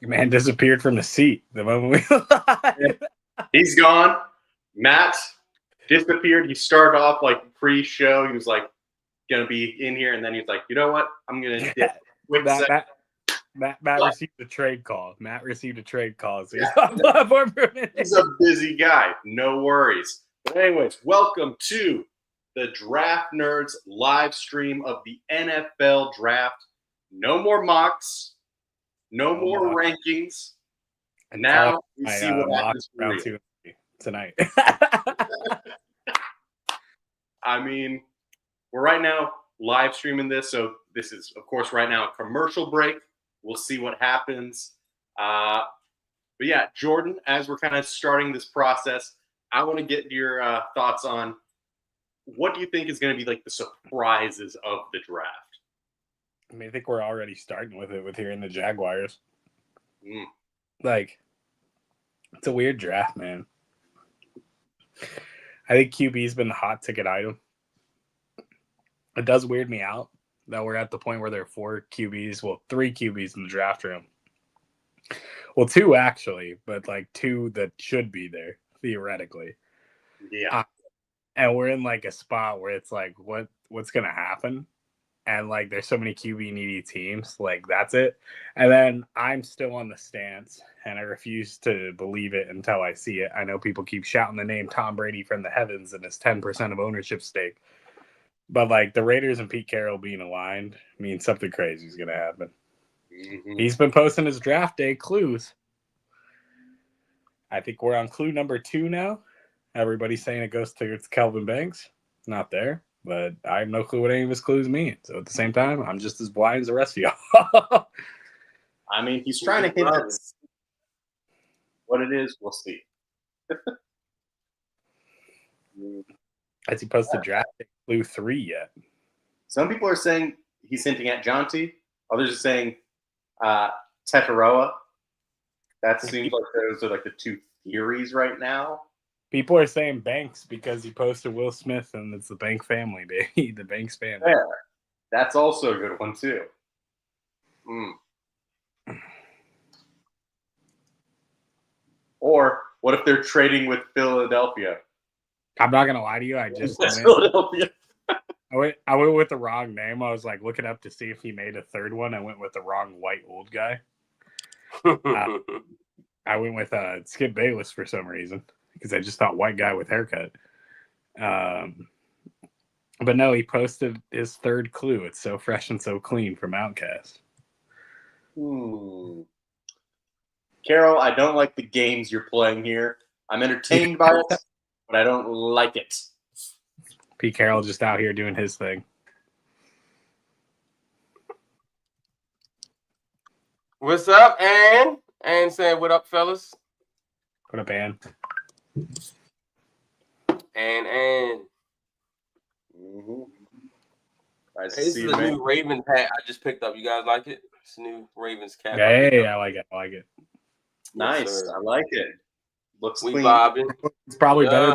Man disappeared from the seat the moment we live. He's gone. Matt disappeared. He started off like pre-show. He was like gonna be in here, and then he's like, you know what? I'm gonna dip. Matt received a trade call. So he's a busy guy. No worries. But anyways, welcome to the Draft Nerds live stream of the NFL Draft. No more mocks. No more rankings. And now we see what happens round 2 tonight. I mean, we're right now live streaming this, so this is, of course, right now a commercial break. We'll see what happens. But yeah, Jordan, as we're kind of starting this process, I want to get your thoughts on what do you think is going to be like the surprises of the draft? I mean, I think we're already starting with it with hearing the Jaguars. Like, it's a weird draft, man. I think QB's been the hot ticket item. It does weird me out that we're at the point where there are 4 QBs, well, 3 QBs in the draft room. Well, 2 actually, but like 2 that should be there theoretically. Yeah. And we're in like a spot where it's like, what's gonna happen? And like, there's so many QB needy teams. Like, that's it. And then I'm still on the stance, and I refuse to believe it until I see it. I know people keep shouting the name Tom Brady from the heavens and his 10% of ownership stake. But like, the Raiders and Pete Carroll being aligned means something crazy is going to happen. Mm-hmm. He's been posting his draft day clues. I think we're on clue number 2 now. Everybody's saying it goes to Kelvin Banks. Not there. But I have no clue what any of his clues mean. So at the same time, I'm just as blind as the rest of y'all. I mean, he's trying to hint at what it is. We'll see. Has he posted draft clue 3 yet? Some people are saying he's hinting at Jonty. Others are saying Tetaroa. That seems like those are like the 2 theories right now. People are saying Banks because he posted Will Smith, and it's the Bank family, baby. The Banks family. Yeah, that's also a good one, too. Or what if they're trading with Philadelphia? I'm not going to lie to you. I just Philadelphia. I went with the wrong name. I was like looking up to see if he made a 3rd one. I went with the wrong white old guy. I went with Skip Bayless for some reason, because I just thought white guy with haircut. But no, he posted his 3rd clue. It's so fresh and so clean from Outcast. Carol, I don't like the games you're playing here. I'm entertained by it, but I don't like it. Pete Carroll just out here doing his thing. What's up, Ann? Ann saying, what up, fellas? What up, Ann? Ann. Nice this is a new Ravens hat I just picked up. You guys like it? It's a new Ravens cap. Hey, I like it. Nice. Yes, I like it. Looks clean. Bobbing. It's probably better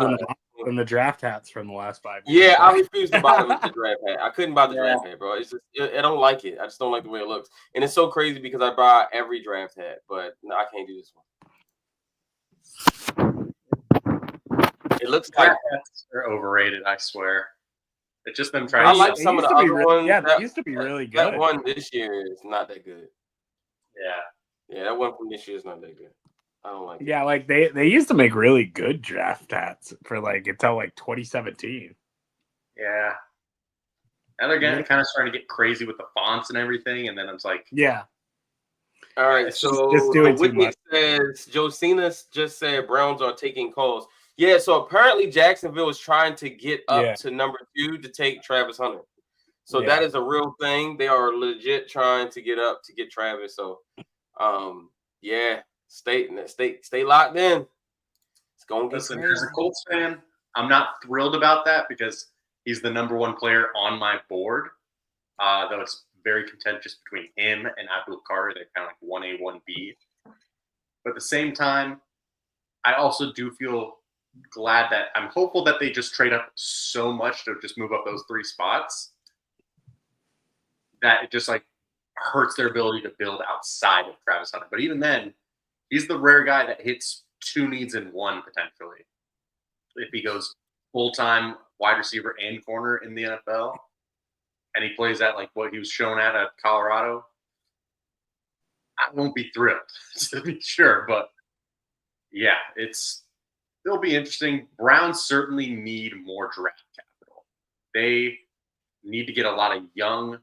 than the draft hats from the last 5 years. Yeah, I refuse to buy the draft hat. I couldn't buy the draft hat, bro. It's just I don't like it. I just don't like the way it looks. And it's so crazy because I buy every draft hat, but no, I can't do this one. It looks like hats are overrated, I swear. It's just them trying I like some of the other ones. Yeah, they used to be really good. That one this year is not that good. Yeah, that one from this year is not that good. I don't like it. Yeah, like they used to make really good draft hats for like until like 2017. Yeah. Now they're getting kind of starting to get crazy with the fonts and everything, and then it's like, yeah. All right, so Whitney says Josina just said Browns are taking calls. Yeah, so apparently Jacksonville is trying to get up to number 2 to take Travis Hunter. So that is a real thing. They are legit trying to get up to get Travis. So, stay locked in. It's going to get listen, as a Colts fan, I'm not thrilled about that because he's the number 1 player on my board. Though it's very contentious between him and Abdul Carter. They're kind of like 1A, 1B. But at the same time, I also do feel glad that I'm hopeful that they just trade up so much to just move up those 3 spots that it just like hurts their ability to build outside of Travis Hunter. But even then, he's the rare guy that hits 2 needs in one potentially. If he goes full-time wide receiver and corner in the NFL, and he plays at like what he was shown at Colorado, I won't be thrilled to be sure. But yeah, it'll be interesting. Browns certainly need more draft capital. They need to get a lot of young,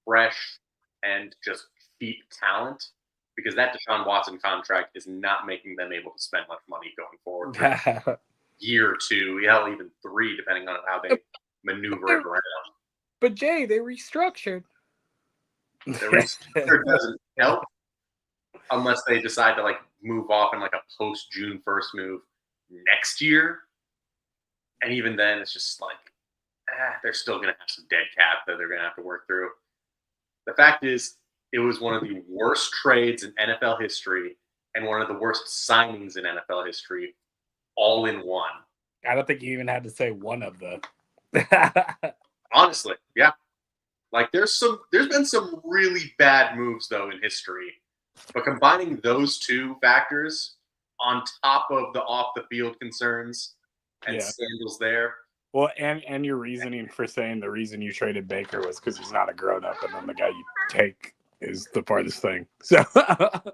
fresh, and just cheap talent because that Deshaun Watson contract is not making them able to spend much money going forward for a year or 2, even 3, depending on how they maneuver it around. But Jay, they restructured. The restructure doesn't help unless they decide to like move off in like a post June 1st move next year. And even then, it's just like, they're still going to have some dead cap that they're going to have to work through. The fact is, it was one of the worst trades in NFL history and one of the worst signings in NFL history, all in one. I don't think you even had to say one of the. Honestly, yeah. Like there's been some really bad moves though in history, but combining those 2 factors on top of the off the field concerns and scandals there. Well, and your reasoning for saying the reason you traded Baker was because he's not a grown up, and then the guy you take is the farthest thing. So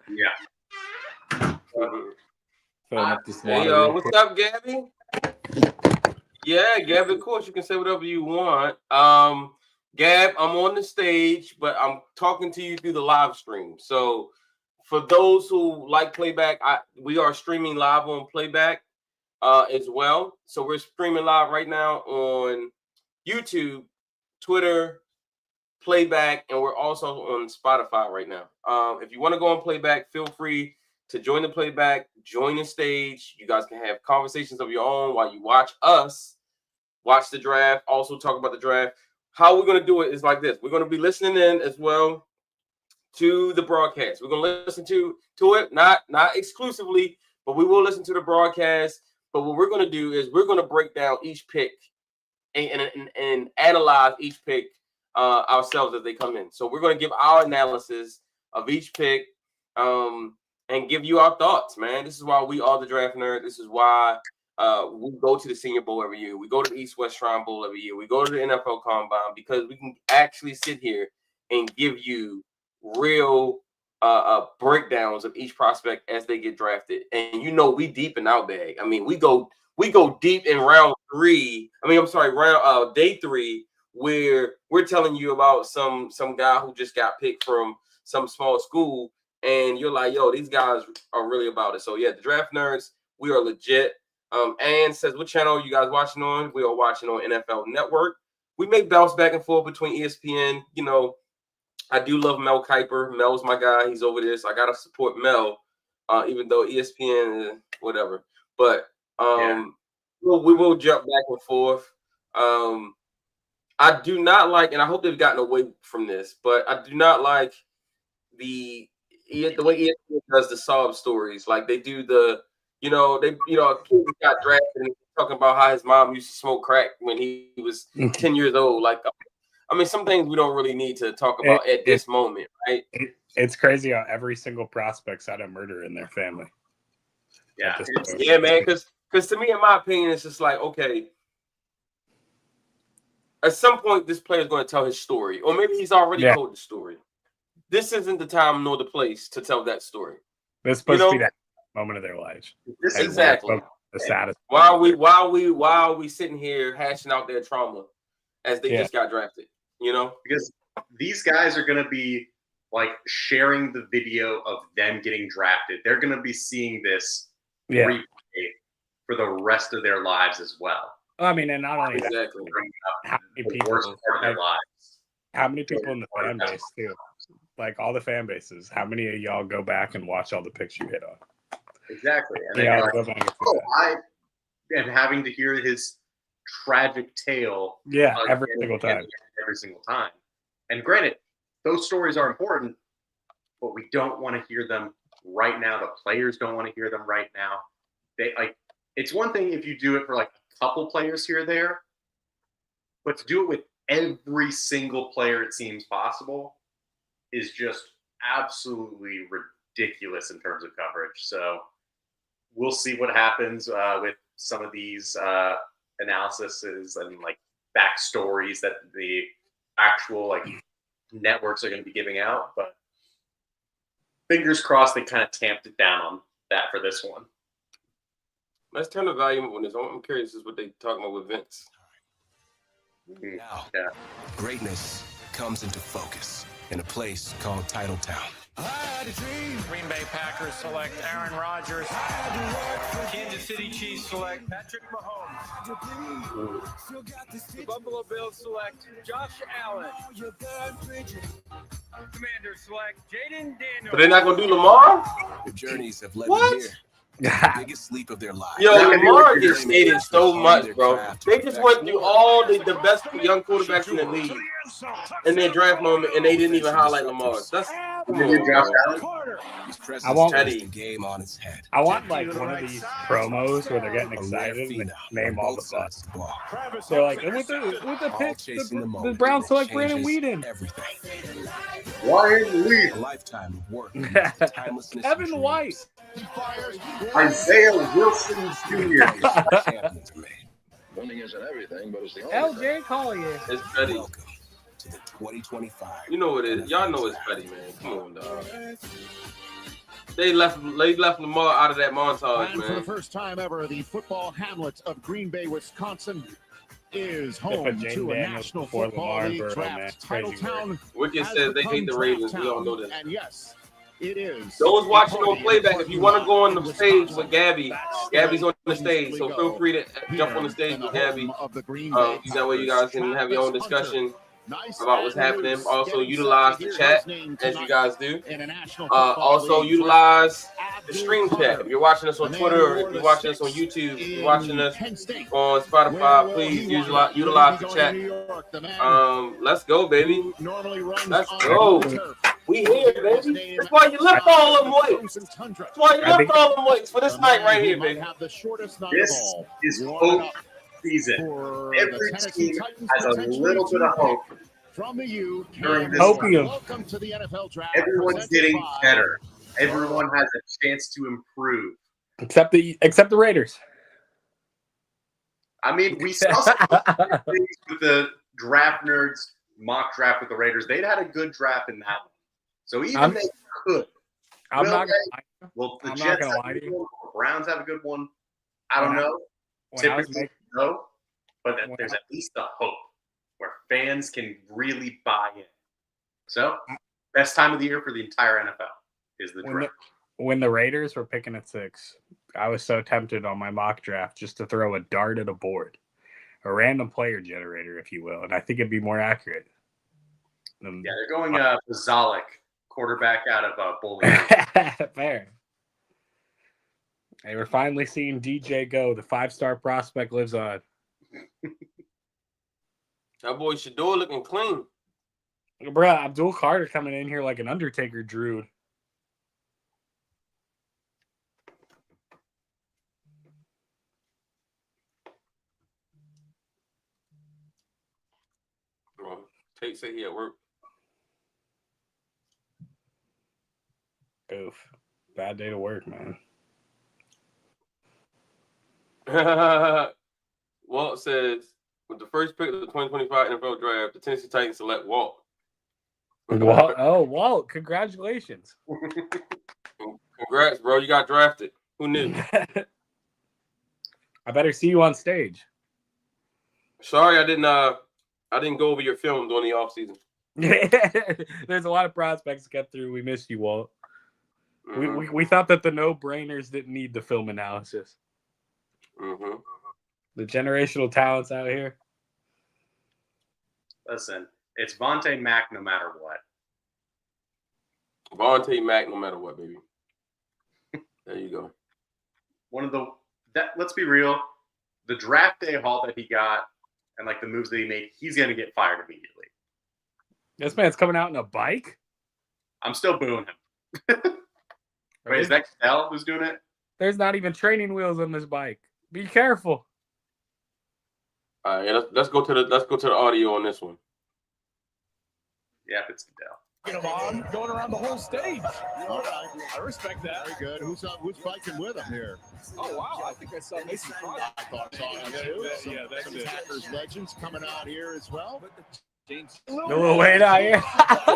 yeah. Hey, what's up, Gabby? Yeah, Gab, of course, you can say whatever you want. Gab, I'm on the stage, but I'm talking to you through the live stream. So for those who like playback, we are streaming live on playback as well. So we're streaming live right now on YouTube, Twitter, playback, and we're also on Spotify right now. If you want to go on playback, feel free to join the playback, join the stage. You guys can have conversations of your own while you watch us watch the draft, also talk about the draft. How we're going to do it is like this. We're going to be listening in as well to the broadcast. We're going to listen to it, not exclusively, but we will listen to the broadcast. But what we're going to do is we're going to break down each pick and analyze each pick ourselves as they come in. So we're going to give our analysis of each pick and give you our thoughts, man. This is why we are the Draft Nerds. This is why we go to the Senior Bowl every year. We go to the East-West Shrine Bowl every year. We go to the NFL Combine because we can actually sit here and give you real breakdowns of each prospect as they get drafted. And we deep in our bag. I mean, we go deep in round 3. Day 3, where we're telling you about some guy who just got picked from some small school, and you're like, yo, these guys are really about it. So yeah, the Draft Nerds, we are legit. Ann says, what channel are you guys watching on? We are watching on NFL Network. We may bounce back and forth between ESPN. I do love Mel Kiper. Mel's my guy. He's over there, so I gotta support Mel, even though ESPN, whatever. But we will jump back and forth. I do not like, and I hope they've gotten away from this, but I do not like the way ESPN does the sob stories. Like they do a kid got drafted and talking about how his mom used to smoke crack when he was 10 years old. Like, I mean, some things we don't really need to talk about at this moment, right? It's crazy how every single prospect's had a murder in their family. Yeah, man. Because to me, in my opinion, it's just like, okay, at some point, this player is going to tell his story, or maybe he's already told the story. This isn't the time nor the place to tell that story. It's supposed to be that moment of their lives. Exactly. The saddest. Why are we sitting here hashing out their trauma as they just got drafted? Because these guys are going to be like sharing the video of them getting drafted. They're going to be seeing this replay for the rest of their lives as well. I mean, and not only that, how many people in the fan base too? Like all the fan bases, how many of y'all go back and watch all the picks you hit on? Exactly. And I am having to hear his tragic tale. Every single time. Every single time. And granted, those stories are important, but we don't want to hear them right now. The players don't want to hear them right now. It's one thing if you do it for like a couple players here or there, but to do it with every single player it seems possible, is just absolutely ridiculous in terms of coverage. So we'll see what happens with some of these analyses and like backstories that the actual like networks are going to be giving out. But fingers crossed they kind of tamped it down on that for this one. Let's turn the volume up on this. I'm curious as what they talking about with Vince. Now, greatness comes into focus in a place called Titletown. Green Bay Packers select Aaron Rodgers. Kansas City Chiefs select Patrick Mahomes. The Buffalo Bills select Josh Allen. Commanders select Jaden Daniels. But they're not going to do Lamar? The journeys have led them here. The biggest leap of their lives. Yo, Lamar gets stated so much, bro. They just went through all the best young quarterbacks in the league, and then draft moment, and they didn't even highlight Lamar. That's I want the game on its head. I want like one of these promos where they're getting excited and they name all the busts. They're like, and with the pick, the Browns select Brandon Weeden. Everything. Ryan Lee, A lifetime of work. Timelessness. Evan White. Isaiah Wilson Jr. Champions are made. Winning isn't everything, but it's the only LJ Collier. It's petty. Welcome to the 2025. You know what it is. Y'all know it's petty, man. Come on, dog. They left Lamar out of that montage, And for the man. first time ever, the football hamlet of Green Bay, Wisconsin, is home to a National Football League draft. Titletown Wicked says they hate the Ravens. We all know this. And yes, it is. Those watching on playback, if you want to go on the stage with Gabby, Gabby's on the stage, so feel free to jump on the stage with Gabby. That way you guys can have your own discussion about what's happening. Also, utilize the chat as you guys do. Also, utilize the stream chat. If you're watching us on Twitter, or if you're watching us on YouTube, if you're watching us on Spotify, please utilize the chat. Let's go, baby. Let's go. We here, baby. That's why you left all them weights. That's why you left all them weights for this night right here, baby. This is hope season. Every team has a little bit of hope From the U, during this Opium. welcome to the NFL draft. Everyone's getting better. Everyone has a chance to improve. Except the Raiders. I mean, we saw some things with the Draftnerds mock draft with the Raiders. They'd had a good draft in that one. So even they could. I'm not gonna lie. Well, the I'm not Jets gonna have lie a to good you. one. The Browns have a good one. I don't know. When I was Typically, making, no. But there's at least a hope where fans can really buy in. So, best time of the year for the entire NFL is the draft. when the Raiders were picking at 6, I was so tempted on my mock draft just to throw a dart at a board, a random player generator, if you will, and I think it'd be more accurate. Yeah, they're going Bazalik, quarterback out of Bowling. Fair. Hey, we're finally seeing DJ go. The 5-star prospect lives on. That boy Shador looking clean. Bruh, Abdul Carter coming in here like an Undertaker druid. Bro, Tate say he at work. Oof. Bad day to work, man. Walt says, with the first pick of the 2025 NFL draft, the Tennessee Titans select Walt. Walt, oh, Walt, congratulations. Congrats, bro. You got drafted. Who knew? I better see you on stage. Sorry, I didn't go over your film during the offseason. There's a lot of prospects to get through. We missed you, Walt. Mm-hmm. We thought that the no-brainers didn't need the film analysis. Mm-hmm. The generational talents out here. Listen, it's Vontae Mack no matter what. Vontae Mack, no matter what, baby. There you go. Let's be real, the draft day haul that he got and like the moves that he made, he's gonna get fired immediately. This man's coming out in a bike? I'm still booing him. Wait, is that Cadell who's doing it? There's not even training wheels on this bike. Be careful. All right, let's go to the audio on this one. Yeah, it's Cadell. Get him on, going around the whole stage. All right. I respect that. Very good. Who's biking with him here? Oh, wow. I think I saw Mason Crosby. I thought so. Some, Yeah, that's some it. Packers legends coming out here as well. James. Lil Wayne out here. Hey,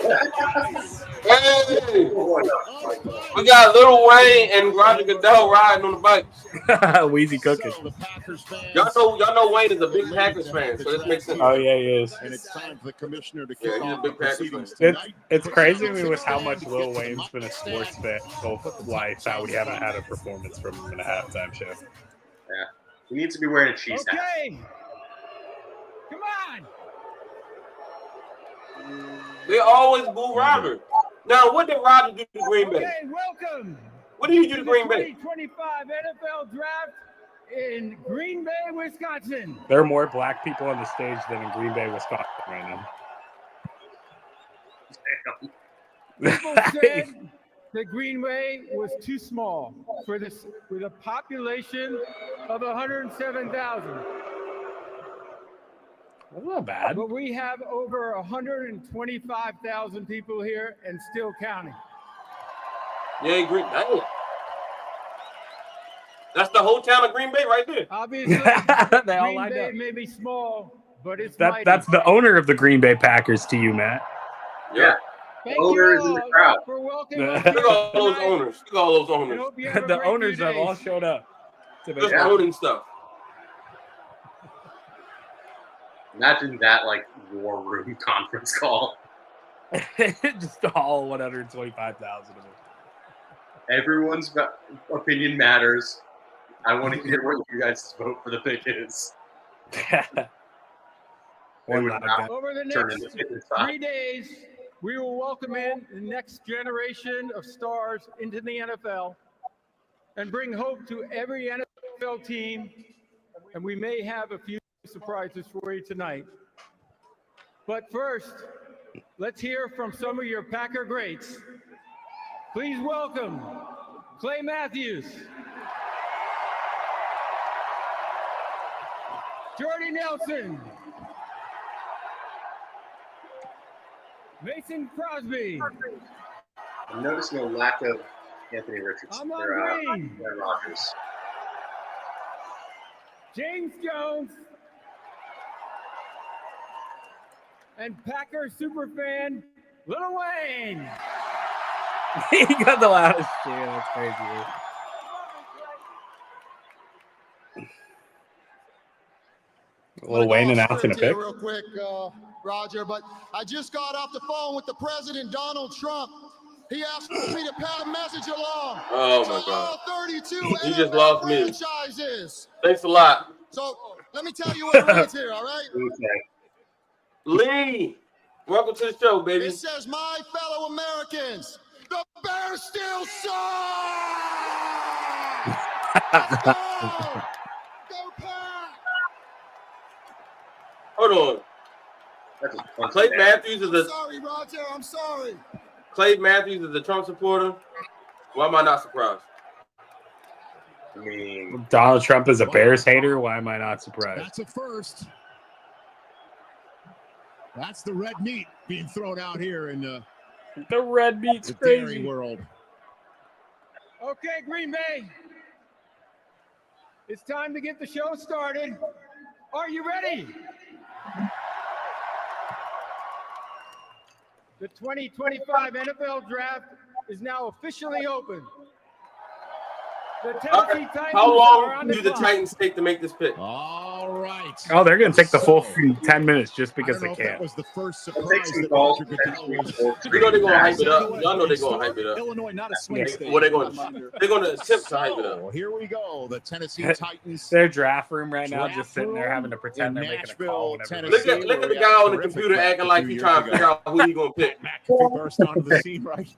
we got Lil Wayne and Roger Goodell riding on the bike. Wheezy cooking. So the Packers fans, Y'all know Wayne is a big Packers fan, so this makes sense. Oh yeah, he is. and it's time for the commissioner to Yeah, kick he's a off big the Packers proceedings fan. tonight. It's crazy to me with how much Lil Wayne's been a sports fan whole life. How we haven't had a performance from him in a halftime show. Yeah. He needs to be wearing a cheese hat. Okay. Come on. They always boo Roger. Now, what did Roger do to Green Bay? Okay, welcome. What did he do to Green Bay? 2025 NFL Draft in Green Bay, Wisconsin. There are more black people on the stage than in Green Bay, Wisconsin right now. People said that Green Bay was too small for this, with a population of 107,000. That's not bad. But we have over 125,000 people here and still counting. Yeah, Green Bay. That's the whole town of Green Bay right there. Obviously, They all Green lined Bay up. may be small, but it's mighty. That's the owner of the Green Bay Packers to you, Matt. Yeah. Thank Owner you is in the all crowd. for welcoming us Look at all here those tonight. owners. Look at all those I owners. hope you have a The great owners few have all days. showed up. Just Yeah. owning stuff. Imagine that, like, war room conference call. Just all 125,000 of them. Everyone's opinion matters. I want to hear what you guys vote for the pick is. One would loud not guy. Over the Turn next into 55. 3 days, we will welcome in the next generation of stars into the NFL and bring hope to every NFL team. And we may have a few surprises for you tonight. But first, let's hear from some of your Packer greats. Please welcome Clay Matthews, Jordy Nelson, Mason Crosby, I'm noticing a lack of Anthony Richardson Amon or Green, Aaron Rodgers. James Jones, and Packer superfan Lil Wayne. He got the loudest cheer. That's crazy. Lil Wayne announcing a pick. Real quick, Roger, but I just got off the phone with the president, Donald Trump. He asked me to pass a message along. Oh, to my God. all 32 You just NFL lost me. franchises. Thanks a lot. So let me tell you what it reads here, all right? Okay. Lee, welcome to the show, baby. It says, my fellow Americans, the Bears still suck! Let's go! Go Pack! Hold That's just on. Clay Matthews is I'm a sorry, Roger, I'm sorry. Clay Matthews is a Trump supporter. Why am I not surprised? I mean, Donald Trump is a Bears hater. Why am I not surprised? That's a first. That's the red meat being thrown out here in the red meat's dairy crazy. world. Okay, Green Bay. It's time to get the show started. Are you ready? The 2025 NFL Draft is now officially open. The Tennessee Titans How are on long the do the clock. Titans take to make this pick? All right. Oh, they're going to take the full So, 10 minutes just I because don't know they if that can. was the first I'll take surprise some that calls. Roger Goodell was. You know they're gonna hype it up. Y'all know they're gonna hype it up. Illinois, not a swing state. What they're gonna attempt to hype it up. So, here we go. The Tennessee Titans. Their draft room right now, Draft just sitting there room having to pretend in they're making a Nashville, call. Whenever Tennessee. Look at the guy on the computer acting like he's trying to figure out who he's gonna pick. McAfee burst onto the scene right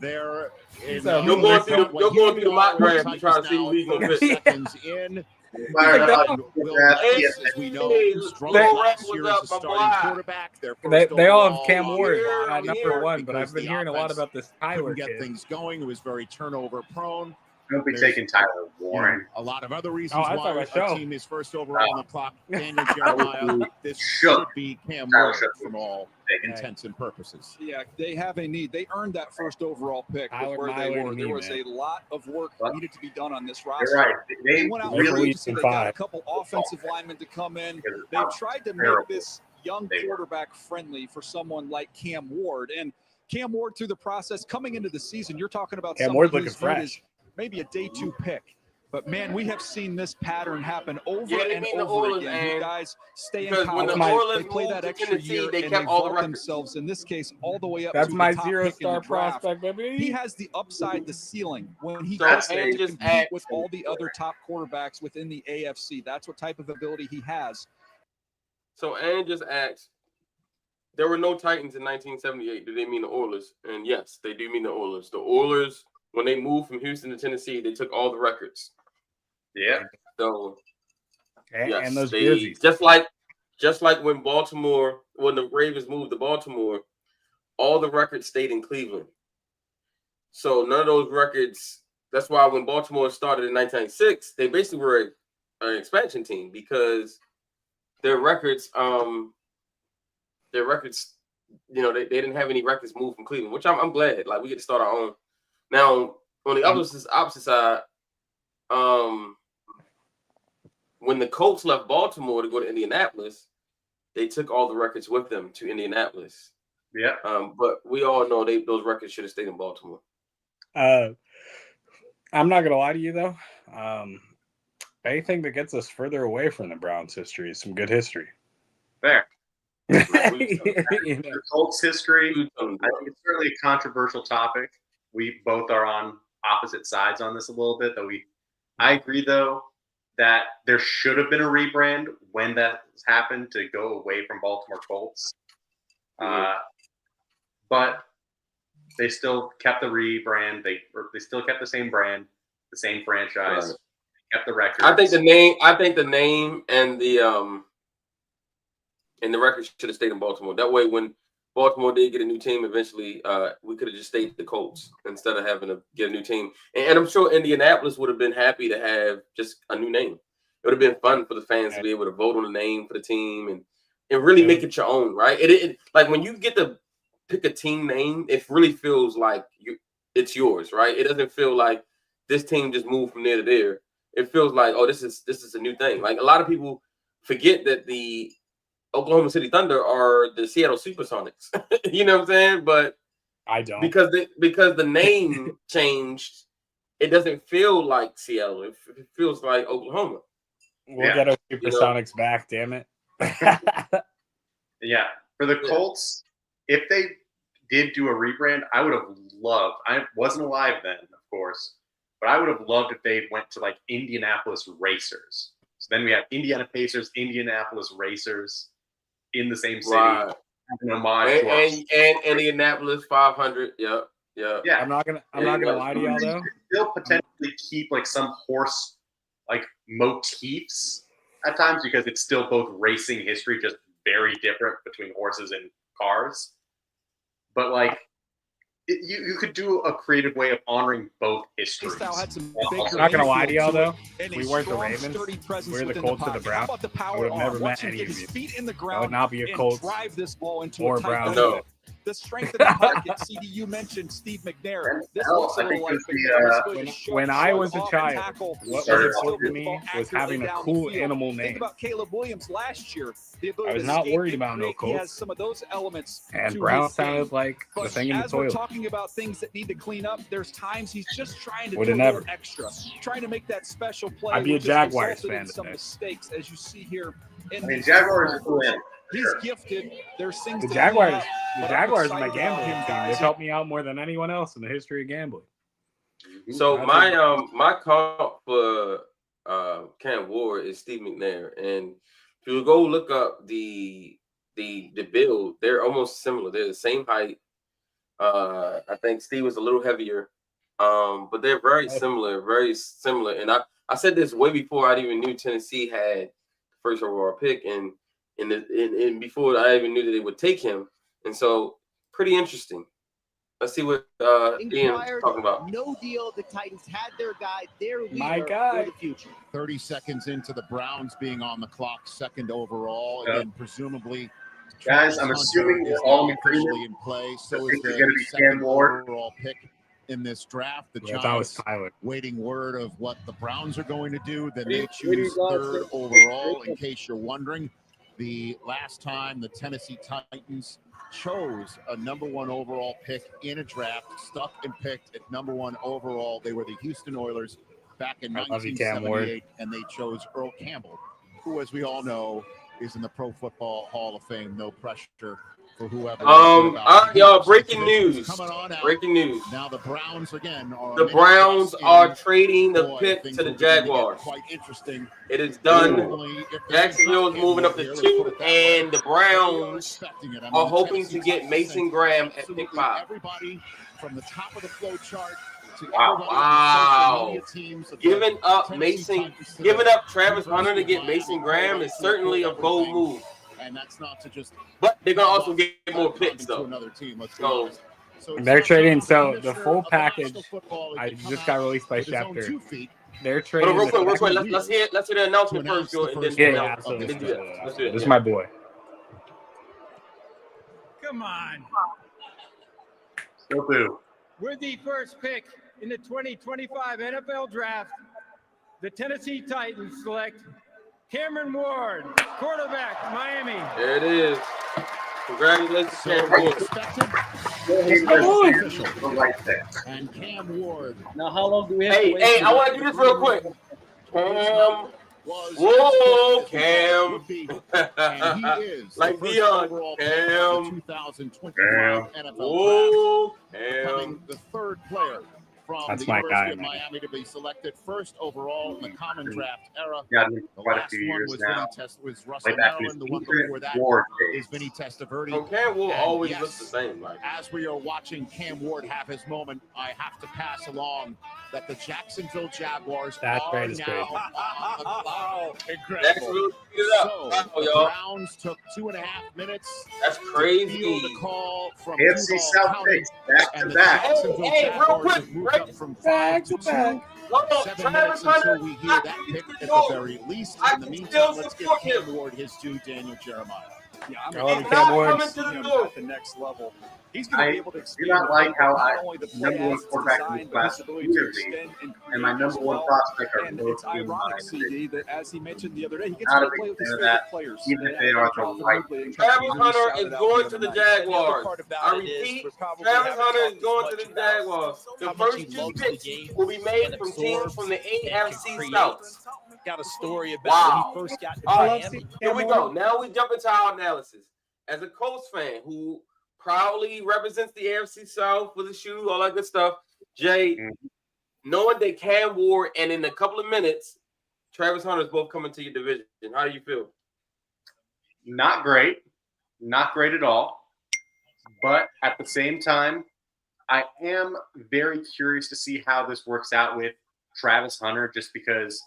there. In, So, You're going through the- what you're going through the mock here we draft go. to try to see who he's gonna pick. Seconds in. Fire like, up. Will Yeah. Levis, as we know, struggled They- last year as a starting quarterback. Their first They all have overall Cam Ward Here, at number here, one, but I've because been the hearing a lot offense about this Tyler couldn't get kid. things going. It was very turnover prone. Don't be taking Tyler Warren. A lot of other reasons that's why our our show. team is first overall on the clock. Daniel Jeremiah, this should be Cam Ward from all intents and purposes. Yeah, they have a need. They earned that first overall pick with where they were. There was a lot of work needed to be done on this roster. You're right. They went out and free agency. They got a couple offensive linemen to come in. They've tried to make this young quarterback friendly for someone like Cam Ward. And Cam Ward, through the process, coming into the season, you're talking about Cam someone Ward looking who's viewed fresh. as maybe a day 2 pick. But, man, we have seen this pattern happen over they and beat the over Oilers, again. You man. guys stay in Because when college. the Oilers They play moved that to extra Tennessee, year, they and kept they all the vault records. themselves, in this case, all the way up That's to my the top pick in the 0-star draft. prospect, baby. He has the upside, the ceiling, when he So gets there to just compete add- with all the other top quarterbacks within the AFC. That's what type of ability he has. So Ann just asked, there were no Titans in 1978. Do they mean the Oilers? And yes, they do mean the Oilers. The Oilers, when they moved from Houston to Tennessee, they took all the records. Yeah. So yes, and those they jerseys. just like when the Ravens moved to Baltimore, all the records stayed in Cleveland. So none of those records. That's why when Baltimore started in 1996, they basically were an expansion team because their records, they didn't have any records moved from Cleveland, which I'm glad. Like we get to start our own. Now on the opposite side, when the Colts left Baltimore to go to Indianapolis, they took all the records with them to Indianapolis. Yeah. But we all know those records should have stayed in Baltimore. I'm not gonna lie to you though. Anything that gets us further away from the Browns' history is some good history. Fair. The Colts history, I think it's certainly a controversial topic. We both are on opposite sides on this a little bit. I agree though that there should have been a rebrand when that happened to go away from Baltimore Colts. But they still kept the rebrand. They still kept the same brand, the same franchise. Right. Kept the records. I think the name and the records should have stayed in Baltimore. That way, when Baltimore did get a new team eventually, we could have just stayed the Colts instead of having to get a new team. And I'm sure Indianapolis would have been happy to have just a new name. It would have been fun for the fans to be able to vote on the name for the team and really make it your own, right? It like when you get to pick a team name, it really feels like it's yours, right? It doesn't feel like this team just moved from there to there. It feels like, oh, this is a new thing. Like a lot of people forget that the Oklahoma City Thunder are the Seattle Supersonics. You know what I'm saying? But I don't, because the name changed, it doesn't feel like Seattle. It feels like Oklahoma. We'll get our Supersonics back, damn it. Yeah. For the Colts, if they did do a rebrand, I would have loved. I wasn't alive then, of course, but I would have loved if they went to like Indianapolis Racers. So then we have Indiana Pacers, Indianapolis Racers in the same city. Right. An homage to us. And Indianapolis 500. Yep. Yeah. I'm not gonna lie to y'all though. Still potentially keep like some horse like motifs at times because it's still both racing history, just very different between horses and cars. But like you could do a creative way of honoring both histories. I'm not gonna lie to y'all though. We weren't the Ravens. We're the Colts of the Browns. I would have never met any of you. I would not be a Colts or a Browns. No. The strength of the pocket. CD, you mentioned Steve McNair. This looks a little like when I was a child, what was important to me was having a cool animal name. Think about Caleb Williams last year. I was not worried about no He has Colts. some of those elements. And Brown sounded like the thing in the as we're toilet. talking about things that need to clean up, there's times he's just trying to do Would've a little never. extra, trying to make that special play. I'd be a which has Jaguars resulted in fan some today. mistakes, as you see here. Jaguars are cool. He's gifted. There's things The to Jaguars, clean up, the but I'm Jaguars are my excited about gambling him, team. guys. They've helped me out more than anyone else in the history of gambling. So my comp for Cam Ward is Steve McNair, and if you go look up the build, they're almost similar. They're the same height. I think Steve was a little heavier, but they're very similar, And I said this way before I even knew Tennessee had the first overall pick, and before I even knew that they would take him, and so pretty interesting. Let's see what Ian's talking about. No deal. The Titans had their guy, their leader guy. for the future. 30 seconds into the Browns being on the clock, second overall, and then presumably. Guys, I'm assuming we're all in officially in play. So is going to be second Cam Ward overall pick in this draft. The Giants waiting word of what the Browns are going to do. Then they choose third overall. In case you're wondering, the last time the Tennessee Titans chose a number 1 overall pick in a draft, stuck and picked at number 1 overall, they were the Houston Oilers back in 1978, and they chose Earl Campbell, who, as we all know, is in the Pro Football Hall of Fame. No pressure for whoever. All right, y'all. Breaking news. Breaking news. Now the Browns again are trading the pick to the Jaguars. Quite interesting. It is done. Jacksonville is moving up to 2, and the Browns are hoping to get Mason Graham at pick 5. Everybody from the top of the flow chart. Wow. Giving up Travis Hunter to get Mason Graham is certainly a bold move. And that's not to just. But they're gonna also get more picks though. So they're trading. So the full package, I just got released by Schefter. They're trading. Real quick. Let's hear the announcement first, and then absolutely. Let's do it. This is my boy. Come on. Still do. With the first pick in the 2025 NFL Draft, the Tennessee Titans select Cameron Ward, quarterback, Miami. There it is. Congratulations, Cam Ward. And Cam Ward. Now, how long do we have? Hey, I want to do this real quick. Cam. Whoa, Cam. And he is like Dion. Cam. 2025 NFL Whoa, becoming the third player from the University of Miami to be selected first overall in the common draft era. The last one was Russell Maryland. The one before that is Vinny Testaverde. Cam Ward always looks the same. As we are watching Cam Ward have his moment, I have to pass along that the Jacksonville Jaguars are now on the clock. Incredible. So the Browns took 2.5 minutes. That's crazy. The call from AFC South County, back to back. Hey, real quick. Up from 5 to 2. 7 minutes until we hear that pick at the very least. In the meantime, let's give Cam Ward his due, Daniel Jeremiah. Yeah, I'm Cam Ward at the next level. He's going to be able to do not like how I number 1 quarterback in this class clearly, and my number 1 prospect are both it's ironic, CD, that as he mentioned the other day, he gets not to a play with big his fan of favorite that, players. even if they are the right. Travis Hunter is going to the Jaguars. I repeat, Travis Hunter is going to the Jaguars. The first 2 picks will be made from teams from the AFC South. Got a story about when he first got to Miami. Here we go. Now we jump into our analysis. As a Colts fan who proudly represents the AFC South with a shoe, all that good stuff, Jay, knowing that Cam Ward and in a couple of minutes, Travis Hunter is both coming to your division. How do you feel? Not great. Not great at all. But at the same time, I am very curious to see how this works out with Travis Hunter, just because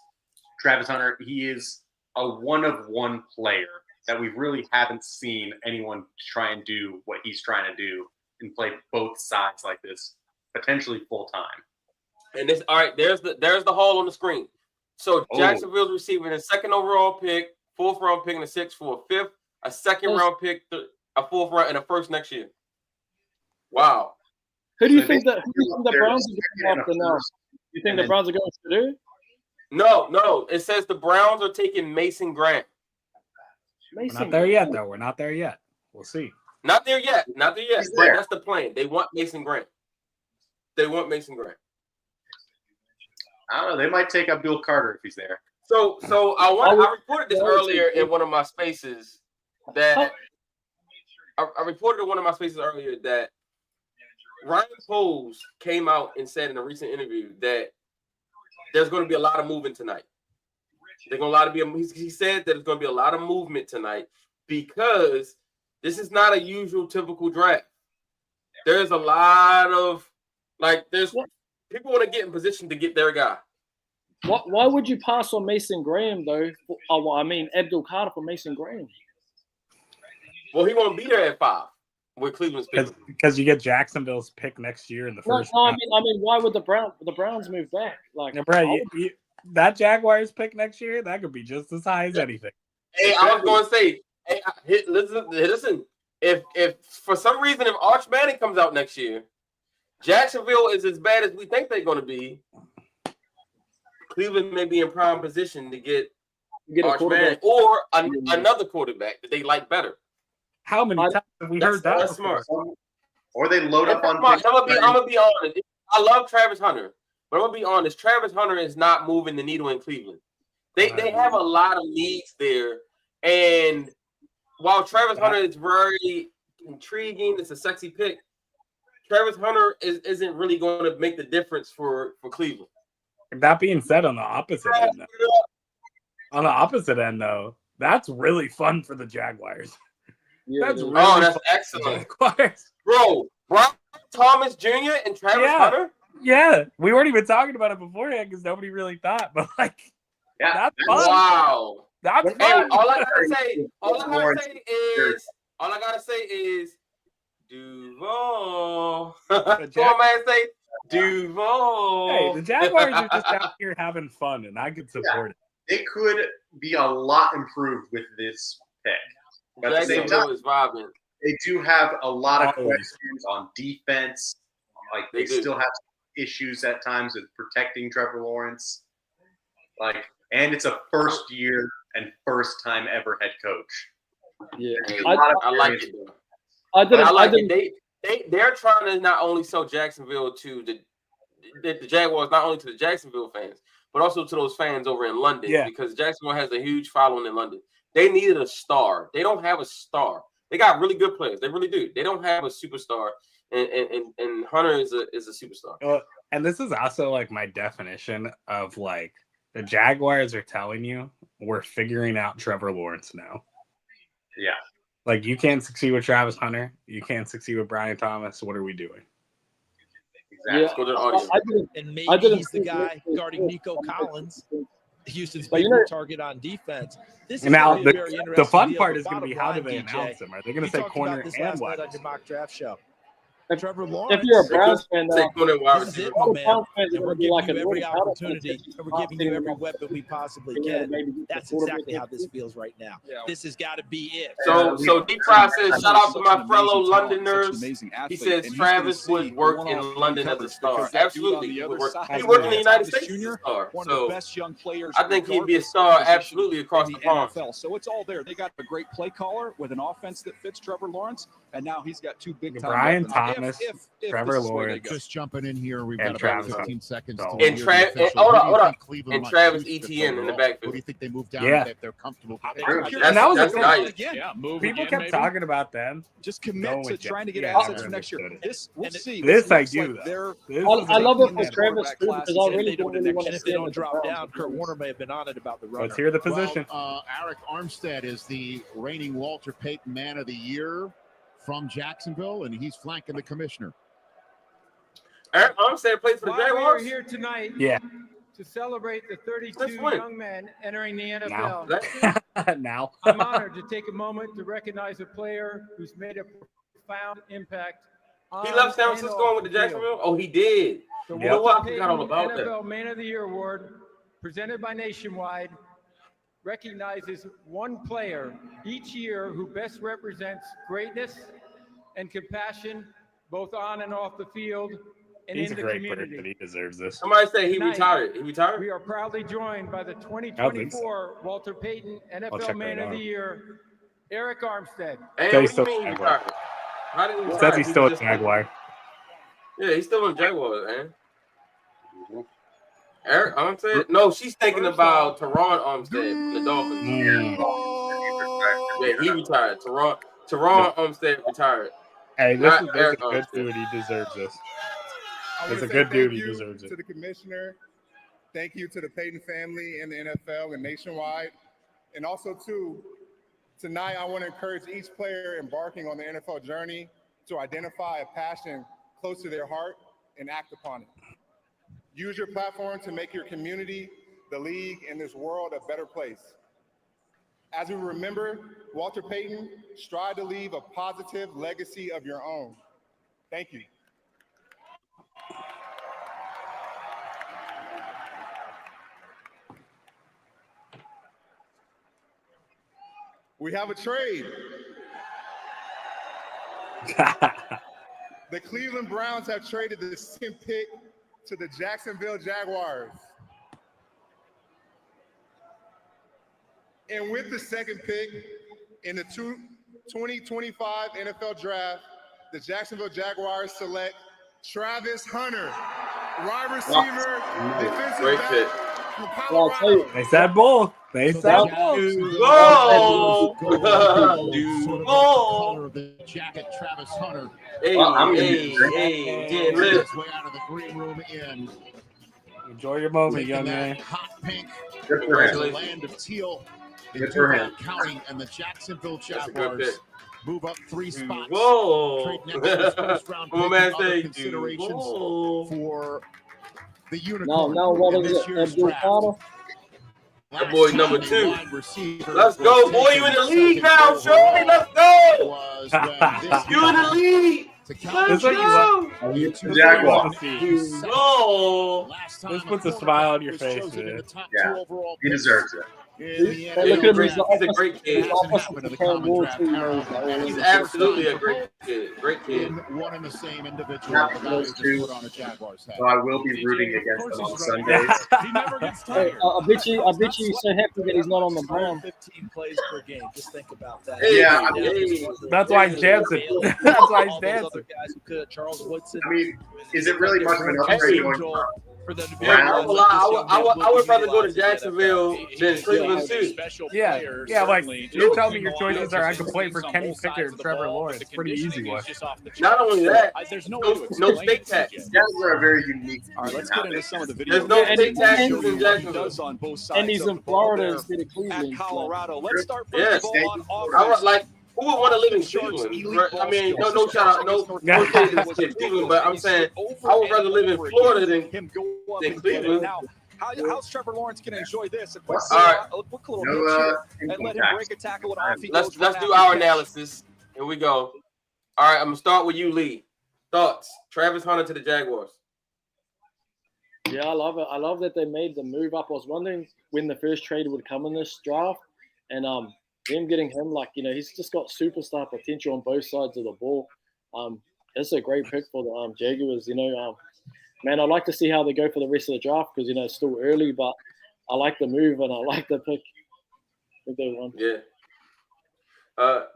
Travis Hunter, he is a one-of-one player that we really haven't seen anyone try and do what he's trying to do and play both sides like this, potentially full-time. And this, all right, there's the haul on the screen. So Jacksonville's receiving a 2nd overall pick, 4th round pick, and a 6th for a 5th, a 2nd round pick, a 4th round, and a 1st next year. Wow. Who do you think the Browns are going after now? You think the Browns are going to do? No. It says the Browns are taking Mason Graham. We're not there yet, though. We're not there yet. We'll see. Not there yet. But that's the plan. They want Mason Graham. I don't know. They might take Abdul Carter if he's there. So I reported this earlier in one of my spaces that Ryan Poles came out and said in a recent interview that there's going to be a lot of movement tonight. He said that there's going to be a lot of movement tonight because this is not a usual typical draft. There's a lot of people want to get in position to get their guy. Why would you pass on Mason Graham though? Abdul Carter for Mason Graham. Well, he won't be there at 5. with Cleveland's pick. Because you get Jacksonville's pick next year in the first. No, I mean, why would the Browns move back? Like, that Jaguars pick next year, that could be just as high as anything. Hey, I was going to say, listen. If for some reason if Arch Manning comes out next year, Jacksonville is as bad as we think they're going to be. Cleveland may be in prime position to get Arch Manning or another quarterback that they like better. How many times have we heard that? That's smart. Or they load up on. I'm gonna be honest. I love Travis Hunter, but I'm gonna be honest. Travis Hunter is not moving the needle in Cleveland. They have a lot of needs there, and while Travis Hunter is very intriguing, it's a sexy pick. Travis Hunter isn't really going to make the difference for Cleveland. That being said, on the opposite end, though, that's really fun for the Jaguars. That's excellent, bro. Brian Thomas Jr. and Travis Hunter. Yeah, we weren't even talking about it beforehand because nobody really thought, but that's fun. Wow, that's fun. All I gotta say is Duval. Come on, man, say Duval. Hey, the Jaguars are just out here having fun, and I could support it. It could be a lot improved with this pick. But at the same time, they do have a lot of questions on defense. Like they still have issues at times with protecting Trevor Lawrence. And it's a first year and first time ever head coach. Yeah, I like it. I like it. They're trying to not only sell Jacksonville to the Jaguars, not only to the Jacksonville fans, but also to those fans over in London. Yeah. Because Jacksonville has a huge following in London. They needed a star. They don't have a star. They got really good players. They really do. They don't have a superstar, and Hunter is a superstar. And this is also my definition of the Jaguars are telling you we're figuring out Trevor Lawrence now. Yeah. You can't succeed with Travis Hunter. You can't succeed with Brian Thomas. What are we doing? Exactly. And maybe he's the guy guarding Nico Collins, Houston's favorite target on defense. This is now the fun part is going to be how do they announce him? Are they going to say corner and wide? On your mock draft show. Trevor If Lawrence, you're a Browns fan, this is it, my man. And we're giving you every opportunity, and we're giving you every weapon we possibly can. That's exactly how this feels right now. This has got to be it. So Deep Fry says, shout out to my fellow Londoners. He says Travis would work in London as a star. Absolutely. He would work in the United States as a star. One of the best young players. I think he'd be a star absolutely across the pond. So it's all there. They got a great play caller with an offense that fits Trevor Lawrence, and now he's got two big time Brian Thomas. Trevor Lawrence. Just jumping in here. We've got about 15 seconds. And Travis Etienne in the backfield. Who do you think they moved down? Yeah. If they're comfortable. And that was nice. People kept talking about them. Just commit to trying to get assets for next year. We'll see. This I do. I love it for Travis too because I really don't want to if they don't drop down, Kurt Warner may have been on it about the run. Let's hear the position. Arik Armstead is the reigning Walter Payton Man of the Year from Jacksonville, and he's flanking the commissioner. Arik Armstead plays for the Jaguars. We're here tonight to celebrate the 32 young men entering the NFL. Now. I'm honored to take a moment to recognize a player who's made a profound impact. He left San Francisco with the Jacksonville? Oh, he did. The I forgot all about NFL Man of the Year award, presented by Nationwide, recognizes one player each year who best represents greatness and compassion both on and off the field and He's in the a great community. person. He deserves this. Somebody say he retired. He retired? We are proudly joined by the 2024 Walter Payton NFL Man of the Year, Arik Armstead. Hey, what do you mean he retired? How did he retire? Says he's still a Jaguar. Yeah, he's still in Jaguars, man. Arik Armstead? No, she's thinking about Teron Armstead, the Dolphins. Yeah, he retired. Teron Armstead retired. Hey, this is a good dude. He deserves this. It's a good dude. He deserves it. To the commissioner, thank you to the Payton family and the NFL and Nationwide. And also, too, tonight I want to encourage each player embarking on the NFL journey to identify a passion close to their heart and act upon it. Use your platform to make your community, the league, and this world a better place. As we remember Walter Payton, strive to leave a positive legacy of your own. Thank you. We have a trade. The Cleveland Browns have traded the second pick to the Jacksonville Jaguars. And with the second pick in the 2025 NFL Draft, the Jacksonville Jaguars select Travis Hunter, wide receiver, defensive back from Colorado. They said both. They said both. Duval. Color of the jacket, Travis Hunter. Hey, getting lit. His way out of the green room in. Enjoy your moment, young man. Hot pink. Good for him. The land of teal in Good for Duval him. County, and the Jacksonville That's a good pick. Jaguars move up 3 spots. Whoa. Trade next year's first round pick Oh, man, and other say considerations Duval. for the No, unicorn what in is this it? year's Abdul draft. Carter? That boy number Last 2. wide receiver Let's was go, boy. You in the league taken now, second Shorty. Let's go. was when this You in the league. to This count is what you want. Are you This is what you Jaguar? want to see. Duval. Last time This a puts a quarterback smile on your was face, chosen in man. the top Yeah, 2 overall He picks deserves it. in the Hey, look NFL at him. He's draft. He's a great kid. Hasn't happened in the common draft era. He's absolutely a great kid. Great kid. In one and the same individual. Not The guy those who two. just put on a Jaguars hat. So I will be rooting against them on Sundays. He never gets Hey, tired. I bet you he's so happy that he's not on the Browns. 15 plays per game. Just think about that. Yeah, I mean, That's why he's dancing. That's why he's All those other dancing. guys who could, Charles Woodson. I mean, is it really much of an upgrade going from For them to be Brown? able to Well, let this young man I would rather go to utilize the Jacksonville NFL. than He's Cleveland, a too. special Yeah, player, yeah. Like certainly. you're Just telling me your keeping choices on are I offense, could play for on Kenny both sides Pickett of and the Trevor ball, but Lawrence. the Pretty easy conditioning one. is just off the Not charts. only that, There's no way to no explain state it, tax. TJ. Jaguars are a very unique team. All right, let's get into some of the video. There's no And- state taxes and- in Jacksonville. on both sides And he's of in the ball Florida there instead of at Cleveland. Colorado. Let's start first Yes. of all on I offense. would like. Who would want to live in Sharks' Cleveland? elite ball I mean, skills. no shout out, no shade to this kid Cleveland, but I'm saying I would rather live in Florida than Cleveland. Now, how's Trevor Lawrence going to enjoy this? A quick, All right. a quick little No, hitch here, and income let him tax. break a tackle and off he Let's goes. right do after our the catch. analysis. Here we go. All right, I'm gonna start with you, Lee. Thoughts? Travis Hunter to the Jaguars. Yeah, I love it. I love that they made the move up. I was wondering when the first trade would come in this draft, and them getting him, like, he's just got superstar potential on both sides of the ball. It's a great pick for the Jaguars. Man, I'd like to see how they go for the rest of the draft because it's still early, but I like the move and I like the pick. I think they won. Yeah.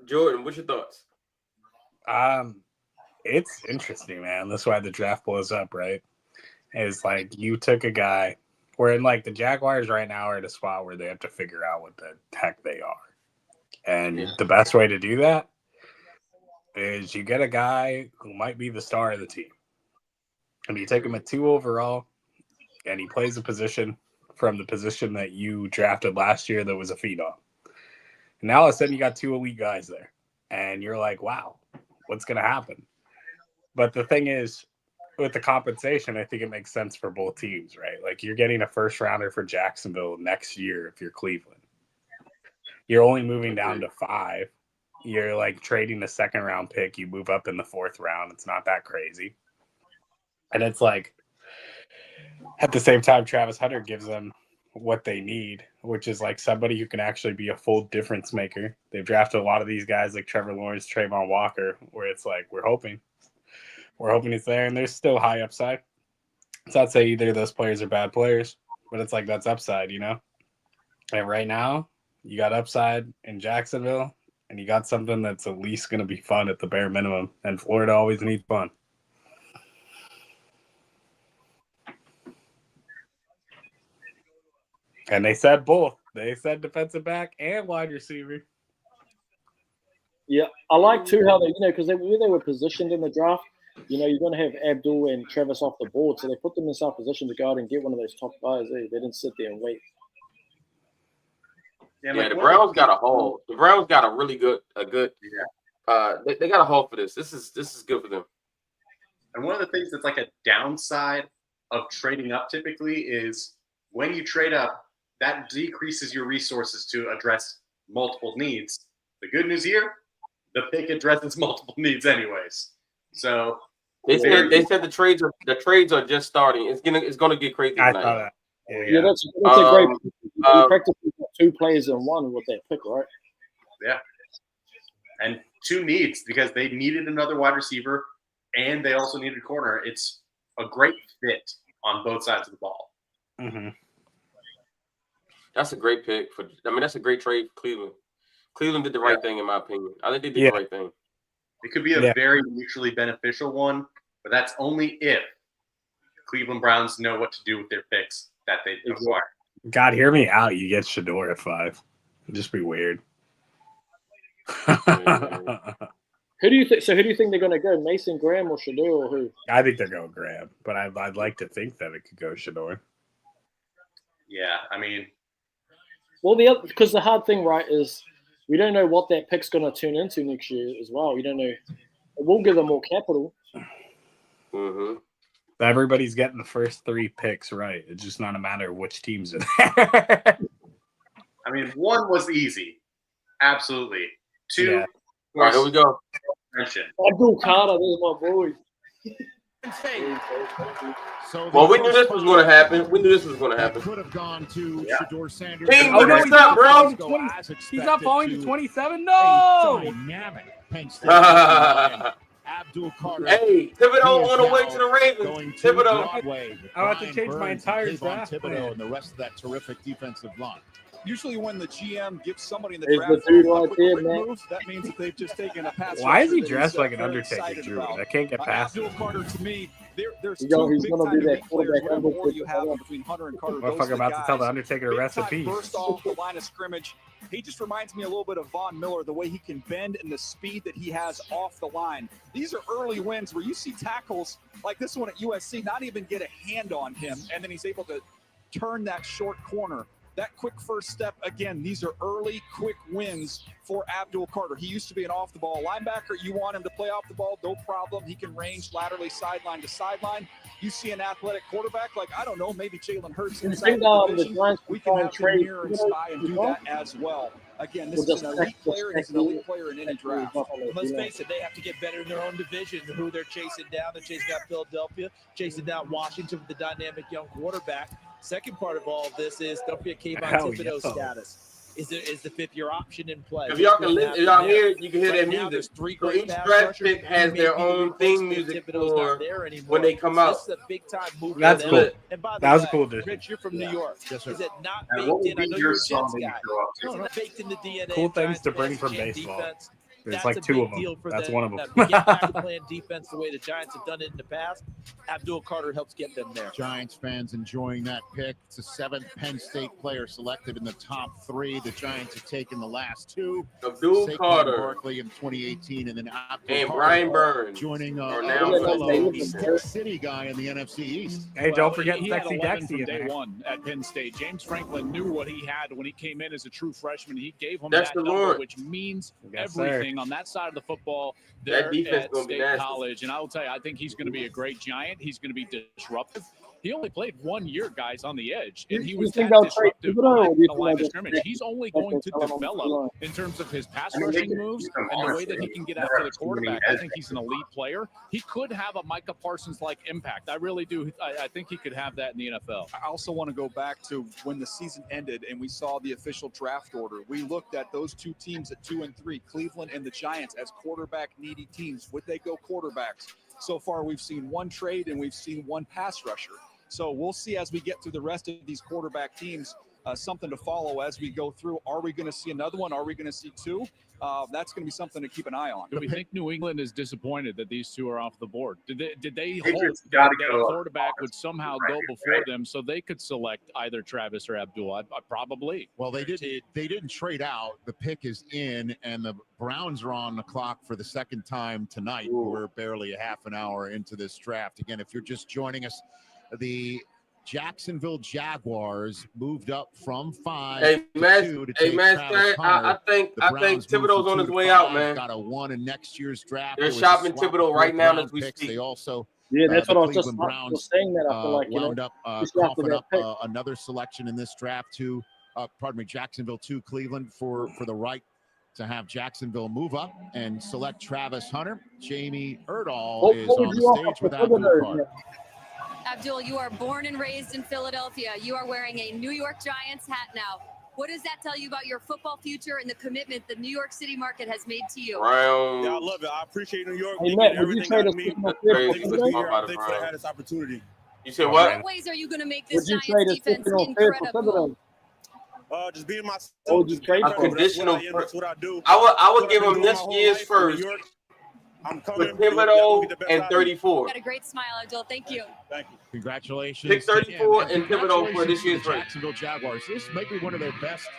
Jordan, what's your thoughts? It's interesting, man. That's why the draft blows up, right? It's like you took a guy. We're in like the Jaguars right now are at a spot where they have to figure out what the heck they are. And the best way to do that is you get a guy who might be the star of the team. And you take him at 2 overall, and he plays a position from the position that you drafted last year that was a phenom. And now all of a sudden you got 2 elite guys there. And you're like, wow, what's going to happen? But the thing is, with the compensation, I think it makes sense for both teams, right? Like you're getting a first rounder for Jacksonville next year if you're Cleveland. You're only moving down to 5. You're like trading the second round pick. You move up in the 4th round. It's not that crazy. And it's like, at the same time, Travis Hunter gives them what they need, which is like somebody who can actually be a full difference maker. They've drafted a lot of these guys like Trevor Lawrence, Trayvon Walker, where it's like, we're hoping it's there, and there's still high upside. It's not to say either of those players are bad players, but it's like that's upside, And right now, you got upside in Jacksonville, and you got something that's at least going to be fun at the bare minimum. And Florida always needs fun. And they said both. They said defensive back and wide receiver. Yeah, I like too how they, because where they were positioned in the draft. You're going to have Abdul and Travis off the board, so they put them in some position to go out and get one of those top guys. They didn't sit there and wait. Yeah, the Browns got a haul. The Browns got a really good. They got a haul for this. This is good for them. And one of the things that's like a downside of trading up typically is when you trade up, that decreases your resources to address multiple needs. The good news here, the pick addresses multiple needs anyways. So they said the trades are just starting. It's gonna get crazy tonight. I saw that. Yeah, that's a great. You practically got 2 players in one with that pick, right? Yeah, and 2 needs because they needed another wide receiver and they also needed a corner. It's a great fit on both sides of the ball. Mm-hmm. That's a great pick that's a great trade for Cleveland. Cleveland did the right thing, in my opinion. I think they did the right thing. It could be a very mutually beneficial one, but that's only if Cleveland Browns know what to do with their picks that they acquire. God, hear me out. You get Shador at 5. It'd just be weird. Who do you think? So who do you think they're going to go? Mason Graham or Shador or who? I think they're going Graham, but I'd like to think that it could go Shador. Yeah, I mean, well, because the hard thing, right, is we don't know what that pick's going to turn into next year as well. We don't know. It will give them more capital. Mm-hmm. Everybody's getting the first 3 picks right. It's just not a matter of which teams are there. I mean, 1 was easy. Absolutely. 2. Yeah. All right, here we go. Abdul Carter, there's my boy. Well, we knew this was going to happen. Could have gone to Shador Sanders. Hey, look at this up, bro. He's not falling to 27. No. Dynamic Penn State. Abdul Carter. Hey, Thibodeau on the way to the Ravens. Thibodeau. I'll have to change my entire draft. Thibodeau and the rest of that terrific defensive line. Usually when the GM gives somebody in the There's draft the dude right there, man. moves, that means that they've just taken a pass. Why is he rusher that dressed he's, like an very Undertaker, excited Drew? about. I can't get past Abdul it. Carter, to me, there's He's 2 gonna big-time be that elite players, quarterback whatever more you Undertaker. have between Hunter and Carter. Motherfucker those are the about to tell the guys. Undertaker to rest in Big-time peace. Burst off the line of scrimmage. He just reminds me a little bit of Von Miller, the way he can bend and the speed that he has off the line. These are early wins where you see tackles like this one at USC not even get a hand on him, and then he's able to turn that short corner. That quick first step, again, these are early, quick wins for Abdul Carter. He used to be an off-the-ball linebacker. You want him to play off the ball, no problem. He can range laterally sideline to sideline. You see an athletic quarterback like, I don't know, maybe Jalen Hurts inside the division. We can have him near and spy and do that as well. Again, this is an elite player. He's an elite player in any draft. Let's face it, they have to get better in their own division. Who they're chasing down. They're chasing down Philadelphia, chasing down Washington with the dynamic young quarterback. Second part of all of this is don't forget Kayvon Thibodeau's status. Is the 5th-year option in play? If y'all can listen, if y'all hear, you can hear Right that now, music. there's 3 So great each pass draft rushers. pick has their own theme music for when they come out. This is a big-time move. That's for cool. them. And by the That was a way, cool addition. Rich, you're from New York. Yes, sir. Is it not And what baked would in? I be know your you're a song Jets that you guy. grow up to? It's not baked in the DNA. Cool of things Giants to bring fans from and baseball. defense. There's That's like a 2 big of them. deal for That's them. one of them. If you get back to playing defense the way the Giants have done it in the past, Abdul Carter helps get them there. Giants fans enjoying that pick. It's the 7th Penn State player selected in the top 3. The Giants have taken the last 2. Abdul Saquon Carter Barkley in 2018, and then Abdul and Carter Brian Burns joining are a now fellow East. Tech City guy in the NFC East. Hey, don't forget he had Sexy 11 Dexy from in day there. one at Penn State. James Franklin knew what he had when he came in as a true freshman. He gave him That's that the number, Lord. which means Yes, sir. everything on that side of the football That there defense at gonna be State nasty. College. And I will tell you, I think he's going to be a great Giant. He's going to be disruptive. He only played 1 year, guys, on the edge, and he You was think that they'll trade disruptive Thibodeau, or on do you the think line they'll of scrimmage. just He's only let going them to tell him develop along? in terms of his pass I mean, they rushing could moves use him and the way honestly. that he can get Never after the have too many quarterback. I edge think he's an elite player. He could have a Micah Parsons-like impact. I really do. I think he could have that in the NFL. I also want to go back to when the season ended and we saw the official draft order. We looked at those 2 teams at 2 and 3, Cleveland and the Giants, as quarterback-needy teams. Would they go quarterbacks? So far, we've seen 1 trade and we've seen 1 pass rusher. So we'll see as we get through the rest of these quarterback teams, something to follow as we go through. Are we going to see another one? Are we going to see 2? That's going to be something to keep an eye on. Do we think New England is disappointed that these 2 are off the board? Did they hope Patriots that gotta a go quarterback would somehow right go here, before right? them so they could select either Travis or Abdul? Probably. Well, they didn't trade out. The pick is in, and the Browns are on the clock for the 2nd time tonight. Ooh. We're barely a half an hour into this draft. Again, if you're just joining us, the Jacksonville Jaguars moved up from 5 Hey, to man, 2 to hey, take man, Travis I Hunter. think The I Browns think moved from Thibodeau's on 2 his to way 5, out, man. Got a 1 in next year's draft. They're There was a shopping swap Thibodeau of right now Brown as we picks. speak. They also Yeah, that's the what I was Cleveland just Browns saying. That I feel like wound up just after coughing that up pick. another selection in this draft to Jacksonville to Cleveland for the right to have Jacksonville move up and select Travis Hunter. Jamie Erdahl is on the stage with that blue card. Abdul, you are born and raised in Philadelphia. You are wearing a New York Giants hat now. What does that tell you about your football future and the commitment the New York City market has made to you? Brown. Yeah, I love it. I appreciate New York. Hey, Matt, would you trade us Thankful to have this opportunity. You said what? What ways are you going to make this Would you Giants trade us defense incredible? Just being myself. Oh, just trade A conditional. That's what I do. I would give him this year's first. With Thibodeau and 34. Got a great smile, Abdul. Thank you. Thank you. Congratulations. Pick 34 and Thibodeau for this year's first. Jacksonville Jaguars. This may be one of their best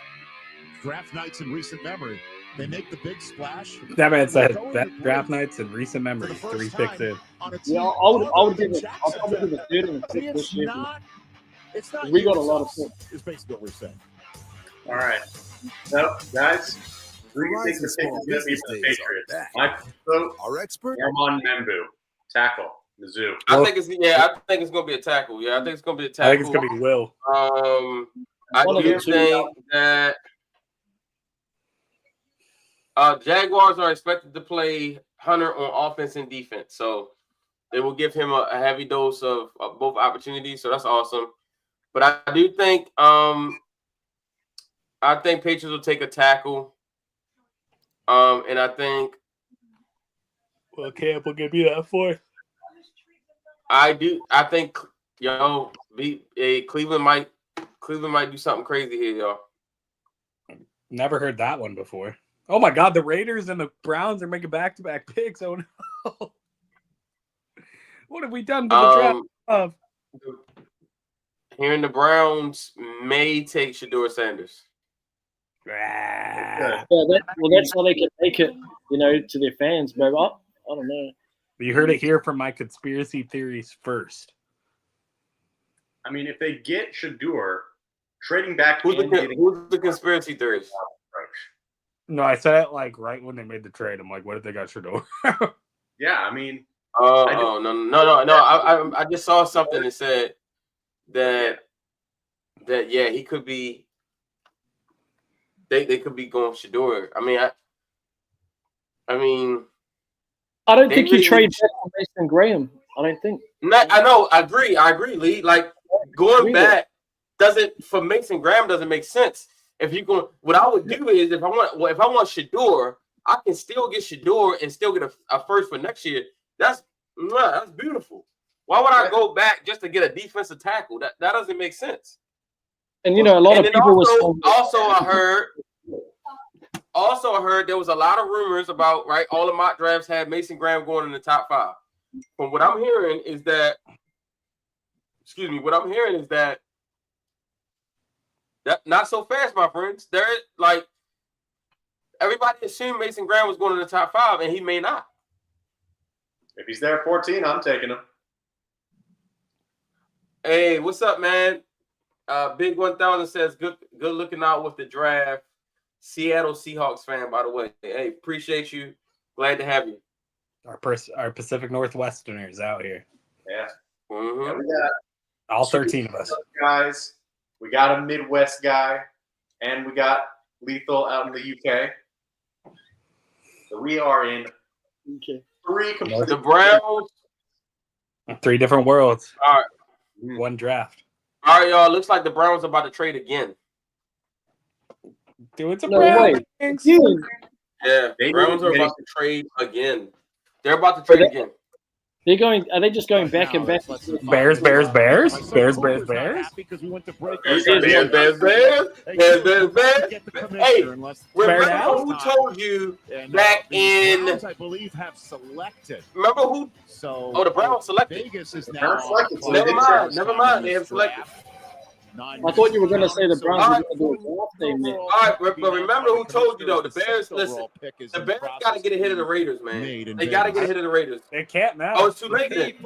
draft nights in recent memory. They make the big splash. That man said that draft nights in recent memory. 3 picks in. Yeah, I would give it. I'll probably give it 30 and 6 this year. It's not. We got a lot of picks. Is basically what we're saying. All right. So, guys, who do you think the pick is going to be for the Patriots? My vote, Our expert. Armand Membu, tackle, Mizzou. I think it's gonna be a tackle. Yeah, I think it's gonna be a tackle. I think it's gonna be Will. I do think that Jaguars are expected to play Hunter on offense and defense, so they will give him a heavy dose of both opportunities. So that's awesome. But I do think Patriots will take a tackle. And I think Camp will give you that fourth. I think Cleveland might do something crazy here, y'all. Never heard that one before. Oh my God, the Raiders and the Browns are making back-to-back picks. Oh no. What have we done to the draft? Hearing the Browns may take Shedeur Sanders. Yeah, that's how they can make it, to their fans. But I don't know. You heard it here from my conspiracy theories first. I mean, if they get Shedeur, trading back who's the conspiracy theories? No, I said it right when they made the trade. I'm like, what if they got Shedeur? Yeah, I mean. No. I just saw something that said that he could be. They could be going Shedeur. I don't think you trade back on Mason Graham. I don't think. I know. I agree, Lee. Like going back for Mason Graham doesn't make sense. If you going, what I would do is if I want Shedeur, I can still get Shedeur and still get a first for next year. That's beautiful. Why would I go back just to get a defensive tackle? That doesn't make sense. And a lot of people also I heard there was a lot of rumors about all the mock drafts had Mason Graham going in the top 5. From what I'm hearing is that not so fast, my friends. There everybody assumed Mason Graham was going in the top 5, and he may not. If he's there at 14, I'm taking him. Hey, what's up, man? Big 1000 says good looking out with the draft. Seattle Seahawks fan, by the way. Hey, appreciate you. Glad to have you. Our Pacific Northwesterners out here. Yeah. Mm-hmm. Yeah, we got all 13 of us. Guys, we got a Midwest guy, and we got Lethal out in the UK. So we are in 3 complete. The Browns. 3 different worlds. All right. 1 draft. All right, y'all. Looks like the Browns are about to trade again. Dude, it's a Browns. Yeah, Browns are about to trade again. They're about to trade again. They're going. Are they just going back and back? Bears. Because we went to break. Bears. Hey, remember who told you back in? I believe have selected. Remember who? So the Browns selected. Vegas is now. Never mind. They have selected. I thought you were going to say the Browns were going to do a draft thing. All right, but remember who told you though? The Bears. Listen, the Bears got to get ahead of the Raiders, man. They got to get ahead of the Raiders. They can't now. Oh, it's too late. It's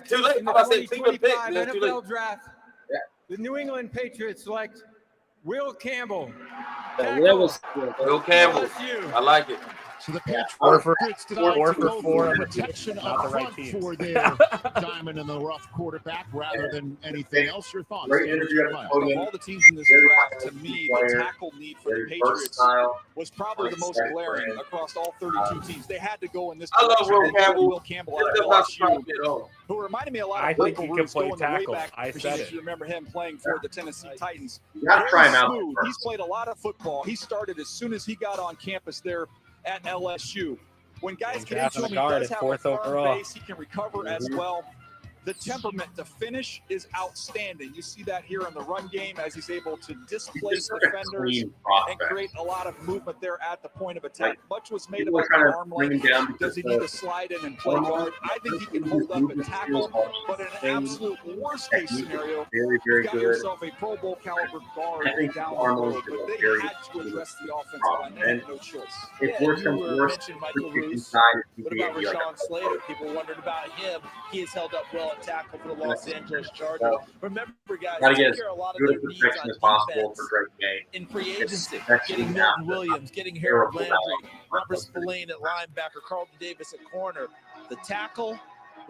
too late. I'm about to say Cleveland pick. It's too late. NFL draft. The New England Patriots select Will Campbell. Will Campbell. I like it. So the Patriots Four for go four on the protection not the up right front teams. for their diamond in the rough quarterback rather than anything else. Your thoughts? Great Standard interview at the Jeremiah? podium. Of all the teams in this draft, to me, the tackle need for the Very Patriots versatile. was probably the most glaring across all 32 teams. They had to go in this I love direction. Will Campbell. Will Campbell out That's of not surprising LSU, at all. who reminded me a lot I of think Michael he can Bruce play going the way tackle. back. I If said it. you remember him playing for the Tennessee Titans. You gotta try him out Smooth. first. He's played a lot of football. He started as soon as he got on campus there at LSU. When guys get into him, he does have a firm base. He can recover as well. The temperament to finish is outstanding. You see that here in the run game as he's able to displace defenders and create a lot of movement there at the point of attack. Much was made about the arm length. Does he need to slide in and play guard? I think he can hold up and tackle, but in an absolute worst case scenario, very, you got good. yourself a Pro Bowl caliber guard down the road. But they had to address the offensive line. They had no choice. If worse comes to worse, mentioned Michael Bruce. inside, What about Rashawn Slater? People wondered about him. He has held up well at tackle for the Los Angeles Chargers. Remember, guys, gotta they get take care of a lot of good their a needs protection on as possible defense for Drake May. in free agency. Especially Getting now. Milton Williams, getting Harold Landry, Robert Spillane at linebacker, Carlton Davis at corner. The tackle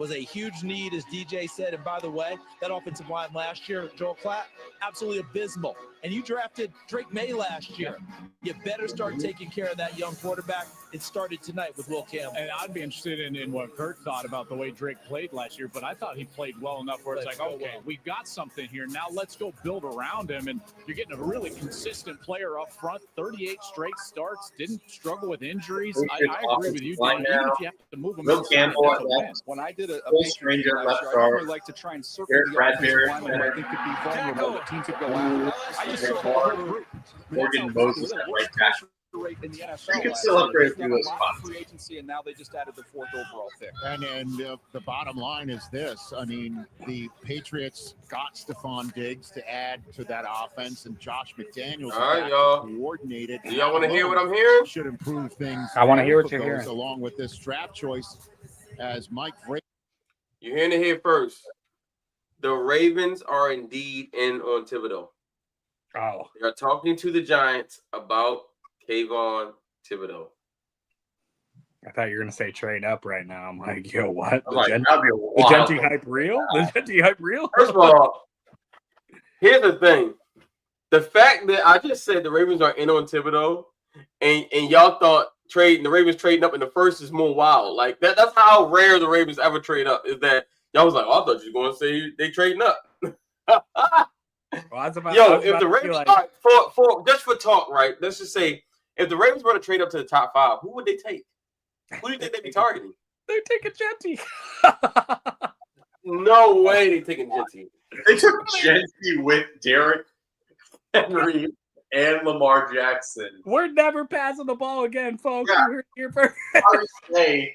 was a huge need, as DJ said. And by the way, that offensive line last year, Joel Klatt, absolutely abysmal. And you drafted Drake May last year. You better start taking care of that young quarterback. It started tonight with Will Campbell. And I'd be interested in what Kurt thought about the way Drake played last year, but I thought he played well enough where it's like, okay, we've got something here. Now let's go build around him. And you're getting a really consistent player up front, 38 straight starts, didn't struggle with injuries. I agree with you, Dan. Even if you have to move him inside, that's a win. When I did a stranger Patriots left last year, I guard. really like to try and circle Garrett the offensive Bradbury, lineman who I think could be vulnerable that teams could go after. I just circled the whole group. Morgan Moses at right tackle. Rate in the NFL. You can still upgrade They've through got those a lot of spots. free agency, and now they just added the 4th overall pick. And the bottom line is this. I mean, the Patriots got Stephon Diggs to add to that offense, and Josh McDaniels All right, y'all. coordinated. Do y'all want to hear what I'm hearing? Should improve things. I want to hear what you're goes hearing. Along with this draft choice, as Mike Vrabel. You're hearing it here first. The Ravens are indeed in on Thibodeau. Oh, They're talking to the Giants about Kayvon Thibodeau. I thought you were gonna say trade up right now. I'm like, yo, what? I'm like, that'd be a The wild Genti thing. hype real? The Genti hype real? First of all, here's the thing. The fact that I just said the Ravens are in on Thibodeau and y'all thought the Ravens trading up in the first is more wild. Like that's how rare the Ravens ever trade up, is that y'all was like, oh, I thought you were going to say they trading up. Well, If the Ravens, all right, for just for talk, right? Let's just say if the Ravens were to trade up to the top 5, who would they take? Who do you think they'd be targeting? They're taking Genti. No way they taking Genti. They took Genti with Derrick Henry and Lamar Jackson. We're never passing the ball again, folks. Yeah. You heard it here first. Hey,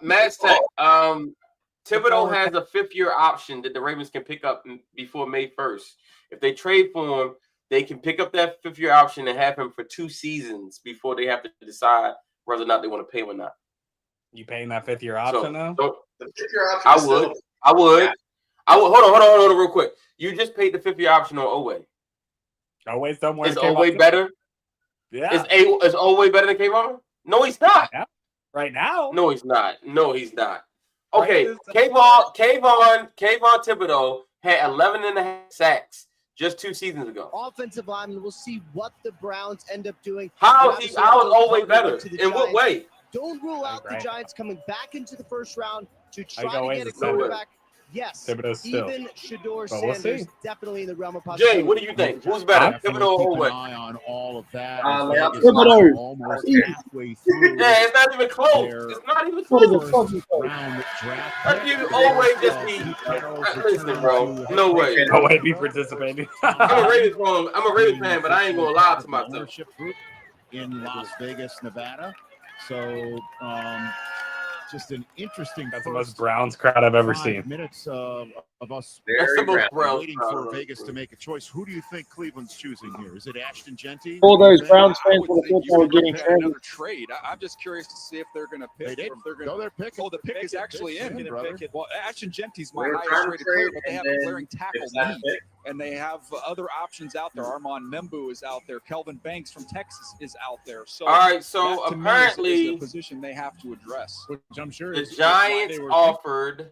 Matt Tech, Thibodeau has a 5-year option that the Ravens can pick up before May 1st. If they trade for him, they can pick up that 5-year option and have him for 2 seasons before they have to decide whether or not they want to pay him or not. You paying that 5th-year option now? So The 5-year option. I is would. still- I would. Hold on, real quick. You just paid the 5-year option on Oweh. Always done where Is Oweh better? Yeah. Is Oweh better than Kayvon? No, he's not. Yeah. Right now. No, he's not. Right Okay, this- Kayvon Thibodeau had 11.5 sacks just 2 seasons ago. Offensive lineman, we'll see what the Browns end up doing. How is Oweh better? In what way? Don't rule out the Right. Giants coming back into the first round to I try go to as get a a center. quarterback. Yes, Thibodeau still. even Shador But we'll Sanders see. definitely in the realm of possibility. Jay, what do you think? Who's better, Thibodeau or Keep an Oweh? eye on all of that. yeah. Vegas is Thibodeau. almost halfway through. Yeah, it's not even close. It's not even close. Round draft. How you Oweh just be? Listen, bro. No way. No way be participating. I'm a Ravens fan, but I ain't gonna lie to myself. Ownership group in Las Vegas, Nevada. So, just an interesting. That's the first most Browns crowd I've ever 5 seen. minutes of of us waiting for Vegas to make a choice. Who do you think Cleveland's choosing here? Is it Ashton Genty? All those Browns fans would for the think football are you would getting look at traded. another trade. I'm just curious to see if they're going to pick. They didn't. Or if they're No, going they're picking. Oh, the pick is actually in. brother. Well, Ashton Genty's my We're highest trying to rated player, trade, but they have and a then glaring tackle it's that need. pick. And they have other options out there. Armand Membu is out there. Kelvin Banks from Texas is out there. So, all right, so that, to me, apparently is a position they have to address. Which I'm sure the is why Giants they were offered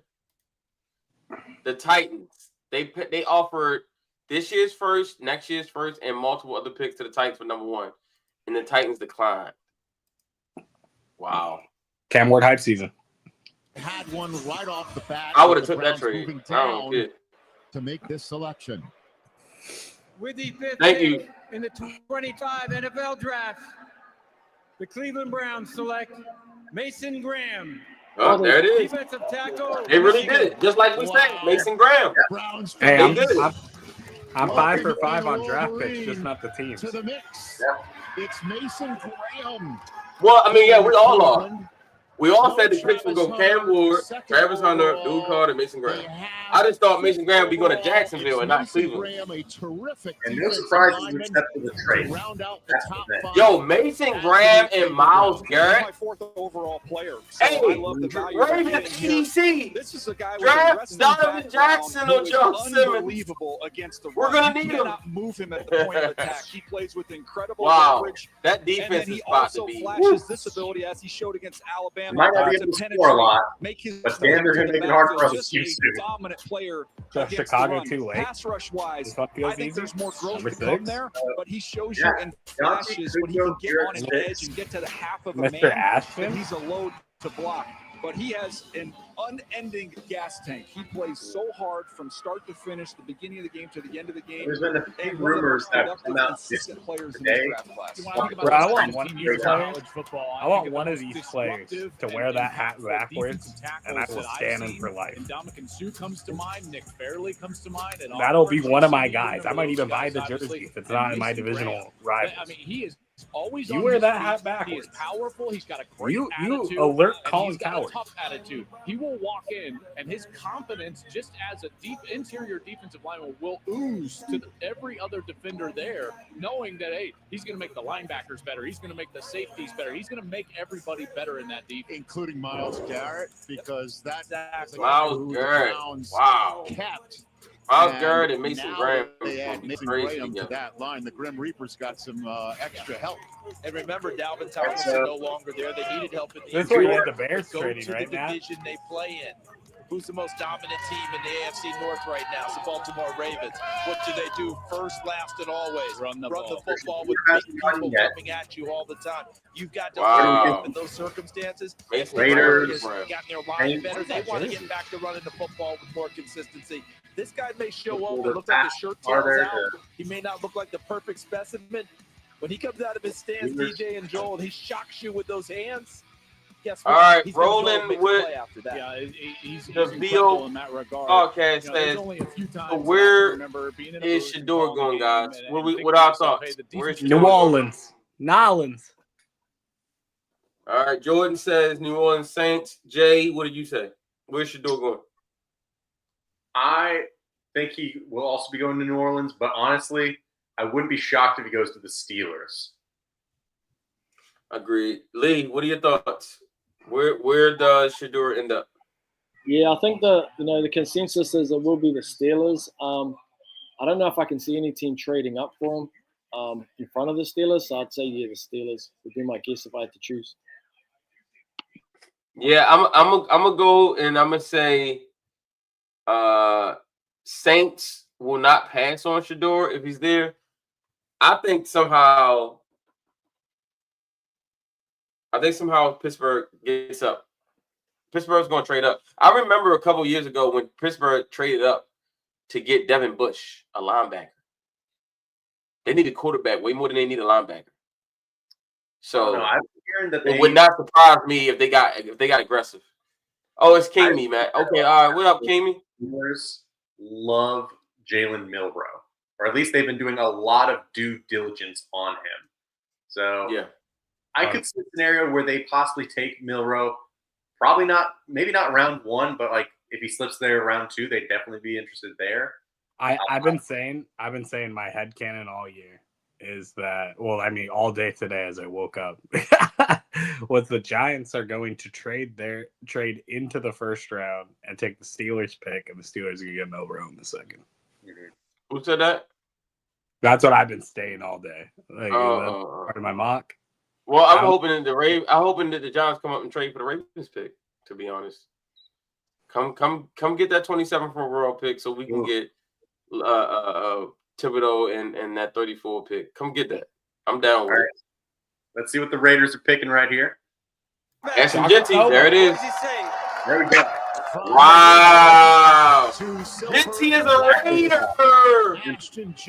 the Titans. They offered this year's first, next year's first, and multiple other picks to the Titans for number 1, and the Titans declined. Wow. Cam Ward hype season. Had one right off the bat. I would have with took the that Browns trade. moving I don't down care. to make this selection. With the 5th Thank pick you. in the 25 NFL Draft, the Cleveland Browns select Mason Graham. Oh, there it is. Defensive tackle. They really did it, just like we said. Mason Graham. Browns Hey, They I'm, did it. I'm 5 for 5 on draft picks, just not the teams. To the mix. It's Mason Graham. Well, I mean, yeah, we all are. Cleveland. We all No said the picks would go Travis Cam Hunter, Ward, second Travis Hunter, overall. Duke Carter, Mason Graham. They have I just thought Mason Graham would be going to overall, Jacksonville and not it's Mason Cleveland. Graham, a terrific And no defensive surprises lineman except for the to trade. round out the That's top the thing. 5. Yo, Mason Graham and Myles Garrett. My 4th overall player. So Hey, I love the value of Ravens getting here. EDC. This is a guy with a Draft wrestling Donovan background Jackson who or is Joe Simmons. unbelievable against the We're run. gonna You need him. cannot move him at the point of attack. He plays with incredible Wow, leverage. that And then defense he is about to also be. flashes this ability as he showed against Alabama. Might not be to able to penetrate, score a lot, make his but way damn, they're to gonna the make it hard for backfield. us Just to a use. dominant player So against Chicago the run. too late. Pass rush wise, This one feels I think easy. there's more growth Number to come 6. there, but he shows Yeah. you in flashes when he can get on an edge and get to the half of a Mr. man. And Ashton. he's a load to block. But he has an unending gas tank. He plays so hard from start to finish, the beginning of the game to the end of the game. There's been a few And one of the rumors most that have productive, come out consistent players in today. this draft class. When I think about Bro, I those want kind one of of teams these in players. college football. I want think one of the these most players disruptive to wear and that hat impactful backwards, defensive tackles and I will that I've stand him seen. for life. And Ndamukong Suh comes to mind. Nick Fairley comes to mind. And That'll be Oliver one of my Chase, guys. I might those even buy guys, the obviously. jersey if it's And not in my Mason divisional Graham, rival. I mean, he is always You on wear his that feet. hat He backwards. is powerful. He's got a great You attitude. alert and Colin he's got Coward. a tough attitude. He will walk in, and his confidence, just as a deep interior defensive lineman, will ooze to every other defender there, knowing that, hey, he's going to make the linebackers better. He's going to make the safeties better. He's going to make everybody better in that defense. Including Myles Garrett, because that's Myles Garrett. Wow. kept. Myles Garrett and Mason now Graham They is add gonna be Mason crazy Graham to together. that line. The Grim Reaper's got some extra help. And remember, Dalvin Tomlinson no longer there. They needed help in the This is where you interior. had the Bears Go trading to right the now. division they play in. Who's the most dominant team in the AFC North right now? It's the Baltimore Ravens. What do they do first, last, and always? Run the football with Hasn't big run people yet. coming at you all the time. You've got to Wow. in those circumstances. Mason Raiders. Graham. Got their line Saints. better. They want to get back to running the football with more consistency. This guy may show up and look like his shirt tails Harder out. to- He may not look like the perfect specimen. When he comes out of his stance, Raiders. DJ and Joel, and he shocks you with those hands. Guess All what? right, He's gonna go rolling and make a with play after that. Yeah, he's the incredible Bill in that regard. Okay, it You know, there's says, only a few times so that I where can remember being in a is booth and Shador calling going, a game guys? and What thinking what to our myself, thoughts? hey, the Where's defense- New Shador going? Orleans. Nolans. All right, Jordan says New Orleans Saints. Jay, what did you say? Where's Shador going? I think he will also be going to New Orleans, but honestly, I wouldn't be shocked if he goes to the Steelers. Agreed. Lee, what are your thoughts? Where does Shador end up? Yeah, I think the consensus is it will be the Steelers. I don't know if I can see any team trading up for him in front of the Steelers. So I'd say the Steelers would be my guess if I had to choose. Yeah, I'm gonna go and I'm gonna say Saints will not pass on Shador if he's there. I think somehow Pittsburgh gets up. Pittsburgh's going to trade up. I remember a couple years ago when Pittsburgh traded up to get Devin Bush, a linebacker. They need a quarterback way more than they need a linebacker. So I'm hearing that it would not surprise me if they got aggressive. Oh, it's King Me, man. Okay, all right. What up, King Me? Steelers love Jalen Milroe, or at least they've been doing a lot of due diligence on him. So yeah, I could see a scenario where they possibly take Milroe. Probably not, maybe not round one, but like if he slips there round 2, they'd definitely be interested there. I've been saying my headcanon all year is that, well, I mean, all day today as I woke up, was the Giants are going to trade into the first round and take the Steelers pick, and the Steelers are going to get Milroe in the second. Who said that? That's what I've been saying all day. Like, part of my mock. Well, I'm hoping that the Giants come up and trade for the Ravens pick. To be honest, come get that 27th overall pick so we can get Thibodeau and that 34 pick. Come get that. I'm down with it. Let's see what the Raiders are picking right here. Ashton Genty, there it is. There we go. Wow. Genty is a Raider.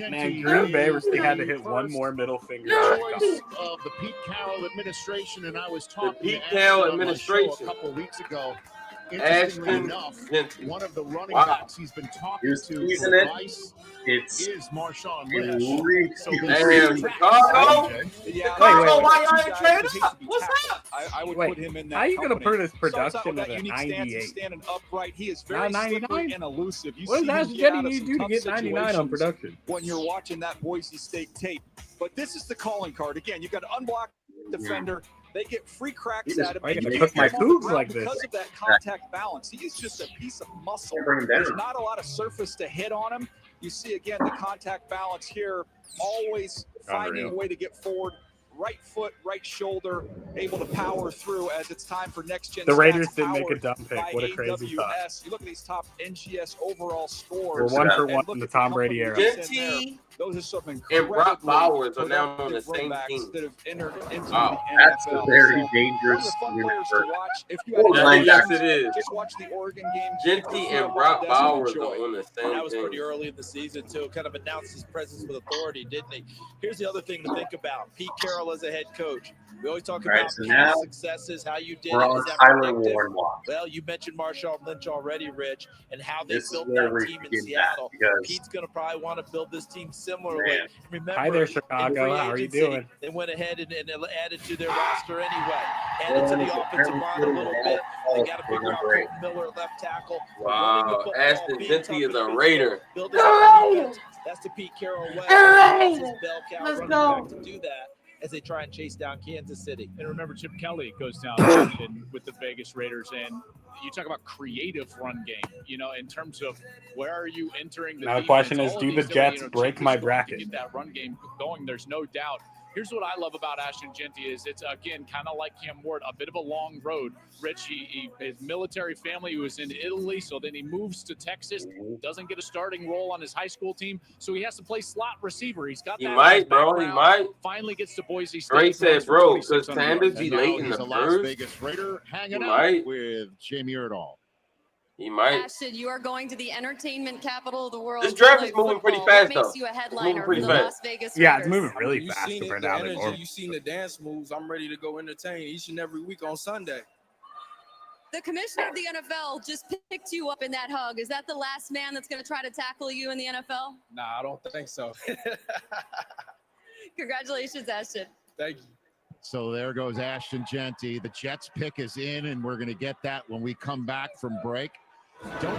Man, Green Bay had to hit one more middle finger. Of the Pete Carroll administration, and I was talking to Ashton a couple of weeks ago. Interestingly enough, one of the running backs he's been talking to for advice is Marshawn Lynch. So why y'all ain't traded up? What's up? I would put him in that. How are you going to put his production production at a 98? Standing upright, he is very slippery and elusive. What does Ashton need to do to get 99 on production? When you're watching that Boise State tape, but this is the calling card. Again, you've got an unblocked defender. They get free cracks at him. You cook my foods like this because of that contact balance. He is just a piece of muscle. There's not a lot of surface to hit on him. You see again the contact balance here, always finding a way to get forward. Right foot, right shoulder, able to power through as it's time for next gen. The Raiders didn't make a dumb pick. What a crazy thought. You look at these top NGS overall scores. We're 1 for 1 in the Tom Brady era. Those are some and Brock Bowers are now on the same team. That have entered into the that's a very dangerous yes, it is. Just watch the Oregon game. Genty and Brock Bowers are on the same team. That was pretty early in the season too. Kind of announced his presence with authority, didn't he? Here's the other thing to think about: Pete Carroll as a head coach. We always talk about past successes, how you did it. Is that predictive? Well, you mentioned Marshawn Lynch already, Rich, and how they built that team in Seattle. Pete's going to probably want to build this team similarly. Remember, hi there, Chicago. How are you doing? They went ahead and added to their roster anyway. Added to the offensive line a little bit. They got to figure out Colton Miller, left tackle. Wow, Ashton Genty is a Raider. That's the Pete Carroll way. That's his bell cow running back to do that as they try and chase down Kansas City. And remember, Chip Kelly goes down with the Vegas Raiders, and you talk about creative run game, in terms of where are you entering the now the question is, do the Jets break my bracket? Get that run game going, there's no doubt. Here's what I love about Ashton Genty is it's, again, kind of like Cam Ward, a bit of a long road. Rich, his military family was in Italy, so then he moves to Texas, doesn't get a starting role on his high school team, so he has to play slot receiver. He's got that. He might, bro. He might. Finally gets to Boise State. Ray said, bro, because Sanders be late in the Las first. Vegas Raider hanging out with Jamie Erdahl. He might. Ashton, you are going to the entertainment capital of the world. This draft is moving pretty fast, what though. makes you a headliner for the fast. Las Vegas Raiders? Yeah, it's moving really fast. You seen the dance moves. I'm ready to go entertain each and every week on Sunday. The commissioner of the NFL just picked you up in that hug. Is that the last man that's going to try to tackle you in the NFL? Nah, I don't think so. Congratulations, Ashton. Thank you. So there goes Ashton Genty. The Jets pick is in, and we're going to get that when we come back from break. Don't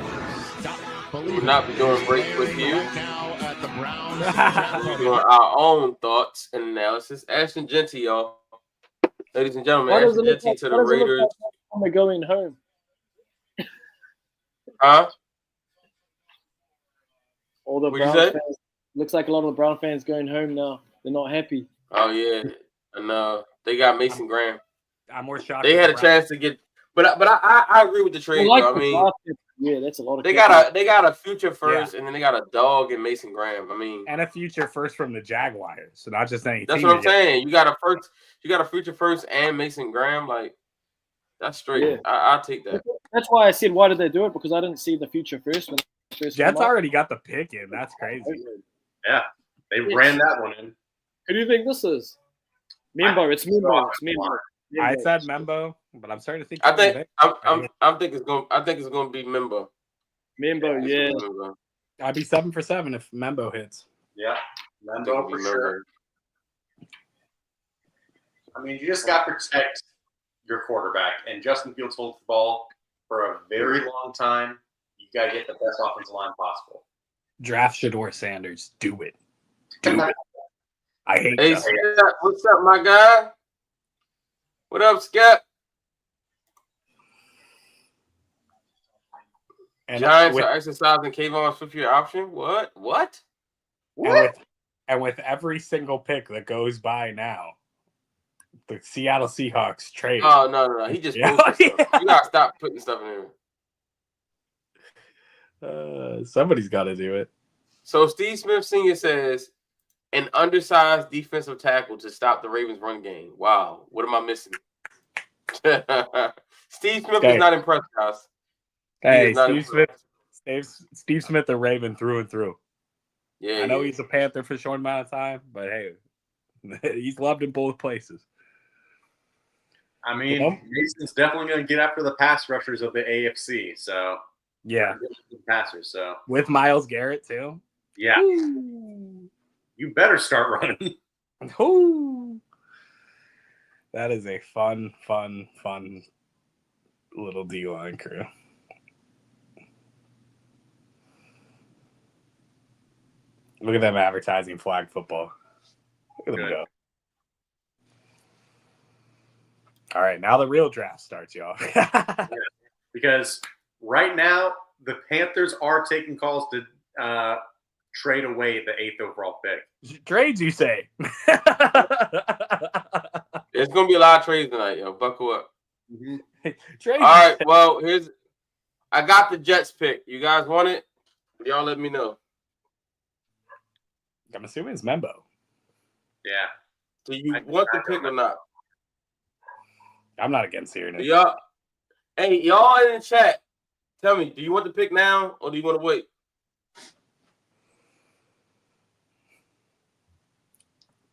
stop believing. We'll not be doing break with you. Now at the Browns. We're doing our own thoughts and analysis. Ashton Genty, y'all. Ladies and gentlemen, Ashton Genty to the Raiders. We're going home. Huh? All the Brown fans. Looks like a lot of the Brown fans going home now. They're not happy. Oh yeah, and they got Mason Graham. I'm more shocked. They had a chance to get, but I agree with the trade. I mean, yeah, that's a lot of. They got a future first, and then they got a dog in Mason Graham. I mean, and a future first from the Jaguars. So not just any. That's what I'm saying. You got a future first and Mason Graham. Like that's straight. Yeah. I'll take that. That's why I said, why did they do it? Because I didn't see the future first. Jets already got the pick in. That's crazy. Yeah, they ran that one in. Who do you think this is? Membo. It's Membo. It's Membo. I said Membo, but I'm starting to think. I think it's gonna be Membo. Membo, yeah. I'd be 7 for 7 if Membo hits. Yeah, Membo for sure. I mean, you just got to protect your quarterback, and Justin Fields holds the ball for a very long time. You got to get the best offensive line possible. Draft Shador Sanders. Do it. Do it. I hate Hey, that. Scott, what's up, my guy? What up, Scott? And Giants are exercising Kayvon's fifth-year option. What? And with every single pick that goes by now, the Seattle Seahawks trade. Oh no! He just posted stuff. You gotta stop putting stuff in there. Somebody's got to do it. So Steve Smith Sr. says an undersized defensive tackle to stop the Ravens' run game. Wow, what am I missing? Steve Smith is not impressed, guys. Hey, Steve Smith, the Raven through and through. Yeah, I know he's a Panther for a short amount of time, but hey, he's loved in both places. I mean, Mason's definitely going to get after the pass rushers of the AFC. So yeah, passers. So with Myles Garrett too. Yeah, you better start running. Ooh. That is a fun little D-line crew. Look at them advertising flag football. Look at them go. All right, now the real draft starts, y'all. Yeah, because right now, the Panthers are taking calls to trade away the 8th overall pick. Trades, you say? It's going to be a lot of trades tonight, yo. Buckle up. Mm-hmm. All right, well, I got the Jets pick. You guys want it? Y'all let me know. I'm assuming it's Membo. Yeah. Do you want the pick or not? I'm not against hearing it. Y'all in the chat, tell me, do you want the pick now or do you want to wait?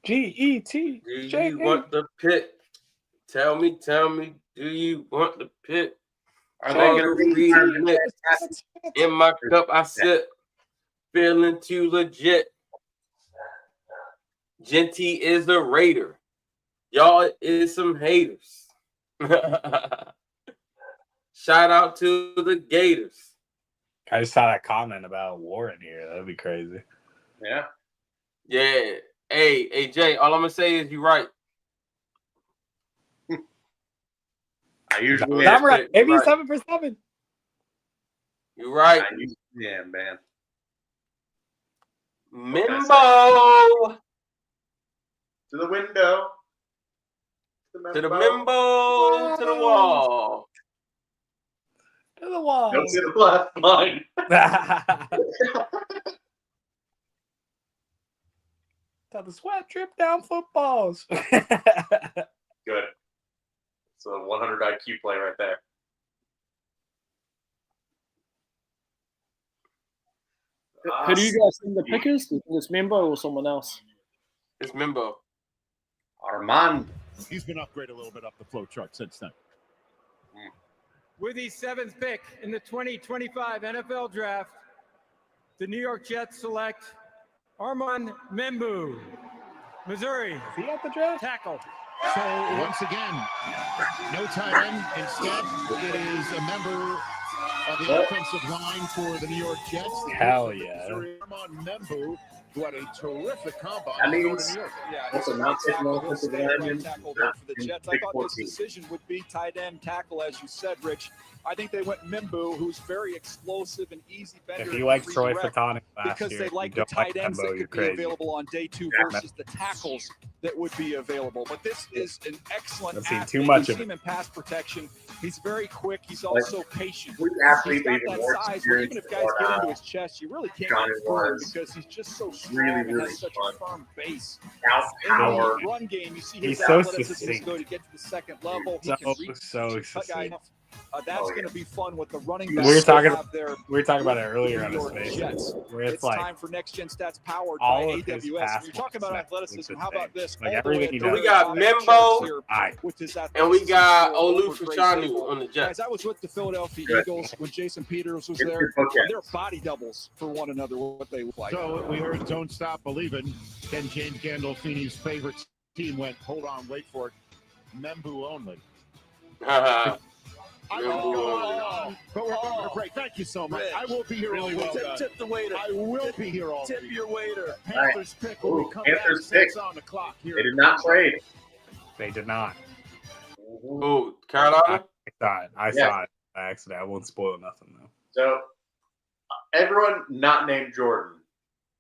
G-E-T. Do you want the pick? Tell me, do you want the pick? Are they going to read in my cup? I sip, feeling too legit. Genty is a Raider. Y'all is some haters. Shout out to the Gators. I just saw that comment about Warren here. That'd be crazy. Yeah. Yeah. Hey, Jay, all I'm going to say is you're right. I usually I'm right. Maybe 7 for 7. You're right. Yeah, man. Mimbo. To the window. To the Mimbo. To the wall. To the wall. Don't get the last line. Tell the sweat trip down footballs. Good. So 100 IQ play right there. Who do you guys think the pick is? Do you think it's Membo or someone else? It's Membo. Armand. He's been upgraded a little bit up the flow chart since then. With the 7th pick in the 2025 NFL Draft, the New York Jets select Armand Membu, Missouri. Is he at the draft? Tackle. So once again, no tight end. Instead, it is a member of the offensive line for the New York Jets. Hell yeah. Armand Membu, who had a terrific combine. That means That's a not taking tackle offensive for lineman. the Jets. I thought this decision would be tight end tackle, as you said, Rich. I think they went Membu, who's very explosive and easy bender. If you like Troy Fatonic last because year, they like you the don't like tight ends Membo, that you're could be crazy. available on day 2 versus the tackles that would be available. But this is an excellent I've seen athlete. too much You of see him it. in pass protection. He's very quick. He's also patient. Which He's athlete got even that more size where even experience if guys than get what, into his chest, you really can't Johnny get through him was. because he's just so strong Really, and really has such fun. a firm base. Power. In the run game, you see his He's so athleticism succinct. go to get to the second level. He So can reach cut guy succinct. off. That's going to be fun with the running We backs. were talking. they have there We were talking about it earlier on New his York face, Jets. where it's It's like time for Next Gen Stats powered all by of his AWS. pass You're talking about blocks athleticism. the How about same. this? Like All the way everything he up to does. We got the Membo here Aye. with his and we got athleticism Olu over Greg Fashanu Zabel. on the Jets. Guys, I was with the Philadelphia Good. Eagles when Jason Peters was Good there. bookends. They're body doubles for one another, what they look like. So we heard Don't Stop Believin'. Then James Gandolfini's favorite team went, hold on, wait for it, Membu only. I will go on, but we're going to break. Thank you so much. Rich, I will be here all week. Tip the waiter. I will be here all Tip week. your waiter. Panthers pick when we come Panthers back. pick. 6 on the clock here. They did not trade. They did not. Who? Carolina? I saw it by accident. I won't spoil nothing though. So, everyone not named Jordan,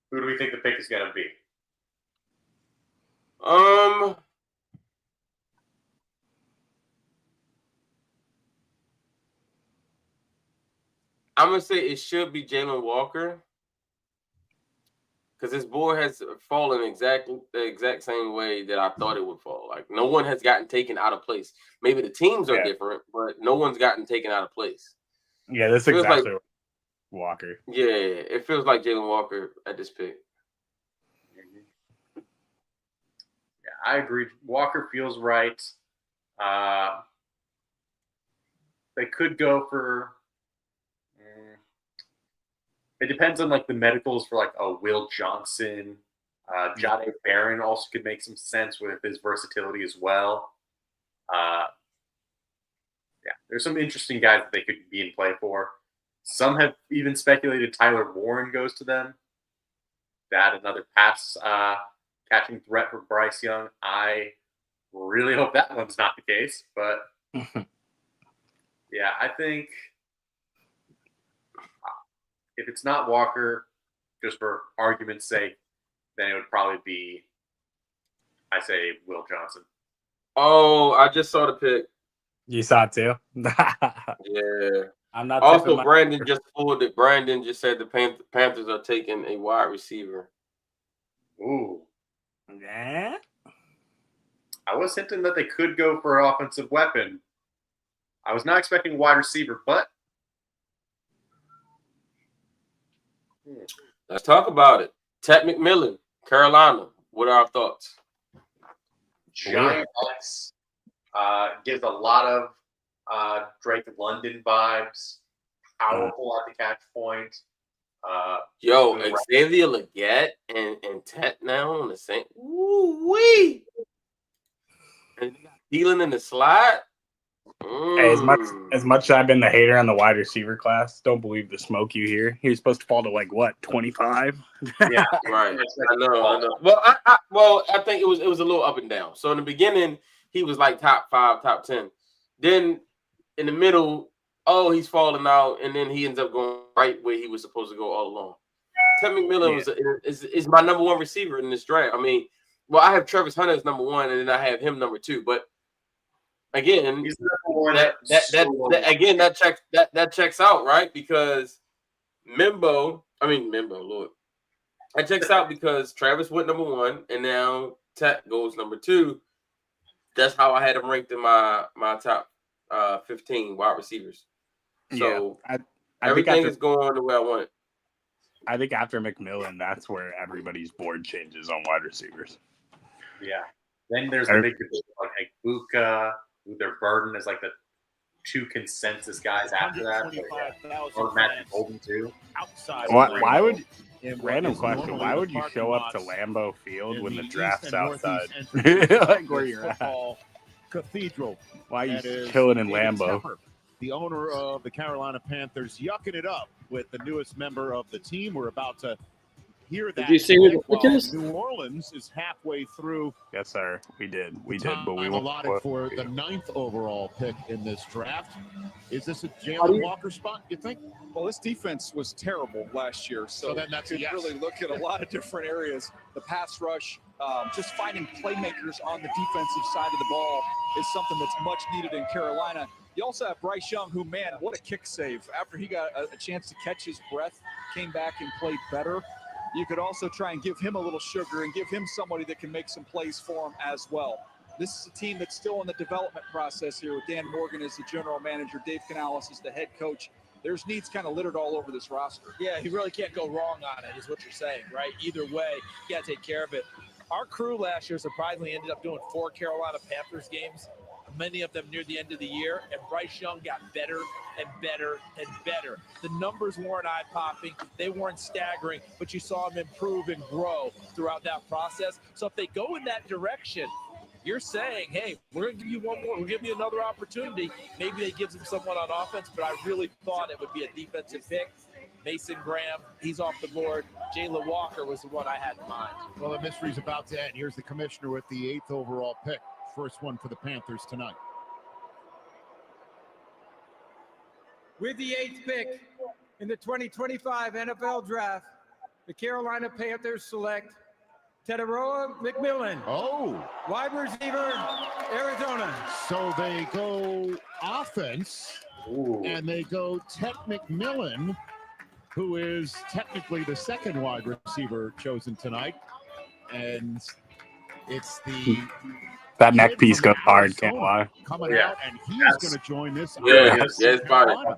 who do we think the pick is going to be? I'm gonna say it should be Jalen Walker because this board has fallen the exact same way that I thought it would fall. Like no one has gotten taken out of place. Maybe the teams are different, but no one's gotten taken out of place. Yeah, that's exactly like, Walker. Yeah, it feels like Jalen Walker at this pick. Yeah, I agree. Walker feels right. They could go for. It depends on like the medicals for like Will Johnson. Jahdae Barron also could make some sense with his versatility as well. Yeah, there's some interesting guys that they could be in play for. Some have even speculated Tyler Warren goes to them. That another pass catching threat for Bryce Young. I really hope that one's not the case, but yeah, I think if it's not Walker, just for argument's sake, then it would probably be, I say, Will Johnson. Oh, I just saw the pick. You saw it too? Yeah. I'm not. Also, Brandon just pulled it. Brandon just said the Panthers are taking a wide receiver. Ooh. Yeah. I was hinting that they could go for an offensive weapon. I was not expecting wide receiver, but let's talk about it. Ted McMillan, Carolina. What are our thoughts? Giant X gives a lot of Drake London vibes. Powerful at the catch point. Xavier Legette and Tet now on the same. Woo-wee. And dealing in the slot. Hey, as much as I've been the hater on the wide receiver class, don't believe the smoke you hear. He was supposed to fall to like what, 25? Yeah, right. I know. Well, I think it was a little up and down. So in the beginning, he was like top 5, top 10. Then in the middle, he's falling out, and then he ends up going right where he was supposed to go all along. Ted McMillan is my number 1 receiver in this draft. I mean, well, I have Travis Hunter as number 1, and then I have him number 2. But again, that checks out, right? Because Lord, that checks out because Travis went number 1, and now Ted goes number 2. That's how I had him ranked in my top 15 wide receivers. So everything is going the way I want it. I think after McMillan, that's where everybody's board changes on wide receivers. Yeah. Then there's the big debate like Buka, their burden is like the 2 consensus guys after that. Or Matthew Golden too. Why would random question? Why would you show up to Lambeau Field when the draft's outside? Like where you're at. Cathedral. Why are you chilling in Lambeau? The owner of the Carolina Panthers yucking it up with the newest member of the team. We're about to hear that. Did you see who the pick is? New Orleans is halfway through. Yes, sir. We did, but we won't allotted for the 9th overall pick in this draft. Is this a Jalen Walker spot, you think? Well, this defense was terrible last year, so then that's you could really look at a lot of different areas. The pass rush, just finding playmakers on the defensive side of the ball is something that's much needed in Carolina. You also have Bryce Young, who, man, what a kick save. After he got a chance to catch his breath, came back and played better. You could also try and give him a little sugar and give him somebody that can make some plays for him as well. This is a team that's still in the development process here with Dan Morgan as the general manager, Dave Canales as the head coach. There's needs kind of littered all over this roster. Yeah, he really can't go wrong on it, is what you're saying, right? Either way, you got to take care of it. Our crew last year surprisingly ended up doing 4 Carolina Panthers games, many of them near the end of the year, and Bryce Young got better and better and better. The numbers weren't eye-popping, they weren't staggering, but you saw him improve and grow throughout that process. So if they go in that direction, you're saying, hey, we're going to give you one more. We'll give you another opportunity. Maybe they gives him someone on offense, but I really thought it would be a defensive pick. Mason Graham, he's off the board. Jalen Walker was the one I had in mind. Well, the mystery's about to end. Here's the commissioner with the 8th overall pick. First one for the Panthers tonight. With the 8th pick in the 2025 NFL Draft, the Carolina Panthers select Teteroa McMillan. Oh. Wide receiver, Arizona. So they go offense, and they go Tet McMillan, who is technically the second wide receiver chosen tonight. And it's the that neck piece goes hard, can't lie. Coming out, and he's going to join this. It's fine.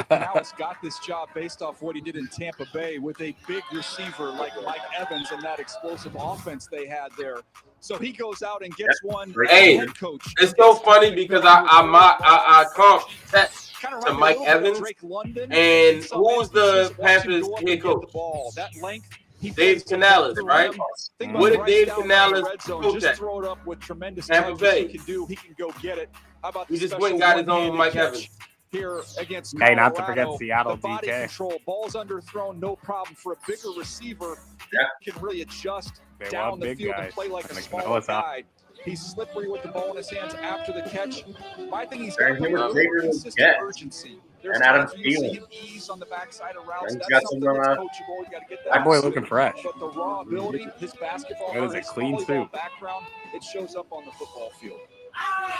Dallas got this job based off what he did in Tampa Bay with a big receiver like Mike Evans and that explosive offense they had there. So he goes out and gets one. Hey, head coach. It's so funny because I comp that to Mike Evans, and who's the Panthers head coach? That length. Dave Canales, right? What did Dave Canales coach at? Throw it up with tremendous Tampa Bay. He can do. He can go get it. How about he just went and got his own Mike Evans. Here against Hey, not to forget Seattle the body DK. Control, balls underthrown, no problem for a bigger receiver. He can really adjust down the field and play like a smaller guy. He's slippery with the ball in his hands after the catch. My thing, he's got a little consistent urgency. There's times when you see him ease on the backside of routes. That's something that's coachable. You got to get that. That boy looking fresh. But the raw ability, his basketball, That is a his clean volleyball suit. background, it shows up on the football field.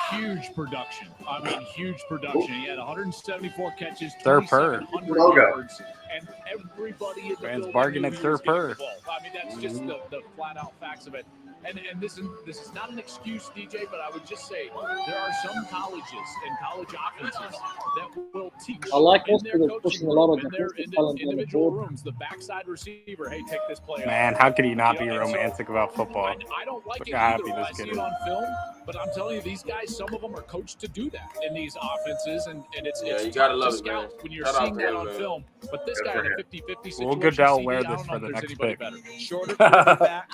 Huge production. I mean, huge production. He had 174 catches, Third per. 2,700 yards, and everybody in the Man's building bargain knew at he third was getting per. the ball. I mean, that's just the flat out facts of it. And this is not an excuse, DJ, but I would just say there are some colleges and college offenses that will teach I like in us their because coaching pushing a lot room, of in their defensive talent on the individual board. rooms, the backside receiver, hey, take this play Man, off. how could he not be You know, and so romantic about football? I don't like Look it how either happy when I this see kid it is. on film, but I'm telling you, these guys, some of them are coached to do that in these offenses, and it's Yeah, you tough gotta to love it, scout man. when you're Shout out seeing to that him, on man. film. But this guy in a 50-50 situation, Will Goodell CD, wear I this don't know for if the there's next anybody pick? better. Shorter quarterback,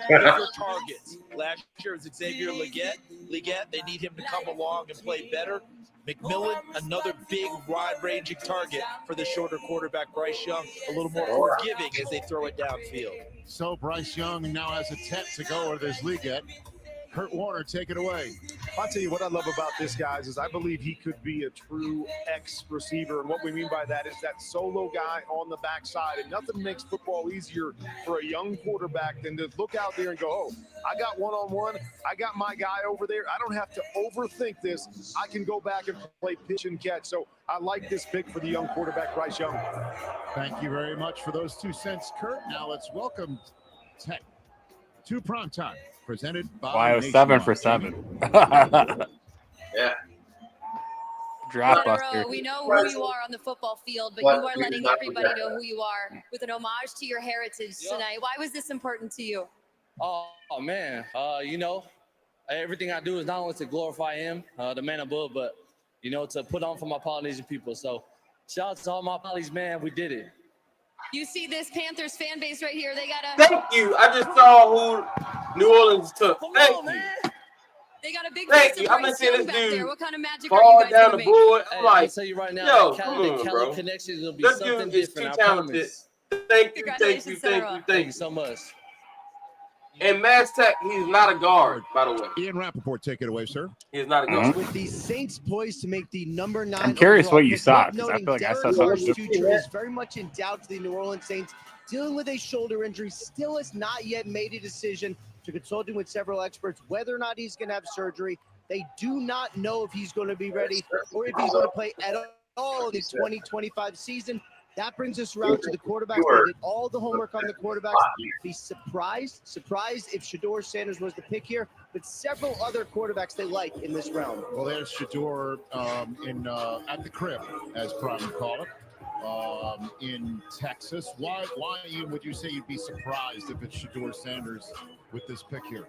bigger targets. Last year it was Xavier Leggett. They need him to come along and play better. McMillan, another big, wide-ranging target for the shorter quarterback, Bryce Young, a little more forgiving as they throw it downfield. So Bryce Young now has a 10 to go with his league at. Kurt Warner, take it away. I'll tell you what I love about this, guys, is I believe he could be a true X receiver. And what we mean by that is that solo guy on the backside. And nothing makes football easier for a young quarterback than to look out there and go, oh, I got one-on-one. I got my guy over there. I don't have to overthink this. I can go back and play pitch and catch. So I like this pick for the young quarterback, Bryce Young. Thank you very much for those 2 cents, Kurt. Now let's welcome Tech to Primetime, presented by Why, it was 7 for 7. Yeah. Draftbuster. We know who you are on the football field, but you are letting everybody know who you are with an homage to your heritage tonight. Why was this important to you? Oh man, you know, everything I do is not only to glorify him, the man above, but you know, to put on for my Polynesian people. So shout out to all my Polys, man. We did it. You see this Panthers fan base right here. They got a Thank you. I just saw who New Orleans took. Thank you. They got a big Thank piece you. of I've been Bryce seeing Young this back there. dude What kind of magic are you fall guys down gonna the make? board. I'm I'll like, tell you right now, yo, the come on, Cali bro. connection is gonna be This something dude is too different. I talented. promise. Thank you, thank you, thank you, thank you so much. And Mass Tech, he's not a guard, by the way. Ian Rappaport, take it away, sir. He's not a guard. With the Saints poised to make the number 9 I'm curious overall what you pick, saw, worth 'cause I noting feel like I Derek saw something Carr's different. future is very much in doubt to the New Orleans Saints, dealing with a shoulder injury, still has not yet made a decision to consulting with several experts whether or not he's going to have surgery. They do not know if he's going to be ready or if he's going to play at all in the 2025 season. That brings us around to the quarterbacks. They did all the homework on the quarterbacks. Be surprised if Shedeur Sanders was the pick here, but several other quarterbacks they like in this round. Well, there's Shedeur at the crib, as Prime would call it, in Texas. Why, Ian, would you say you'd be surprised if it's Shedeur Sanders with this pick here?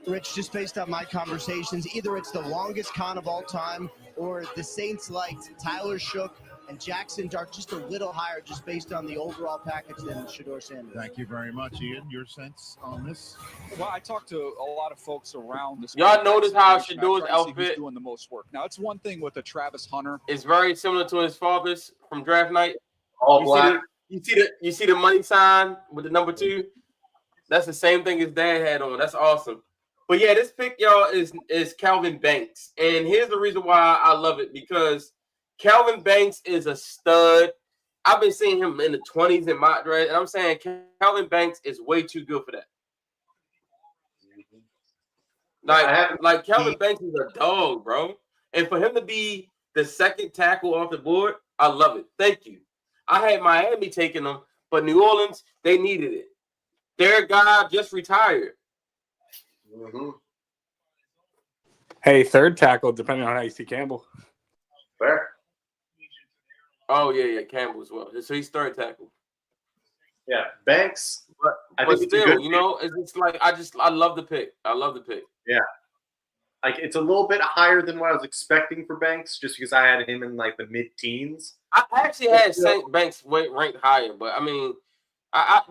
Rich, just based on my conversations, either it's the longest con of all time or the Saints liked Tyler Shook and Jackson Dart just a little higher just based on the overall package than Shedeur Sanders. Thank you very much, Ian. Your sense on this? Well, I talked to a lot of folks around this. Y'all notice how Shadeur's outfit doing the most work. Now, it's one thing with a Travis Hunter. It's very similar to his father's from draft night. All black. You see the money sign with the number 2? That's the same thing his dad had on. That's awesome. But yeah, this pick, y'all, is Calvin Banks. And here's the reason why I love it, because Calvin Banks is a stud. I've been seeing him in the 20s in mock draft, and I'm saying Calvin Banks is way too good for that. Like Calvin Banks is a dog, bro. And for him to be the second tackle off the board, I love it. Thank you. I had Miami taking him, but New Orleans, they needed it. Their guy just retired. Mm-hmm. Hey, third tackle, depending on how you see Campbell. Fair. Oh, yeah, Campbell as well. So he's third tackle. Yeah, Banks. But still, you know, it's like I love the pick. I love the pick. Yeah. Like, it's a little bit higher than what I was expecting for Banks, just because I had him in, like, the mid-teens. I actually had Banks ranked higher, but, I mean,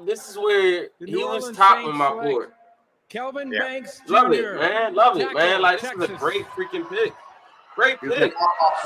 this is where he was top on my board. Kelvin Banks Jr. Love it, man. Love it, man. Tackle, Like, Texas. this is a great freaking pick. Great pick.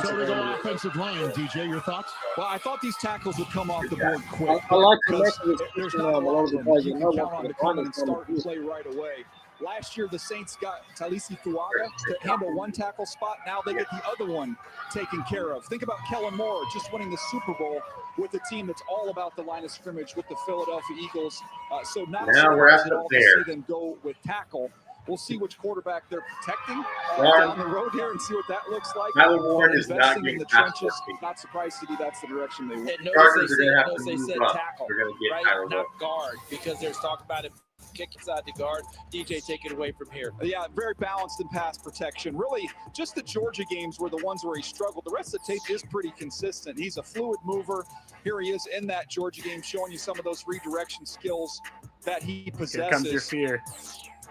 So to the offensive line, DJ, your thoughts? Well, I thought these tackles would come off the board quick. I like the because message there's not a lot of them. You can count on to come in and start and play right away. Last year, the Saints got Talisi Fuaga to handle one tackle spot. Now they get the other one taken care of. Think about Kellen Moore just winning the Super Bowl with a team that's all about the line of scrimmage with the Philadelphia Eagles. So now we're at all the to there. see them go with tackle. We'll see which quarterback they're protecting down the road here and see what that looks like. Tyler Warren is not Investing getting in the past trenches. 50. Not surprised to be that's the direction they went. And Chargers notice are gonna have to they move said up. tackle, They're gonna get right? Tyler Not Warren. guard, because there's talk about it kick inside the guard. DJ, take it away from here. Yeah, very balanced in pass protection. Really, just the Georgia games were the ones where he struggled. The rest of the tape is pretty consistent. He's a fluid mover. Here he is in that Georgia game showing you some of those redirection skills that he possesses. Here comes your fear.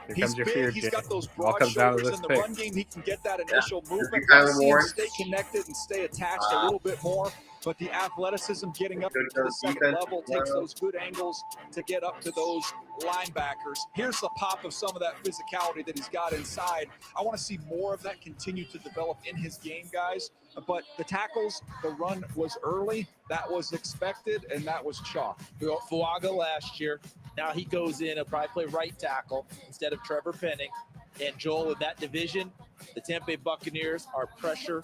Here He's comes your big. fear, He's Jay. got those All broad comes down to shoulders this in the pick. run game. He can get that initial movement. Tyler See him Warren. stay connected and stay attached a little bit more. But the athleticism getting up to the second level takes those good angles to get up to those linebackers. Here's the pop of some of that physicality that he's got inside. I want to see more of that continue to develop in his game, guys. But the tackles, the run was early. That was expected, and that was chalk. Fuaga last year. Now he goes in. He'll probably play right tackle instead of Trevor Penning. And Joel, in that division, the Tampa Bay Buccaneers are pressure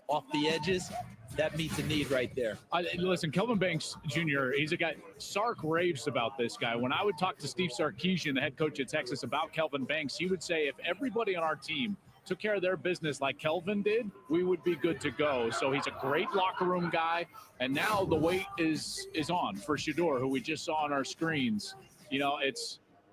off the edges. That meets a need right there. Listen, Kelvin Banks Jr., he's a guy, Sark raves about this guy. When I would talk to Steve Sarkisian, the head coach at Texas, about Kelvin Banks, he would say if everybody on our team took care of their business like Kelvin did, we would be good to go. So he's a great locker room guy. And now the weight is on for Shedeur, who we just saw on our screens. You know,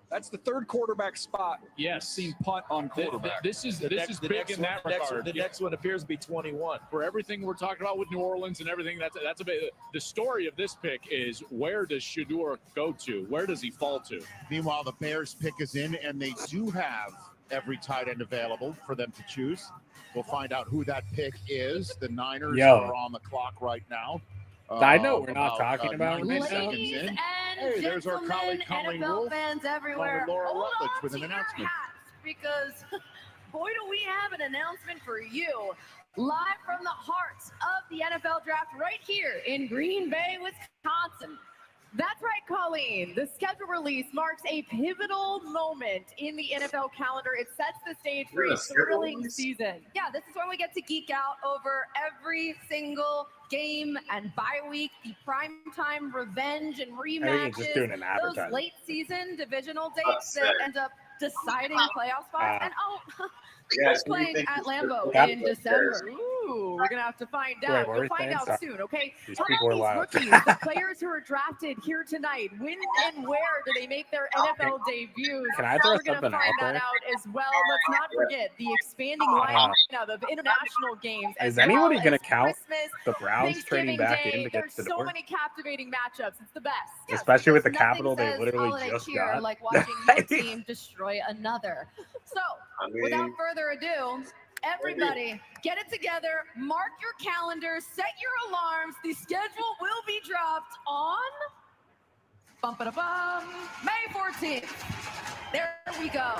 That's the third quarterback spot. Yes, seen punt on quarterback. This is big in that regard. The next one appears to be 21. For everything we're talking about with New Orleans and everything, that's a bit. The story of this pick is, where does Shedeur go to? Where does he fall to? Meanwhile, the Bears pick is in, and they do have every tight end available for them to choose. We'll find out who that pick is. The Niners are on the clock right now. I know we're not talking about 9 right now. seconds in. And Hey, there's our colleague Colleen NFL Wolf. fans everywhere. Laura Hold Rutledge on with an to your announcement. hats, because boy, do we have an announcement for you. Live from the heart of the NFL draft right here in Green Bay, Wisconsin. That's right, Colleen. The schedule release marks a pivotal moment in the NFL calendar. It sets the stage for a thrilling season. Yeah, this is where we get to geek out over every single game and bye week, the primetime revenge and rematches, just doing an those advertisement. late season divisional dates that end up deciding playoff spots. And who's playing at Lambeau in December? Ooh, we're gonna have to find out. Wait, We'll find out sorry. soon, okay? These How people about are these loud. rookies, the players who are drafted here tonight? When and where do they make their NFL debuts? Can I throw We're gonna something find out that there? out as well. Let's not forget the expanding lineup of international games. Is as anybody well going as to count Christmas, the Browns trading Thanksgiving back Day. in to get There's to the so door? many captivating matchups. It's the best. Especially with the Nothing capital they says literally holiday just cheer got. like watching your team destroy another. So, I mean- without further ado, Everybody, get it together. Mark your calendars. Set your alarms. The schedule will be dropped on May 14th. There we go.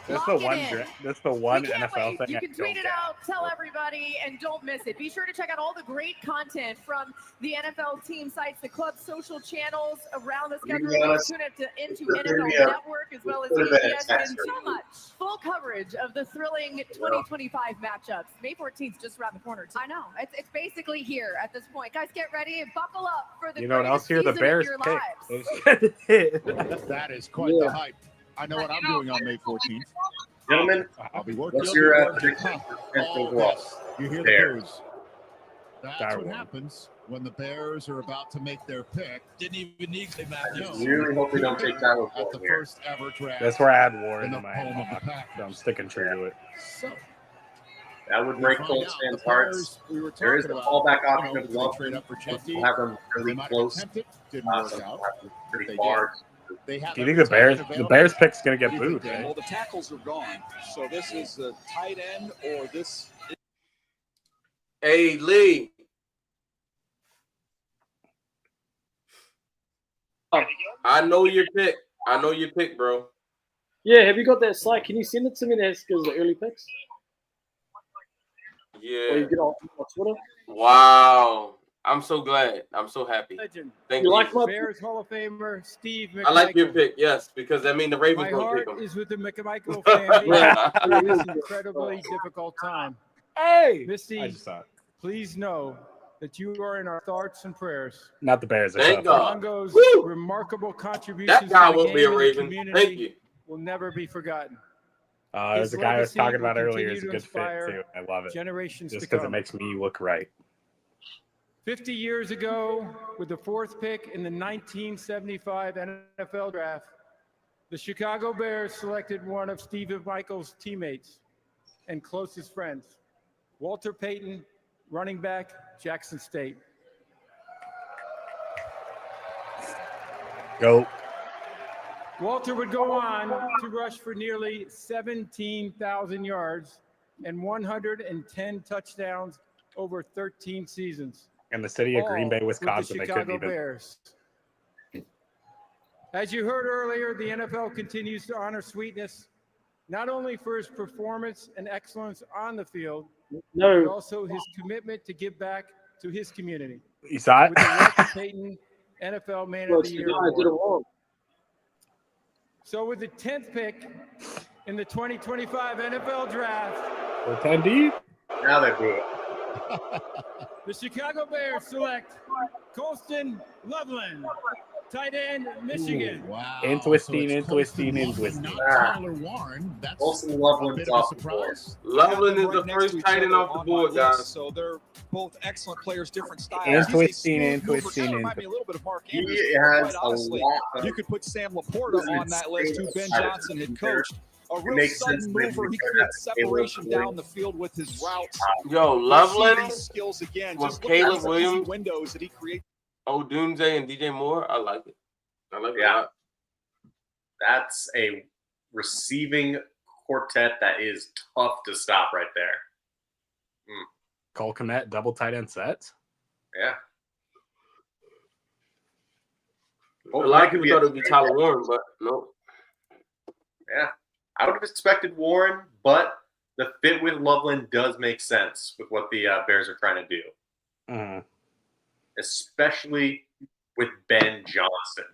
That's Lock the it one. in. That's the one We can't NFL wait. thing. You I can tweet don't it out, tell everybody, and don't miss it. Be sure to check out all the great content from the NFL team sites, the club social channels around the schedule. You can tune into NFL Network as well as ESPN. So much full coverage of the thrilling 2025 matchups. May 14th just around the corner. I know. It's basically here at this point. Guys, get ready and buckle up for the You know what else? greatest Here, the season of Bears your pick. lives. That is quite the hype. I know what I'm doing on May 14th. Gentlemen, I'll be working. what's your prediction? Yes, you hear the Bears. booze. That's what happens when the Bears are about to make their pick. Didn't even need to match. Really hope we don't take Tyler at the first ever draft. That's where I had Warren in the in my home of the mock, Packers. so I'm sticking true to it. So that would break Colts fans' hearts. There is the fallback option of Loveland. We'll have them really close. Didn't work out. Pretty far. Do you think the Bears pick's gonna get booed? Right? Well, the tackles are gone, so this is the tight end or this. Hey, Lee. I know your pick. I know your pick, bro. Yeah, have you got that site? Can you send it to me? That's because the early picks. Yeah. Or you get on Twitter. Wow. I'm so glad. I'm so happy. Legend. Thank You you. like my Bears Hall of Famer Steve McMichael. I like your pick, yes, because I mean the Ravens My gonna heart pick him. is with the McMichael family in this incredibly difficult time. Hey, Misty, I just saw it. please know that you are in our thoughts and prayers. Not the Bears. I Thank saw it. God. Longo's Woo! remarkable contributions That guy to the won't be a game and Raven. community Thank you. will never be forgotten. There's His a guy I was legacy talking will about earlier. continue Is a to good fit inspire too. I love it. generations Just to because it come. makes me look right. 50 years ago, with the fourth pick in the 1975 NFL Draft, the Chicago Bears selected one of Steve McMichael's teammates and closest friends, Walter Payton, running back, Jackson State. Go. Walter would go on to rush for nearly 17,000 yards and 110 touchdowns over 13 seasons. In the city of Green Bay, all with the Wisconsin, they couldn't Chicago even. Bears. As you heard earlier, the NFL continues to honor Sweetness, not only for his performance and excellence on the field, but also his commitment to give back to his community. You saw it? With the Walter Payton NFL Man of the Year award. So with the 10th pick in the 2025 NFL Draft, We're 10 deep. Now they do it. the Chicago Bears select Colston Loveland, tight end, Michigan. Wow. In twisting, in twisting, in twisting. Tyler Warren. That's Colston a Loveland's bit of a off the board. surprise. Loveland is Right the next first to each tight end other off the on board, my list, guys. So they're both excellent players, different styles. And He's a twisting, smooth and mover. twisting, Kinda and remind me a little bit of Mark He Andrews. has Quite a honestly, lot of you could put Sam Laporta on that list, who Ben Johnson had coached. A real makes sense sudden when mover. you He put creates that Caleb separation Williams. down the field with his routes. Yo, Receiving Loveland skills again. with Just look at Caleb some easy Williams, windows that he creates. Odunze, and DJ Moore. I like it. I like it a Yeah. lot. That's a receiving quartet that is tough to stop right there. Cole Kmet, double tight end sets. Yeah. A lot of people thought it would be Tyler Warren, but no. Yeah. I would have expected Warren, but the fit with Loveland does make sense with what the Bears are trying to do, Mm. especially with Ben Johnson.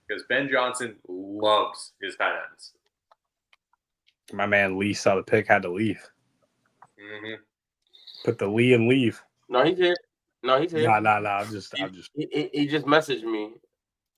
Because Ben Johnson loves his tight ends. My man Lee saw the pick, had to leave. Mm-hmm. Put the Lee and leave. No, he's here. No, he's here. No. I'm just. He just messaged me.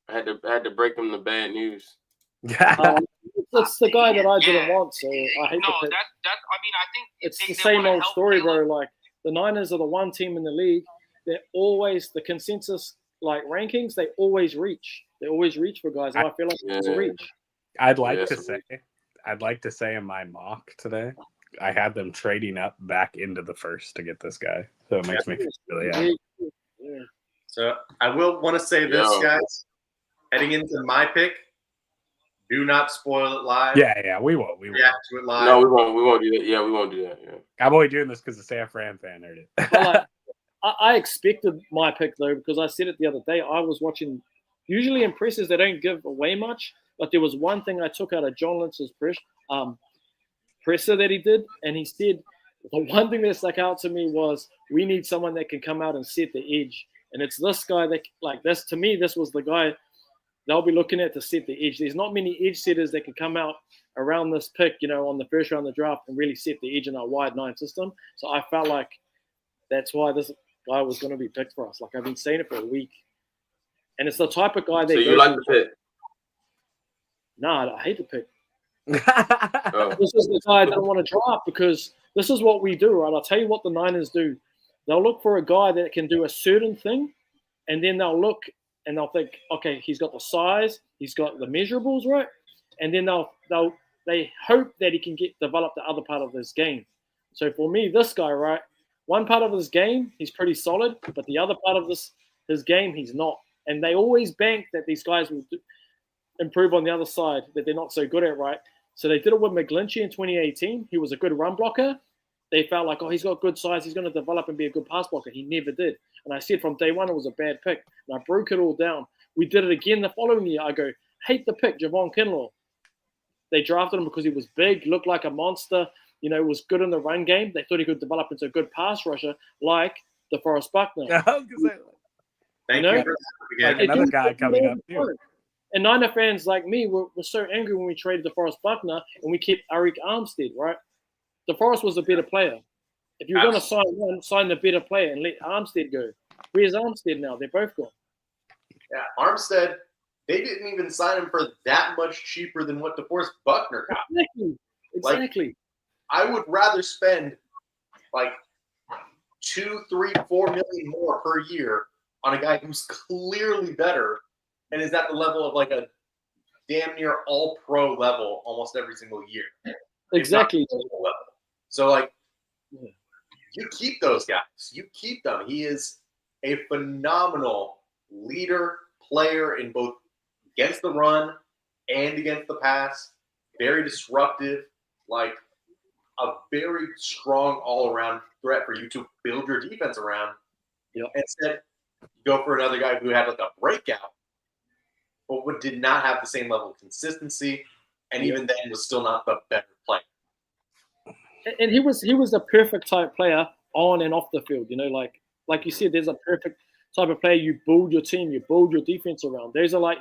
I had to break him the bad news. It's the guy that I didn't want, so I hate No, to pick. I think It's they the same wanna old help story, Caleb. bro. Like the Niners are the one team in the league. They're always the consensus like rankings. They always reach. They always reach for guys, and I feel like it's a reach. I'd like to say in my mock today, I had them trading up back into the first to get this guy. So it makes me feel really happy. Yeah. So I will want to say this, Yo. guys. Heading into my pick, Do not spoil it live. Yeah, we won't. We won't. React to it live. No, we won't. We won't do that. Yeah, we won't do that. Yeah. I'm only doing this because the San Fran fan heard it. Well, I expected my pick though, because I said it the other day. I was watching. Usually in presses they don't give away much, but there was one thing I took out of John Lynch's presser that he did, and he said the one thing that stuck out to me was we need someone that can come out and set the edge, and it's this guy that like this. To me, this was the guy they'll be looking at to set the edge. There's not many edge setters that can come out around this pick, on the first round of the draft and really set the edge in our wide 9 system. So I felt like that's why this guy was going to be picked for us. Like I've been saying it for a week. And it's the type of guy that. So you like the pick? Nah, I hate the pick. This is the guy I don't want to draft because this is what we do, right? I'll tell you what the Niners do. They'll look for a guy that can do a certain thing, and then they'll look and they'll think, okay, he's got the size, he's got the measurables, right? And then they hope that he can develop the other part of his game. So for me, this guy, right, one part of his game, he's pretty solid, but the other part of his game, he's not. And they always bank that these guys will improve on the other side that they're not so good at, right? So they did it with McGlinchey in 2018. He was a good run blocker. They felt like, he's got good size. He's going to develop and be a good pass blocker. He never did. And I said from day one, it was a bad pick. And I broke it all down. We did it again the following year. I go, hate the pick, Javon Kinlaw. They drafted him because he was big, looked like a monster, was good in the run game. They thought he could develop into a good pass rusher like DeForest Buckner. Thank you. Like another guy coming up too. And Niner fans like me were so angry when we traded DeForest Buckner and we kept Arik Armstead, right? DeForest was a better player. If you're going to sign one, sign the better player and let Armstead go. Where's Armstead now? They're both gone. Yeah, Armstead, they didn't even sign him for that much cheaper than what DeForest Buckner got. Exactly. I would rather spend like $2, $3, $4 million more per year on a guy who's clearly better and is at the level of like a damn near all-pro level almost every single year. Exactly. So, you keep those guys. You keep them. He is a phenomenal leader, player in both against the run and against the pass. Very disruptive, like a very strong all-around threat for you to build your defense around. Instead, you go for another guy who had like a breakout, but did not have the same level of consistency, and even then was still not the better player. And he was the perfect type player on and off the field. Like you said, there's a perfect type of player you build your team, you build your defense around. Those are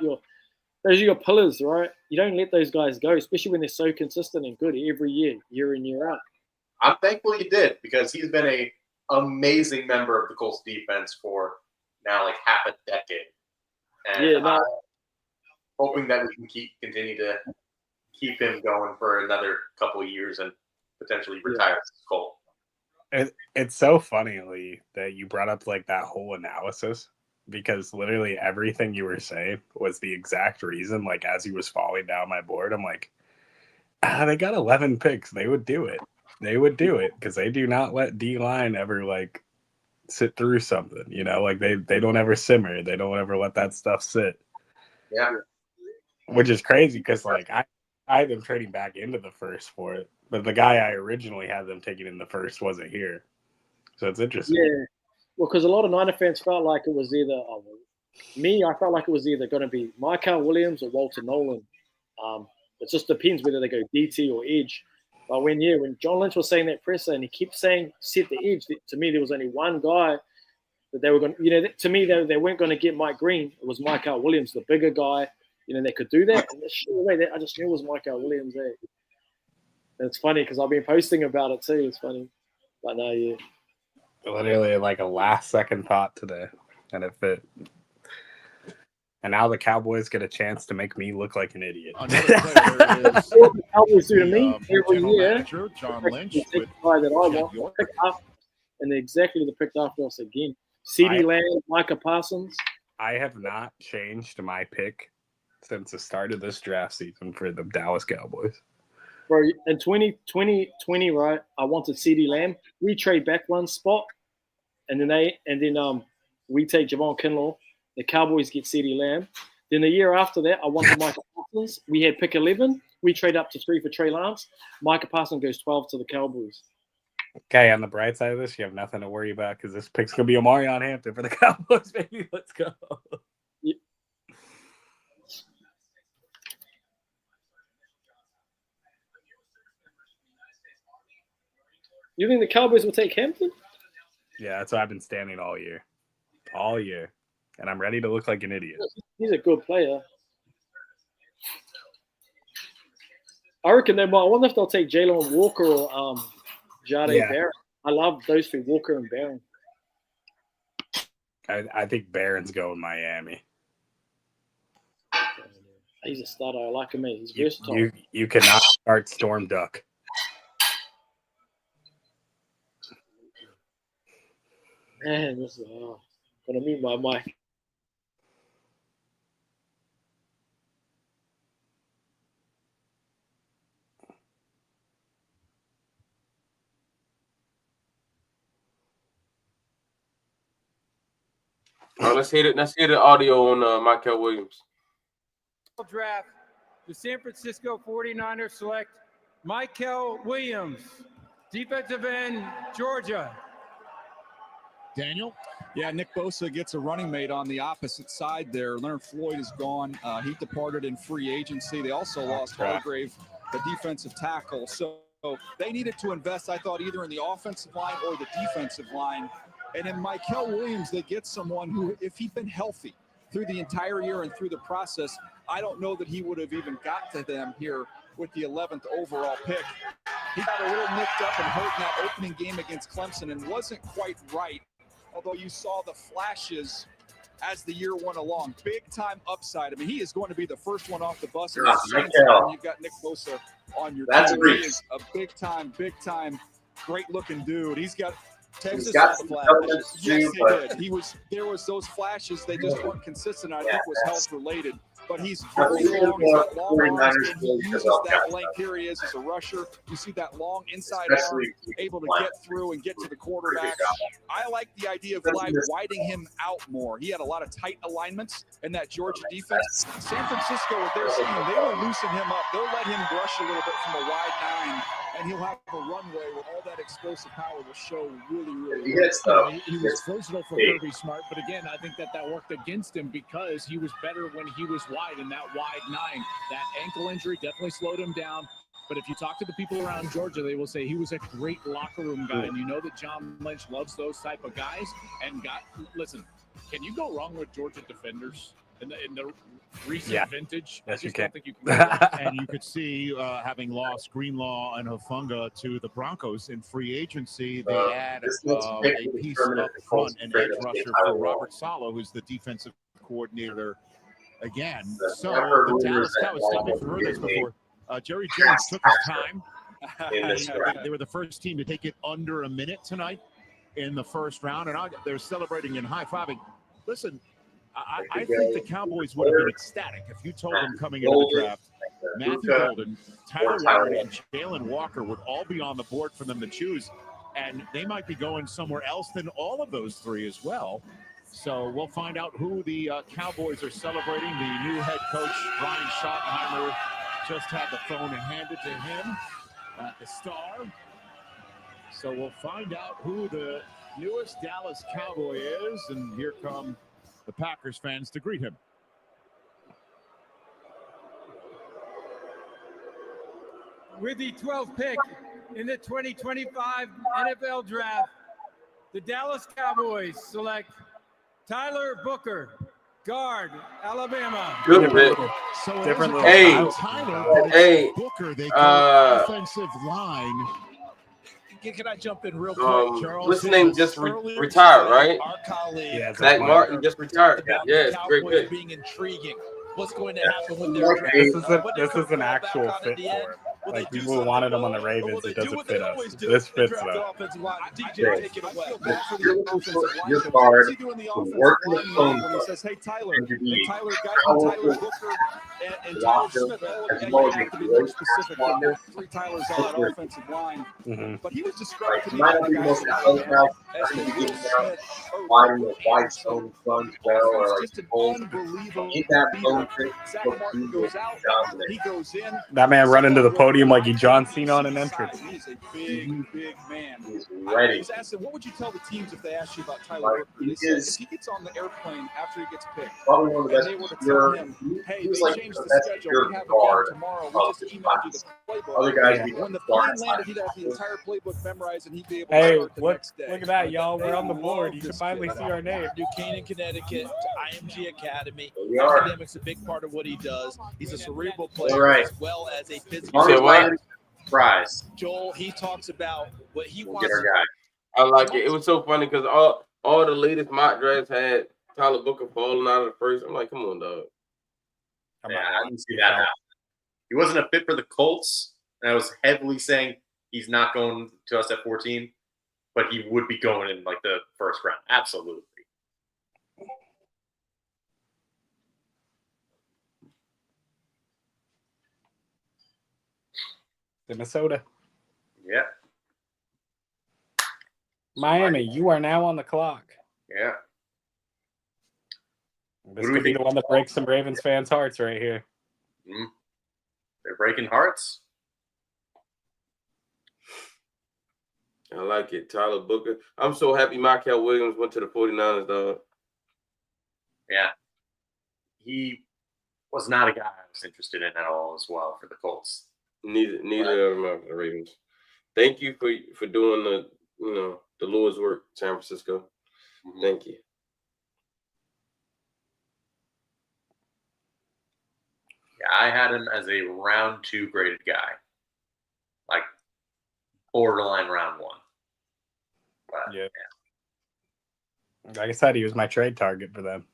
your pillars, right? You don't let those guys go, especially when they're so consistent and good every year, year in, year out. I'm thankful you did because he's been an amazing member of the Colts defense for now like half a decade. And hoping that we can continue to keep him going for another couple of years and potentially retire as a Colt. It's so funny, Lee, that you brought up like that whole analysis because literally everything you were saying was the exact reason. Like as he was falling down my board, I'm like, they got 11 picks. They would do it. They would do it because they do not let D-line ever like sit through something. Like they don't ever simmer. They don't ever let that stuff sit. Yeah. Which is crazy because like I had them trading back into the first for it, but the guy I originally had them taking in the first wasn't here. So it's interesting. Yeah. Well, because a lot of Niner fans felt like it was either I felt like it was either going to be Michael Williams or Walter Nolan. It just depends whether they go DT or edge. But when John Lynch was saying that presser and he kept saying set the edge, to me there was only one guy that they were going to, to me they weren't going to get Mike Green. It was Michael Williams, the bigger guy. They could do that. And I just knew it was Michael Williams there. And it's funny because I've been posting about it too. It's funny. But no, yeah. Literally like a last second thought today, and it fit. And now the Cowboys get a chance to make me look like an idiot. The Cowboys do to me every year. John Lynch with the guy that I want pick up, and exactly the pick after us again. CeeDee Lamb, Micah Parsons. I have not changed my pick since the start of this draft season for the Dallas Cowboys. Bro, in 2020, right, I wanted CeeDee Lamb. We trade back one spot, and then we take Javon Kinlaw. The Cowboys get CeeDee Lamb. Then the year after that, I wanted Micah Parsons. We had pick 11. We trade up to 3 for Trey Lance. Micah Parsons goes 12 to the Cowboys. Okay, on the bright side of this, you have nothing to worry about because this pick's going to be Omarion Hampton for the Cowboys, baby. Let's go. Yep. You think the Cowboys will take Hampton? Yeah, that's what I've been standing all year. All year. And I'm ready to look like an idiot. He's a good player. I reckon I wonder if they'll take Jalen Walker or Jahdae Barron. I love those two, Walker and Barron. I think Barron's going Miami. He's a starter. I like him. He's versatile. You cannot start Storm Duck. Man, this is gonna mute my mic. Let's hear the audio on Michael Williams. Draft. The San Francisco 49ers select Michael Williams, defensive end, Georgia. Daniel? Yeah, Nick Bosa gets a running mate on the opposite side there. Leonard Floyd is gone. He departed in free agency. They also lost Hargrave, the defensive tackle. So they needed to invest, I thought, either in the offensive line or the defensive line. And in Michael Williams, they get someone who, if he'd been healthy through the entire year and through the process, I don't know that he would have even got to them here with the 11th overall pick. He got a little nicked up and hurt in that opening game against Clemson and wasn't quite right, although you saw the flashes as the year went along. Big-time upside. I mean, he is going to be the first one off the bus. And you've got Nick Bosa on your team. He is a big-time, great-looking dude. He's got Texas flashes. Yes, he did. There was those flashes. They just weren't consistent. I think was health related. But he's very long. He's got long arms, and he uses that length. Here he is as a rusher. You see that long inside arm, able to get through and get to the quarterback. I like the idea of widening him out more. He had a lot of tight alignments in that Georgia defense. San Francisco, with their scheme, they will loosen him up. They'll let him rush a little bit from a wide 9, and he'll have a runway where all that explosive power will show really well. He was versatile for Kirby Smart, but again, I think that worked against him because he was better when he was wide in that wide 9. That ankle injury definitely slowed him down. But if you talk to the people around Georgia, they will say he was a great locker room guy. And you know that John Lynch loves those type of guys. And listen, can you go wrong with Georgia defenders in the recent vintage? Yes, you can. Think you can And you could see, having lost Greenlaw and Hufanga to the Broncos in free agency, they add a piece up front, an edge rusher for Robert Saleh, who's the defensive coordinator again. So the Dallas Cowboys, tell me if you've heard this before, Jerry Jones took his time. They were the first team to take it under a minute tonight in the first round, and they're celebrating and high-fiving. Listen, I think the Cowboys would have been ecstatic if you told them coming into the draft, Matthew Golden, Tyler Lockett, and Jalen Walker would all be on the board for them to choose, and they might be going somewhere else than all of those three as well. So we'll find out who the Cowboys are celebrating. The new head coach, Brian Schottenheimer, just had the phone and handed to him at the Star. So we'll find out who the newest Dallas Cowboy is, and here come the Packers fans to greet him. With the 12th pick in the 2025 NFL Draft, the Dallas Cowboys select Tyler Booker, guard, Alabama. Good pick. So different little Tyler, Booker, they go offensive line. Can I jump in real quick, Charles? What's his name? Just retired, right? Our colleague, Zach Martin just retired. Yes, great Cowboys pick. being intriguing. What's going to happen with their draft? This is an actual fit for him. Like people wanted him on the Ravens, it doesn't fit us. This fits though. Your card to work in the phone when he says, "Hey Tyler," and to and be Tyler Booker and Tyler Smith. as well as You have to be a more great specific than the 3 Tylers on that offensive line. Mm-hmm. But he was described to me might by not the be the guys most at exciting Alabama guy. as I the think Will he gets out Smith finding the white stone guns well or like just an gold. unbelievable In that bone leader. trick, Zach what Martin he goes did, out, dominated. he goes in. That man running to the podium like he John Cena on an entrance. He's a big man. He's I ready. was asking, what would you tell the teams if they asked you about Tyler Like, Booker? he They said is if he gets on the airplane after he gets picked, probably one of the and best. they were to tell him, hey, He was they like changed the the best schedule. pure We have a guard game tomorrow. of We just the emailed you the class. playbook. Other guys, Yeah. When the guard plane landed, he'd have the entire playbook memorized, and he'd be able to Hey, start the next day. look at that, y'all. We're on the board. You Love can this finally kid. see our name. New Canaan, Connecticut, to IMG Academy. We are. Academics a big part of what he does. He's a cerebral player All right. as well as a physical. You said what? Prize. Joel, he talks about what he We'll wants get our to guy. I like it. It was so funny because all the latest mock drafts had Tyler Booker falling out of the first. I'm like, come on, dog. Yeah, I didn't see that happen. He wasn't a fit for the Colts, and I was heavily saying he's not going to us at 14, but he would be going in like the first round. Absolutely. Minnesota. Yeah. Miami, you are now on the clock. Yeah. This could be the one that breaks some Ravens fans' hearts right here. Mm. They're breaking hearts. I like it. Tyler Booker. I'm so happy Michael Williams went to the 49ers, dog. Yeah. He was not a guy I was interested in at all as well for the Colts. Neither of them are the Ravens. Thank you for doing the Lord's work, San Francisco. Mm-hmm. Thank you. Yeah, I had him as a round 2 graded guy. Like borderline round 1. But, yeah. Like I said, he was my trade target for them.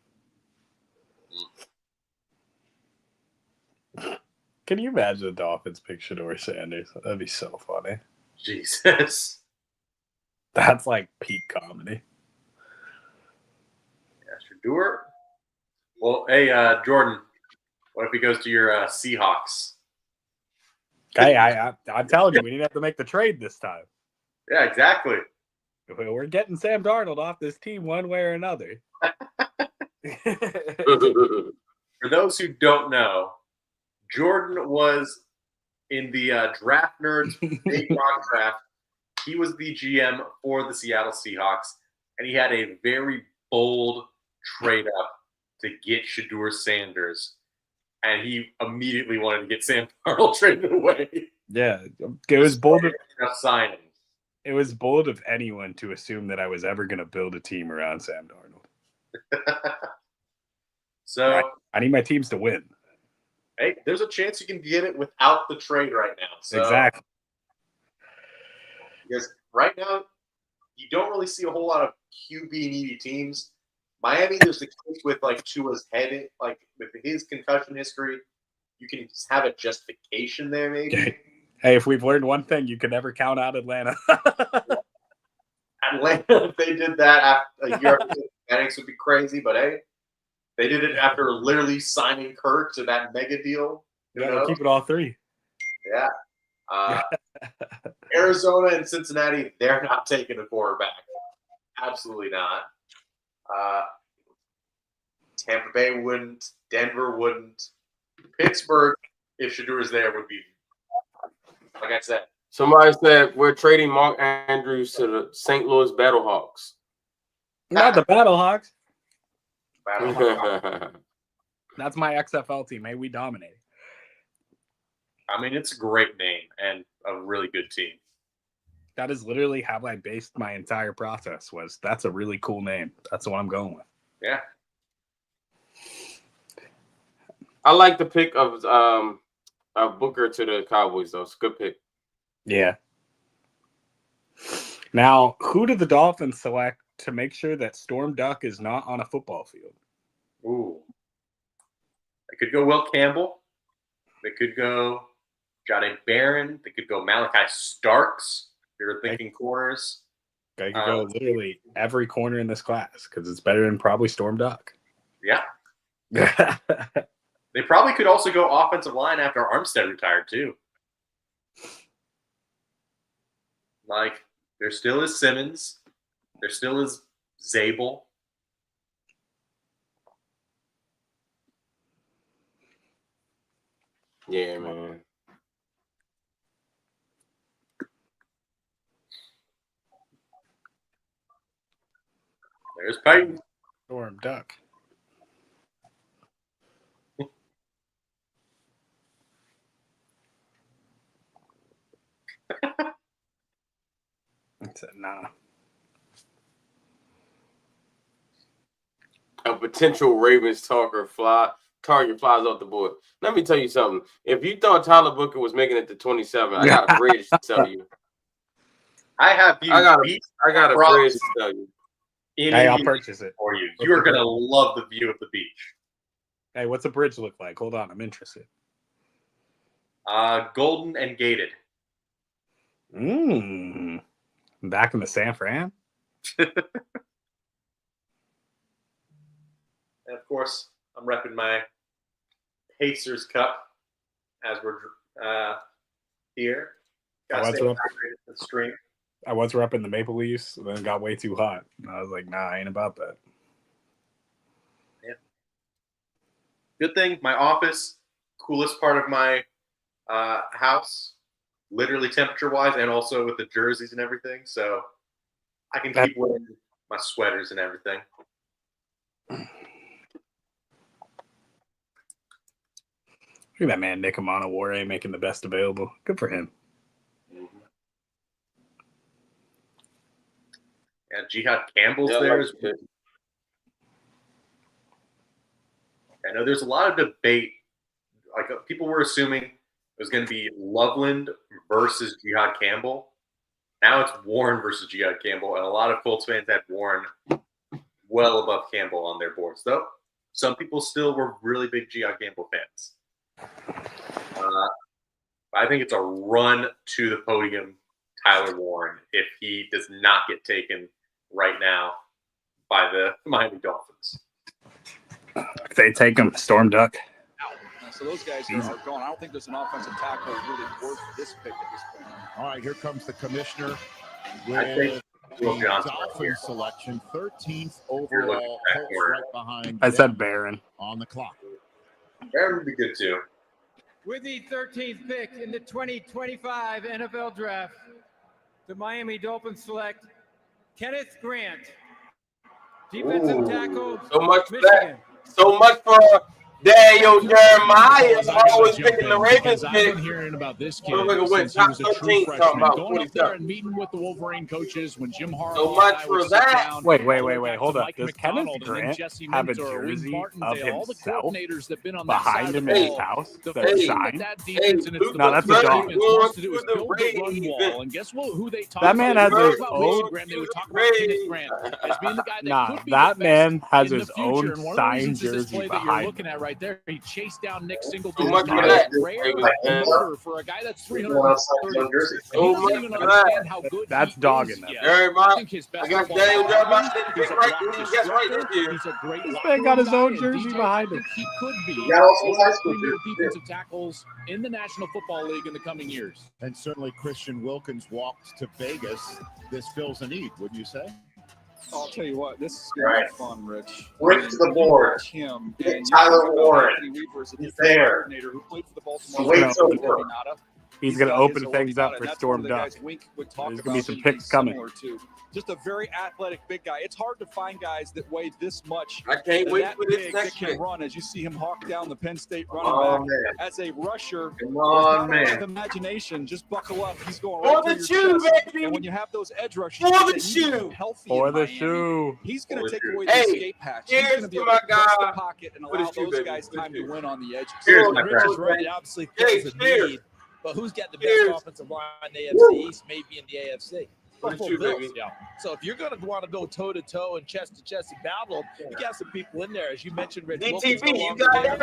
Can you imagine the Dolphins pick Shedeur Sanders? That'd be so funny. Jesus. That's like peak comedy. Yeah, Shedeur. Well, hey, Jordan, what if he goes to your Seahawks? Hey, I'm telling you, we didn't have to make the trade this time. Yeah, exactly. We're getting Sam Darnold off this team one way or another. For those who don't know, Jordan was in the Draftnerds Big Rock Draft. He was the GM for the Seattle Seahawks, and he had a very bold trade up to get Shedeur Sanders, and he immediately wanted to get Sam Darnold traded away. Yeah, it was bold. Signing. It was bold of anyone to assume that I was ever going to build a team around Sam Darnold. So I need my teams to win. Hey, there's a chance you can get it without the trade right now. So, exactly. Because right now, you don't really see a whole lot of QB needy teams. Miami, there's the case with like Tua's head, like with his concussion history, you can have a justification there, maybe. Hey, if we've learned one thing, you can never count out Atlanta. Atlanta, if they did that after a year after Phoenix would be crazy, but hey, they did it after literally signing Kirk to that mega deal. Yeah, keep it all 3. Yeah. Arizona and Cincinnati, they're not taking a quarterback. Absolutely not. Tampa Bay wouldn't. Denver wouldn't. Pittsburgh, if Shedeur is there, would be, like I said. Somebody said we're trading Mark Andrews to the St. Louis Battlehawks. Not the Battlehawks. That's my XFL team. Hey, we dominate. I mean, it's a great name and a really good team. That is literally how I based my entire process. Was that's a really cool name. That's what I'm going with. Yeah. I like the pick of Booker to the Cowboys, though. It's a good pick. Yeah. Now, who did the Dolphins select to make sure that Storm Duck is not on a football field? Ooh. They could go Will Campbell. They could go Jahdae Barron. They could go Malachi Starks. They were thinking corners. They could go literally every corner in this class because it's better than probably Storm Duck. Yeah. They probably could also go offensive line after Armstead retired too. Like, there still is Simmons. There still is Zabel. Yeah, man. There's Peyton. Storm Duck. I said, nah. A potential Ravens target flies off the board. Let me tell you something. If you thought Tyler Booker was making it to 27, I got a bridge to tell you. I got a bridge to tell you. Hey, I'll purchase it for you. You are gonna love the view of the beach. Hey, what's a bridge look like? Hold on, I'm interested. Golden and gated. Back in the San Fran. And of course, I'm repping my Pacers cup as we're here. I was repping the Maple Leafs, and then it got way too hot. And I was like, nah, I ain't about that. Yeah. Good thing, my office, coolest part of my house, literally temperature-wise, and also with the jerseys and everything. So I can keep wearing my sweaters and everything. Look at that man, Nick Amano-Warre, making the best available. Good for him. Yeah, Jihad Campbell's there. I know there's a lot of debate. Like, people were assuming it was going to be Loveland versus Jihad Campbell. Now it's Warren versus Jihad Campbell, and a lot of Colts fans had Warren well above Campbell on their boards. Though some people still were really big Jihad Campbell fans. I think it's a run to the podium, Tyler Warren, if he does not get taken right now by the Miami Dolphins. If they take him, Storm Duck. So those guys are gone. I don't think there's an offensive tackle really worth this pick at this point. All right, here comes the commissioner with the Dolphins selection, 13th overall, Colts right behind. I said Barron on the clock. Barron would be good too. With the 13th pick in the 2025 NFL Draft, the Miami Dolphins select Kenneth Grant, defensive tackle. So much for Michigan. that. So much for Daniel Jeremiah is always picking the Ravens pick. I've been hearing about this kid since he was a true freshman. Going up there and meeting with the Wolverine coaches when Jim Harbaugh. So much for that. Wait. Hold up. Does Kenneth Grant have a jersey of himself behind him in his house that's signed? No, that's a dog. And guess what? Who they talk that man has his own. They would talk about Kenneth Grant as being the guy that could be that the man best has in his the future. own signed jersey behind looking at right there. He chased down Nick Singletary. So much for that. Rare for a guy that's 330. He doesn't even understand how good that's dogging them. I think his best got Daniel Jeremiah. He's a great. This man got his own jersey behind him. He could be one of the premier defensive tackles in the National Football League in the coming years. And certainly Christian Wilkins walked to Vegas. This fills a need, wouldn't you say? I'll tell you what, this is going to be fun, Rich. Bring to the board. Him and Tyler Warren. He's there. Who played for the Baltimore. He's going to open things up for Storm Duck. There's going to be some picks coming. Just a very athletic big guy. It's hard to find guys that weigh this much. I can't wait for this next pick. pick. Run as you see him hawk down the Penn State running back as a rusher. Come on, man. Imagination, just buckle up. He's going right for the shoe, baby. And when you have those edge rushers, for the shoe, healthy for the shoe, he's going to take away the escape hatch. He's going to be able to press the pocket and allow those guys time to win on the edges. Rich is right. It obviously fills a need, but who's got the best offensive line in the AFC East? Maybe in the AFC. Yeah. So if you're going to want to go toe-to-toe and chest-to-chest and battle, you got some people in there. As you mentioned, Rich. DTV, you got that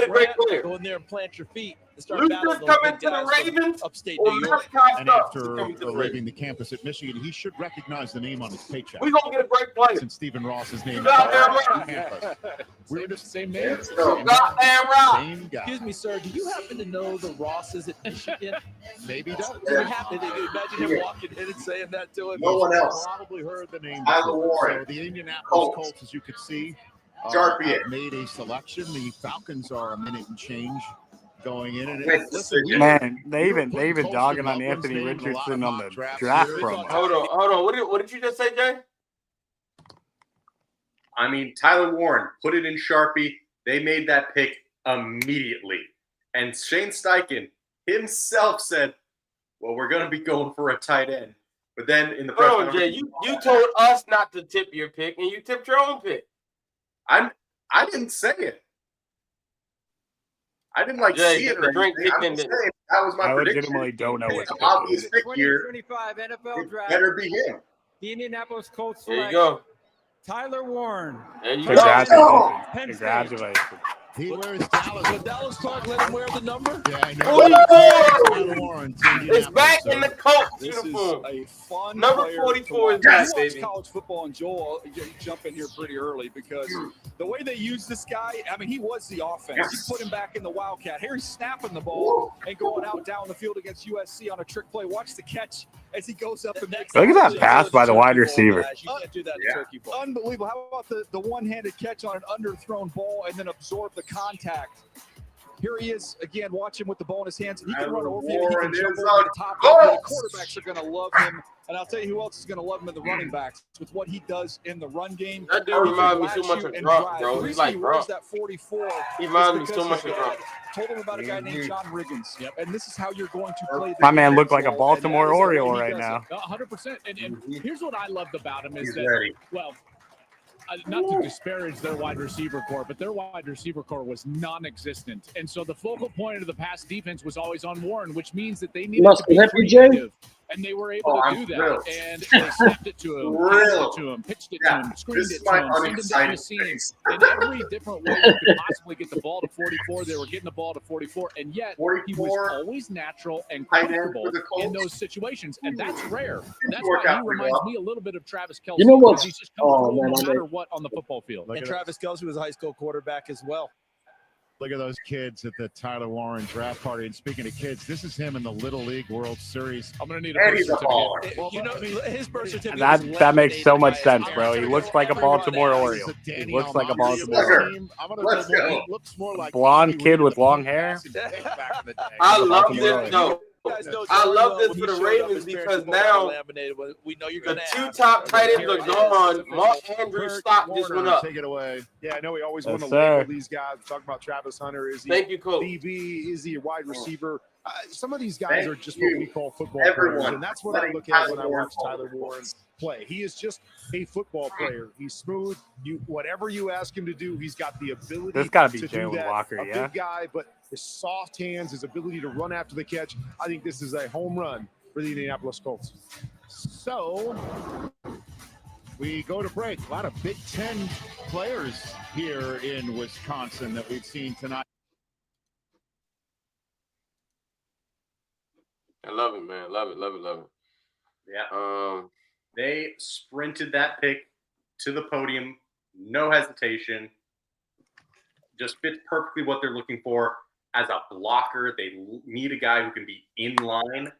right. Go in there and plant your feet. start battling those big guys from upstate New York. And after leaving the campus at Michigan, he should recognize the name on his paycheck. We're going to get a great player. Since Stephen Ross's name is goddamn on campus. We're the same name. Goddamn right. Same guy. Excuse me, sir. Do you happen to know the Rosses at Michigan? Maybe he does. Do you happen to imagine him walking in and saying that to him? No one else. Probably heard the name Tyler before. Warren. So the Indianapolis Colts, as you could see, Sharpie. have made a selection. The Falcons are a minute and change going in. And Man, they even dogging on Anthony Richardson on the draft promo. Hold on. What did you just say, Jay? I mean, Tyler Warren, put it in Sharpie. They made that pick immediately. And Shane Steichen himself said, well, we're going to be going for a tight end. But then in the press Hold on, Jay, you told us not to tip your pick, and you tipped your own pick. I didn't say it. I didn't Jay, see it. the drink I'm kicked in. that was my I prediction. legitimately don't know what It's to an obvious pick. pick here. 2025 NFL It Draft. better be him. The Indianapolis Colts There you select go. Tyler Warren. There you Congratulations. Penn State. Congratulations. He wears Dallas. So Dallas Clark let him wear the number? Yeah, I know. 44! It's back in the Colts This uniform. is a fun Number player 44 is to watch. back, You watch baby. college football, and Joel, you jump in here pretty early because the way they use this guy, I mean, he was the offense. You put him back in the Wildcat. Here he's snapping the ball and going out down the field against USC on a trick play. Watch the catch as he goes up and makes Look at that pass by the wide receiver. You can't do that in turkey ball. Unbelievable. How about the one-handed catch on an underthrown ball and then absorb the contact? Here he is again. Watch him with the ball in his hands. He can run over you. He can jump over the top of you. The quarterbacks are going to love him. And I'll tell you who else is going to love him in the running backs with what he does in the run game. That dude reminds me so much of Gronk, bro. He's like Gronk. That 44. He reminds me so much of Gronk. Told him about a guy named John Riggins. Yep. And this is how you're going to play. My man looked like a Baltimore Oriole right now. 100%. And here's what I loved about him is He's that, ready. well, not to disparage their wide receiver core, but their wide receiver core was non-existent. And so the focal point of the pass defense was always on Warren, which means that they needed to be creative. And they were able to do that. thrilled. And they snapped it to him, passed it to him, pitched it to him, screened this it is to my him, sent him down the unexcited seam. face. In every different way you could possibly get the ball to 44, they were getting the ball to 44. And yet he was 44, always natural and tight end comfortable for the Colts. in those situations. And that's rare. That's work why out he pretty reminds well. me a little bit of Travis Kelce. You know what? Because he's just comfortable no matter what on the football field. And Travis Kelce was a high school quarterback as well. Look at those kids at the Tyler Warren draft party. And speaking of kids, this is him in the Little League World Series. I'm going to need And a he's birth a baller. certificate. You know, his birth certificate. That makes so much sense, bro. He looks like a Baltimore Oriole. He looks like a Baltimore Oriole. Let's go. Looks more like Blonde kid with long hair. I love this. Baltimore No, I love this for the Ravens because now we know you're the going two top tight ends are gone. Mark Andrews stock just went up. Take it away. Yeah, I know we always Yes, want to sir. label these guys. We're talking about Travis Hunter. Is he Thank you, Coach. DB? Is he a wide receiver? Some of these guys Thank are just you, what we call football everyone, players, and that's what I letting look at when Tyler I Warren watch Tyler Warren play. He is just a football player. He's smooth. Whatever you ask him to do, he's got the ability. This gotta be to do Jalen that. Walker, a yeah? big guy, but his soft hands, his ability to run after the catch. I think this is a home run for the Indianapolis Colts. So we go to break. A lot of Big Ten players here in Wisconsin that we've seen tonight. I love it, man. Love it. Yeah. They sprinted that pick to the podium, no hesitation. Just fits perfectly what they're looking for as a blocker. They need a guy who can be in line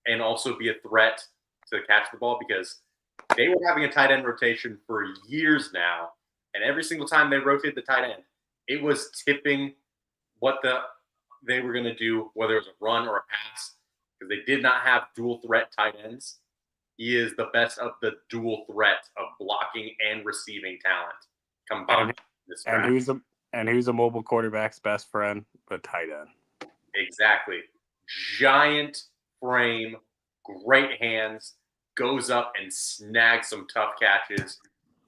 and also be a threat to catch the ball because they were having a tight end rotation for years now. And every single time they rotated the tight end, it was tipping what they were going to do, whether it was a run or a pass, because they did not have dual threat tight ends. He is the best of the dual threat of blocking and receiving talent combined. And who's a mobile quarterback's best friend? The tight end. Exactly. Giant frame, great hands, goes up and snags some tough catches.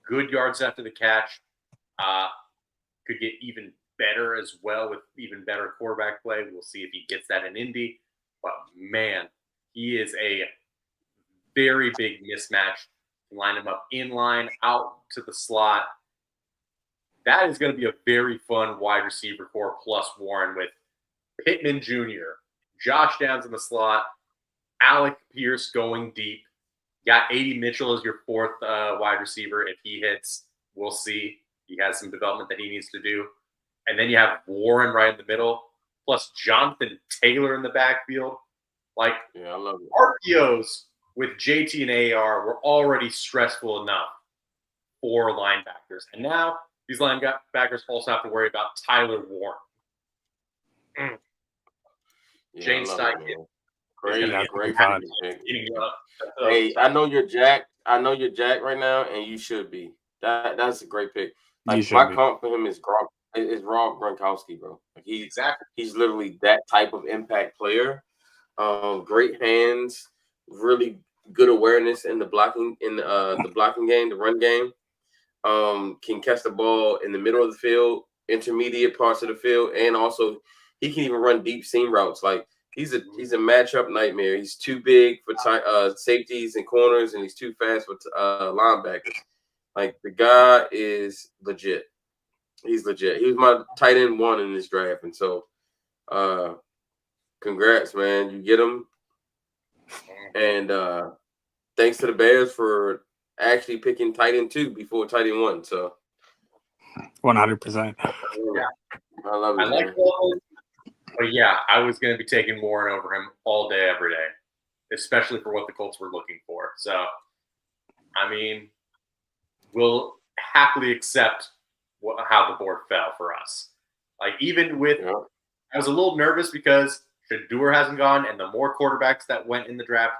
Good yards after the catch. Could get even better as well with even better quarterback play. We'll see if he gets that in Indy. But, man, he is a very big mismatch. Line him up in line, out to the slot. That is going to be a very fun wide receiver core plus Warren with Pittman Jr., Josh Downs in the slot, Alec Pierce going deep. Got A.D. Mitchell as your fourth wide receiver. If he hits, we'll see. He has some development that he needs to do. And then you have Warren right in the middle, plus Jonathan Taylor in the backfield. Like, I love it. RPOs with JT and AR were already stressful enough for linebackers. And now these linebackers also have to worry about Tyler Warren. James Steichen. Great pick. Hey, I know you're jacked. Right now, and you should be. That's a great pick. Like my comp for him is Rob Gronkowski, bro. Like he's literally that type of impact player. Great hands, really good awareness in the blocking game, the run game. Can catch the ball in the middle of the field, intermediate parts of the field, and also he can even run deep seam routes. Like he's a matchup nightmare. He's too big for safeties and corners, and he's too fast for linebackers. Like the guy is legit. He's legit. He was my tight end 1 in this draft, and so congrats, man. You get him, and thanks to the Bears for actually picking tight end 2 before tight end 1. So 100%. Yeah, I love it. I like those, but yeah, I was going to be taking Warren over him all day, every day, especially for what the Colts were looking for. So, I mean, we'll happily accept how the board fell for us. Like, even with, I was a little nervous because Shedeur hasn't gone, and the more quarterbacks that went in the draft,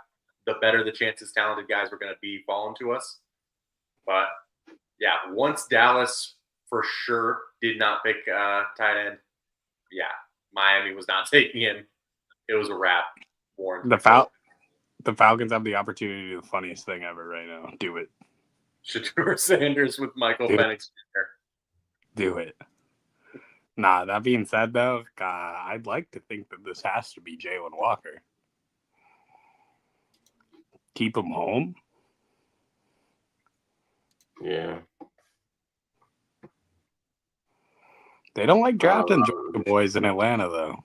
the better the chances talented guys were going to be falling to us. But yeah, once Dallas for sure did not pick tight end, yeah, Miami was not taking him. It was a wrap. Warren. The Falcons have the opportunity to do the funniest thing ever right now. Do it. Shedeur Sanders with Michael Penix Jr. Do it. Nah, that being said, though, I'd like to think that this has to be Jalen Walker. Keep him home. Yeah. They don't like drafting Georgia boys in Atlanta, though.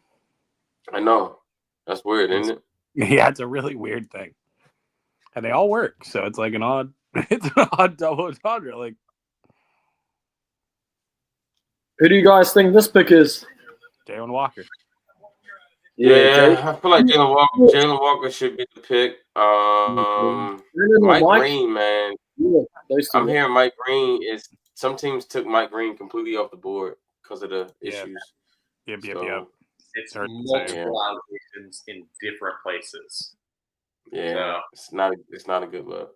I know. That's weird, isn't it? Yeah, it's a really weird thing. And they all work, so it's like an odd double entendre. Like, who do you guys think this pick is? Jalen Walker. Yeah, I feel like Jalen Walker should be the pick. Mike Green, man. I'm hearing Mike Green is. Some teams took Mike Green completely off the board because of the issues. Yep. It's multiple allegations in different places. Yeah, so, it's not a good look.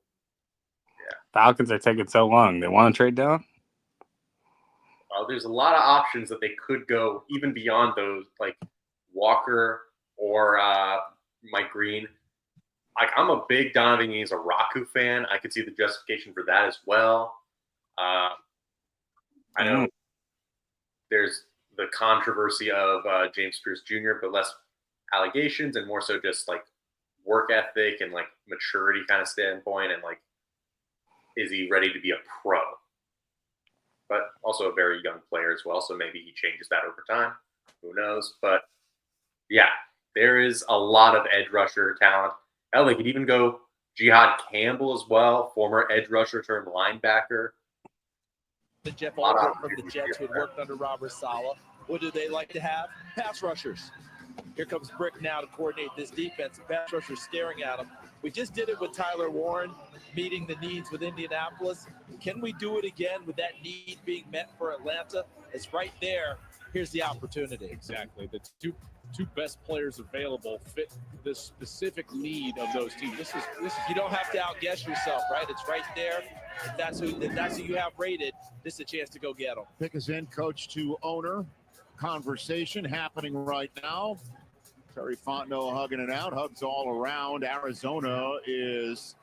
Yeah, Falcons are taking so long. They want to trade down. Well, there's a lot of options that they could go even beyond those, like Walker or Mike Green. Like, I'm a big Donovan Araku fan. I could see the justification for that as well. I know there's the controversy of James Pierce Jr., but less allegations and more so just like work ethic and like maturity kind of standpoint, and like, is he ready to be a pro? But also a very young player as well, so maybe he changes that over time. Who knows? But yeah, there is a lot of edge rusher talent. Hell, they could even go Jihad Campbell as well, former edge rusher turned linebacker. The Jeff Albert from the Jets who had worked under Robert Saleh. What do they like to have? Pass rushers. Here comes Brick now to coordinate this defense. The pass rushers staring at him. We just did it with Tyler Warren, meeting the needs with Indianapolis. Can we do it again with that need being met for Atlanta? It's right there. Here's the opportunity. Exactly. The two best players available fit the specific need of those teams. This is you don't have to outguess yourself, right? It's right there. If that's who you have rated, this is a chance to go get them. Pick us in, coach to owner. Conversation happening right now. Terry Fontenot hugging it out. Hugs all around. Arizona is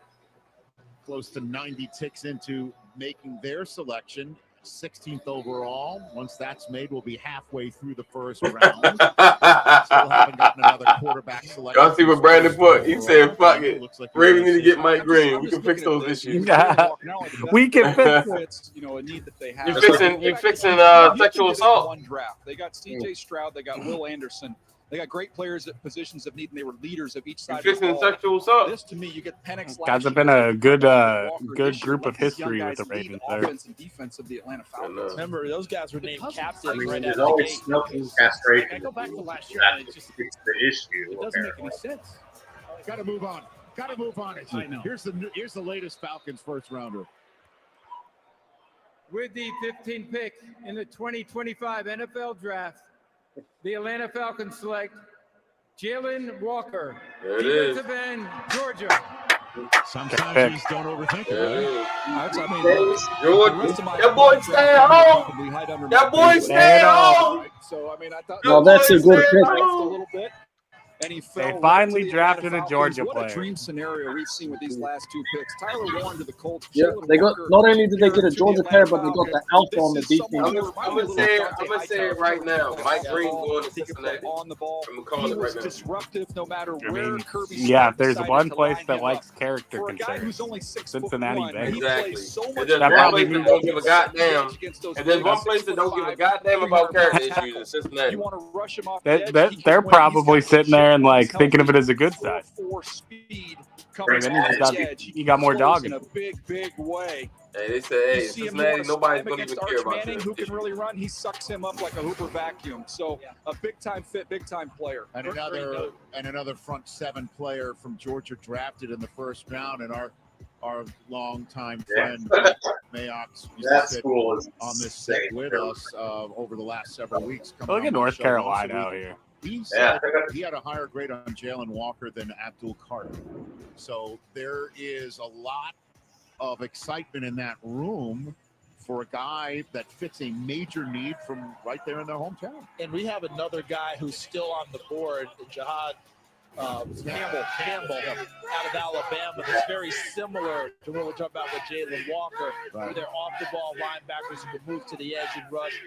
close to 90 ticks into making their selection. 16th overall. Once that's made, we'll be halfway through the first round. Still haven't gotten another quarterback selection. Y'all see what Brandon put? He said, fuck it. Like Ravens need to get Mike Green. We can fix those issues. We can fix it. A need that they have. You're fixing sexual assault. One draft. They got C.J. Stroud. They got Will Anderson. They got great players at positions of need, and they were leaders of each side. Fixing sexual up. This to me, you get Penix. Guys have been a good group of history with the Ravens there. Offense and defense of the Atlanta Falcons. Remember, those guys were named captains right there's out of the always gate. smoking castration. I go back to last year, and It's the issue. it doesn't make any sense. Got to move on. Got to move on. I know. Here's the latest Falcons first rounder. With the 15th pick in the 2025 NFL Draft, the Atlanta Falcons select Jalen Walker, There it is. defensive end, Georgia. Sometimes you just don't overthink it. Right? That boy stay home. That boy stay home. So I mean, I thought. Well, that's a good pick. A little bit. And he fell They right finally to the drafted Atlanta a Georgia Falcons. What player. a dream scenario we've seen with these last two picks. Tyler Warren to the Colts. Yeah, Jalen they got Walker not only did they get a to the Georgia Atlanta player, but they got the Falcons. alpha on the This is someone defense. who I'm gonna say it right now. Mike Green going to Cincinnati. on the ball. I'm gonna call He it was right now. disruptive no matter I where mean, Kirby yeah, Smart if there's decided one to place line that him likes up. character For a guy concerns, who's only 6'1", Cincinnati he Bengals. Exactly. plays so If much there's That one probably place that means- don't give a goddamn, against those if there's one big place that don't give a 6'5", goddamn about character 300 issues, it's Cincinnati. You want to rush him off the edge, he They're can win. He's probably got sitting there and like he's thinking of it healthy. as a good side. 4.4 speed Right, coming then off the edge. he got more Slows dog in in a big way. Hey, they say, hey, You see him Cincinnati, doing a nobody's slam gonna against even care Arch about Manning, you. who can really run. He sucks him up like a Hooper vacuum. So a big time fit, big time player. And another front seven player from Georgia drafted in the first round, and our longtime friend Mayox used to sit on this set with us over the last several weeks. Look at North Carolina out here. He said he had a higher grade on Jalen Walker than Abdul Carter. So there is a lot of excitement in that room for a guy that fits a major need from right there in their hometown. And we have another guy who's still on the board, Jahad Campbell out of Alabama. That's very similar to what we're talking about with Jalen Walker, where they're off-the-ball linebackers who can move to the edge and rush,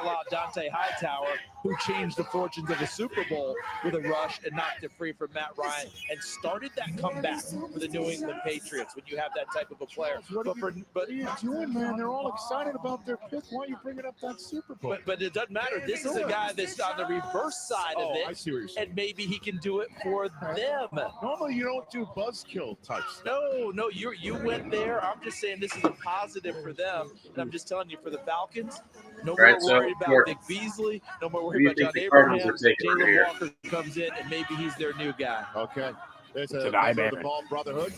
a la Dante Hightower, who changed the fortunes of the Super Bowl with a rush and knocked it free from Matt Ryan and started that comeback for the New England Patriots when you have that type of a player. What are you doing, man? They're all excited about their pick. Why are you bringing up that Super Bowl? But it doesn't matter. This is a guy that's on the reverse side of it. I see what you're saying. And maybe he can do it for them. Normally, you don't do buzzkill types. No, you went there. I'm just saying this is a positive for them. And I'm just telling you, for the Falcons, no more worried about Nick Beasley, no more worried about John Abraham. Jalen Walker comes in, and maybe he's their new guy. Okay. There's a member of the Ball Brotherhood.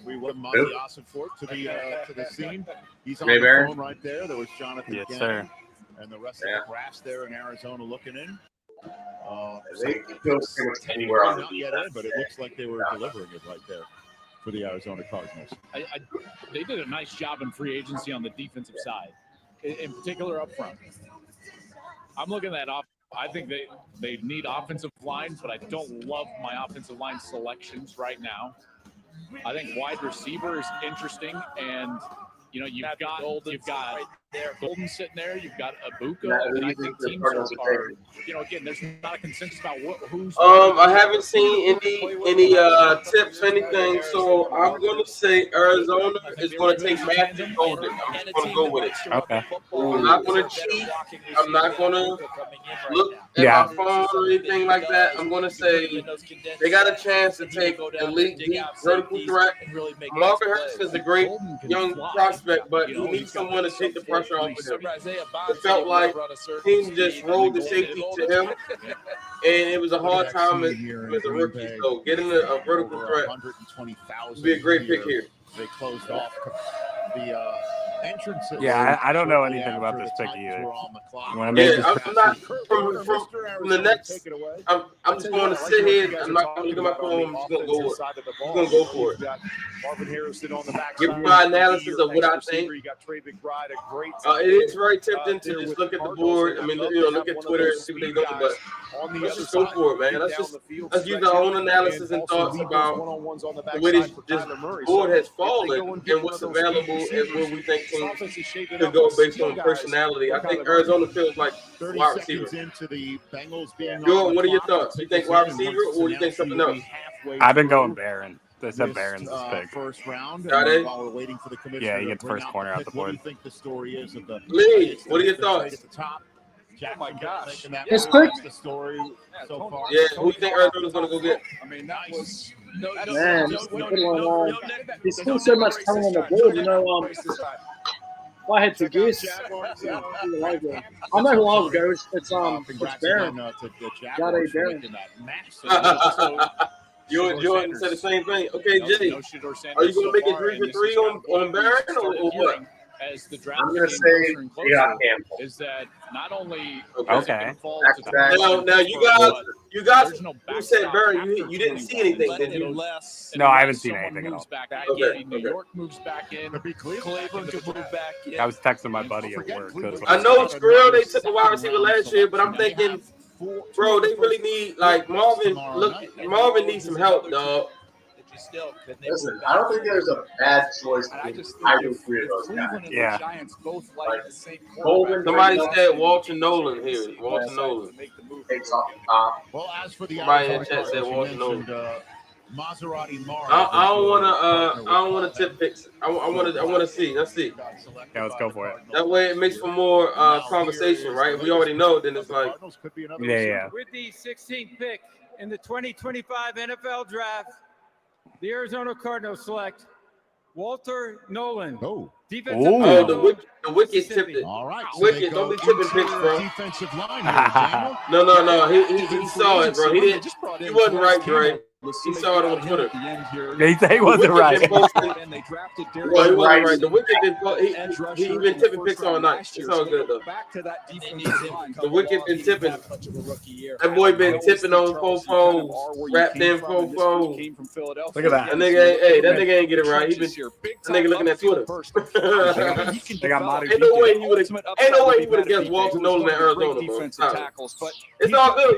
We welcome Monty Ossenfort to the scene. He's on the phone right there. There was Jonathan Yes, Gannon sir. and the rest of the brass there in Arizona looking in. They don't see what's anywhere on the not yet in, but it looks like they were delivering it right there for the Arizona Cardinals. They did a nice job in free agency on the defensive side, in particular up front. I'm looking at off. I think they need offensive line, but I don't love my offensive line selections right now. I think wide receiver is interesting, and you've got Golden sitting there. You've got Abuka, and I think teams are again, there's not a consensus about who's. I haven't seen any tips or anything, so I'm gonna say Arizona is gonna take Matthew Golden. I'm just gonna go with it. Okay. I'm not gonna cheat. I'm not gonna look at my phone or anything like that. I'm gonna say they got a chance to take elite deep vertical threat. Marvin Harrison is a great young prospect, but he needs someone to take the pressure off of him. It felt like teams just rolled the safety to him, and it was a hard time as a rookie. So getting a vertical threat would be a great pick here. They closed off the entrance. I don't know anything about this pick either. I'm not from the next. I'm just going to sit here. I'm not going to look at my phone. I'm just going to go with it. I'm going to go for it. Marvin Harrison on the back. Give me my analysis of what I think. It is very tempting to just look at the board. I mean, look at Twitter and see what they're doing, but let's just go for it, man. Let's use our own analysis and thoughts about the way this board has fallen and what's available and where we think teams could go based on personality. I think Arizona feels like wide receiver. Jordan, what are your thoughts? You think wide receiver or you think something else? I've been going Barron. They said Barron's this pick. First round. While we're waiting for the Yeah, you get the first corner out the board. What do you think the story is of the Lee, what are your thoughts? At the top? Oh my gosh. It's quick. The story so far. Yeah, who do you think Arizona's going to go get? I mean, that was Man, it's a good one. There's still so much talent on the board. You know, if I had to guess, I know who I would go. It's Barron. Jade Barron. You and Jordan said the same thing. Okay, Jay, are you going to make it 3 for 3 on Barron or what? As the draft I'm going to say Campbell. is that not only Okay. Now you guys who said Barron, you didn't see anything, did you? No, I haven't seen anything at all. Okay. New York moves back in. Cleveland could move back in. I was texting my buddy at work. I know Skrill, they took a wide receiver last year, but I'm thinking, bro, they really need like Marvin. Look, Marvin needs some help, dog. Listen, I don't think there's a bad choice between either three of those guys. Yeah. Somebody said Walter Nolan here. Walter Nolan. Takes off the top. Well, as for the Somebody in the chat said Walter Nolan. Maserati Mars. I don't want to tip picks. I want to see. Let's see. Yeah, let's go for it. That way it makes for more conversation, right? If we already know, then it's like yeah. With the 16th pick in the 2025 NFL Draft, the Arizona Cardinals select Walter Nolan. Defensive the Wicked tipped it. All right. Wicked, don't be tipping picks, bro. Defensive line here, No. He saw it, bro. He didn't. He wasn't right, Dre. He saw it on Twitter. They say he wasn't right. Well, he wasn't right. The Wicked he been tipping picks all night. It's all good though. The Wicked been tipping. That boy been tipping on Fofos, wrapped in Fofos. Look at that. That nigga ain't get it right. He been that nigga looking at Twitter. Ain't no way he would have guessed Walter Nolan at Arizona, bro. It's all good.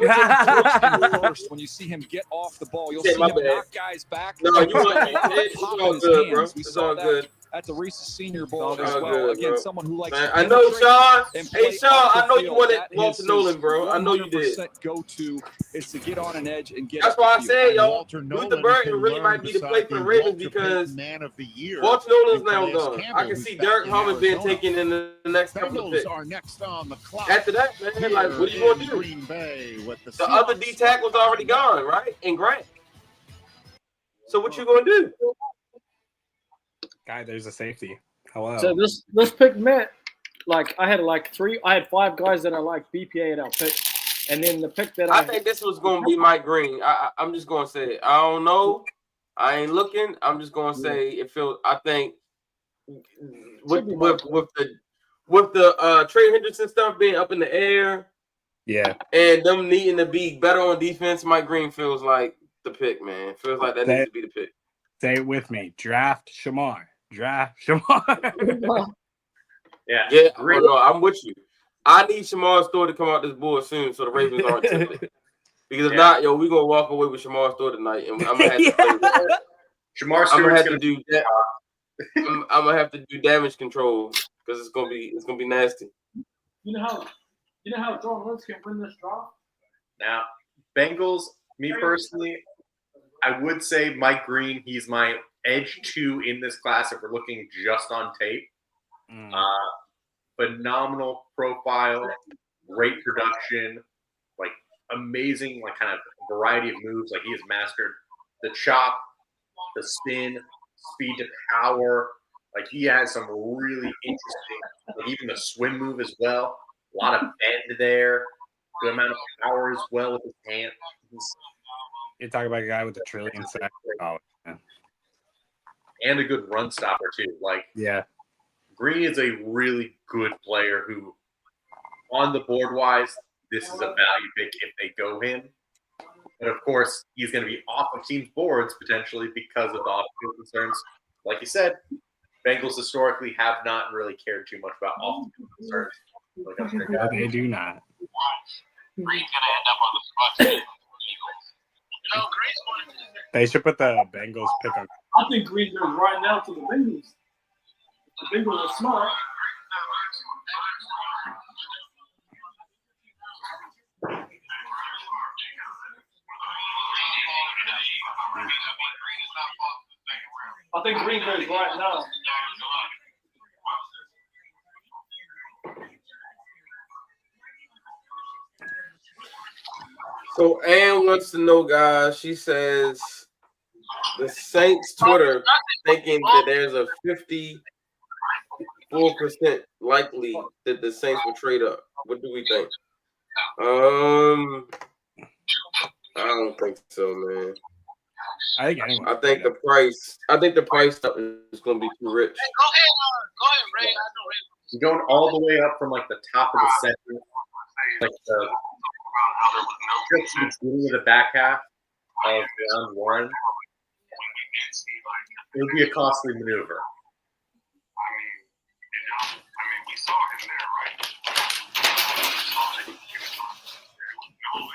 When you see him get off the ball, you'll Yeah, see my him bad. knock guys back. No, you want it's all good, bro. It's all good. At the Reese's Senior Bowl It's as all well. good, Again, bro. someone who likes. Man, I know, Sean. Hey, Sean, I know you wanted Walter Nolan, bro. I know you did. Go to is to get on an edge and get. That's why I said, yo, Luther Burton really might be the play for the Ravens because Walter Nolan's now gone. I can see Derek Harmon being taken in the next couple of picks. After that, man, like, what are you going to do? The other D tackle's already gone, right? And Grant. So what you going to do? Guy, there's a safety. Hello. So this pick meant like I had 5 guys that I like BPA at our pick, and then the pick that I think this was gonna be Mike Green. I'm just gonna say it. I don't know. I ain't looking. I'm just gonna say it feels. I think with the Trey Hendrickson stuff being up in the air, yeah, and them needing to be better on defense, Mike Green feels like the pick, man. Feels like that needs to be the pick. Say it with me. Draft Shamar. Draft Shamar. Yeah. No, I'm with you. I need Shamar's story to come out this board soon, so the Ravens aren't tempted. Because if not, yo, we gonna walk away with Shamar's story tonight, and I'm gonna have to play with that. Shamar's I'm gonna story have to do that. I'm gonna have to do damage control because it's gonna be nasty. You know how John Lynch can win this draft? Now, Bengals, me personally, I would say Mike Green, he's my edge 2 in this class if we're looking just on tape. Phenomenal profile, great production, like amazing, like kind of variety of moves. Like he has mastered the chop, the spin, speed to power. Like he has some really interesting, like even the swim move as well. A lot of bend there, good amount of power as well with his hands. You're talking about a guy with a trillion sacks. Oh, man. And a good run stopper too. Like yeah. Green is a really good player who, on the board wise, this is a value pick if they go him. But of course, he's going to be off of teams' boards potentially because of the off-field concerns. Like you said, Bengals historically have not really cared too much about off-field concerns. Like they do not. Green's going to end up on the spot. They should put the Bengals pick on. I think Green goes right now to the Bengals. The Bengals are smart. I think Green goes right now. So Ann wants to know, guys. She says the Saints Twitter thinking that there's a 54% likely that the Saints will trade up. What do we think? I don't think so, man. I think anyone. I think the price up is going to be too rich. Go ahead, Ray. I know Ray. You're going all the way up from like the top of the second, like the beginning of the back half of round one. It would be a costly maneuver.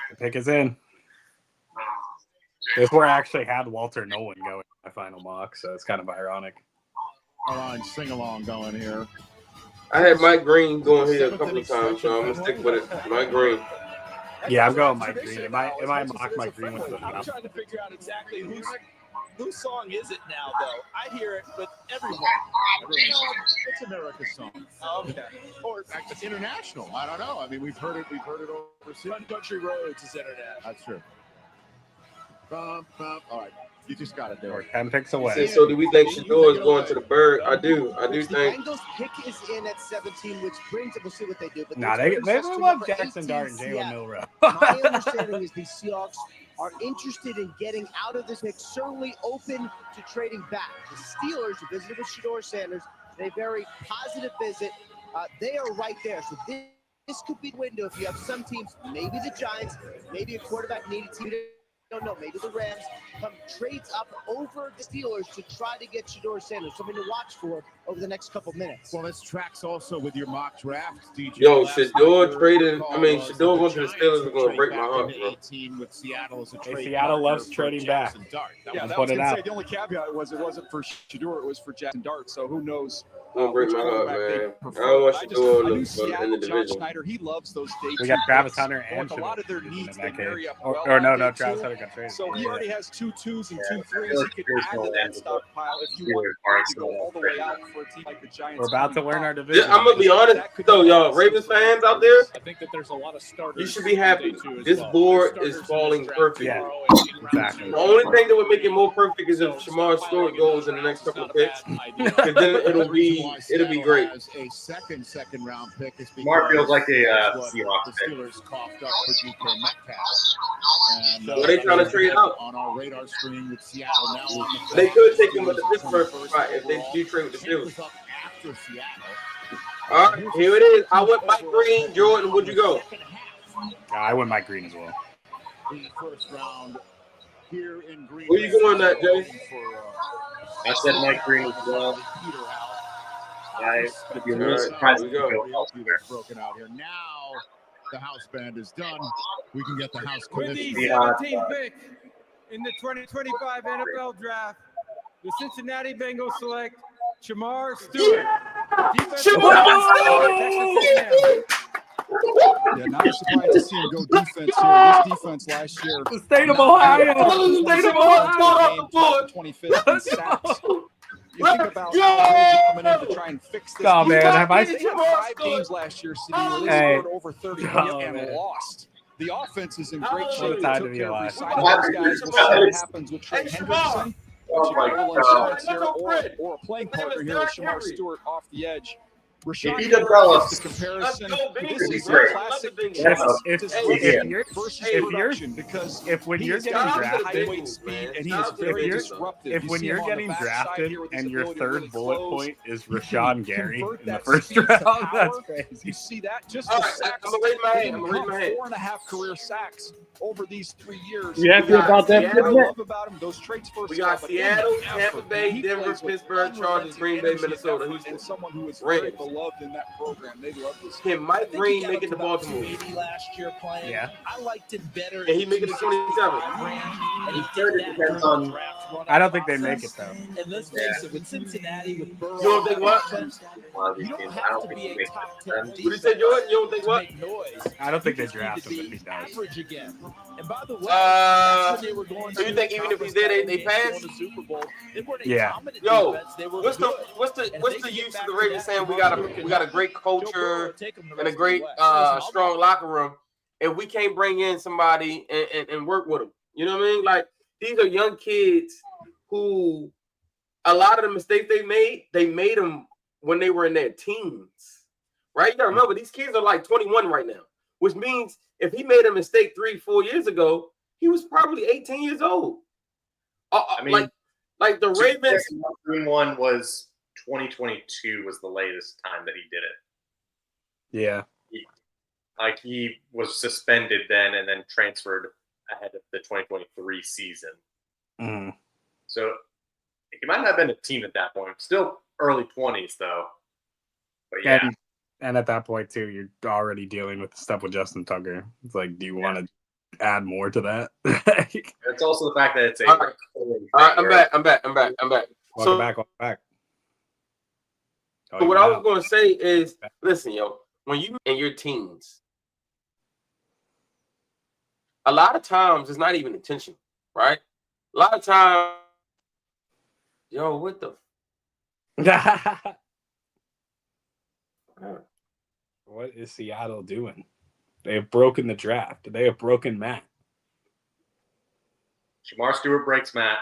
The pick is in. This is where I actually had Walter Nolan going in my final mock, so it's kind of ironic. Sing along going here. I had Mike Green going here a couple of times, so I'm gonna stick with it. Mike Green. Yeah, I'm going Mike Green. Am I mock Mike Green with the I'm trying to figure out exactly whose song is it now, though. I hear it, but everyone. It's America's song. Oh, okay. Or it's international. I don't know. I mean, we've heard it overseas. Run Country Roads is internet. That's true. All right. You just got it there. We're 10 picks away. So do we think Shador is going to the Bird? I do think. The Bengals pick is in at 17, which brings it. We'll see what they do. But they love Jackson Dart and Jalen Milroe. My understanding is the Seahawks are interested in getting out of this pick, certainly open to trading back. The Steelers, who visited with Shador Sanders, a very positive visit. They are right there. So this could be the window if you have some teams, maybe the Giants, maybe a quarterback needed team. Don't know, maybe the Rams come trades up over the Steelers to try to get Shador Sanders. Something to watch for over the next couple minutes. Well, this tracks also with your mock draft, DJ. Yo, Shador trading. Shador going to the Steelers is going to break my heart, bro. With Seattle as a trade. Seattle loves trading back. Yeah, that was gonna say, the only caveat was it wasn't for Shador, it was for Jackson Dart. So who knows? Don't break my heart, man. I don't want Shador in the division. Schneider, he loves those days. We got Travis Hunter and a lot of their needs they marry up well. No, Travis Hunter got traded. So he already has 2 2s and 2 3s. He could add to that stockpile if you want to go all the way out for a team like the Giants. We're about to learn our division. Yeah, I'm gonna be honest though, y'all Ravens fans out there. I think that there's a lot of starters. You should be happy. This board is falling perfect. Yeah, exactly. The only thing that would make it more perfect is if Shamar Stewart goes in the next couple of picks, because then it'll be great. A second round pick. Mark feels like a Seahawks the pick. Steelers coughed up for DK Metcalf. And, What are they trying to trade out? On our radar screen with Seattle now on the They could take him with the Pittsburgh spot if they do trade with the Steelers. After Seattle. All right, here it is. I went Mike Green. Jordan, would you go? I went Mike Green as well. The first round here in Green. Where you going at, Jay? I said Mike Green as well. I'd be a little surprised if broken out here. Now the house band is done. We can get the house With the commission. 17th pick in the 2025 NFL Draft, the Cincinnati Bengals select Shamar Stewart. Yeah, not surprised to see him go defense here. This defense last year. The state of Ohio. The state of Ohio. 25th in sacks. You think about coming in to try and fix this. Oh, man, have I seen 5 games last year, City, where they scored over 30 and lost. The offense is in great shape. Time to Took be care of alive. resigning those guys. We'll see what happens with Trey Hendrickson. Oh my God. Or a playing partner here with Shamar Stewart off the edge. Rashawn He develops. the comparison. This is He's great. classic If when you're getting drafted, speed, and he is very disruptive. if when you're getting drafted and your third bullet point is Rashawn Gary in the that first speed round, to that's power. crazy. You see that? Just All the right, sacks. I'm gonna raise my hand. I'm gonna raise my hand. 4.5 career sacks over these 3 years. You happy about that? What I love about him, those traits first. We got stuff, Seattle, but Tampa Bay, Denver, Pittsburgh, Chargers, Green Bay, Minnesota, and Houston. someone who is very Rams. beloved in that program. They love this. Can Mike Green make it to Baltimore? Maybe last year playing. Yeah. I liked it better. And he make it to 27. And he Third did that depends during on- the draft run I don't think they make it though. And let's face it, with Cincinnati, with Burrow, You don't think what? you don't have to be a top 10 What you say, Jordan? You don't think to what? make noise. I don't think they You just need draft to him if be he does. average again. And by the way, that's when they were going So you to think even if he's there, they pass? going to Super Bowl. They weren't a Yeah. dominant Yo, defense. They were what's good. the use of the Ravens saying we got a great culture and a great strong locker room, if we can't bring in somebody and work with them? You know what I mean? Like, these are young kids who a lot of the mistakes they made them when they were in their teens, right? You gotta remember, these kids are like 21 right now, which means if he made a mistake 3-4 years ago, he was probably 18 years old. I mean, like the Ravens. Green one was 2022 was the latest time that he did it. Yeah. He was suspended then and then transferred ahead of the 2023 season. Mm-hmm. So he might not have been a teen at that point. Still early 20s though. But yeah. And at that point too, you're already dealing with the stuff with Justin Tucker. It's like, do you want to add more to that? It's also the fact that it's a. All right, I'm back. Welcome back. So what I was going to say is, listen, yo, when you in your teens, a lot of times it's not even intentional, right? A lot of times, yo, what the? What is Seattle doing? They have broken the draft. They have broken Matt. Jamar Stewart breaks Matt.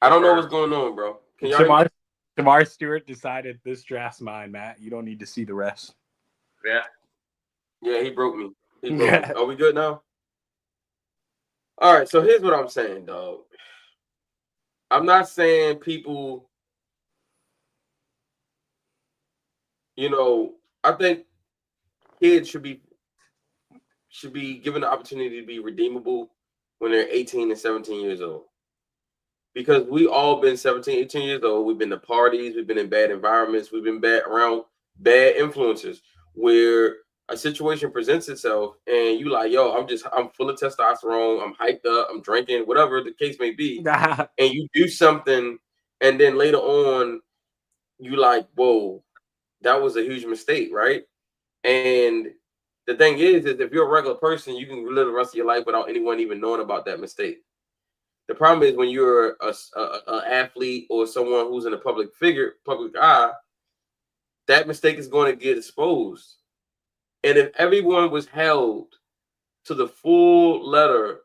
I don't know what's going on, bro. Jamar Stewart decided this draft's mine, Matt. You don't need to see the rest. Yeah, he broke me. Me. Are we good now? All right, so here's what I'm saying, dog. I'm not saying people, I think kids should be given the opportunity to be redeemable when they're 18 and 17 years old. Because we all been 17, 18 years old. We've been to parties. We've been in bad environments. We've been around bad influences where a situation presents itself and you like, yo, I'm full of testosterone. I'm hyped up. I'm drinking, whatever the case may be. And you do something and then later on you like, whoa, that was a huge mistake, right? And the thing is if you're a regular person, you can live the rest of your life without anyone even knowing about that mistake. The problem is when you're an athlete or someone who's in a public eye, that mistake is going to get exposed. And if everyone was held to the full letter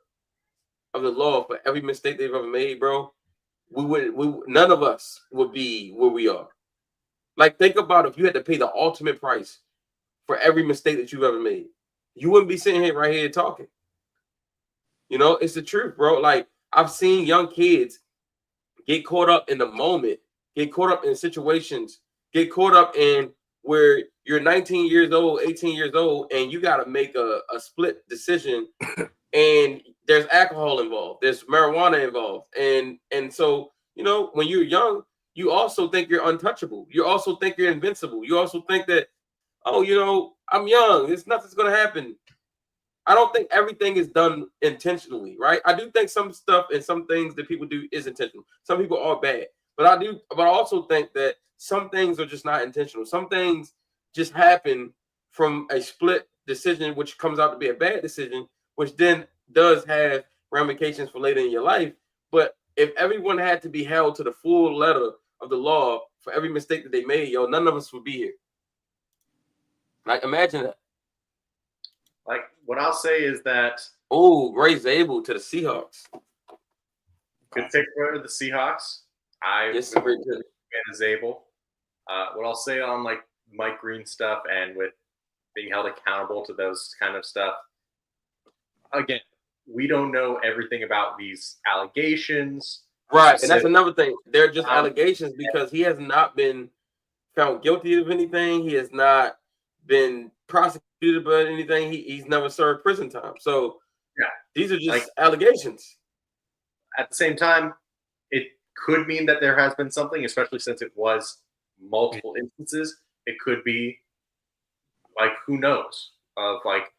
of the law for every mistake they've ever made, bro, none of us would be where we are. Like, think about if you had to pay the ultimate price for every mistake that you've ever made. You wouldn't be sitting here right here talking. It's the truth, bro. Like, I've seen young kids get caught up in the moment, get caught up in situations, get caught up in where you're 19 years old, 18 years old, and you got to make a split decision. And there's alcohol involved, there's marijuana involved. And so, when you're young, you also think you're untouchable. You also think you're invincible. You also think that, oh, I'm young. Nothing's going to happen. I don't think everything is done intentionally, right? I do think some stuff and some things that people do is intentional. Some people are bad, but I also think that some things are just not intentional. Some things just happen from a split decision, which comes out to be a bad decision, which then does have ramifications for later in your life. But if everyone had to be held to the full letter of the law for every mistake that they made, none of us would be here. Like, imagine that. Like, what I'll say is that Ray Zabel to the Seahawks. Good pick for the Seahawks. Yes, very good. Zabel. What I'll say on like Mike Green stuff and with being held accountable to those kind of stuff. Again, we don't know everything about these allegations. Right, and that's another thing. They're just allegations because he has not been found guilty of anything. He has not been prosecuted about anything. He's never served prison time. So these are just allegations. At the same time, it could mean that there has been something, especially since it was multiple instances. It could be like, who knows, of like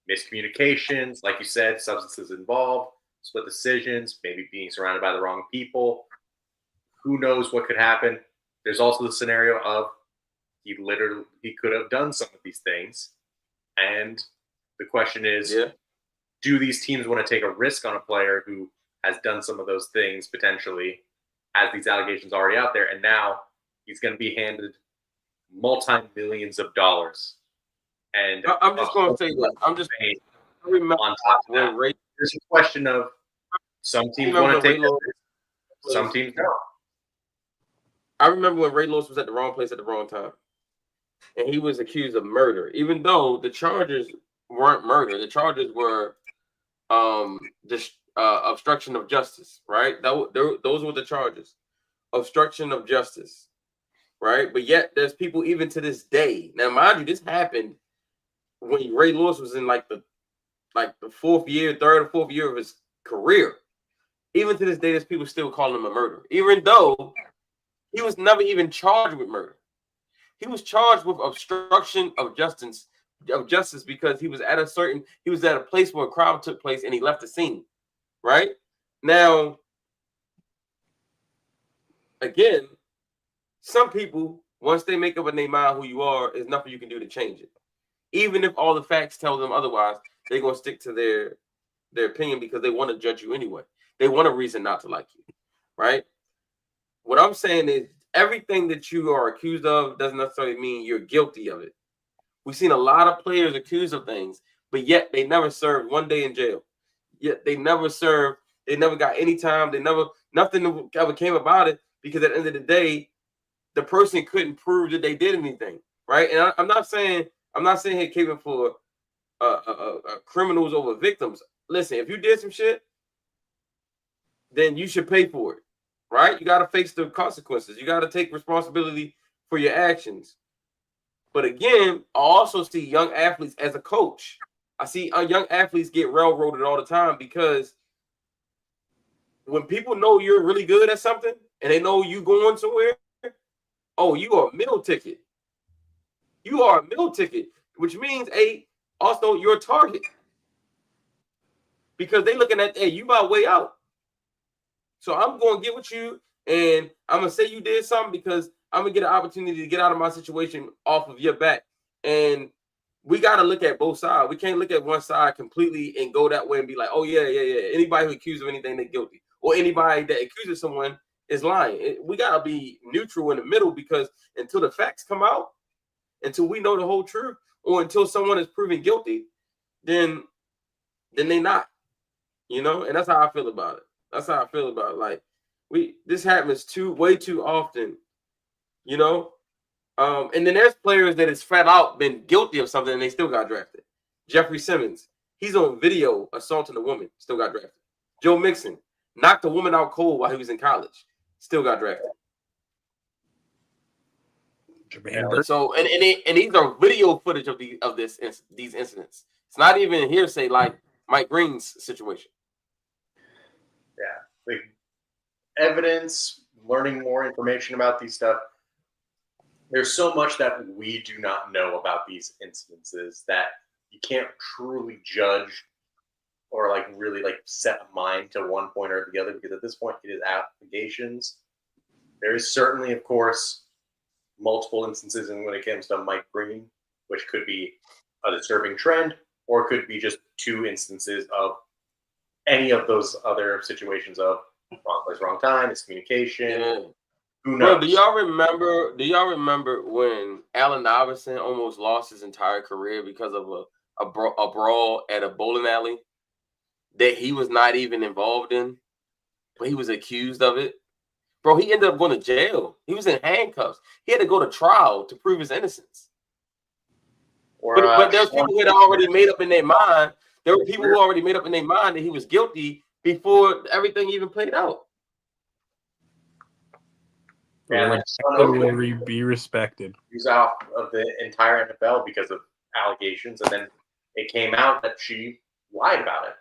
miscommunications, like you said, substances involved, split decisions, maybe being surrounded by the wrong people. Who knows what could happen? There's also the scenario of he could have done some of these things. And the question is, do these teams want to take a risk on a player who has done some of those things potentially, has these allegations already out there, and now he's going to be handed multi-millions of dollars? And I'm just going to say that. On top of that, there's a question of some teams want to take some teams don't. I remember when Ray Lewis was at the wrong place at the wrong time, and he was accused of murder, even though the charges weren't murder. The charges were obstruction of justice, right? Those were the charges, obstruction of justice, right? But yet there's people even to this day. Now, mind you, this happened when Ray Lewis was in like the third or fourth year of his career. Even to this day, there's people still calling him a murderer, even though he was never even charged with murder. He was charged with obstruction of justice because he was at a place where a crime took place and he left the scene. Right? Now, again, some people, once they make up in their mind who you are, there's nothing you can do to change it. Even if all the facts tell them otherwise, they're gonna stick to their opinion because they want to judge you anyway. They want a reason not to like you, right? What I'm saying is everything that you are accused of doesn't necessarily mean you're guilty of it. We've seen a lot of players accused of things, but yet they never served one day in jail. Yet they never served. They never got any time. Nothing ever came about it because at the end of the day, the person couldn't prove that they did anything, right? And I'm not saying here caping for criminals over victims. Listen, if you did some shit, then you should pay for it, right? You got to face the consequences. You got to take responsibility for your actions. But again, I also see young athletes as a coach. I see young athletes get railroaded all the time because when people know you're really good at something and they know you going somewhere, oh, you are a meal ticket. You are a meal ticket, which means also you're a target. Because they looking at, hey, you my way out. So I'm going to get with you and I'm going to say you did something because I'm going to get an opportunity to get out of my situation off of your back. And we got to look at both sides. We can't look at one side completely and go that way and be like, oh, yeah. Anybody who accuses of anything, they're guilty. Or anybody that accuses someone is lying. We got to be neutral in the middle because until the facts come out, until we know the whole truth, or until someone is proven guilty, then they not. You know, and that's how I feel about it. That's how I feel about it. Like this happens way too often, you know. And then there's players that is flat out been guilty of something and they still got drafted. Jeffrey Simmons, he's on video assaulting a woman, still got drafted. Joe Mixon knocked a woman out cold while he was in college, still got drafted. So and these are video footage of these incidents. It's not even hearsay like Mike Green's situation. Yeah, like evidence, learning more information about these stuff. There's so much that we do not know about these incidences that you can't truly judge or like really like set a mind to one point or the other because at this point it is allegations. There is certainly, of course, multiple instances when it comes to Mike Green, which could be a disturbing trend or it could be just two instances of any of those other situations of wrong place, wrong time, miscommunication. Yeah. Who knows? Bro, do y'all remember when Allen Iverson almost lost his entire career because of a brawl at a bowling alley that he was not even involved in, but he was accused of it? Bro, he ended up going to jail. He was in handcuffs. He had to go to trial to prove his innocence. But there's people who had already made up in their mind. There were people who already made up in their mind that he was guilty before everything even played out. And like will be respected. He's off of the entire NFL because of allegations, and then it came out that she lied about it.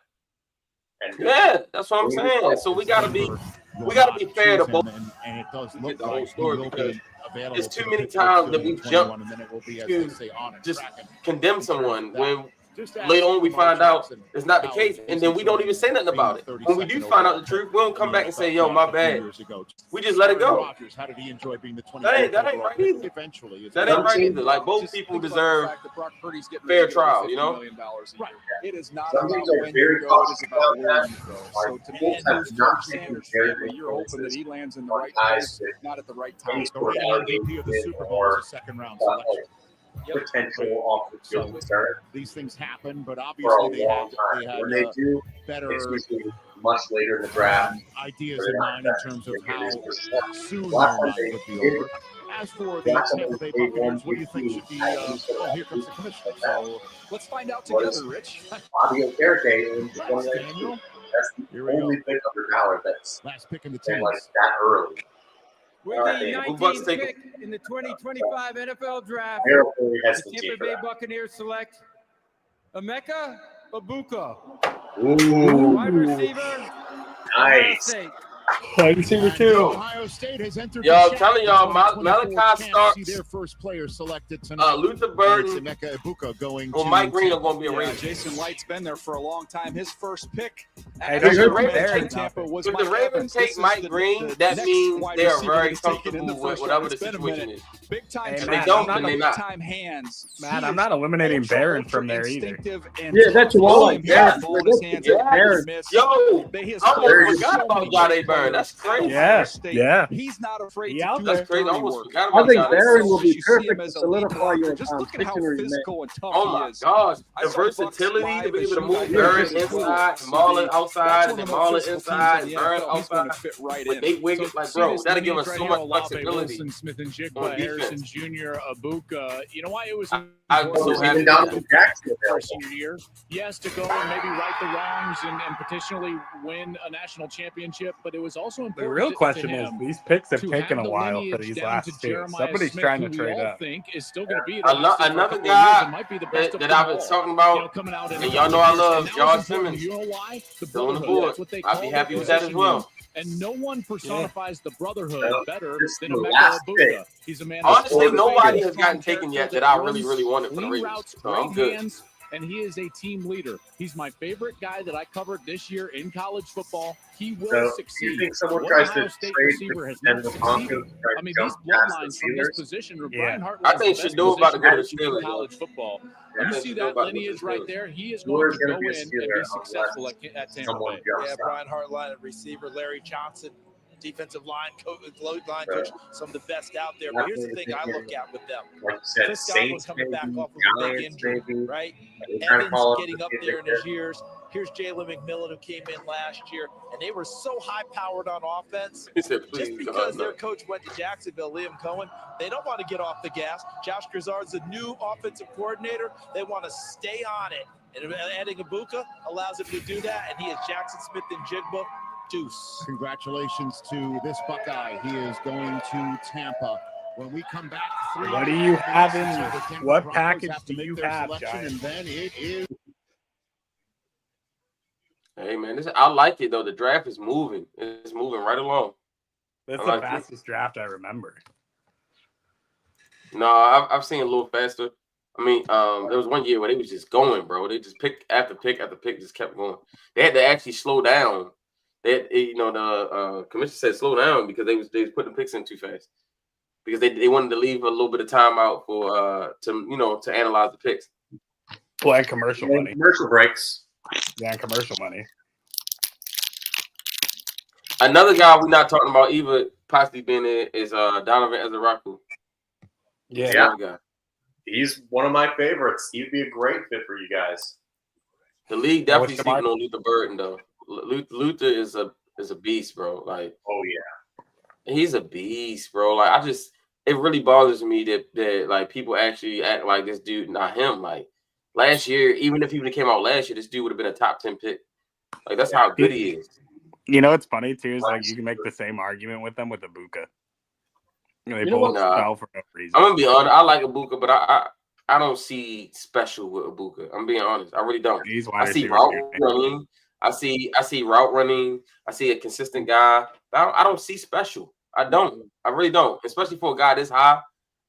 And yeah, that's what I'm saying. So we gotta be fair to both. And it does look like the whole story because there's too many times that we've jumped to just condemn someone when later on we find out it's not the case, and then we don't even say nothing about it. When we do find out the truth, we don't come back and say, "Yo, my bad." We just let it go. How did he enjoy being the That ain't right either. Eventually, that ain't right either. Like both people deserve fair trial, you know. Right. It is not about when you go; it is about where you go. So to me, George Sanders, you're hoping that he lands in the right place, not at the right time. The MVP of the Super Bowl is a second-round selection. potential off the field start. These things happen, but For a obviously long time. When they do, better it's usually much later in the draft. ideas where they in don't mind in have terms that of how experience. soon Last their time run they would be did over. As for the last time Tampa Bay they won Buccaneers, what do you think should be? Oh, here comes the commissioner. So let's find out Was together, Rich. Bobby Okereke in the Thanks, Daniel. That's the only pick under Ballard that's last pick in the been team. like that early. With the 19th pick in the 2025 NFL Draft, Harold really has the the Tampa team for Bay that. Buccaneers select Emeka Egbuka, Ooh. wide receiver, Ohio Nice. State. Wide receiver too. Ohio State has entered Yo, the I'm chat. telling y'all, The 2024 Malachi champs see Starks, their first player selected tonight. Luther And Burton, it's Emeka Egbuka going or to Mike Green are Tampa. going to be a Yeah, Raider. Jason Light's been there for a long time. His first pick Hey, at don't you Tampa take Tampa was If Mike the Ravens Evans. take This is Mike the Green, that next means wide they are receiver very that is taken in the comfortable with first whatever round. the It's been a situation minute. is. Big time Hey, If Matt, they don't, I'm then not, they not. time hands. Matt, He I'm is not eliminating ultra, Barron ultra from there either. instinctive and Yeah, that's who I tough. like. He has Yeah. the ball in his hands Yes. at every miss. Yo, He has I played almost with forgot so about many Jade great Barron. That's players at crazy. Ohio Yeah, State. yeah. He's not afraid He to out do That's the crazy. I dirty almost work. forgot I about think Jade Barron Barron. will be You see him perfect to as a lead solidify blocker. your Just look at how dictionary, man. physical and tough Oh he my is. gosh, I the saw Bucks versatility to live be as able to you move guys Barron did as well. inside and Marlon That's outside, one and of then the more Marlon physical teams inside, in and the Barron NFL. He's going to outside fit right with in. Nate Wiggins. So Like, see bro, this that'll give lineage us right so here: much Olave, flexibility Wilson, Smith and on Jigba, Harrison defense. Jr., Abuka. You know why it was I'm important so for happy him with Donovan that. Jackson for available. senior year? Yes, to go and maybe right the wrongs and potentially win a national championship, but it was also The important real to question is him these picks have to taken have a the while for lineage these down to last two. Jeremiah Somebody's Smith, trying who to we trade all up. think is still going to be at Ohio State for a Another couple of years guy and might be the best of that them I've been all. talking You know, about, coming out in and a y'all couple know I of years. And love that was Josh important. Simmons. You know why? The Still on the brotherhood. board. That's what they I'll call be their happy with that as position well. group. And no one personifies the brotherhood So, better this is than the Emeka last pick. Egbuka. He's a man of Honestly, strong nobody frame, has strong gotten taken character yet that that I really, runs really wanted for the clean Raiders. routes, So great I'm good. hands, and he is a team leader. He's my favorite guy that I covered this year in college football. He will So, do succeed. you think someone What tries Ohio to State trade receiver has not the succeeded? Broncos to try I to mean, jump these past the bloodlines from this Steelers? position, Yeah. Brian Hartline I is the think best Shador about to position go to the coach in Steelers. college football. I You think see Shador that about to go to lineage the right Steelers. there. He is going Steelers to gonna go be a in and Steeler be unless successful at Tampa someone Bay. jumps Yeah, out. Brian Hartline at receiver, Larry Johnson, defensive line coach, some of the best out there. But here's the thing I look at with them. Like you said, Chris Godwin Saints coming back maybe, off of a big Giants injury, maybe. right? They're trying to Evans call up getting the up kid there in there. his years. Here's Jalen McMillan who came in last year, and they were so high-powered on offense. He said, Just please, because God, their no. coach went to Jacksonville, Liam Cohen, they don't want to get off the gas. Josh Grisard's the new offensive coordinator. They want to stay on it. And adding Egbuka allows him to do that, and he is Jackson Smith and Jigba. Deuce. Congratulations to this Buckeye. He is going to Tampa. When we come back, What do you have in you? What package do you have, selection, Giants? and then it is. Hey man, I like it though. The draft is moving. It's moving right along. That's I the like it. fastest draft I remember. No, I've seen a little faster. I mean, there was one year where they was just going, bro. They just pick after pick after pick, just kept going. They had to actually slow down. The commission said slow down because they was putting the picks in too fast because they wanted to leave a little bit of time out for to analyze the picks. Well, and commercial money. Commercial breaks. Yeah, and commercial money. Another guy we're not talking about either possibly being there is Donovan Ezeraku. Yeah. Another guy. He's one of my favorites. He'd be a great fit for you guys. The league definitely sleeping on Luther Burden though. Luther is a beast, bro. Like, oh yeah, he's a beast, bro. Like, it really bothers me that like people actually act like this dude, not him. Like last year, even if he would have came out last year, this dude would have been a top 10 pick. Like that's how good he is. You know what's funny too is like you can make the same argument with them with Abuka. They both fell for no reason. I'm gonna be honest. I like Abuka, but I don't see special with Abuka. I'm being honest. I really don't. I see route running. I see route running. I see a consistent guy. But I don't see special. I don't. I really don't. Especially for a guy this high,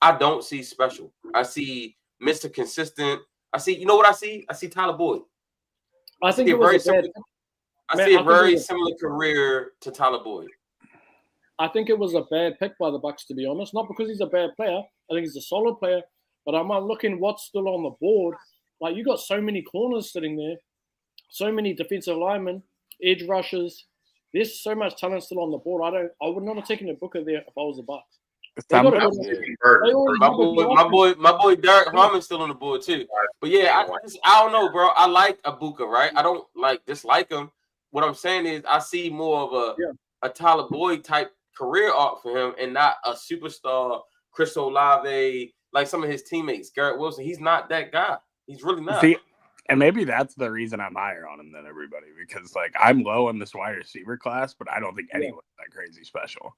I don't see special. I see Mr. Consistent. I see. You know what I see? I see Tyler Boyd. I think it was I see a very similar career to Tyler Boyd. I think it was a bad pick by the Bucs, to be honest. Not because he's a bad player. I think he's a solid player. But I'm looking what's still on the board. Like, you got so many corners sitting there, so many defensive linemen, edge rushers. There's so much talent still on the board. I would not have taken a Booker there if I was the Bucs. My boy Derek Harmon's still on the board too. But yeah, I don't know, bro. I like Ibuka, right? I don't dislike him. What I'm saying is I see more of a Tyler Boyd type career arc for him and not a superstar Chris Olave like some of his teammates. Garrett Wilson, he's not that guy. He's really not. See, and maybe that's the reason I'm higher on him than everybody, because like I'm low on this wide receiver class, but I don't think anyone's that crazy special.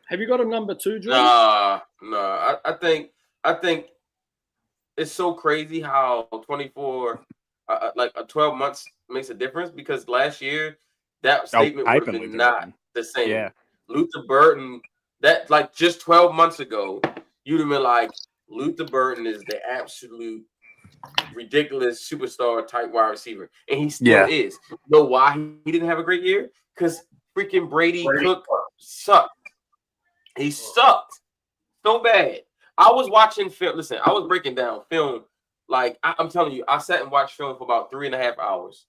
Have you got a number 2, Drew? Nah. I think it's so crazy how 24, 12 months makes a difference, because last year that statement would have been not the same. Yeah. Luther Burton, that like just 12 months ago, you'd have been like, Luther Burton is the absolute ridiculous superstar type wide receiver, and he still is. You know why he didn't have a great year? Because freaking Brady Cook sucked. He sucked so bad. I was watching film. Listen, I was breaking down film. Like I'm telling you, I sat and watched film for about 3.5 hours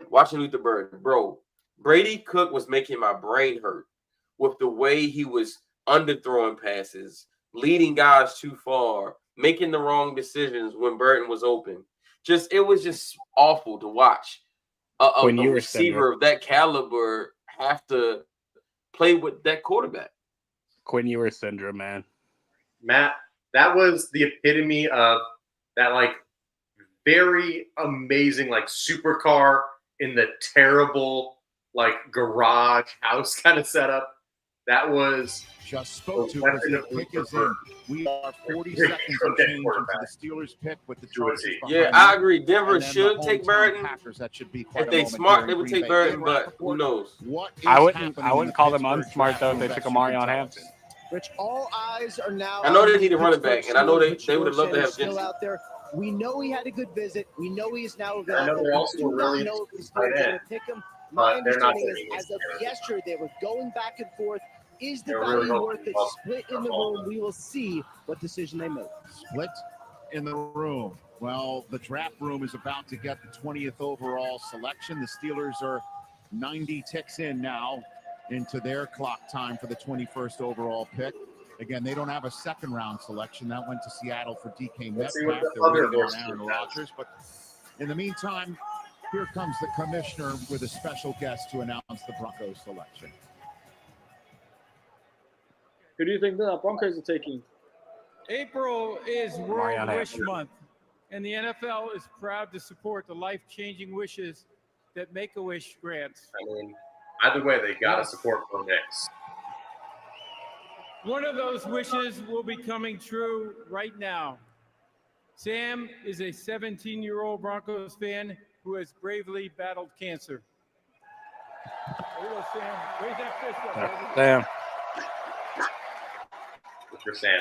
watching Luther Burton. Bro, Brady Cook was making my brain hurt with the way he was underthrowing passes, leading guys too far, making the wrong decisions when Burton was open. It was just awful to watch a receiver of that caliber have to play with that quarterback. Quinn Ewers syndrome, man. Matt, that was the epitome of that, like, very amazing, like, supercar in the terrible, like, garage house kind of setup. That was just spoke to as the pick is in. We are 40 seconds and change into the Steelers pick with the Chargers. Yeah, I agree. Denver should take Burton. That should be if they smart, they would take Burton, but who knows? I wouldn't call them unsmart though if they took Amarion Hampton. Rich, all eyes are now. I know they need a running back, and I know they would have loved to have still out there. We know he had a good visit. We know he is now available. I know they're also really know if he's going to pick him. My understanding is, as of yesterday, they were going back and forth. Is the value worth it? Split in the room. We will see what decision they make. Split in the room. Well, the draft room is about to get the 20th overall selection. The Steelers are 90 ticks in now into their clock time for the 21st overall pick. Again, they don't have a second round selection. That went to Seattle for DK Metcalf. They're waiting on Aaron Rodgers. But in the meantime, here comes the commissioner with a special guest to announce the Broncos selection. Who do you think the Broncos are taking? April is World Wish Month, and the NFL is proud to support the life-changing wishes that Make-A-Wish grants. I mean, either way, they got to support Bo Nix. One of those wishes will be coming true right now. Sam is a 17-year-old Broncos fan who has bravely battled cancer. There you go, Sam. Raise that fist up, baby. Sam. For Sam.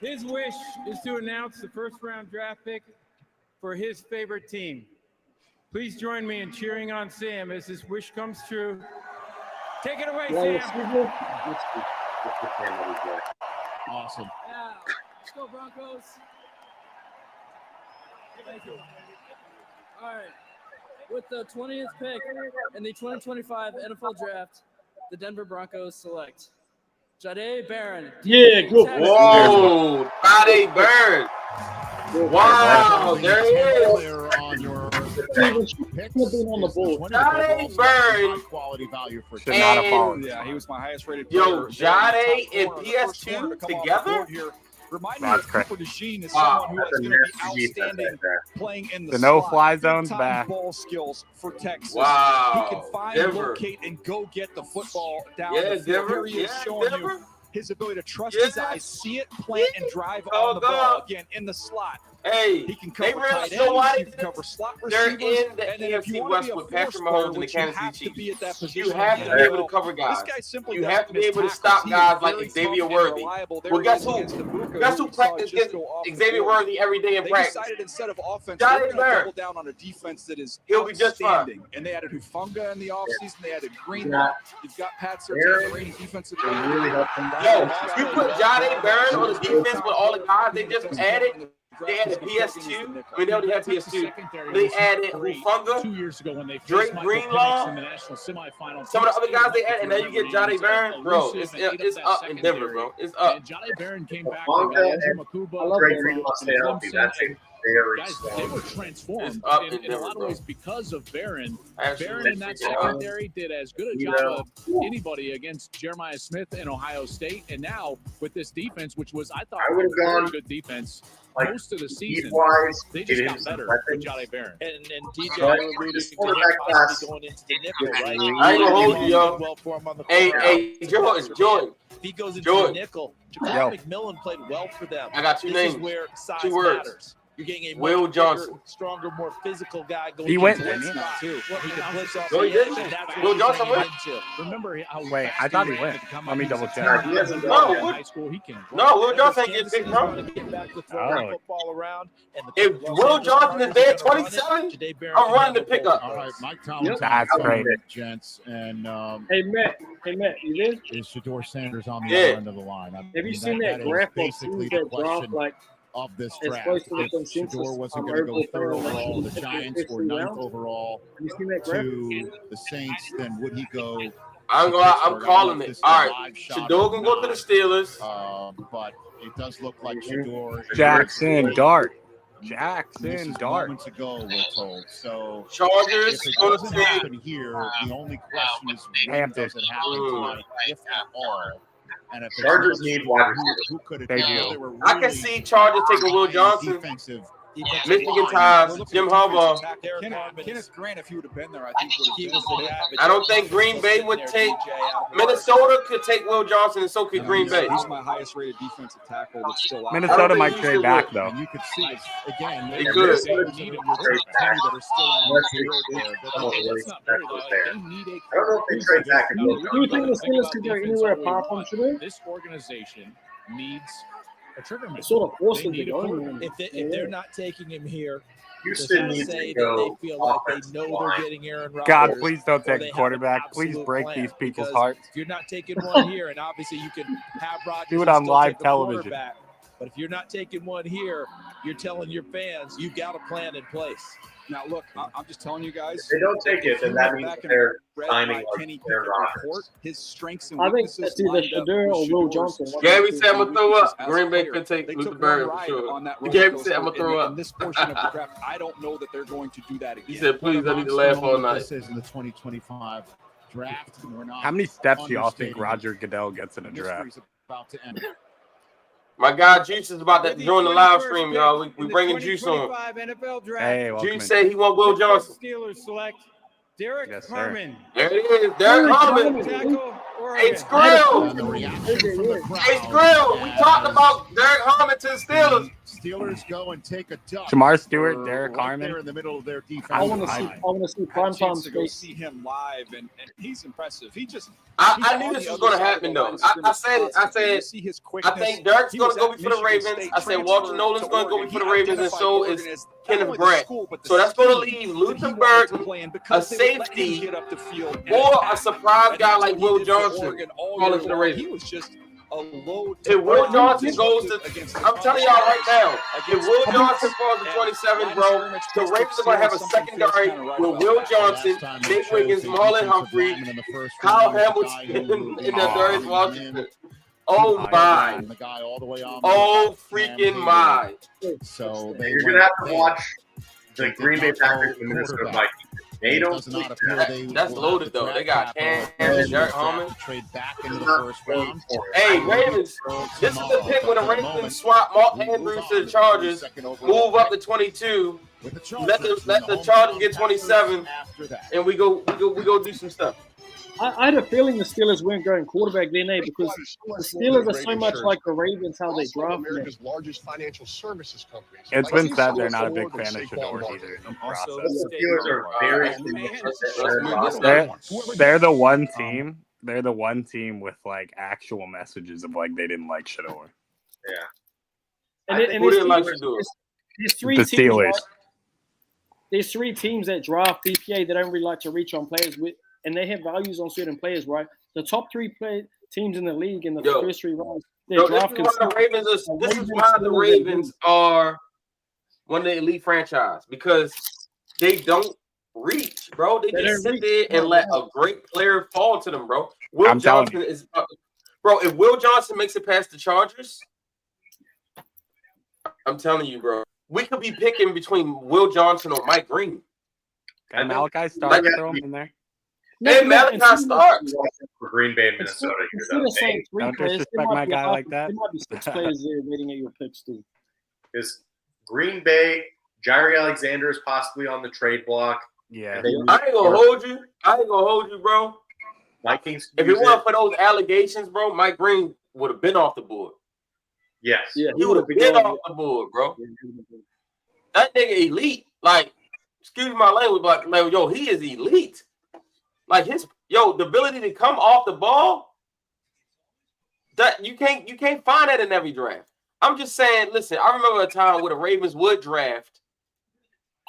His wish is to announce the first-round draft pick for his favorite team. Please join me in cheering on Sam as his wish comes true. Take it away, Sam. Awesome. Yeah. Let's go, Broncos. Thank you. All right. With the 20th pick in the 2025 NFL Draft, the Denver Broncos select Jahdae Barron. Yeah, good. Whoa, Jahdae Barron. Wow, there he is. On your on the board. Jahdae Barron. Quality value for yeah, he was my highest rated player. Yo, Jahdae and PS2 together? Remind me of Cooper DeJean is someone who is going to be outstanding playing in the no-fly zone's back. Ball skills for Texas. Wow. He can find, Denver. locate, and go get the football down Yeah, the field. Denver. Here he is Yeah, showing Denver. you his ability to trust his eyes, see it, plant, and drive on the ball. Again, in the slot. Hey, he can they cover really tight show why ends, he can cover slot receivers. they're in the and then if you AFC want West to be a with Patrick force Mahomes player, and the which Kansas you have City to be at that Chiefs. position. You have to be able to cover guys. This guy simply You got have to be his able to tackles. stop He guys is like very Xavier tough and Worthy. reliable. There Well, he guess is who? against Ibuka, Guess who who we saw practiced just go off the Xavier board. Worthy every day in They practice? decided instead of offense, Jahdae they're going to Barron. double down on a defense that is He'll be just fine. outstanding. And they added Hufanga in the offseason. They added Greenlaw. You've got Pat Surtain, the reigning defensive player. Really helped him. Yo, you put Jahdae Barron on the defense with all the guys they just added. They added PS2. I mean, they already had PS2. They added Funga, 2 years ago when they Drake Greenlaw, in the national semifinal. some of the other guys they added, and now you get Jade Barron. Bro, it's up in Denver, bro. It's up. And Jade Barron came back. Funga Andrew and Makuba, Drake Greenlaw stay healthy. That's a very guys, strong. they were transformed up in in a lot Denver, of ways because of Barron. Actually, Barron in that secondary did as good a job of anybody against Jeremiah Smith in Ohio State, and now with this defense, which was I thought I would have a very gone good defense like most of the season. speed-wise, They just got Gibbs, better with Jade Barron. And DJ, But you alluded this to him quarterback possibly class going into the nickel, right? I ain't gonna hold you, yo. Well for him on the Hey, corner. hey, Jordan. If he goes into Jordan. the nickel, Yo. Jaquan McMillan played well for them. I got two This names. is where size 2 words. matters. You're getting a Will much Johnson. bigger, stronger, more physical guy going He went, into didn't that he? spot, too. He can blitz off No, he the edge, didn't. and that's what Will he's Johnson bringing went. into. Remember how Wait, fast I thought he ran went. to come Let me up. double He's check. a He hasn't in gone yet. high school. He can No, Will Johnson ain't Kansas getting City's picked, trying bro. to get back to throwing Oh. the football around, and the If Los Will Angeles Johnson is Chargers there are gonna run it. 27, Jade Barron I'm can running the handle pickup. All right, Mike Tomlinson. That's on the great. phone, gents, and Hey Matt, you there? is Shador Sanders on the Yeah. other end of the line? I Have you mean, seen that is graph of basically teams the that draft question like of this as draft. close to the If consensus Shador wasn't on going to go overall third player overall, the like Giants, or 9th overall Have you seen that graph? to the Saints, then would he go? I'm to going. I'm Pittsburgh? I don't know calling if it. this is All a right, live shot Shador or gonna go to the not, Steelers. but it does look like Shador. Jackson Dart. This Jackson is Dart. moments ago, we're told. So Chargers if it go to doesn't the happen here, the only question is when Hampton. does it happen tonight, if at all? And if it's Chargers not need Shador, wide who could it They be? do. They were I can really see Chargers taking Will Johnson. defensive. Michigan We're ties, looking Jim at defensive Harbaugh. tackle. Kenneth Grant, if he would have been there, I think would He have was the guy, but I don't think Green Bay would take. Minnesota could take Will Johnson, and so could Green Bay. He's my highest rated defensive tackle that's still out. Minnesota think might he trade should back win. though. And you could see it again. They there's could. those that you would trade back that are still on Unless the they board there. some of the That's ways not that very was low. there. They need a I don't know if they trade back and Will Do you think the Johnson. Steelers could go anywhere apart from Shador? This organization needs a trigger man. Sort of forced They them to need a go. quarterback. If they're not taking him here, Houston does needs that say to that go they feel like they offensive know line. they're getting Aaron Rodgers? God, please don't or take they a have an quarterback. Please absolute break plan? these people's Because hearts. if you're not taking one here, and obviously you can have Rodgers Do it and on still live take a television. quarterback, but if you're not taking one here, you're telling your fans you've got a plan in place. Now, look, I'm just telling you guys. If they don't take it, if then you that look means back and they're read signing my like Kenny Aaron Pickett Rodgers. report, his strengths and I think weaknesses that's either lined up Shador with or Will Shador's Johnson. Gary strengths said, I'm and going to throw weaknesses up. as a Green Bay player. could take They Luther took one Burden for ride sure. on that roller Gary coaster said, I'm going to throw in up. this portion of the draft. I don't know that they're going to do that again. He said, please, I need to laugh all night. This is in the 2025 draft. We're not How many steps do y'all think understating Roger Goodell gets in a draft? history's about to end. My guy Juice is about to With the join the live 21st stream, pick y'all. We in the bringing Juice on. 2025 NFL draft. Hey, welcome Juice in. said he want Will Johnson. Steelers select Derek Yes, sir. Herman. There it is. Derek Harmon. Tackle, Hey, Oregon. Skrill. And the reaction from the crowd. Hey, Skrill. We talked about Derek Harmon to the Steelers. Steelers go and take a duck. Jamar Stewart, for Derek right Harmon. there in the middle of their defense. I want to see. I- I want to see I had a prime time chance to go space. see him live, and he's impressive. He just I knew this was going to happen, though. I said it. I said, I think Derek's going to go before the Ravens. I said Walter Nolan's going to go before the Ravens, and so is Kenneth Brett. So that's going to leave Luther Burton, a safety, or a surprise guy like Will Johnson falling to the Ravens. He was just a low. If Will Johnson goes to, I'm telling y'all right now, if Will Johnson falls to 27, bro, the Ravens are going to have a secondary with Will Johnson, Nick Wiggins, Marlon Humphrey, Kyle Hamilton, and Darius Washington. Oh my! The guy all the way on. Oh freaking my! So You're gonna have to watch the Green Bay Packers and the Minnesota Vikings. They don't. That's loaded though. They got Cam and Derek Harmon. Trade back into the first round. Hey, Ravens! This is the pick where the Ravens swap Mark Andrews to the Chargers, move up to 22, let the Chargers get 27, and we go do some stuff. I had a feeling the Steelers weren't going quarterback then, because the Steelers are so much like the Ravens, how they draft them. America's largest financial services companies. It's been said they're not a big fan of Shador either in the process. The Steelers are very They're the one team. They're the one team with like actual messages of like they didn't like Shador. Yeah. Who didn't like Shador? There's three The teams, Steelers. right? There's three teams that draft BPA that don't really like to reach on players with, and they have values on certain players, right? The top three teams in the league in the first 3 rounds, they This draft is why the Ravens are one of the elite franchise because they don't reach, bro. They just sit there and let a great player fall to them, bro. Will Johnson is, bro. If Will Johnson makes it past the Chargers, I'm telling you, bro, we could be picking between Will Johnson or Mike Green. And Malachi Starks throw him in there. And Malachi Starks for Green Bay and Minnesota. Don't disrespect my guy like that. There might be 6 players there waiting at your picks too. Because Green Bay, Jaire Alexander is possibly on the trade block. Yeah, I ain't gonna hold you, bro. Vikings. If it wasn't for those allegations, bro, Mike Green would have been off the board. Yes, he would have been off the board, bro. That nigga elite. Like, excuse my language, but like, yo, he is elite. Like the ability to come off the ball. That you can't find that in every draft. I'm just saying, listen, I remember a time where the Ravens would draft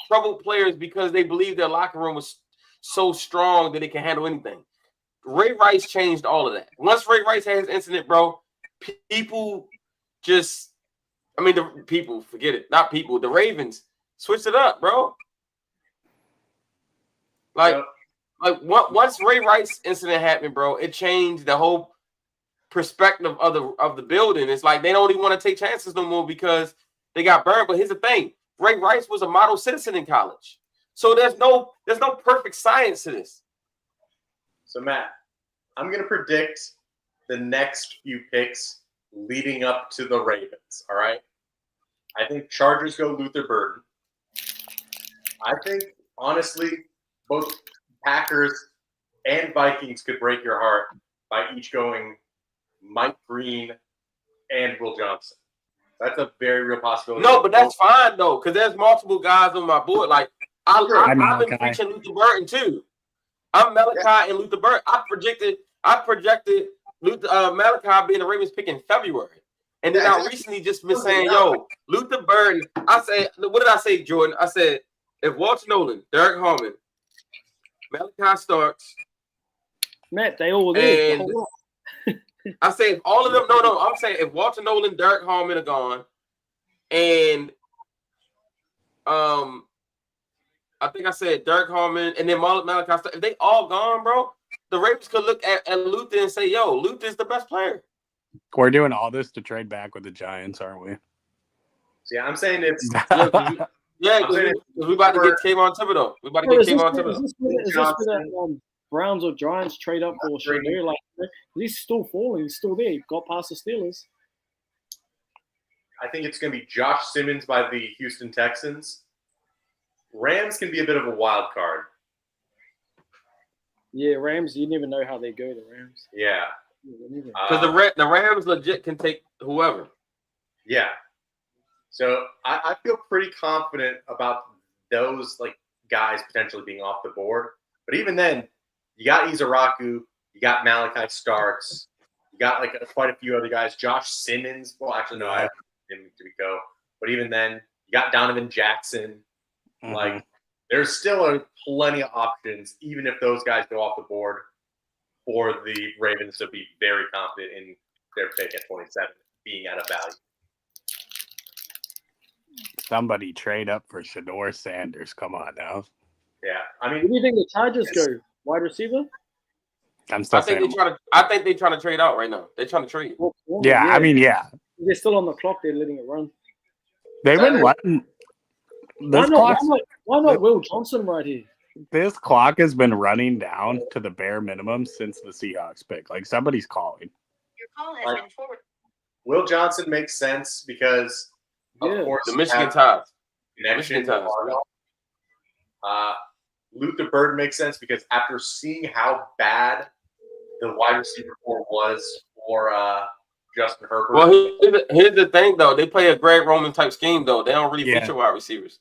troubled players because they believed their locker room was so strong that it can handle anything. Ray Rice changed all of that. Once Ray Rice had his incident, bro, people just, forget it. Not people, the Ravens switched it up, bro. Like once Ray Rice incident happened, bro, it changed the whole perspective of the building. It's like they don't even want to take chances no more because they got burned. But here's the thing: Ray Rice was a model citizen in college, so there's no perfect science to this. So Matt, I'm gonna predict the next few picks leading up to the Ravens. All right, I think Chargers go Luther Burden. I think honestly, both Packers and Vikings could break your heart by each going Mike Green and Will Johnson. That's a very real possibility. No, but that's fine though, because there's multiple guys on my board. Like I've been preaching Luther Burden too. I'm Malachi and Luther Burden. I projected Malachi being the Ravens pick in February, and then I recently just been saying, "Yo, Luther Burden." I said, "What did I say, Jordan?" I said, "If Walter Nolan, Derek Harmon, Malachi Starks, Matt, they all there." I say if all of them. No. I'm saying if Walter Nolan, Derek Harmon are gone, and I think I said Derek Harmon and then Malachi Starks. If they all gone, bro, the Ravens could look at Luther and say, "Yo, Luther's the best player." We're doing all this to trade back with the Giants, aren't we? So yeah, I'm saying it's yeah, because we about to get Kayvon Thibodeau. We about to get Kayvon Thibodeau. Is this that Browns or Giants trade up for Shadir? Like he's still falling. He's still there. He got past the Steelers. I think it's going to be Josh Simmons by the Houston Texans. Rams can be a bit of a wild card. Yeah, Rams. You never know how they go. The Rams. Yeah, because the Rams legit can take whoever. Yeah. So I feel pretty confident about those guys potentially being off the board. But even then, you got Izaraku, you got Malachi Starks, you got quite a few other guys. Josh Simmons. Well, actually, no, I have him to go. But even then, you got Donovan Jackson. Mm-hmm. There's still plenty of options, even if those guys go off the board, for the Ravens to be very confident in their pick at 27 being at a value. Somebody trade up for Shador Sanders. Come on now. Yeah, I mean, who do you think the Chargers go? Wide receiver? I'm still saying. I think they're trying to trade out right now. They're trying to trade. Yeah, I mean, yeah. They're still on the clock. They're letting it run. They've been letting. Why not Will Johnson right here? This clock has been running down to the bare minimum since the Seahawks pick. Somebody's calling. Your call has been forwarded. Will Johnson makes sense because, of course, the Michigan ties. Michigan ties. Luther Burden makes sense because after seeing how bad the wide receiver core was for Justin Herbert. Well, here's the thing, though. They play a Greg Roman type scheme, though. They don't really feature wide receivers.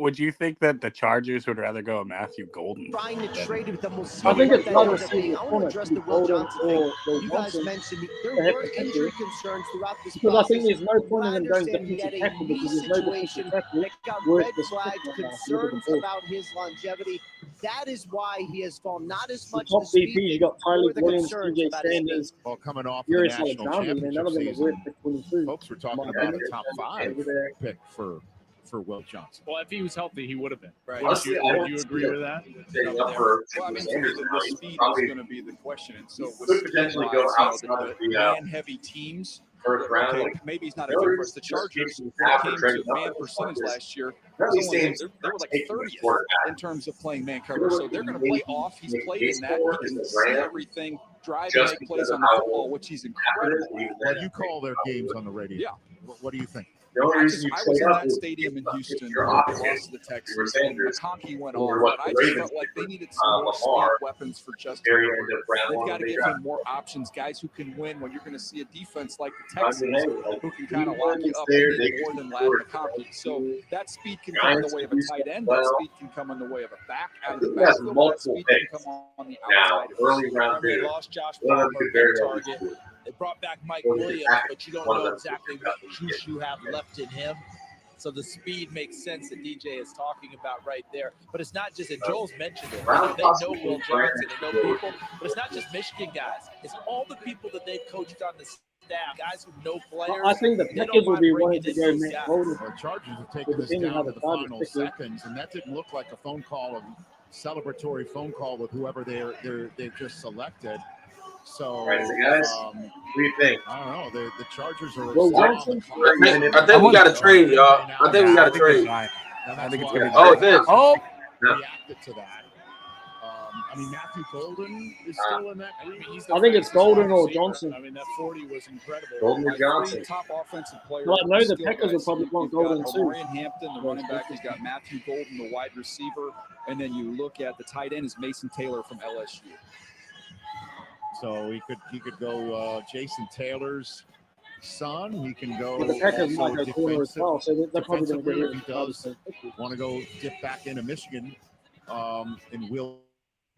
Would you think that the Chargers would rather go with Matthew Golden? Trying to trade with the most. I think it's not a I want to address the Will Johnson thing. You guys mentioned there were injury concerns throughout this because process. I think there's no point in them going to defensive a tackle because there's no situation defensive tackle. that got red flag concerns about his longevity. That is why he has fallen. Not as much. Top VP, you got Tyler Williams, TJ Sanders. Well, coming off the national championship season, folks were talking about a top 5 pick for for Will Johnson. Well, if he was healthy, he would have been. Right. Would you agree with that? Well, I mean, the speed is going to be the question. And so with could potentially go outside of the man-heavy teams, first round. okay, maybe he's not a good first. The Chargers, when it came to man percentage last year, they were like 30th in terms of playing man coverage. So they're going to play off. He's played in that. He can see everything, drive and make plays on the football, which he's incredible. Well, you call their games on the radio. Yeah. What do you think? I was in that stadium in Houston when they lost to the Texans, and McConkey went off, but I just felt like they needed some more speed weapons for Justin Herbert. They've got to give him more options, guys who can win when you're going to see a defense like the Texans who can kind of lock you up and need more than Lad McConkey. So that speed can come in the way of a tight end, that speed can come in the way of a back out of the backfield, that speed can come on the outside. They lost Josh Palmer, big target. They brought back Mike Williams, but you don't know exactly what juice you have left in him. So the speed makes sense that DJ is talking about right there. But it's not just, and Joel's mentioned it. They know Will Johnson, they know people, but it's not just Michigan guys. It's all the people that they've coached on the staff, guys who know players. I think the Packers will be wanting to go Matt Golden. The Chargers have taken this down to the final seconds, and that didn't look like a phone call, a celebratory phone call with whoever they've just selected. So, guys, what do you think? I don't know. The Chargers are. I think we got to trade, y'all. I think we got to trade. I think it's gonna be. Oh, this. Oh, reacted to that. I mean, Matthew Golden is still in that. I think it's Golden or Johnson. I mean, that 40 was incredible. Golden or Johnson. Top offensive players. Well, I know the Packers will probably want Golden too. Ryan Hampton, the running back, has got Matthew Golden, the wide receiver, and then you look at the tight end is Mason Taylor from LSU. So he could go Jason Taylor's son. He can go. Well, the Packers might go corner as well, so they're probably going to get He does want to go dip back into Michigan, and will.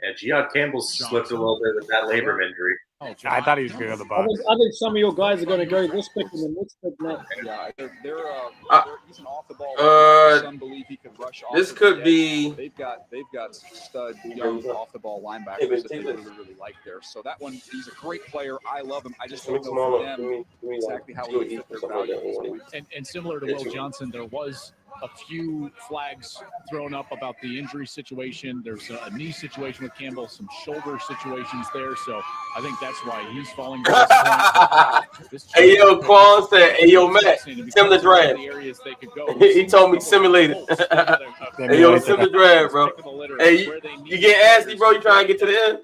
Yeah, Giod Campbell slipped a little bit with that labrum injury. I thought he was going to go to the Bucs. I think some of your guys are going to go this pick and the next pick next. Yeah, he's an off the ball. Some believe he could rush off. This could be. They've got stud young off the ball linebackers that they really like there. So that one, he's a great player. I love him. I just don't know for them exactly how he fit their value. And similar to Will Johnson, there was a few flags thrown up about the injury situation. There's a knee situation with Campbell, some shoulder situations there. So I think that's why he's falling. Hey, yo, Quan said, hey, yo, Matt, sim the draft. He told me simulated. Hey, yo, sim the draft, bro. Hey, you get ashy, bro. You trying to get to the end?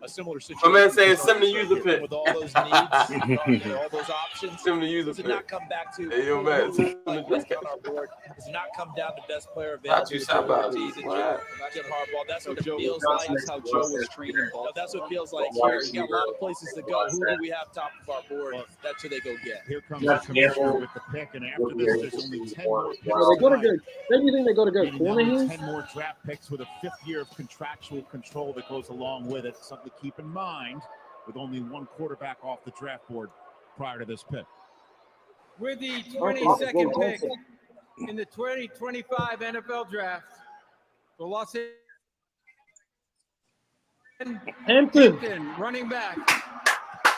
My man saying sim the user pick. With all those needs, all those options, sim the user does it pick. not come back to Hey, yo, man. on our board? Does it not come down to best player available? Jim Harbaugh. That's what it feels like. That's how Joe was training. That's what it feels like here. We got a lot of places to go. Who do we have top of our board? That's who they go get. Here comes the commissioner with the pick, and after this, there's only 10 more picks. Well, they got to go. Don't you think they got to go corner here? 10 more draft picks with a 5th year of contractual control that goes along with it. Something to keep in mind with only one quarterback off the draft board prior to this pick. With the 22nd pick in the 2025 NFL Draft, the Los Angeles Hampton, running back,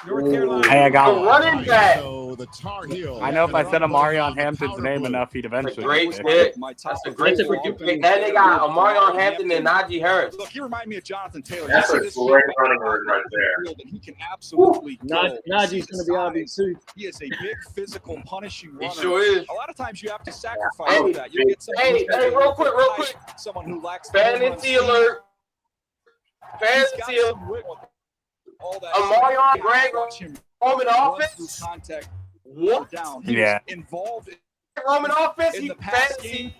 North Carolina. Hey, I got one. Running back. So the Tar Heels. I know if I said Amarion Hampton's name enough, he'd eventually. Great get pick. it. That's a great pick. That they got Amarion Hampton and Najee Harris. Look, he reminded me of Jonathan Taylor. That's a great running word right there. He can absolutely go. Najee's going to be RB2. He is a big, physical, punishing runner. He sure is. A lot of times you have to sacrifice with that. You get Hey, real quick. Someone who lacks Fantasy alert. Fantasy alert. Amarion Greg Roman offense. What? Yeah. Involved Roman offense. in He the pass fantasy. game.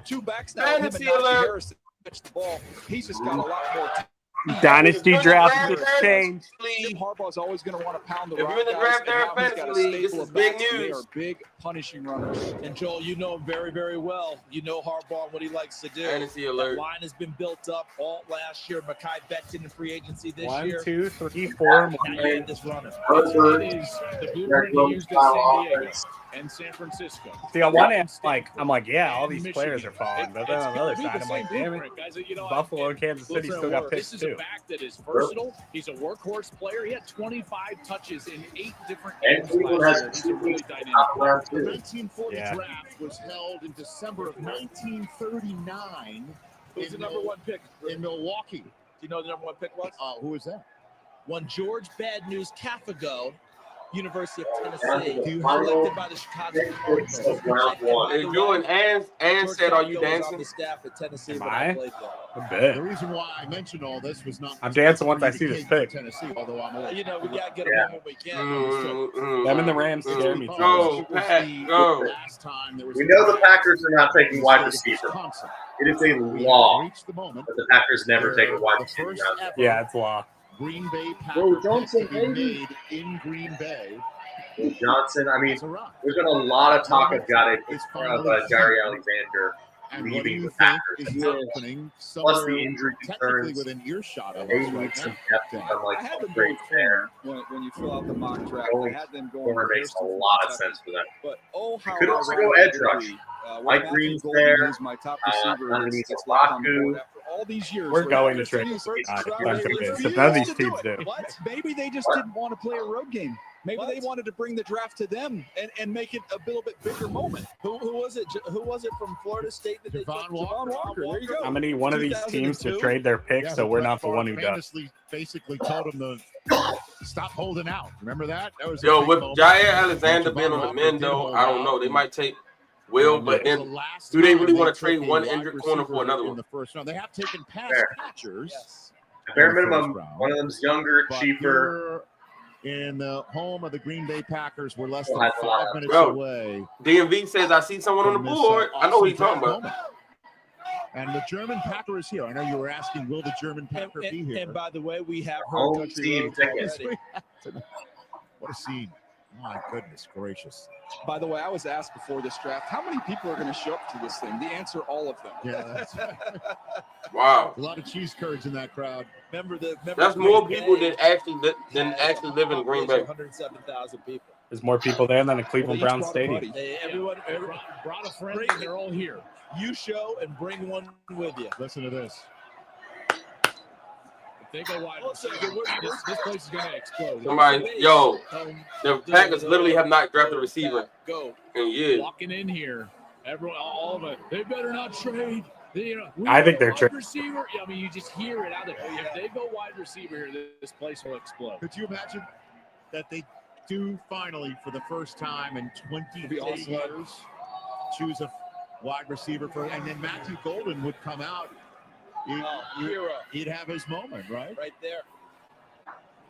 2 backs now. Fantasy Him and Najee alert. Harris catch the ball. He's just got a lot more. Dynasty draft just changed. Jim Harbaugh's always going to want to pound the If rock. you're in the draft there in guys, and now he's got fantasy a league, this stable is of big backs, and They news. are big punishing runners. And Joel, you know him very, very well. You know Harbaugh and what he likes to do. Fantasy alert. That line has been built up all last year. Mekhi Becton in free agency this 1, year. 2, 3, 4 more. Now you had this runner. It is the blueprint he used in San Diego. and San Francisco. See, on one hand, I'm like, yeah, all these players are falling, but then on the other side, I'm like, damn it, Buffalo and Kansas City still got picks This is too. a back that is versatile. He's a workhorse player. He had 25 touches in 8 different games last year. He's a really dynamic player. The 1940 draft was held in December of 1939. Who's the number 1 pick in Milwaukee? Do you know who the number 1 pick was? Who was that? One George Bad News Cafago, University of Tennessee, Final selected by the Chicago Cardinals. round one. Hey, Jordan, and said, "Are you Cafago was on dancing?" the staff at Tennessee Am when I? I played there. I bet. The reason why I mentioned all this was not. I'm dancing once I see this pick. Tennessee, although I'm You know, we got to get them when we can. Them and the Rams scare me too Go, much. Pat, go. Last time there was We know the Packers are not taking wide receiver. It is a law reached the moment. that the Packers never take a wide receiver. Yeah, it's law. Green Bay Packers pick to be made in Green Bay. Johnson, I mean, there's been a lot of talk of Jaire Alexander And what do leaving you the think Packers. is happening Plus somewhere the injury technically concerns. within earshot of They us need right some now? depth and some I had them trades going there. when you fill out the mock draft. Going I had them going corner makes first a and lot of second. sense for them. But oh, how could also ironic go edge it would rush. be, when Mike Matthew Green's Golden, there. who's my top receiver, underneath gets left on the Baku. board after all these years. We're where going to Packers trade. teams I'm travel convinced refused that none of these to do teams it. do. What? Maybe they just didn't want to play a road game. Maybe they wanted to bring the draft to them and make it a little bit bigger moment. Who was it? Who was it from Florida State that they took? Javon Walker. There you go. I'm gonna need one of these teams to 2002? trade their picks, so we're not the one who does. Famously basically told him to stop holding out. Remember that? That was a Yo, big with moment. Jaire Alexander Javon being on the Walker men, did though, hold I don't out. know. They might take Will, but It was then the last do they time really want to took trade a one wide injured corner for receiver another in one? the first round. They have taken pass Fair. catchers. Bare in the minimum, first round. one of them's younger, But cheaper. you're in the home of the Green Bay Packers. We're less We'll than have to 5 line up. minutes Bro, away DMV says, I see someone on the from this, board. I know who awesome he's talking draft about. moment. And the German Packer is here. I know you were asking, will the German Packer be here? And by the way, we have heard Home country team roads tickets. already. What a scene. My goodness gracious. By the way, I was asked before this draft, how many people are going to show up to this thing? The answer, all of them. Yeah, that's Wow. a lot of cheese curds in that crowd. That's more people that actually live in Green Bay. 107,000 people. There's more people there than a Cleveland Well, they Browns each brought a stadium. buddy. Everyone Brought a friend, and they're all here. you show and bring one with you. Listen to this. If they go wide receiver, this place is going to explode. Somebody, yo, the Packers literally have not drafted a receiver Go. in years. Walking in here, everyone, all of it. They better not trade. We I think want they're wide trading. receiver. I mean, you just hear it out there. If they go wide receiver here, this place will explode. Could you imagine that they do finally, for the first time in 20 awesome. years, choose a wide receiver for, and then Matthew Golden would come out. Hero. He'd have his moment, right? Right there.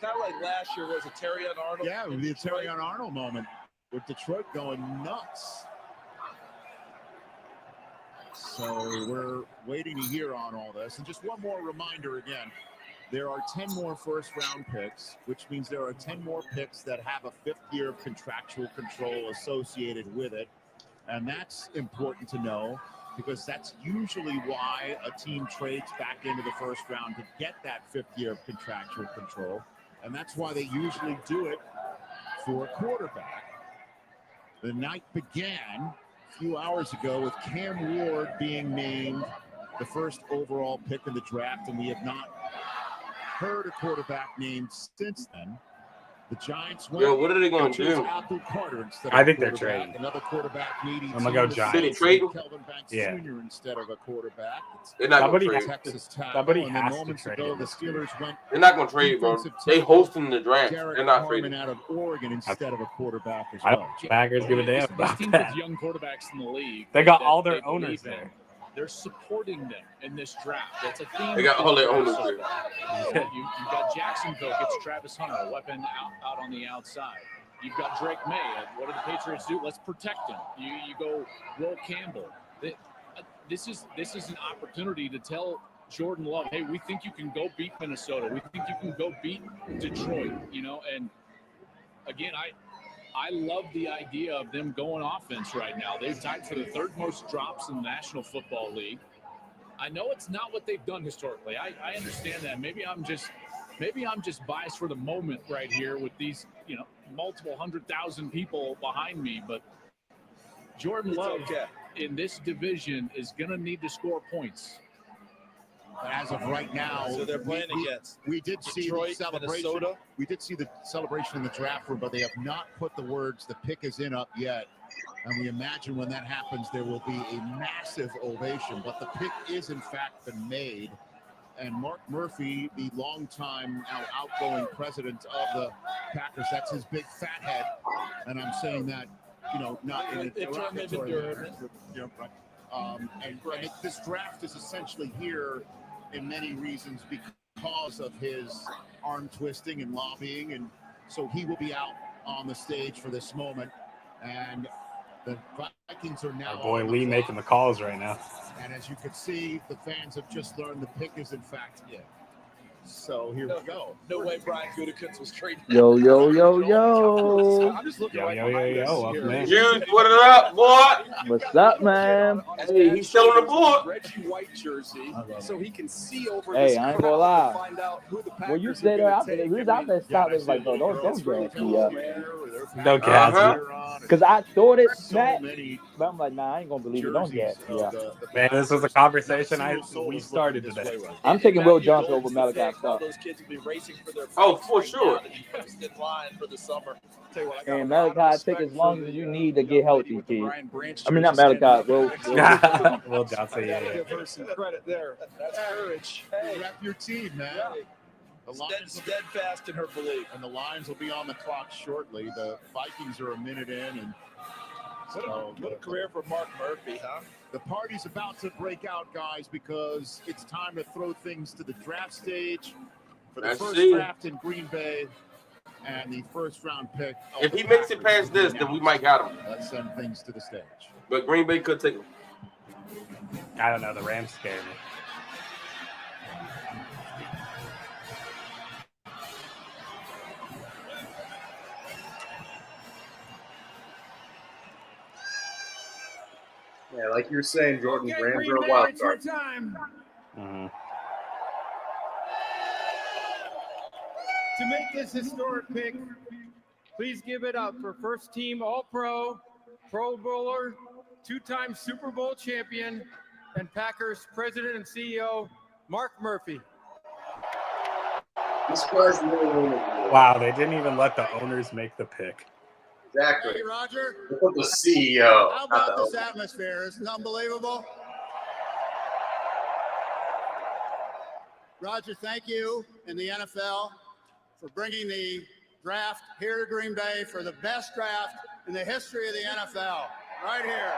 Kind of like last year, was it Terry on Arnold? Yeah, the Terry on Arnold moment with Detroit going nuts. So we're waiting to hear on all this. And just one more reminder again, there are 10 more first-round picks, which means there are 10 more picks that have a 5th year of contractual control associated with it. And that's important to know because that's usually why a team trades back into the first round to get that 5th year of contractual control. And that's why they usually do it for a quarterback. The night began a few hours ago with Cam Ward being named the first overall pick in the draft, and we have not heard a quarterback named since then. The Giants went. Yo, what are they going to do? Apple Carter instead I of think a they're quarterback. trading. Another quarterback needy. I'm gonna go team. Giants. Did they trade him? Kelvin Banks Yeah. Jr. instead of a quarterback. They're not going Somebody to has trade. Texas tackle. somebody and then has to moments trade ago, him. the Steelers went They're not going to trade, bro. defensive They tackle hosting the draft. Derek They're not Harmon trading. out of Oregon instead of a quarterback as I don't well. think Packers give a damn This about team that. with young quarterbacks in the league. They got that all their they believe owners in. there. They're supporting them in this draft. That's a theme. They got all their owners there. You got Jacksonville gets Travis Hunter, a weapon out on the outside. You've got Drake May. What do the Patriots do? Let's protect him. You go Will Campbell. This is an opportunity to tell Jordan Love, hey, we think you can go beat Minnesota. We think you can go beat Detroit. And again, I love the idea of them going offense right now. They've tied for the 3rd most drops in the National Football League. I know it's not what they've done historically. I understand that. Maybe I'm just biased for the moment right here with these, multiple 100,000 people behind me. But Jordan Love in this division is going to need to score points. But as of right now, so they're playing against. We did see Detroit, the celebration. Minnesota. We did see the celebration in the draft room, but they have not put the words "the pick is in" up yet. And we imagine when that happens, there will be a massive ovation. But the pick is in fact been made. And Mark Murphy, the longtime now outgoing president of the Packers, that's his big fat head. And I'm saying that, not in a derogatory manner. And this draft is essentially here in many reasons because of his arm twisting and lobbying. And so he will be out on the stage for this moment. And the Vikings are now. Our boy Lee making the calls right now. And as you can see, the fans have just learned the pick is in fact in. So here we go. No way Brian Gutekunst was traded. Yo. I'm just looking Yo, man. Jude, what it up, boy? What's up, man? Hey, he's still on the board. Reggie White jersey, so he can see over Hey, this I ain't crowd gonna lie. to find out who the Packers When you say that, I've been stopping like, bro, don't gas me up. Don't gas Because I thought it, Matt, but I'm like, nah, I ain't gonna believe it. Don't gas me up. Man, this was a conversation we started today. I'm taking Will Johnson over Malachi Starr. those kids will be racing for their Oh, for sure. in line for the summer. Tell you what, I got And a lot of Malachi, take respect as long for as the, you need to get healthy, kid. Brian Branch I mean, not jersey Malachi, Will. Will Johnson, yeah. Give her some credit there. That's courage. Hey, rep your team, man. The Lions Steadfast in her belief. And the Lions will be on the clock shortly. The Vikings are a minute in, and what a career for Mark Murphy, huh? The party's about to break out, guys, because it's time to throw things to the draft stage for the first draft in Green Bay and the first-round pick. If he makes it past this, then we might got him. Let's send things to the stage. But Green Bay could take him. I don't know. The Rams scared me. Yeah, like you were saying, Jordan, Okay, Rams Green are a Bay, wild it's your card. time Mm-hmm. to make this historic pick. Please give it up for first-team All-Pro, Pro Bowler, two-time Super Bowl champion, and Packers president and CEO, Mark Murphy. Wow, they didn't even let the owners make the pick. Exactly. Hey, Roger. The CEO. How about this atmosphere? Isn't it unbelievable? Roger, thank you and the NFL for bringing the draft here to Green Bay for the best draft in the history of the NFL. Right here.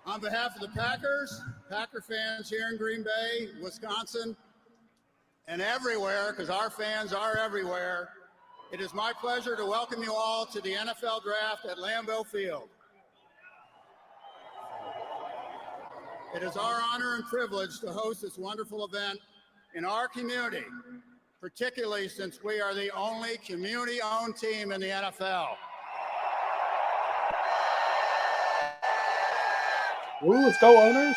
On behalf of the Packers, Packer fans here in Green Bay, Wisconsin, and everywhere, because our fans are everywhere, it is my pleasure to welcome you all to the NFL Draft at Lambeau Field. It is our honor and privilege to host this wonderful event in our community, particularly since we are the only community-owned team in the NFL. Ooh, let's go, owners.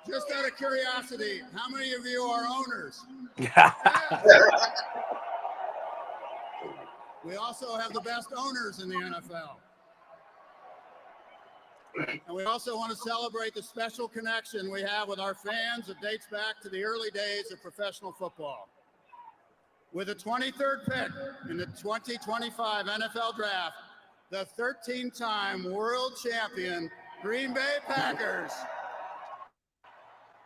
Just out of curiosity, how many of you are owners? We also have the best owners in the NFL. And we also want to celebrate the special connection we have with our fans that dates back to the early days of professional football. With the 23rd pick in the 2025 NFL Draft, the 13-time world champion Green Bay Packers,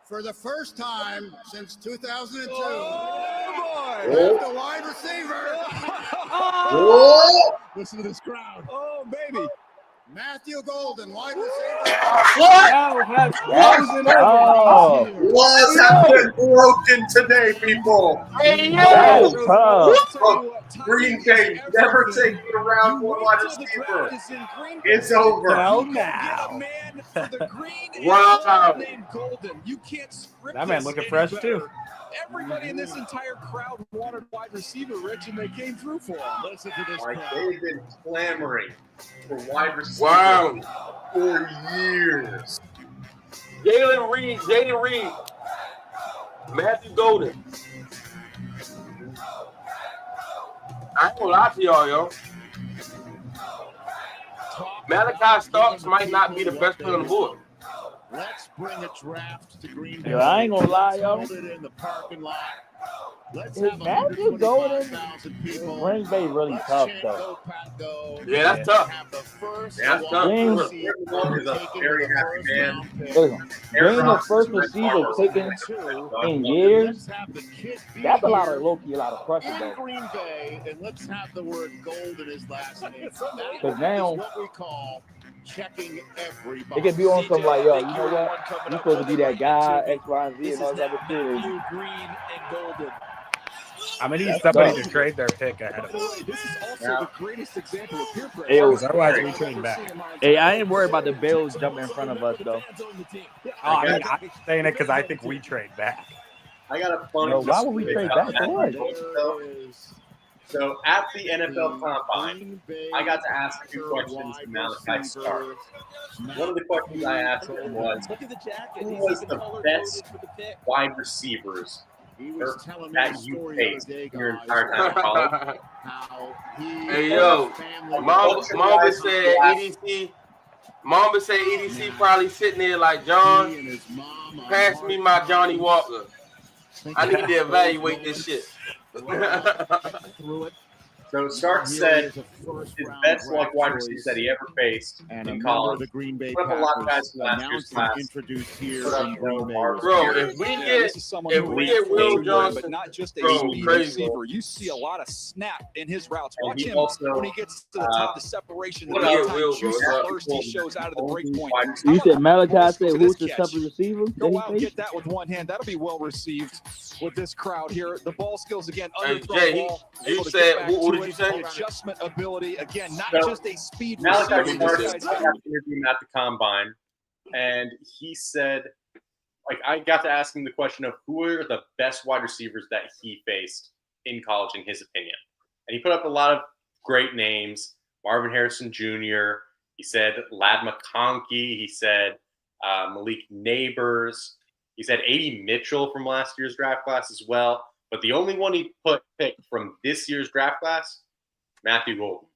for the first time since 2002, draft a wide receiver. Listen to this crowd. Oh, baby. Matthew Golden, wide receiver. Laws have been broken today, people. Hey, Green Bay never taking a round one wide receiver. It's over. Now. Wow. You can't script That man this looking any fresh, better. too. Everybody in this entire crowd wanted wide receiver, Rich, and they came through for him. Listen to this Like crowd. they've been clamoring for wide receiver Wow. for years. Jaden Reed, Matthew Golden. I ain't gonna lie to y'all, yo. Malachi Starks might not be the best player on the board. Let's bring a draft to Green Bay. Yo, I ain't gonna lie, yo. In the parking lot. Let's Is have Magic Golden? 125,000 people. Green Bay really tough though. Yeah, that's tough. Yeah, that's tough. Aaron is a very happy man. Being the first receiver taken in years, that's a lot of low-key, a lot of pressure though. Green Bay, and let's have the word gold in his last name. Because now what we call checking every box. it can be on some like, yo, you know what? You're supposed to be that guy, X, Y, and Z, and all that other shit. Green and golden. I'm gonna need somebody to trade their pick ahead of us. This is also the greatest example of peer pressure. Hey, Otherwise, we trade back. Hey, I ain't worried about the Bills jumping in front of us though. I'm saying it because I think we trade back. I got a fun. Yo, why would we trade back? For what? So at the NFL Combine, I got to ask a few questions to Malachi Starks. One of the questions I asked him was, who was the best wide receivers that you faced your entire time in college? Hey, yo, Mamba said EDC. Mamba said EDC probably sitting there like, John, pass me my Johnny Walker. I need to evaluate this shit. So Starks said his best wide receivers that he ever faced in college. Put up a lot of guys from last year's class. Bro, if we get Will Johnson, but not just a speed receiver, you see a lot of snap in his routes. Watch him when he gets to the top, the separation, the first he shows out of the break point. You said Malachi said who's the separate receiver? Go out and get that with one hand. That'll be well received with this crowd here. The ball skills again, Jay, you said who did you say? Adjustment ability again, not just a speed Malachi receiver. Starks, I got to interview him at the Combine, and he said, like, I got to ask him the question of who are the best wide receivers that he faced in college, in his opinion. And he put up a lot of great names: Marvin Harrison Jr. He said Ladd McConkey. He said Malik Neighbors. He said A.D. Mitchell from last year's draft class as well. But the only one he picked from this year's draft class, Matthew Golden.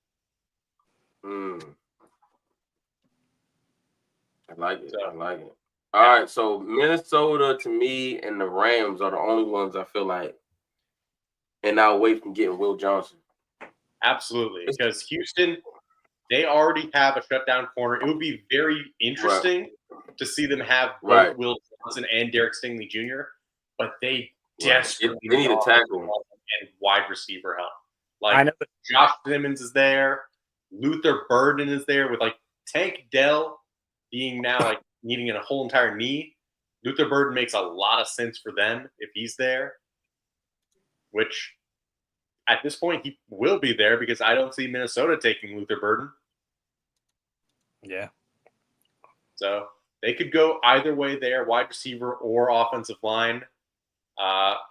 I like it. I like it. All right, so Minnesota to me and the Rams are the only ones I feel like, and now away from getting Will Johnson. Absolutely, because Houston, they already have a shutdown corner. It would be very interesting to see them have both Will Johnson and Derek Stingley Jr., but they desperately need a tackle and wide receiver help. Like, I know Josh Simmons is there, Luther Burden is there, with like Tank Dell being now like needing a whole entire knee. Luther Burden makes a lot of sense for them if he's there, which at this point he will be there because I don't see Minnesota taking Luther Burden. Yeah. So they could go either way there, wide receiver or offensive line.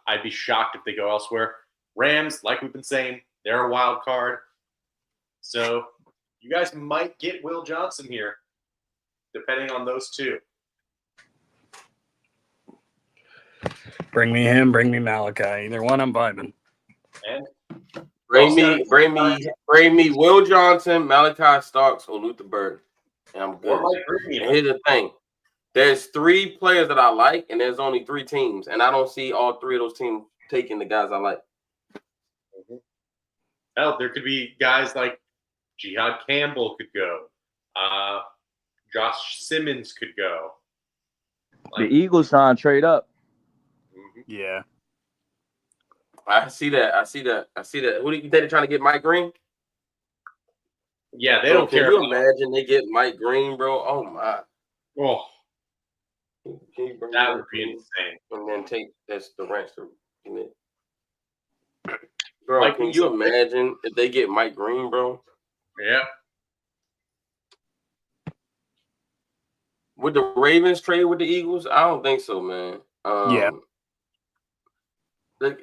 I'd be shocked if they go elsewhere. Rams, like we've been saying, they're a wild card. So you guys might get Will Johnson here, depending on those two. Bring me him, bring me Malachi. Either one, I'm vibing. And bring me Will Johnson, Malachi Starks, or Luther Burden. And I'm good. And here's the thing. There's 3 players that I like, and there's only 3 teams. And I don't see all 3 of those teams taking the guys I like. Hell, there could be guys like Jihad Campbell could go. Josh Simmons could go. The Eagles trying to trade up. Yeah. I see that. Who do you think they're trying to get? Mike Green? Yeah, they don't care. Can you imagine they get Mike Green, bro? Oh, my. Oh. That would be insane. And then take the rest of it. Bro, can you imagine if they get Mike Green, bro? Yeah. Would the Ravens trade with the Eagles? I don't think so, man. Yeah.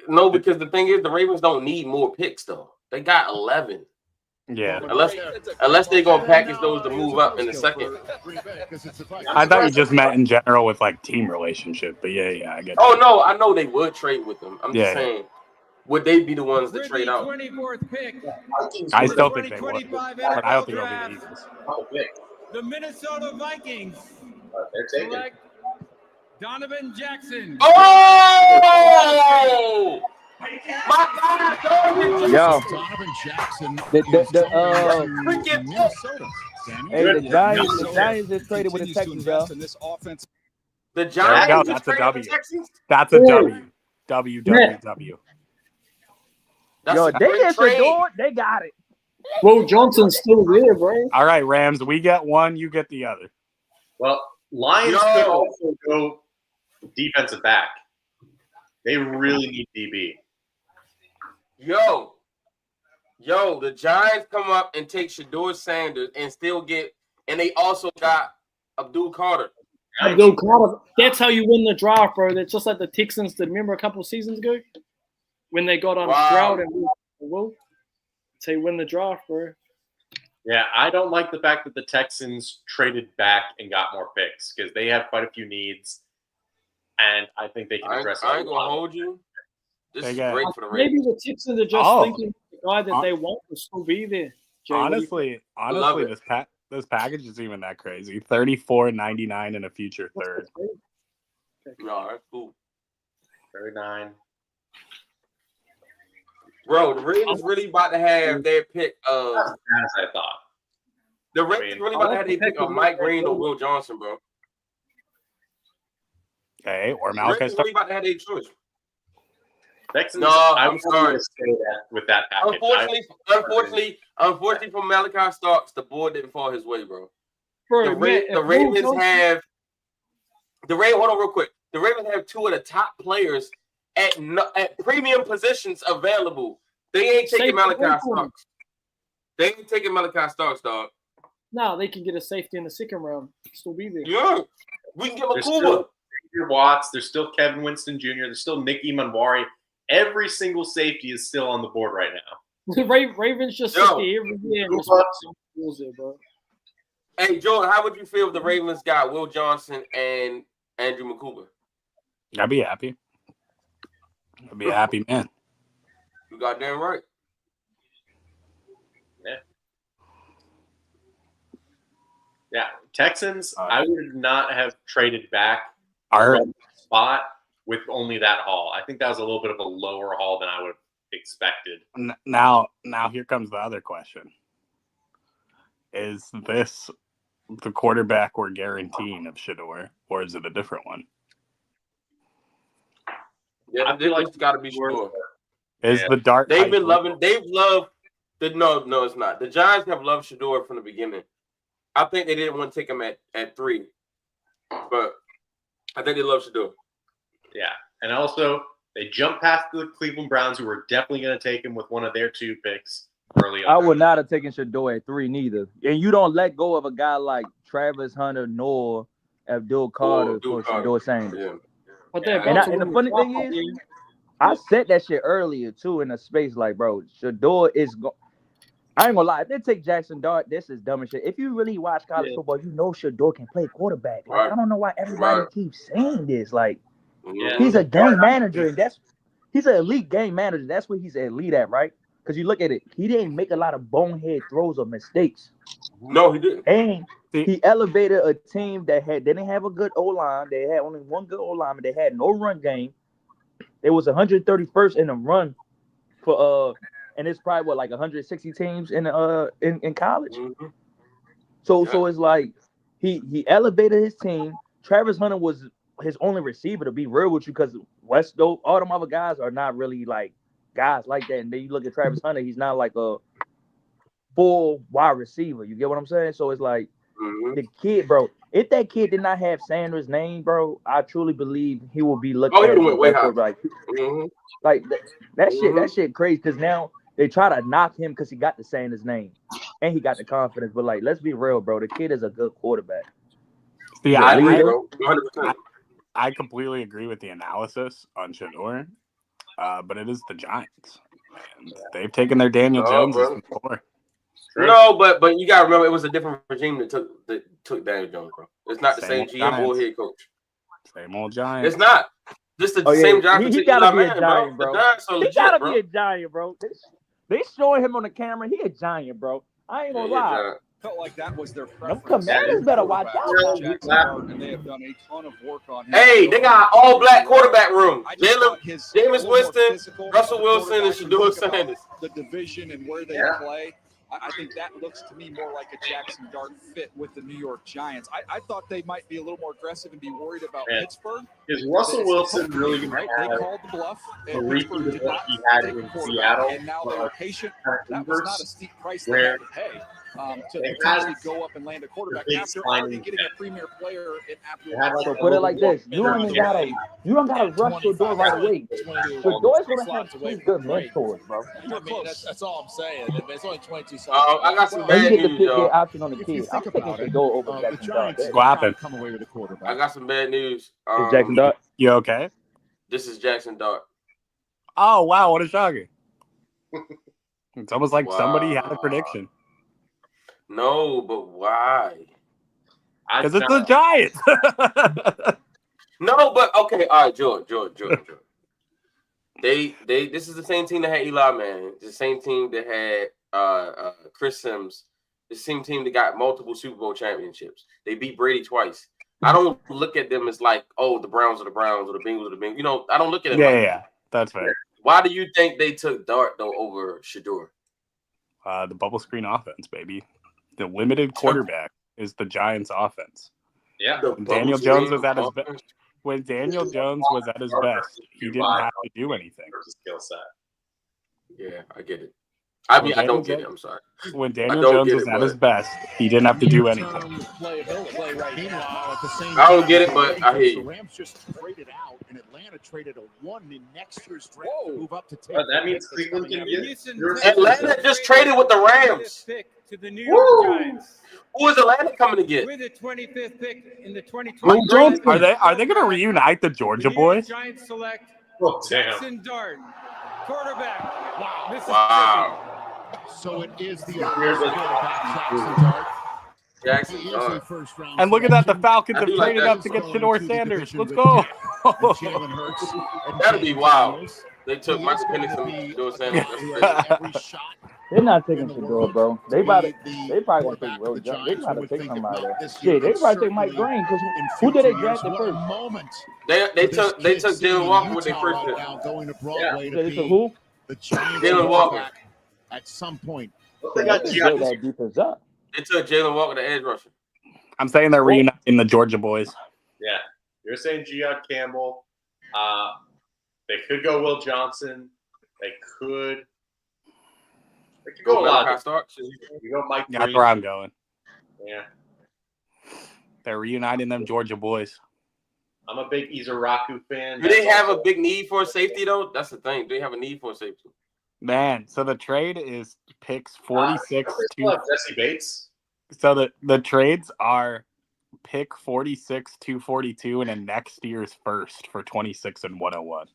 No, because the thing is, the Ravens don't need more picks, though. They got 11. Yeah. Unless they're going to package those to move up in the second. I thought you just meant in general with like team relationship, but yeah, I get. Oh, no, I know they would trade with them. I'm just saying. would they be the ones to trade out? 24th pick. I still think they would, but I don't think it'll be the Eagles. The Minnesota Vikings They're taking. select Donovan Jackson. Oh! My God, Yo, Donovan Jackson. Minnesota. Hey, the Giants just traded with the Texans, y'all. The There we Giants go. just That's a traded W. with the Texans? That's a W. W. That's Yo, a they great get trade. Shador, they got it. Will Johnson's still there, bro. All right, Rams. We get one. You get the other. Well, Lions could also go defensive back. They really need DB. Yo, the Giants come up and take Shador Sanders and still get, and they also got Abdul Carter. Abdul Carter. That's how you win the draft, bro. That's just like the Texans did. Remember a couple of seasons ago when they got on Stroud and Will. That's how you win the draft, bro. Yeah, I don't like the fact that the Texans traded back and got more picks because they have quite a few needs, and I think they can address. I ain't gonna hold you. This is great for the Ravens. Maybe the Texans are just thinking the guy that they want will still be there. Jay, Honestly, this package isn't even that crazy. $34.99 in a future third. No, that's cool. 39. Bro, the Ravens really about to have their pick of. As I thought. The Ravens really about to have their pick of Mike Green or Will Johnson, bro. Okay, or The Malachi Ravens really about to have their choice. Texans, No, I'm sorry. Say that with that package. Unfortunately for Malachi Starks, the board didn't fall his way, bro. Bro, The Ravens have. Hold on, real quick. The Ravens have two of the top players at premium positions available. They ain't taking Malachi Starks. They ain't taking Malachi Starks, dog. No, they can get a safety in the second round. Still be there. Yeah, we can get There's Makuba. still Xavier Watts. There's still Kevin Winston Jr. There's still Nick Emanwari. Every single safety is still on the board right now. The Ravens just sit there every year and just bro. Hey, Jordan, how would you feel if the Ravens got Will Johnson and Andrew Makuba? I'd be happy. I'd be a happy man. You goddamn right. Yeah, Texans, I would not have traded back Our spot with only that haul. I think that was a little bit of a lower haul than I would have expected. Now here comes the other question. Is this the quarterback we're guaranteeing of Shador, or is it a different one? Yeah, I feel like it's got to be Shador. Is the dark? They've loved. No, it's not. The Giants have loved Shador from the beginning. I think they didn't want to take him at 3, but I think they love Shador. Yeah, and also they jumped past the Cleveland Browns, who were definitely going to take him with one of their 2 picks early on. I would not have taken Shador at 3 neither. And you don't let go of a guy like Travis Hunter nor Abdul Carter for Shador Sanders. Yeah. But and the funny thing is, I said that shit earlier too in a space like, bro, Shador is I ain't gonna lie. If they take Jackson Dart, this is dumb as shit. If you really watch college football, you know Shador can play quarterback. Like, I don't know why everybody keeps saying this. Like, he's a game manager, and he's an elite game manager. That's what he's elite at, right? Because you look at it, he didn't make a lot of bonehead throws or mistakes. No, he didn't. And he elevated a team that didn't have a good O-line. They had only one good O-lineman. They had no run game. It was 131st in the run for and it's probably like 160 teams in college. Mm-hmm. So it's like he elevated his team. Travis Hunter was his only receiver, to be real with you, because all them other guys are not really like guys like that. And then you look at Travis Hunter, he's not like a full wide receiver. You get what I'm saying? So it's like the kid, bro. If that kid did not have Sanders' name, bro, I truly believe he will be looked at way high. Like that shit crazy, because now they try to knock him because he got the Sanders name and he got the confidence. But like, let's be real, bro. The kid is a good quarterback. See, I completely agree with the analysis on Shador, but it is the Giants. And they've taken their Daniel Jones before. No, but you gotta remember it was a different regime that took Daniel Jones, bro. It's not the same GM or head coach. Same old Giants. It's not. This the same job He gotta be a giant, bro. He gotta be a giant, bro. They showing him on the camera. He a giant, bro. I ain't gonna lie. Felt like that was their Them preference. Commanders better watch out. Jackson Dart, and they have done a ton of work on him. Hey, they got all black quarterback room. Jameis Winston, Winston, Russell Wilson, and Shador Sanders. The division and where they play. I think that looks to me more like a Jackson Dart fit with the New York Giants. I thought they might be a little more aggressive and be worried about Pittsburgh. Is Russell Wilson really going right? to They have called the bluff. a And repeat Pittsburgh of did what not he had take in the quarterback, Seattle? and now they were patient. That was not a steep price they where had to pay to they potentially had go up and land a quarterback the big after signing already getting a premier player in So put it like this: you don't gotta rush Shador right away. Shador's gonna have two good mentors, bro. I mean, that's all I'm saying. It's only 22 slots. I got some Then bad you get to news, pick y'all. your option on the kid. I'm taking Shador over Jackson Dart. What happened? Come away with a quarterback. I got some bad news. Is Jackson Dart? You okay? This is Jackson Dart. Oh wow, what a shocker! It's almost like somebody had a prediction. No, but why? Because it's the Giants. No, but okay, all right, George. They this is the same team that had Eli Manning, the same team that had Chris Sims, the same team that got multiple Super Bowl championships. They beat Brady twice. I don't look at them as like, oh, the Browns are the Browns or the Bengals are the Bengals. You know, I don't look at them. Yeah, that's fair. Why do you think they took Dart though over Shador? The bubble screen offense, baby. The limited quarterback is the Giants' offense. Yeah. When Daniel Jones was at his best, when Daniel Jones was at his best, he didn't have to do anything. Skill set. Yeah, I get it. I mean, I don't get it. I'm sorry. When Daniel Jones was at his best, he didn't have to do anything. I don't get it, but I hear you. The Rams just traded out, and Atlanta traded a 1 in next year's draft to move up to take. That means Cleveland can get. Atlanta just traded with the Rams. To the New York Giants. Who is Atlanta coming to get? With the 25th pick in the 2020. Are they going to reunite the Georgia boys? Giants select damn. Jackson Dart, quarterback. Wow. So it is the quarterback Jackson Dart. Jackson Dart. And look at that, the Falcons have traded up to get Shador Sanders. Let's go. That'd be wild. They took Michael Penix and Shador Sanders. They're not taking Shador, bro. They probably gonna take Will Jones. They probably take somebody there. Shit, they probably take Mike Green because who did they draft at first? They took Jalen Walker with their first pick. They took who? Jalen Walker. At some point, They got that defense up. They took Jalen Walker, the edge rusher. I'm saying they're reuniting the Georgia boys. Yeah. You're saying Giod Campbell. They could go Will Johnson. They could go a lot. You go Mike That's Green. where I'm going. Yeah. They're reuniting them Georgia boys. I'm a big Izaraku fan. Do they have a big need for a safety, though? That's the thing. Do they have a need for a safety? Man, so the trade is picks 46 to Jesse Bates. So the trades are pick 46 to 42 and a next year's first for 26 and 101.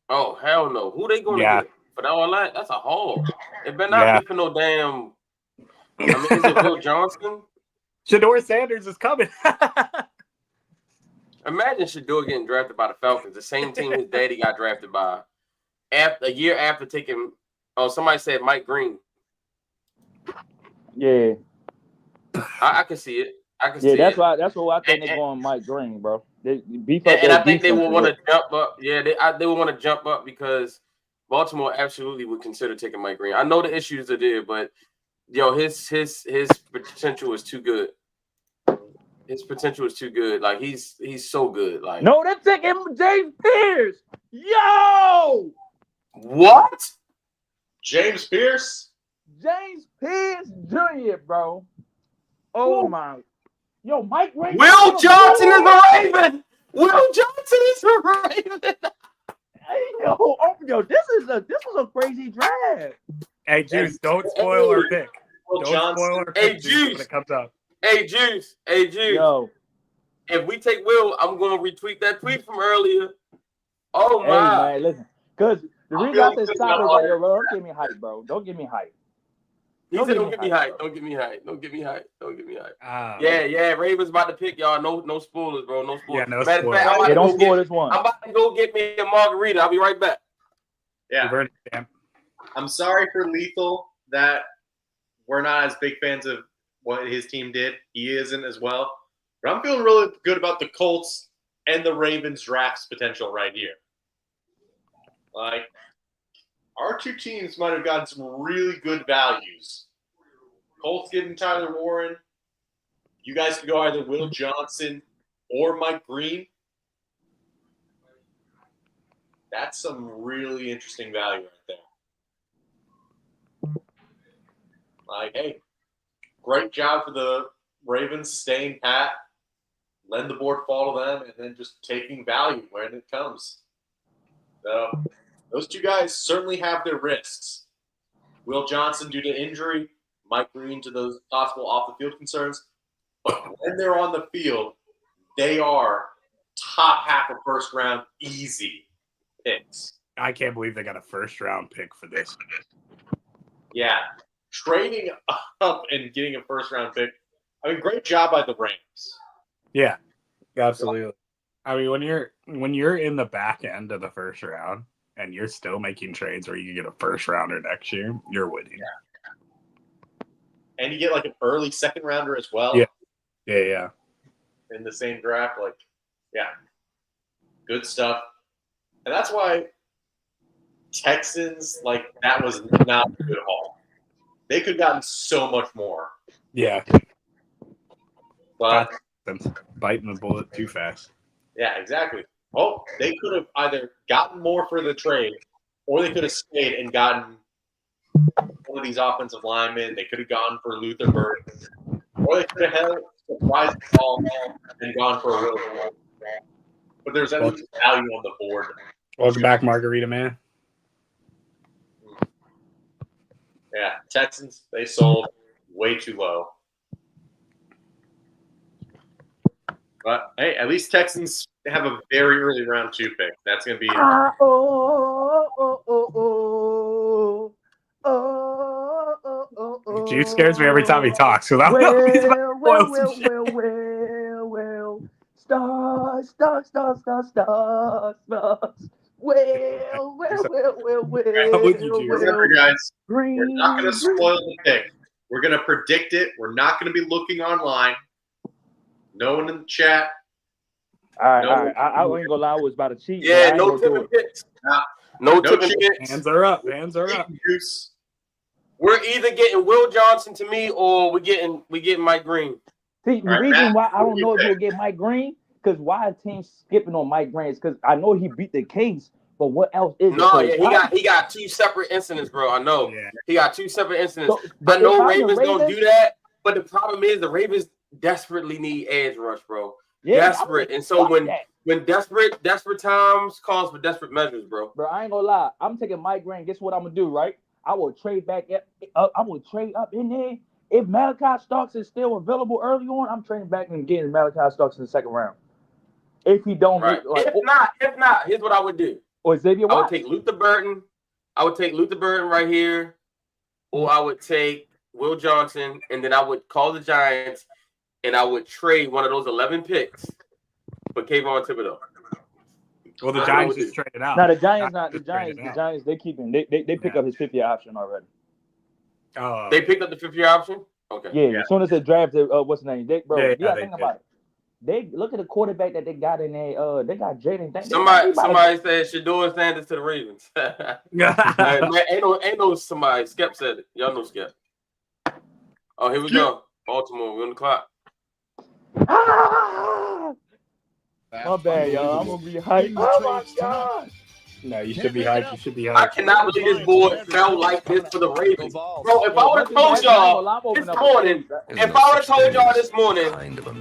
Oh, hell no. Who they going to get? For all that, that's a haul. It better not be for no damn. I mean, is it Will Johnson? Shador Sanders is coming. Imagine Shador getting drafted by the Falcons, the same team his daddy got drafted by. A year after taking, somebody said Mike Green. Yeah. I can see it. I can see it. That's why I think they're going Mike Green, bro. They beef up and I think they will want to jump up. Yeah, they will want to jump up because Baltimore absolutely would consider taking Mike Green. I know the issues are there, but his potential is too good. His potential is too good. Like he's so good. Like no, they're taking James Pierce. Yo, what? James Pierce? James Pierce Jr., bro. Oh my. Yo, Mike Green. Will Johnson is a Raven. Will Johnson is a Raven. Yo, this is a crazy draft. Hey, Juice, don't spoil our pick. Don't spoil our pick when it comes up. Hey, Juice. Yo. If we take Will, I'm going to retweet that tweet from earlier. Oh, my. Hey, man, listen. Because the reason I said stop is like, yo, bro, don't give me hype, bro. Don't give me hype. He said, "Don't get me hyped. Don't get me hyped. Don't get me hyped. Don't get me hyped." Yeah. Ravens about to pick y'all. No spoilers, bro. No spoilers. Yeah, no Matter of fact, spoilers. Don't spoil this one. I'm about to go get me a margarita. I'll be right back. Yeah. I'm sorry for Lethal that we're not as big fans of what his team did. He isn't as well. But I'm feeling really good about the Colts and the Ravens draft's potential right here. Like, our two teams might have gotten some really good values. Colts getting Tyler Warren. You guys could go either Will Johnson or Mike Green. That's some really interesting value right there. Like, hey, great job for the Ravens staying pat, letting the board fall to them, and then just taking value when it comes. So those two guys certainly have their risks. Will Johnson due to injury, Mike Green to those possible off-the-field concerns. But when they're on the field, they are top half of first round easy picks. I can't believe they got a first-round pick for this. Yeah. Trading up and getting a first-round pick. I mean, great job by the Rams. Yeah, absolutely. I mean, when you're in the back end of the first round and you're still making trades where you get a first rounder next year, you're winning. Yeah. And you get like an early second rounder as well. Yeah. In the same draft, like, yeah, good stuff. And that's why Texans, like, that was not a good haul. They could have gotten so much more. Yeah. But biting the bullet too fast. Yeah, exactly. Oh, they could have either gotten more for the trade, or they could have stayed and gotten one of these offensive linemen. They could have gone for Luther Burden, or they could have had surprised ball and gone for a Will. But there's at least value on the board. Welcome back, Margarita Man. Yeah, Texans, they sold way too low. But, hey, at least Texans have a very early round 2 pick. That's going to be Juice scares me every time he talks. So that Remember, guys, we're not going to spoil the pick. We're going to predict it. We're not going to be looking online. No one in the chat. All right. I ain't gonna lie, I was about to cheat. Yeah, no tipping picks. No tipping picks. Hands are up. Hands are up. We're either getting Will Johnson to me, or we getting Mike Green. See, the reason why I don't know if you'll get Mike Green, because why a team skipping on Mike Green is because I know he beat the case, but what else is it? Yeah, he got 2 separate incidents, bro. I know. Yeah. He got 2 separate incidents. So, I know Ravens don't do that, but the problem is the Ravens desperately need edge rush, bro. Yeah, desperate. And so when desperate times calls for desperate measures, bro. Bro, I ain't gonna lie. I'm taking Mike Green. Guess what I'm gonna do, right? I will trade back up. I will trade up in there. If Malachi Starks is still available early on, I'm trading back and getting Malachi Starks in the second round. If he don't, if not, here's what I would do. Or Xavier Watts. I would take Luther Burton. I would take Luther Burton right here, or I would take Will Johnson, and then I would call the Giants, and I would trade one of those 11 picks for Kayvon Thibodeau. Well, the Giants just traded out. No, the Giants, they keeping. They pick up his 5th-year option already. Oh, they picked up the 5th-year option. Okay. Yeah, as soon as they drafted, what's his name? Think about it. They look at the quarterback that they got in there. They got Jaden. Somebody said Shedeur Sanders to the Ravens. ain't no somebody. Skep said it. Y'all know Skep. Oh, here we go. Baltimore, we're on the clock. My bad, y'all. I'm gonna be hyped. Oh my god. No, you should be hyped. You should be hyped. I cannot believe this board felt like this for the Ravens. Bro, if I would have told y'all this morning,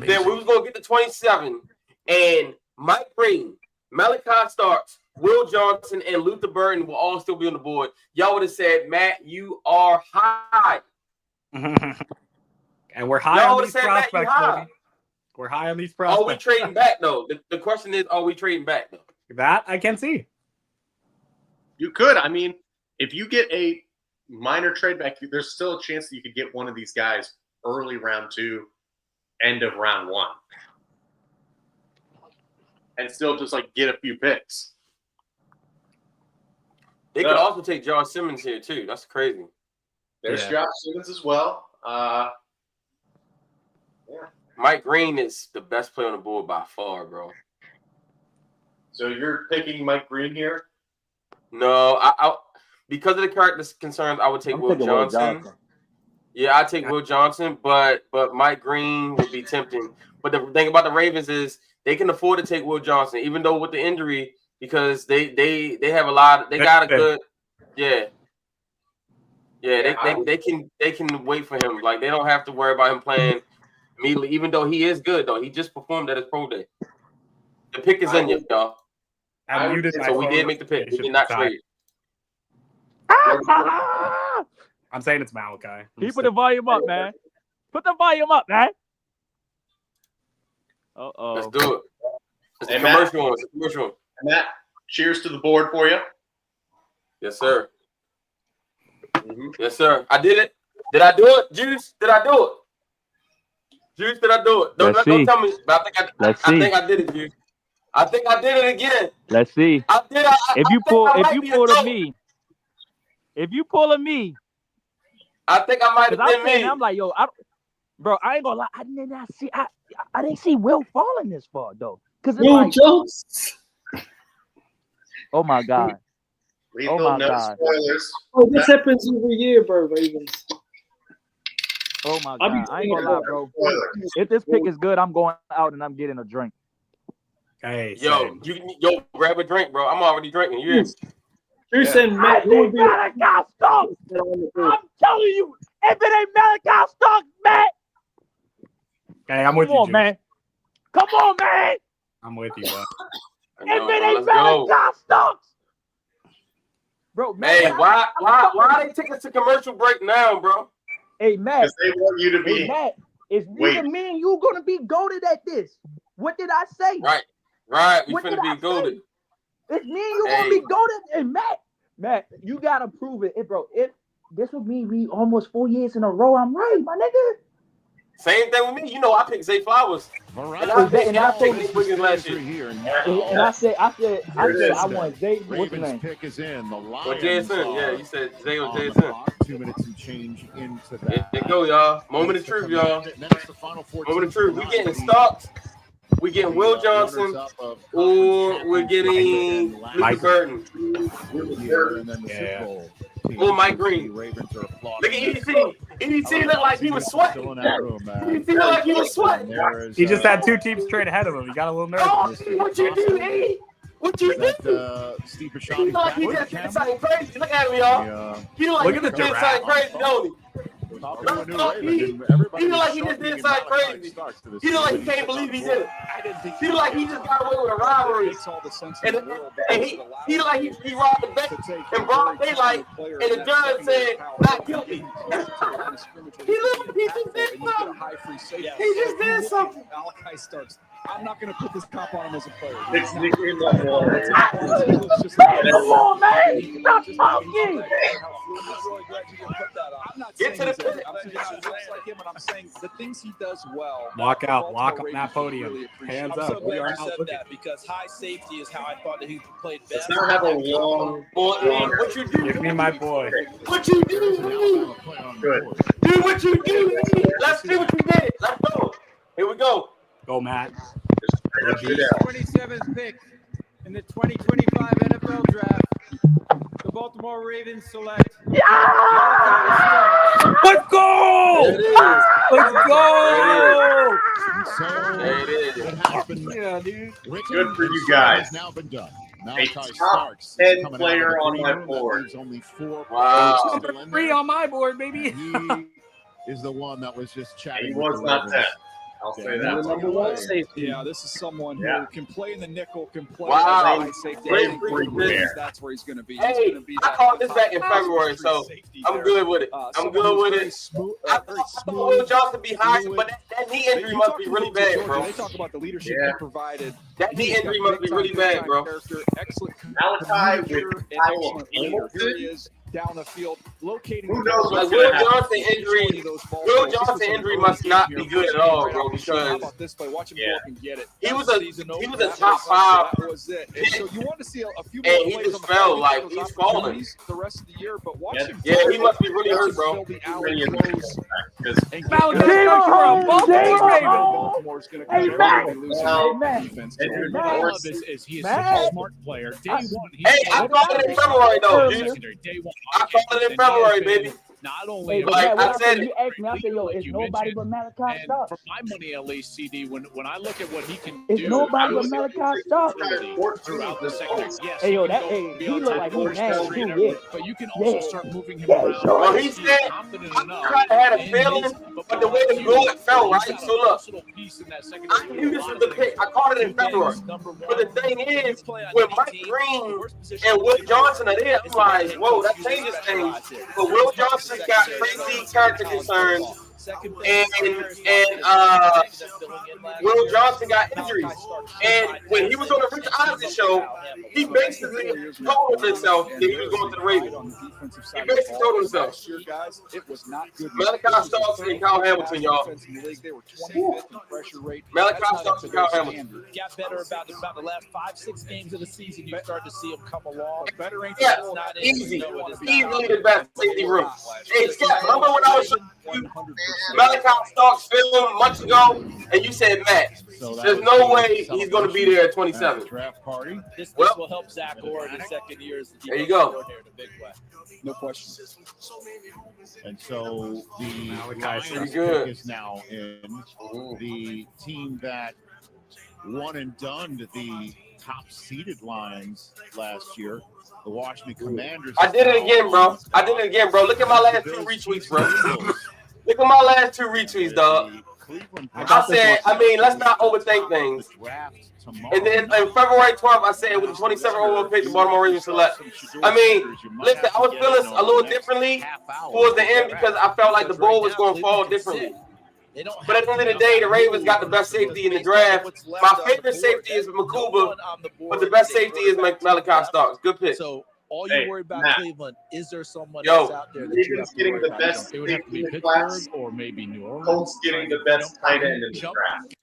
then we was gonna get to 27 and Mike Green, Malachi Starks, Will Johnson, and Luther Burton will all still be on the board, y'all would have said, Matt, you are high. And we're high on these prospects, baby. We're high on these prospects. Are we trading back, though? The question is, are we trading back, though? That I can see. You could. I mean, if you get a minor trade back, there's still a chance that you could get one of these guys early round 2, end of round 1, and still just like get a few picks. They could also take Josh Simmons here too. That's crazy. There's Josh Simmons as well. Mike Green is the best player on the board by far, bro. So you're picking Mike Green here? No, I because of the character concerns, I would take Will Johnson. Yeah, I'd take Will Johnson, but Mike Green would be tempting. But the thing about the Ravens is they can afford to take Will Johnson, even though with the injury, because they have a lot. They got a good, they can wait for him. Like they don't have to worry about him playing immediately, even though he is good though. He just performed at his pro day. The pick is in you, y'all. So we did make the pick. We did not trade. I'm saying it's Malachi. Keep the volume up, man. Put the volume up, man. Uh-oh. Let's do it. It's a commercial one. It's a commercial one. Matt, cheers to the board for you. Yes, sir. Yes, sir. I did it. Did I do it, Juice? Did I do it? Juice, did I do it? Don't tell me. But I think I did it, Juice. I think I did it again. Let's see. I did. If you pull a me, I think I might have been me. I'm like, yo, I ain't gonna lie. I didn't see Will falling this far though. Will Jones. Oh my God. Lethal, no spoilers. Oh, this happens every year, bro, Ravens. Oh my God. I ain't gonna lie, bro. If this pick is good, I'm going out and I'm getting a drink. Hey, yo, grab a drink, bro. I'm already drinking. You said Matt, who would be Malachi Starks? I'm telling you, if it ain't Malachi Starks, Matt. Hey, I'm with you, on, man. Come on, man. I'm with you, bro. If it ain't Malachi Starks. Bro, man. Hey, why are they taking us to commercial break now, bro? Hey, Matt. Because they want you to be. Hey, Matt, is neither me and you gonna be goated at this? What did I say? Right. We finna be goated. It's me and you gonna be goated. And Matt, you gotta prove it. Bro, if this would mean we almost 4 years in a row, I'm right, my nigga. Same thing with me. You know, I picked Zay Flowers. And I picked Nick Wiggins last year. And I said I want Zay. What's the name? Pick is in. The Or JSN. Yeah, you said Zay or on the JSN. clock. 2 minutes and change into that. There you go, y'all. Moment of truth, y'all. Moment of truth. We getting Starks. We getting Will Johnson, or we're getting Luke Burton. Or Mike Green. Look at EDC. EDC looked like he was sweating. EDC looked like he was sweating. He just had 2 teams straight ahead of him. He got a little nervous. Oh, what you do, E? What you do? Steve He look like he just did something crazy. Look at him, y'all. He look like he just did something crazy, don't he? He look like he just did something crazy. He look like he can't believe he did it. He look like he just got away with a robbery. And he look like he robbed the bank in broad daylight, and the judge said not guilty. He look like he just did something. He just did something. Malachi Starks. I'm not going to put this cop on him as a player. It's Nicky Lamar. Come on, man. Stop talking. I'm not Get to the saying he looks like him, and I'm saying the things he does well. Lock out. Lock up that podium. Hands I'm so up. glad We are you not said looking. that because high safety is how I thought that he played best. Let's not have a long. What you do? Give me my boy. What you do? Good. Do what you do. Let's see what you did. Let's go. Here we go. Go, Matt. 27th pick in the 2025 NFL Draft, the Baltimore Ravens select. Let's go! Let's go! There it is. Yeah, dude. Good for you guys. Now been done. A top 10 player on my board. Only 4 Wow. still in 3 there. on my board, baby. He is the one that was just chatting. He with was the not Ravens. 10. I'll say that. Number one safety. Yeah, this is someone who can play in the nickel, can play Wow. as a high safety. Great I think free for the Ravens, there. that's where he's going to be. Hey, He's going to be I called this back in February, so I'm good with it. I'm good with it. I thought Will Johnson be high, but that knee injury must be really bad, bro. They talk about the leadership Yeah. he provided. That knee injury must be really bad, bro. Excellent Malachi with communicator and Kyle excellent leader. Here he is. down the field, locating. Who knows what's Will gonna happen? Will Johnson injury must not be good at all, bro. Because how about this play? Watch him go up and get it. he was That a top 5. That was it. And so you want to see a few And more he plays just on the fell, field, like, those he's falling. opportunities the rest of the year. But watch him. Yeah, he must be really hurt, bro. Fill the alley close. Baltimore going to Hey, cut Matt. everybody loose. Hey, Matt. Defense. Hey, What Matt. I love is he is such a Matt. smart player. Day one, he's Hey, I called it in February, though, dude. secondary. Day one, I called it in February, baby. not only Hey, Like Matt, I said, you asked me, I said, yo, it's nobody but Malachi and Starks. for my money at least, CD, when I look at what he can It's do, nobody but Malachi Starks. throughout the secondary. Yes, Hey, yo, he that can hey, go be he on look top like of he first mad country too, and yeah. everything, but you can also start moving him Yeah, around. sure. well, he He's said confident I enough kind of had a in feeling, his but the way the bullet fell, right? So look, piece in that I secondary. knew this was the pick. I called it in February. But the thing is, when Mike Green and Will Johnson are there, I'm like, whoa, that changes things. But Will Johnson's got crazy character concerns, and Will Johnson got injuries. And when he was on the Rich Eisen show, he basically told himself that he was going to the Ravens. He basically told himself. Malachi Starks and Kyle Hamilton, y'all. Malachi Starks and Kyle Hamilton. Got better about the last 5-6 games of the season. You start to see him come along. Better ain't Yeah, not easily the best safety room. Hey, Scott, remember when I was showing you Malachi Starks film months ago, and you said, Matt, there's no way he's going to be there at 27. Draft party. This will help Zach Orr in his second year. There you go. No question. And so the Pretty Lions good. pick is now in. The team that won and done the top seeded Lions last year, the Washington Commanders. I did it again, bro. Look at my last 2 retweets, bro. Look at my last 2 retweets, dog. I said, let's not overthink things. And then on February 12th, I said with the 27th overall pick, the Baltimore Ravens select. Listen, I was feeling a little differently towards the end because I felt like the ball was going to fall differently. But at the end of the day, the Ravens got the best safety in the draft. My favorite safety is Makuba, but the best safety is Malachi Starks. Good pick. So all you worry about Cleveland, is there someone else out there that you have to getting worry the about? best It would have to be safety in the Pittsburgh class. or maybe New Orleans. Colts getting the best tight end in the draft.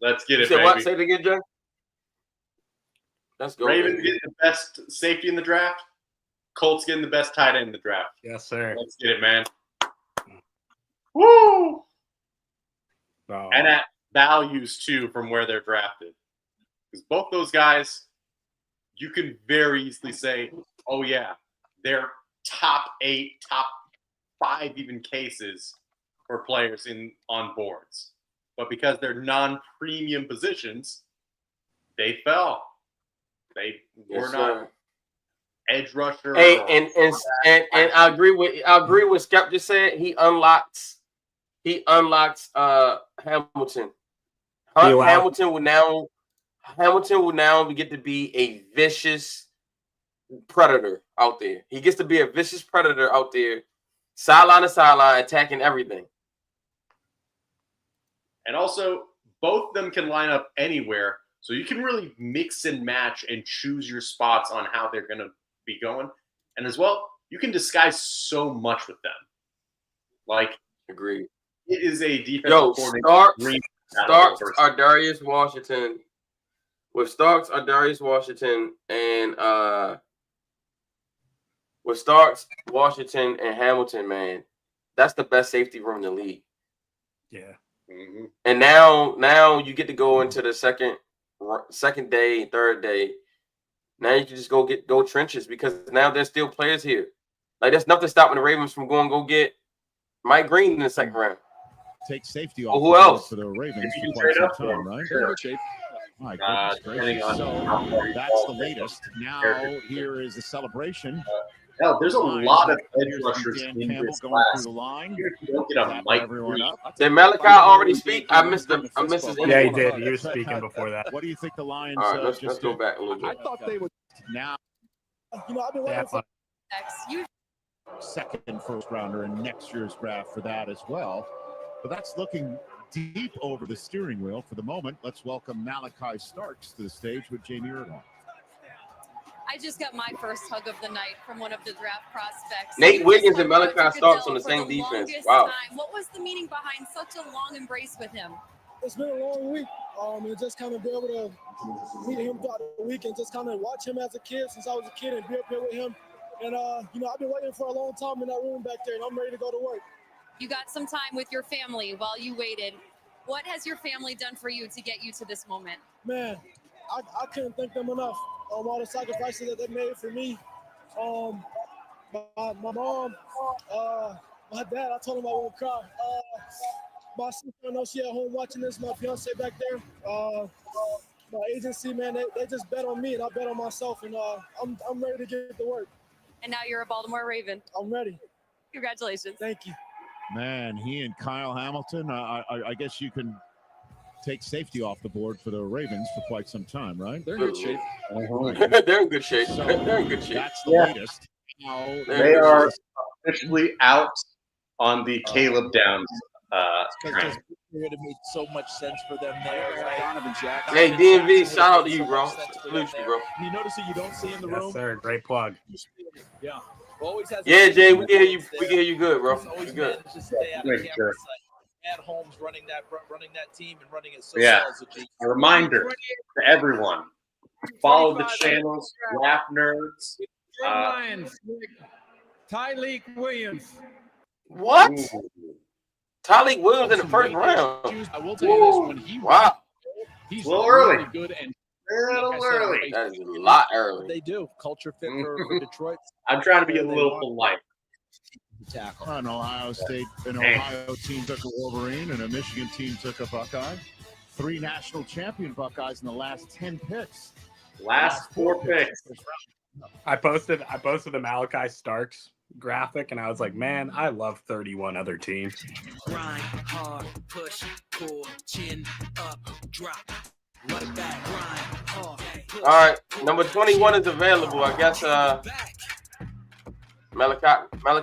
Let's get it, Say baby. what? Say it again, John. Let's go. Ravens getting the best safety in the draft. Colts getting the best tight end in the draft. Yes, sir. Let's get it, man. Woo! Oh. And at values too from where they're drafted, because both those guys, you can very easily say, oh yeah, they're top 8, top 5 even cases for players on boards. But because they're non-premium positions, they fell. They were not edge rusher. Hey, and I agree with Skep just said. He unlocks Hamilton. Hamilton will now get to be a vicious predator out there. He gets to be a vicious predator out there, sideline to sideline, attacking everything. And also, both of them can line up anywhere, so you can really mix and match and choose your spots on how they're going to be going. And as well, you can disguise so much with them. Like, agreed. It is a defensive coordinator. Starks are Darius Washington. With Starks are Darius Washington and with Starks, Washington, and Hamilton, man, that's the best safety room in the league. Yeah. Mm-hmm. And now you get to go into the second day, third day. Now you can just go trenches because now there's still players here. Like there's nothing stopping the Ravens from going go get Mike Green in the second round. Take safety Well, off who else? for the Ravens You for trade quite up some time, right? Sure. My goodness depending gracious. on how So far you that's fall the in. latest. Now here is the celebration. Hell, there's a lot of edge Here's rushers Dan in Campbell this going class. through the line. If you don't get a Tap Mike everyone Green, up. Did Malachi already speak? I missed his Yeah, he did. He was speaking before that. What do you think the Lions All right, let's just go did? back a little bit. I thought they would now I've been waiting for second first rounder in next year's draft for that as well. But that's looking deep over the steering wheel for the moment. Let's welcome Malachi Starks to the stage with Jamie Erdahl. I I just got my first hug of the night from one of the draft prospects. Nate Wiggins and Malachi Starks on the same defense. Wow. What was the meaning behind such a long embrace with him? It's been a long week. And just kind of be able to meet him throughout the week and just kind of watch him as a kid since I was a kid and be up here with him. And, I've been waiting for a long time in that room back there, and I'm ready to go to work. You got some time with your family while you waited. What has your family done for you to get you to this moment? Man, I couldn't thank them enough. All the sacrifices that they made for me. My mom, my dad, I told him I won't cry. My sister, I know she at home watching this, my fiance back there. My agency, man, they just bet on me and I bet on myself, and I'm ready to get to work. And now you're a Baltimore Raven. I'm ready. Congratulations. Thank you. Man, he and Kyle Hamilton, I guess you can take safety off the board for the Ravens for quite some time, right? They're in good shape. They're in good shape. So, They're in good shape. That's the latest. Now, They are officially out on the Caleb Downs train. It would have made so much sense for them there. Right? Hey, DMV, shout out to you, bro. Salute you, bro. You notice that you don't see in the Yes, room. sir. Great plug. Yeah. Always has Yeah, Jay, we can hear you. We can hear you good, bro. Always You good. managed to stay out of Make camera sure. sight. At Holmes running that team and running it so Yeah. well as a G. A reminder to everyone: follow the channels, Draftnerds. Lions. Tyleek Williams. What? Ooh. Tyleek Williams in the first round. I will tell you this: when he Wow. he's A little really early. good and A little early. That is a lot early. They do culture fit for Detroit. I'm trying to be a little polite. Tackle. an Ohio State, an Hey. Ohio team took a Wolverine, and a Michigan team took a Buckeye. 3 national champion Buckeyes in the last 10 picks. Last 4 picks. I posted the Malachi Starks graphic, and I was like, man, I love 31 other teams. Grind hard, push, pull, chin up, drop. Run back, grind hard. All right, number 21 is available. I guess Malachi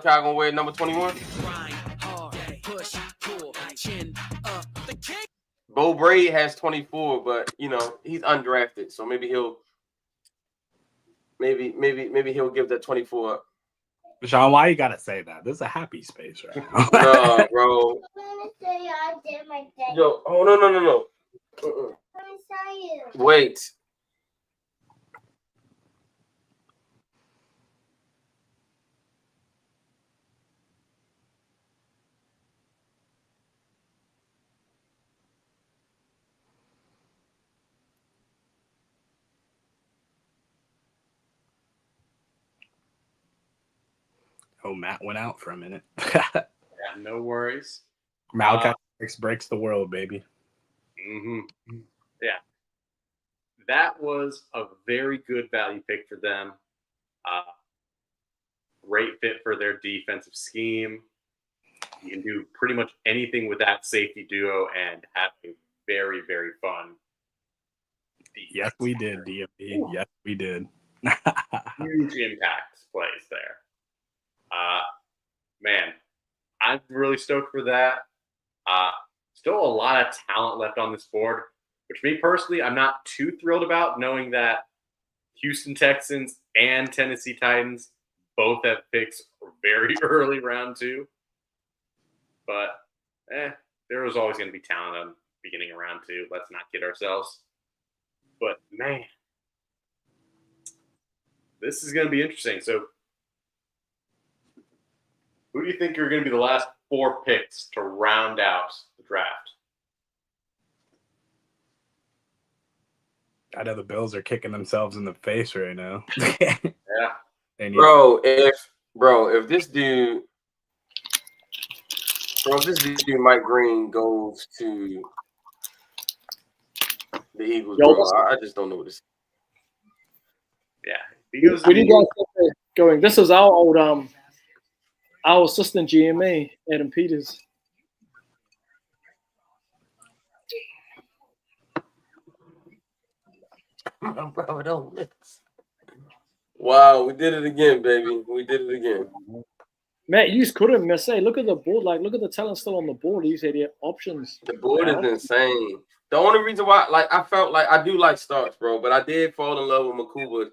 gonna wear number 21. Grind hard, push, pull, chin up. The king. Bo Brady has 24, but he's undrafted, so maybe he'll give that 24 up. Sean, why you gotta say that? This is a happy space right now. No, bro. Yo, oh no. Wait. Oh, Matt went out for a minute. Yeah, no worries. Malachi breaks the world, baby. Mm-hmm. Yeah. That was a very good value pick for them. Great fit for their defensive scheme. You can do pretty much anything with that safety duo and have a very, very fun defense. Yes, we did, DMP. Yes, we did. Huge impact plays there. Man, I'm really stoked for that. Still a lot of talent left on this board, which me personally, I'm not too thrilled about, knowing that Houston Texans and Tennessee Titans both have picks very early round 2. But there was always going to be talent on beginning of round 2. Let's not kid ourselves. But man, this is going to be interesting. So who do you think are going to be the last 4 picks to round out the draft? I know the Bills are kicking themselves in the face right now. Yeah. And Bro, if this dude Mike Green goes to the Eagles, bro, I just don't know what to say. Yeah. When you guys started going, this is our old our assistant GMA, Adam Peters. Bro, don't miss. Wow, we did it again, baby. We did it again. Matt, you just couldn't miss. Hey, look at the board. Like, look at the talent still on the board. These idiot options. The board is insane. The only reason why, I felt like I do like Starks, bro, but I did fall in love with Makuba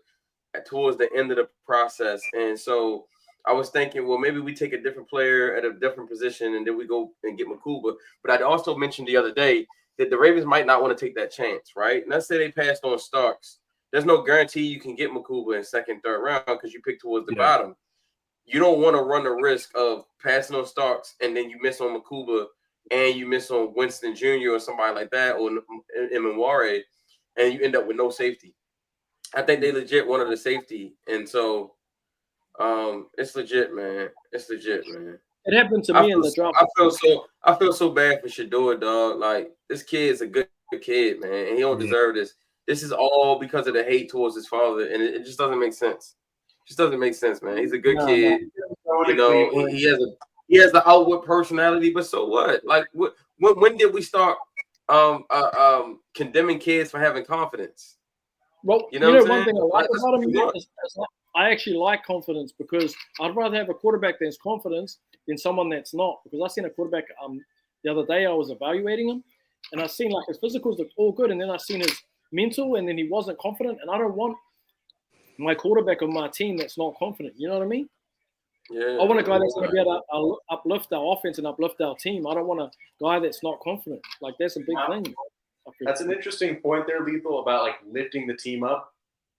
towards the end of the process. And so I was thinking, well, maybe we take a different player at a different position and then we go and get Makuba. But I'd also mentioned the other day that the Ravens might not want to take that chance, right? And let's say they passed on Starks. There's no guarantee you can get Makuba in second, third round because you pick towards the bottom. You don't want to run the risk of passing on Starks and then you miss on Makuba and you miss on Winston Jr. or somebody like that, or Imaware, and you end up with no safety. I think they legit wanted a safety, and so it's legit, man. It's legit, man. It happened to me in the draft. I feel so bad for Shador, dog. Like, this kid's a good kid, man, and he don't deserve this. This is all because of the hate towards his father, and it just doesn't make sense. Just doesn't make sense, man. He's a good kid. You know, he has the outward personality, but so what? Like, when did we start condemning kids for having confidence? Well, you know one thing I like about him is I actually like confidence, because I'd rather have a quarterback that's confident than someone that's not. Because I seen a quarterback the other day, I was evaluating him, and I seen like his physicals looked all good, and then I seen his mental, and then he wasn't confident. And I don't want my quarterback of my team that's not confident. You know what I mean? Yeah. I want a guy that's going to be able to uplift our offense and uplift our team. I don't want a guy that's not confident. Like, that's a big thing. That's an interesting point there, Lethal, about like lifting the team up.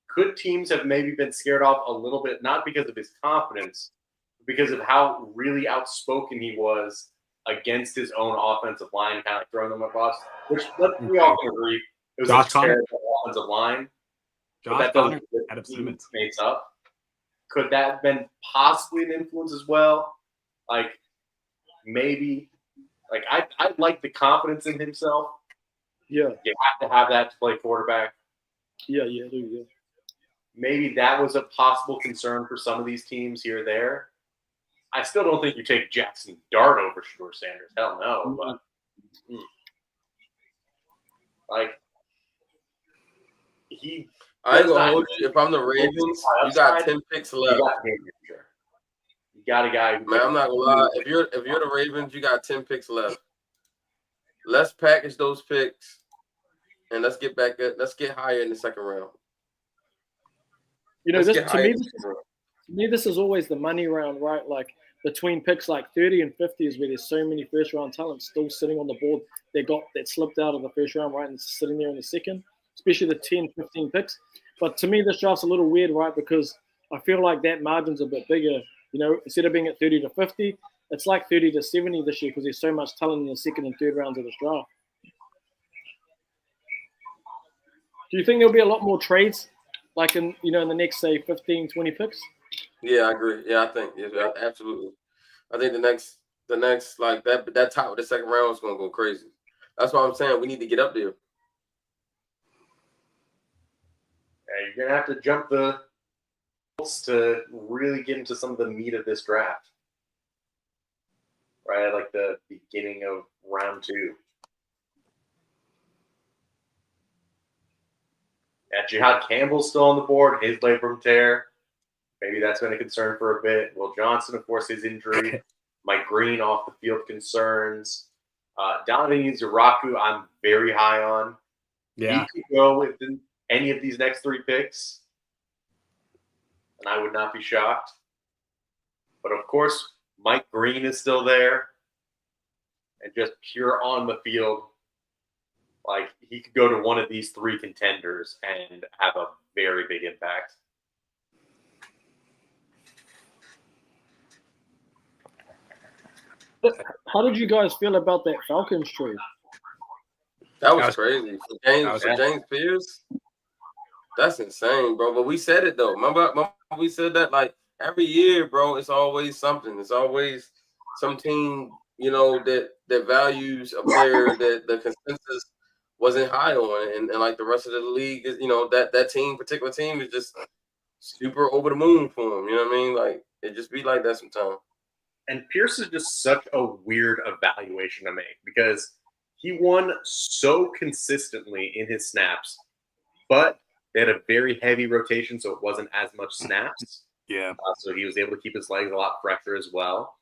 Could teams have maybe been scared off a little bit, not because of his confidence, but because of how really outspoken he was against his own offensive line, kind of throwing them across, which we all can agree it was Josh a Connor. terrible offensive line. Josh Connor, Adam Simmons makes up. Could that have been possibly an influence as well? Like, maybe, like I like the confidence in himself. Yeah. You have to have that to play quarterback. Yeah. Maybe that was a possible concern for some of these teams here or there. I still don't think you take Jackson Dart over Shador Sanders. Hell no. But like, I ain't gonna hold you. If I'm the Ravens, you got 10 picks left. You got a guy. Man, I'm not gonna lie. If you're the Ravens, you got 10 picks left. Let's package those picks and let's get higher in the second round. You know, to me, this is always the money round, right? Like, between picks like 30 and 50 is where there's so many first round talents still sitting on the board. That slipped out of the first round, right, and it's sitting there in the second, especially the 10, 15 picks. But to me, this draft's a little weird, right? Because I feel like that margin's a bit bigger. You know, instead of being at 30 to 50, it's like 30 to 70 this year because there's so much talent in the second and third rounds of this draft. Do you think there'll be a lot more trades, like in the next, say, 15, 20 picks? Yeah, I agree. Yeah, I think absolutely. I think the next like that top of the second round is gonna go crazy. That's why I'm saying we need to get up there. Yeah, you're gonna have to jump the to really get into some of the meat of this draft. Right at like the beginning of round 2. Yeah, Jihad Campbell's still on the board. His labrum tear. Maybe that's been a concern for a bit. Will Johnson, of course, his injury. Mike Green off the field concerns. Donovan Zaraku, I'm very high on. Yeah. He could go with any of these next 3 picks, and I would not be shocked. But of course, Mike Green is still there, and just pure on the field. Like, he could go to one of these 3 contenders and have a very big impact. How did you guys feel about that Falcons trade? That was crazy. For James Pierce, that's insane, bro. But we said it, though. Remember we said that, like, every year, bro, it's always something. It's always some team, that values a player that the consensus wasn't high on. And like the rest of the league, is, that particular team is just super over the moon for him. You know what I mean? Like, it just be like that sometimes. And Pierce is just such a weird evaluation to make because he won so consistently in his snaps, but they had a very heavy rotation, so it wasn't as much snaps. Yeah. So he was able to keep his legs a lot fresher as well.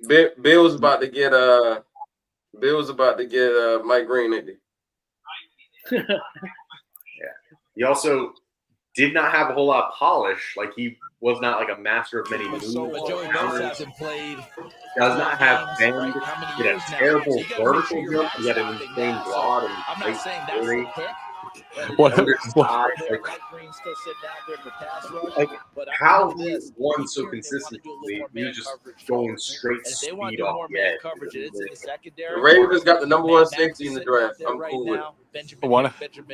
Bill was about to get Mike Green, isn't he? Yeah. He also did not have a whole lot of polish. Like, he was not like a master of many moves. But Joey Bosa hasn't played. Does not have bend. Right? How many He had a years now? terrible So you gotta make sure vertical you're jump. He had an backstopping insane that. broad and I'm not late saying that's the 40. pick. What? Undersized, Mike Green still sitting out there in the pass rush. like But how I know he this. won so Here, they want to do a consistently. little He more was just man going coverage. straight And if they speed want to do off more the man edge. coverage, and it's in the The secondary. Ravens got the number one Matt safety in the sitting out draft. there I'm right cool with it. now. Benjamin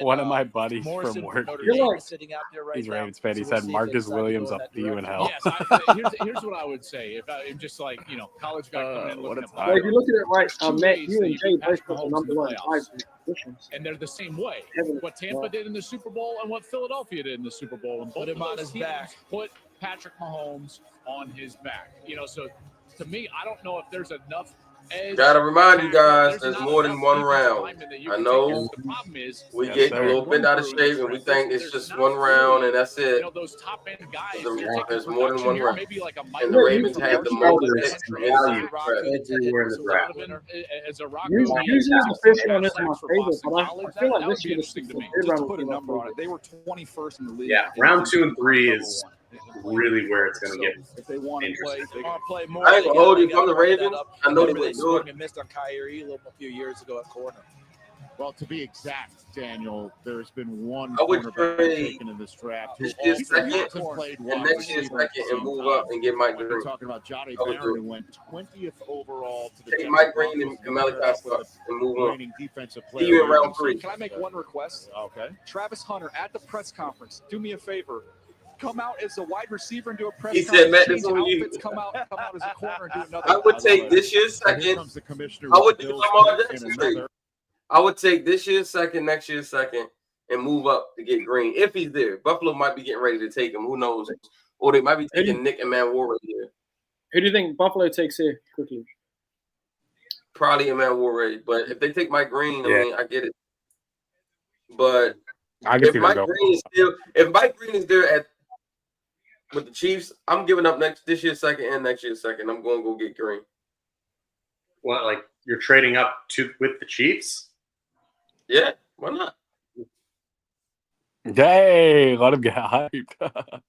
One of my buddies Morrison from from work, Notre You're Dame like, is sitting out there right he's a now. Ravens fan. He So we'll said see if they Marcus decide to go Williams in up that to you in direction. hell. Yes, here's what I would say. If I'm just like, college guy coming in What looking a at well, if you look at it right, There's two Matt, ways you that and you Jay beat both Patrick got the Mahomes in number the one playoffs. tied positions. And they're the same way. Heaven, What Tampa did in the Super Bowl and what Philadelphia did in the Super Bowl. And both Put him of on those his teams back. put Patrick Mahomes on his back. So to me, I don't know if there's enough edge. Gotta remind you guys, There's there's not more than enough one defensive round. linemen that you I can know take. The problem is we Yes, get sir. a little bent out of shape and we think it's just one round and that's it. those top end guys. There's more than one round. Maybe like a And the Ravens have the most There's picks in the value draft. everywhere in the draft. As a rock Usually the fish one is my favorite, but I feel like this be year interesting to me. Just to put a number on it, they were 21st in the league. Yeah, round 2 and 3 is really where it's going to get If they want to play, interesting. they Want to play more? I ain't gonna hold you from the They gotta Ravens. that up. I know they Remember wouldn't do swung it. and missed on Kyrie Elam a few years ago at corner. Well, to be exact, Daniel, there's been one I would cornerback trade taken in this draft who this year's also second hasn't played and wide next year's receiver at second the and same move time. up and get Mike We're Green. talking about Jahdae I would Barron, do who went 20th overall to the Take Denver Mike Green Broncos, and Malachi paired up with Scott and move the on. reigning defensive See player. you in of the round year. 3. Can I make one request? Okay. Travis Hunter at the press conference. Do me a favor. Come out as a wide receiver and do a press He conference. said, Matt, Change this on you. outfits, come out as a corner and do another. I would take this year's So here second. comes the commissioner I with would the do Bills Lamar pick Jackson in trade. another. I would take this year's second, next year's second, and move up to get Green if he's there. Buffalo might be getting ready to take him. Who knows? Or they might be taking Nick and Man War right here. Who do you think Buffalo takes here quickly? Probably a Man War ready. But if they take Mike Green, Yeah. I mean, I get it. But I can if see Mike that go. Green is still, if Mike Green is there with the Chiefs, I'm giving up this year's second and next year's second. I'm going to go get Green. What, like you're trading up with the Chiefs? Yeah, why not? Hey, let him get hyped.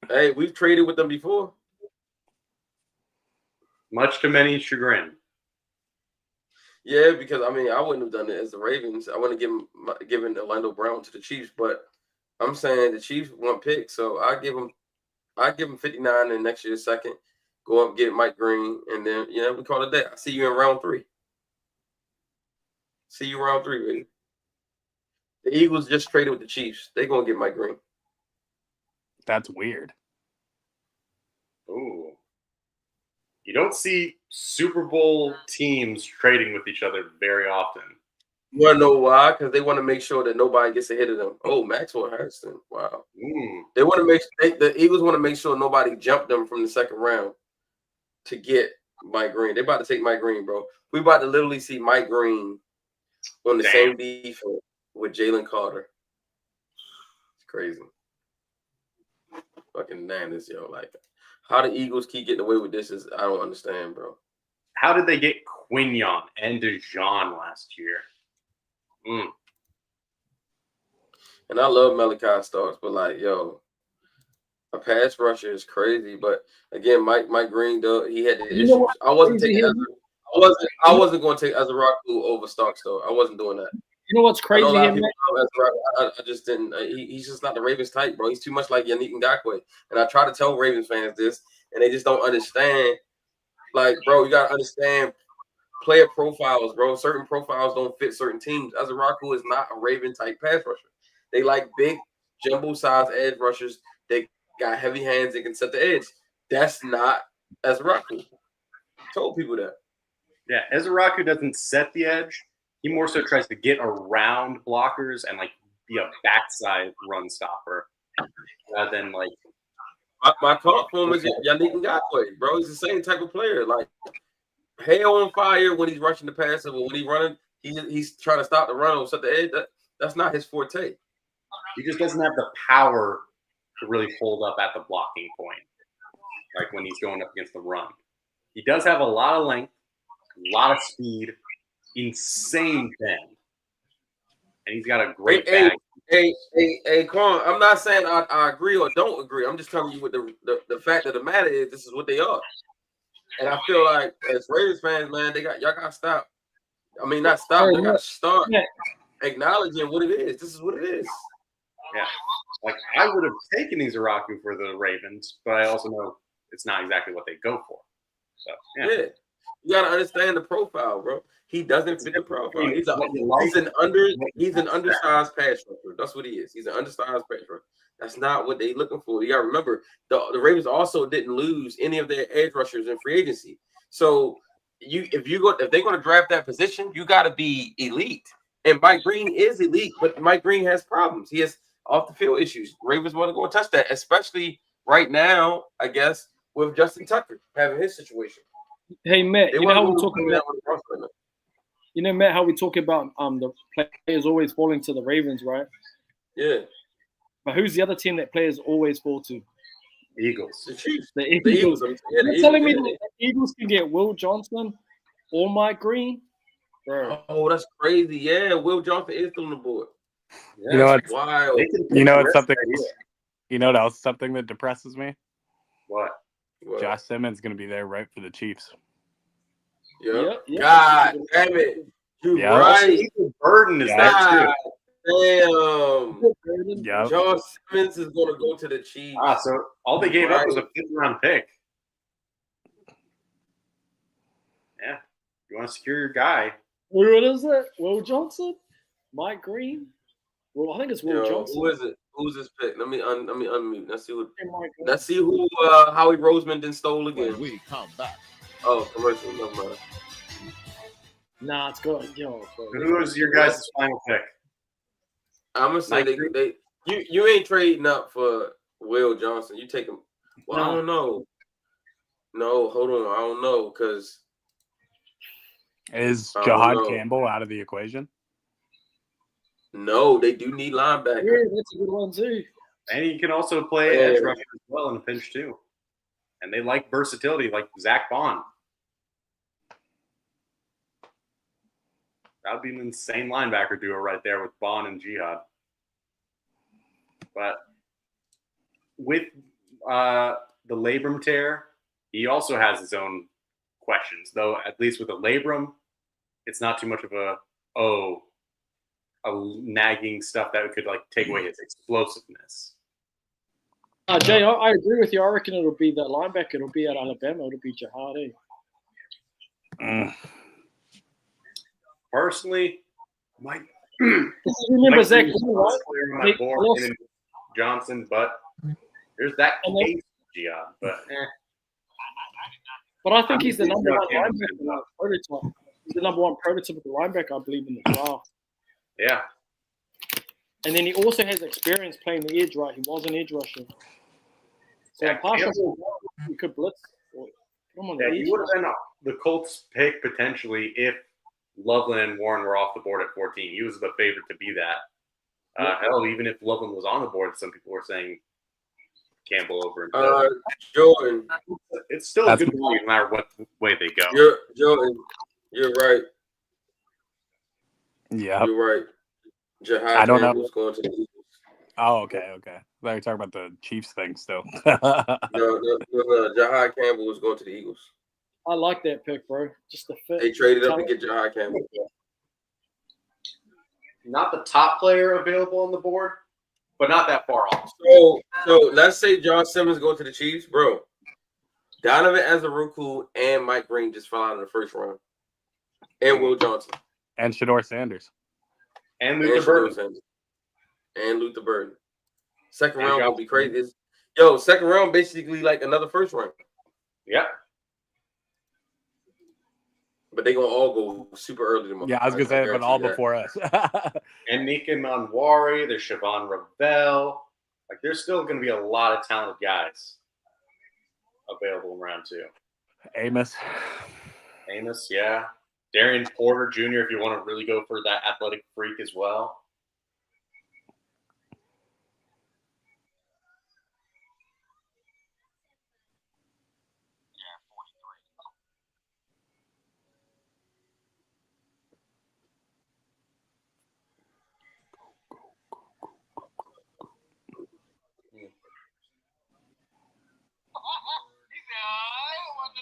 Hey, we've traded with them before. Much to many chagrin. Yeah, because I wouldn't have done it as the Ravens. I wouldn't have given Orlando Brown to the Chiefs, but I'm saying the Chiefs want pick, so I give them 59 in next year's second. Go up, get Mike Green, and then we call it that. I see you in round 3. See you round 3, baby. The Eagles just traded with the Chiefs. They're gonna get Mike Green. That's weird. Ooh. You don't see Super Bowl teams trading with each other very often. You want to know why? Because they want to make sure that nobody gets ahead of them. Oh, Maxwell Harrison. Wow. They want to the Eagles want to make sure nobody jumped them from the second round to get Mike Green. They're about to take Mike Green, bro. We about to literally see Mike Green on the same defense with Jalen Carter. It's crazy. Fucking madness, yo. Like, how the Eagles keep getting away with this is I don't understand, bro. How did they get Quignon and DeJean last year? And I love Malachi Starks, but like, yo, a pass rusher is crazy. But again, Mike Green, though, he had the issues. I wasn't taking I wasn't going to take Azaraku over Starks, though. I wasn't doing that. You know what's crazy? I just didn't. He's just not the Ravens type, bro. He's too much like Yannick Ngakoue. And I try to tell Ravens fans this, and they just don't understand. Like, bro, you got to understand player profiles, bro. Certain profiles don't fit certain teams. Azaraku is not a Raven type pass rusher. They like big, jumbo-sized edge rushers. They got heavy hands. They can set the edge. That's not Azaraku. Told people that. Yeah, Azaraku doesn't set the edge. He more so tries to get around blockers and like be a backside run stopper rather than like. My comp for him is Yannick Ngakoue, bro. He's the same type of player. Like hail on fire when he's rushing the passer, but when he's running, he's trying to stop the run or set the edge. That's not his forte. He just doesn't have the power to really hold up at the blocking point, like when he's going up against the run. He does have a lot of length, a lot of speed, insane bend, and he's got a great bag. Hey, Quan, I'm not saying I agree or don't agree. I'm just telling you what the fact of the matter is. This is what they are, and I feel like as Raiders fans, man, y'all got to stop. I mean, not stop. They got to start acknowledging what it is. This is what it is. Yeah, like I would have taken Izaraku for the Ravens, but I also know it's not exactly what they go for. So yeah. You gotta understand the profile, bro. He doesn't fit the profile. He's an undersized pass rusher. That's what he is. He's an undersized pass rusher. That's not what they're looking for. You gotta remember the Ravens also didn't lose any of their edge rushers in free agency. So if they're gonna draft that position, you gotta be elite. And Mike Green is elite, but Mike Green has problems. He has off the field issues. Ravens want to go and touch that, especially right now, I guess, with Justin Tucker having his situation. Hey Matt, They you know how we wanna talk go about Matt, how we talk about the players always falling to the Ravens, right? Yeah. But who's the other team that players always fall to? Eagles. The Chiefs. The Eagles. You're telling me the Eagles can get Will Johnson or Mike Green? Bro. Oh, that's crazy. Yeah, Will Johnson is still on the board. Yeah, you know what's wild. You know it's something. You know what else? Something that depresses me. What? Josh Simmons going to be there right for the Chiefs. Yep. God damn it. You're right. Burden is there too. Damn. Yep. Josh Simmons is going to go to the Chiefs. So all they gave up was a 5th-round pick. Yeah. You want to secure your guy. What is it? Will Johnson? Mike Green? Well, I think it's Will Johnson. Who is it? Who's this pick? Let me unmute. Let's see who Howie Roseman then stole again. When we come back. Oh, commercial. Never mind. Nah, it's good. Who is your guys' final pick? I'm gonna say you ain't trading up for Will Johnson. You take him. Well, I don't know. No, hold on. I don't know because is Jahad Campbell out of the equation? No, they do need linebacker. Yeah, that's a good one too. And he can also play edge rusher as well in a pinch too. And they like versatility, like Zach Bond. That would be an insane linebacker duo right there with Bond and Jihad. But with the labrum tear, he also has his own questions. Though at least with a labrum, it's not too much of a nagging stuff that could like take away his explosiveness. Jay, I agree with you. I reckon it'll be that linebacker. It'll be at Alabama. It'll be Jihad. Personally, Mike. Remember Zach Johnson, but there's that case, Jihad. But I think he's the number one linebacker prototype. He's the number one prototypical linebacker, I believe, in the draft. Yeah. And then he also has experience playing the edge, right? He was an edge rusher. So he could blitz. He would have been the Colts pick potentially if Loveland and Warren were off the board at 14. He was the favorite to be that. Hell, even if Loveland was on the board, some people were saying Campbell over. Jordan. It's still a good value no matter what way they go. Jordan, you're right. Yeah. You're right. Jihad I don't know. Going to the Eagles. Oh, okay. I thought you were talking about the Chiefs thing still. no, Jihad Campbell was going to the Eagles. I like that pick, bro. Just the fit. They traded up to get Jihad Campbell. Not the top player available on the board, but not that far off. So let's say Josh Simmons go to the Chiefs, bro. Donovan Azaruku and Mike Green just fell out in the first round. And Will Johnson. And Shador Sanders. And Luther Burden. And Luther Burden. Second round would be crazy. Yo, second round basically like another first round. Yeah. But they gonna all go super early tomorrow. Yeah, I was gonna say, but all before us. And Nika Manwari, there's Siobhan Ravel. Like, there's still gonna be a lot of talented guys available in round 2. Amos, yeah. Darian Porter Jr. if you want to really go for that athletic freak as well.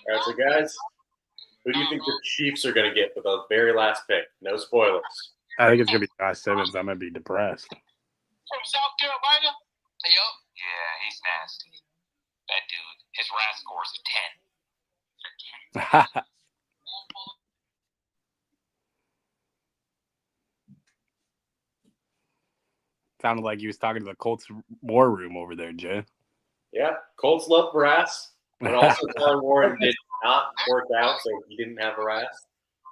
All right, so guys, who do you think the Chiefs are going to get for the very last pick? No spoilers. I think it's gonna be Josh Simmons. I'm gonna be depressed. From South Carolina? Yup. Yeah, he's nasty. That dude, his RAS score is 10. Sounded like he was talking to the Colts war room over there, Jay. Yeah, Colts love brass, but also Tyler Warren did not work out, so he didn't have a RAS.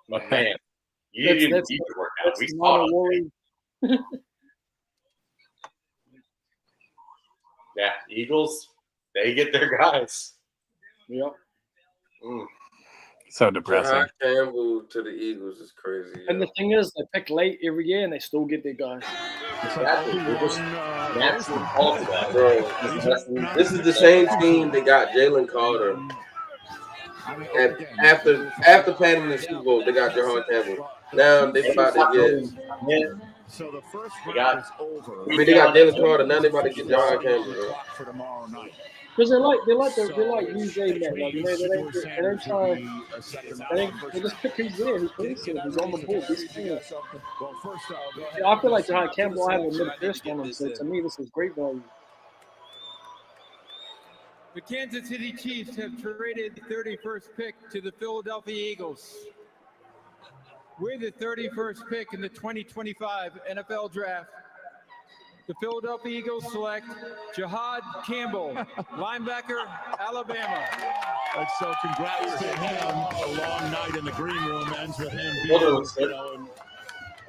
But man, you didn't need to work out. We saw it. Yeah, Eagles, they get their guys. Yep. So depressing. Jahad Campbell to the Eagles is crazy. And the thing is, they pick late every year and they still get their guys. Exactly. Bro, this is the same team that got Jalen Carter. And after playing in the Super Bowl, they got Jahad Campbell. Now they about to get. So the first round is over. I mean, they got Jalen Carter. Now they about to get Jahad Campbell. Bro. For tomorrow night. Because they like UJ man. Like, they don't try. They just pick who's there, who plays it, who's on the board. This thing is, I feel like Jahad Campbell having a mid-first on him. So to me, this is great value. The Kansas City Chiefs have traded the 31st pick to the Philadelphia Eagles. With the 31st pick in the 2025 NFL Draft, the Philadelphia Eagles select Jahad Campbell, linebacker, Alabama. So congrats to him. A long night in the green room ends with him being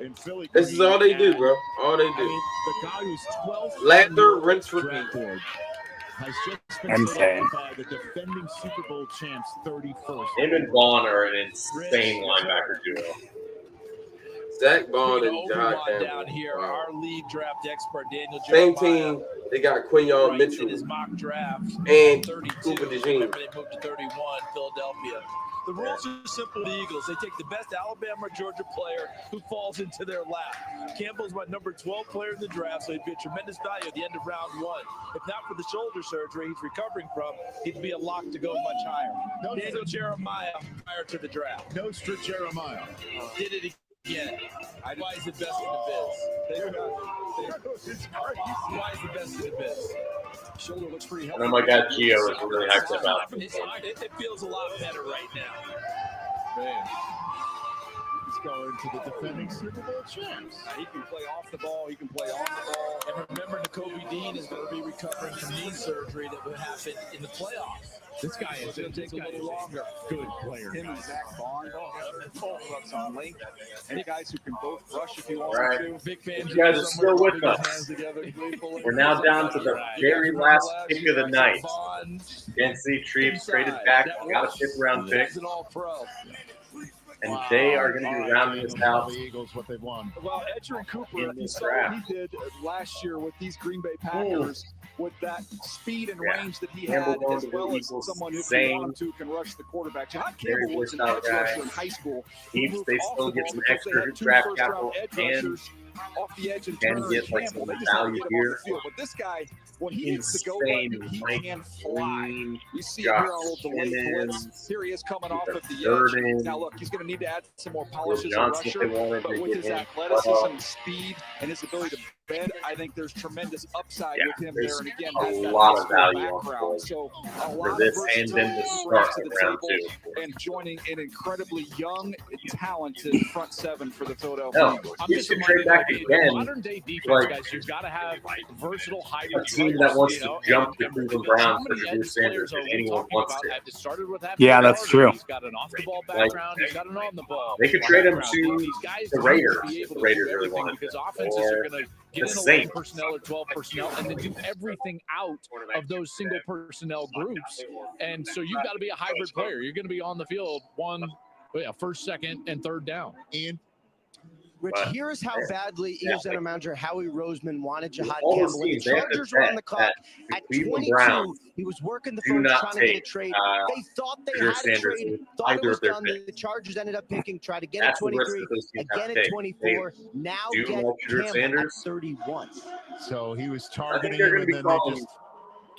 in Philly. This is all they do, bro. All they do. The guy who's 12th lather, rinse, repeat. Has just been selected by the defending Super Bowl champs 31st. Him and Vaughn are an insane linebacker duo. Zach Bond and Jahad Campbell. Down here, our lead draft expert, Daniel Same Jeremiah, team. They got Quinyon Mitchell his mock draft, and 32. Cooper DeJean. Remember, they moved to 31, Philadelphia. The rules are simple to the Eagles. They take the best Alabama or Georgia player who falls into their lap. Campbell's my number 12 player in the draft, so he'd be a tremendous value at the end of round one. If not for the shoulder surgery he's recovering from, he'd be a lock to go much higher. Daniel Jeremiah prior to the draft. Nostra Jeremiah. Did it again. Why is the best in the biz? Why is the best in the biz? Shoulder looks pretty healthy. And my guy Gio is really hyped about it. It feels a lot better right now. Man. He's going to the defending Super Bowl champs. He can play off the ball. He can play on the ball. And remember, Nakobe Dean is going to be recovering from knee surgery that would happen in the playoffs. This guy is going to take a little longer. Good player. Him and Zach Bond, both of us on length. And guys who can both rush if you want Right. to. Big fan. You guys are still with us. We're now down to the very last pick of the night. Kansas City Chiefs traded back, got a 5th round pick. And they are going to be rounding this out. The Eagles, what they've won. Well, Edgerrin Cooper, In you this saw what draft. he did last year with these Green Bay Packers, with that speed and Yeah. range that he Campbell had, going as to the well as Eagles, someone who same. can rush the quarterback. Jahad Very Campbell was an versatile edge guy. rusher in high school. who Chiefs, moved they off still the get ball some because they extra had two draft first-round capital edge and rushers off the edge and can Turner get and like Campbell. some They just had to value get him here. off the field. But this guy, when he hits the go Insane. button, he Mike can fly. Green, You see Josh here on a little delayed blitz. Simmons, Here he is coming off Peter of the Durden, edge. Now look, he's going to need to add some more Will polish as a Johnson, if rusher, they wanted but to with get his him. athleticism and speed and his ability to bend, I think there's tremendous upside Yeah, with him there's there. And again, a that's that lot high of school value on the background. board So a for lot this of and then versatility to he start brings to in the round table, 2. and joining an incredibly young, talented front seven for the Philadelphia No, Eagles. you should trade back again. Modern day defense, Like, guys, you've got to have versatile a hybrid team players, that wants you to know, jump and the Cleveland how Browns for many Drew edge Sanders players are if we anyone talking wants about? to. It started with that. Yeah, that's true. He's got an off-the-ball Like, background. He's got an on-the-ball. They could trade him background. to These guys the need to Raiders be if able the to Raiders do really everything wanted because him. offenses Or are going to get the in 11 Saints. personnel or 12 personnel and then do everything out of those single personnel groups. And so you've got to be a hybrid player. You're going to be on the field first, second, and third down. Ian? Rich, here is how badly Eagles general manager Howie Roseman wanted Jahad All those Campbell. When the teams, they have to Chargers were on bet the clock that at the Cleveland 22, Browns he was working the do phones not trying to get a take, trade. They thought they Drew had a Sanders trade, with thought it either was of their done. picks. The Chargers ended up picking, tried to get That's at the risk 23, that those teams have again to at take. 24, now do get like Drew Campbell at Sanders. 31. So he was I think targeting they're him, going and to be then they calling just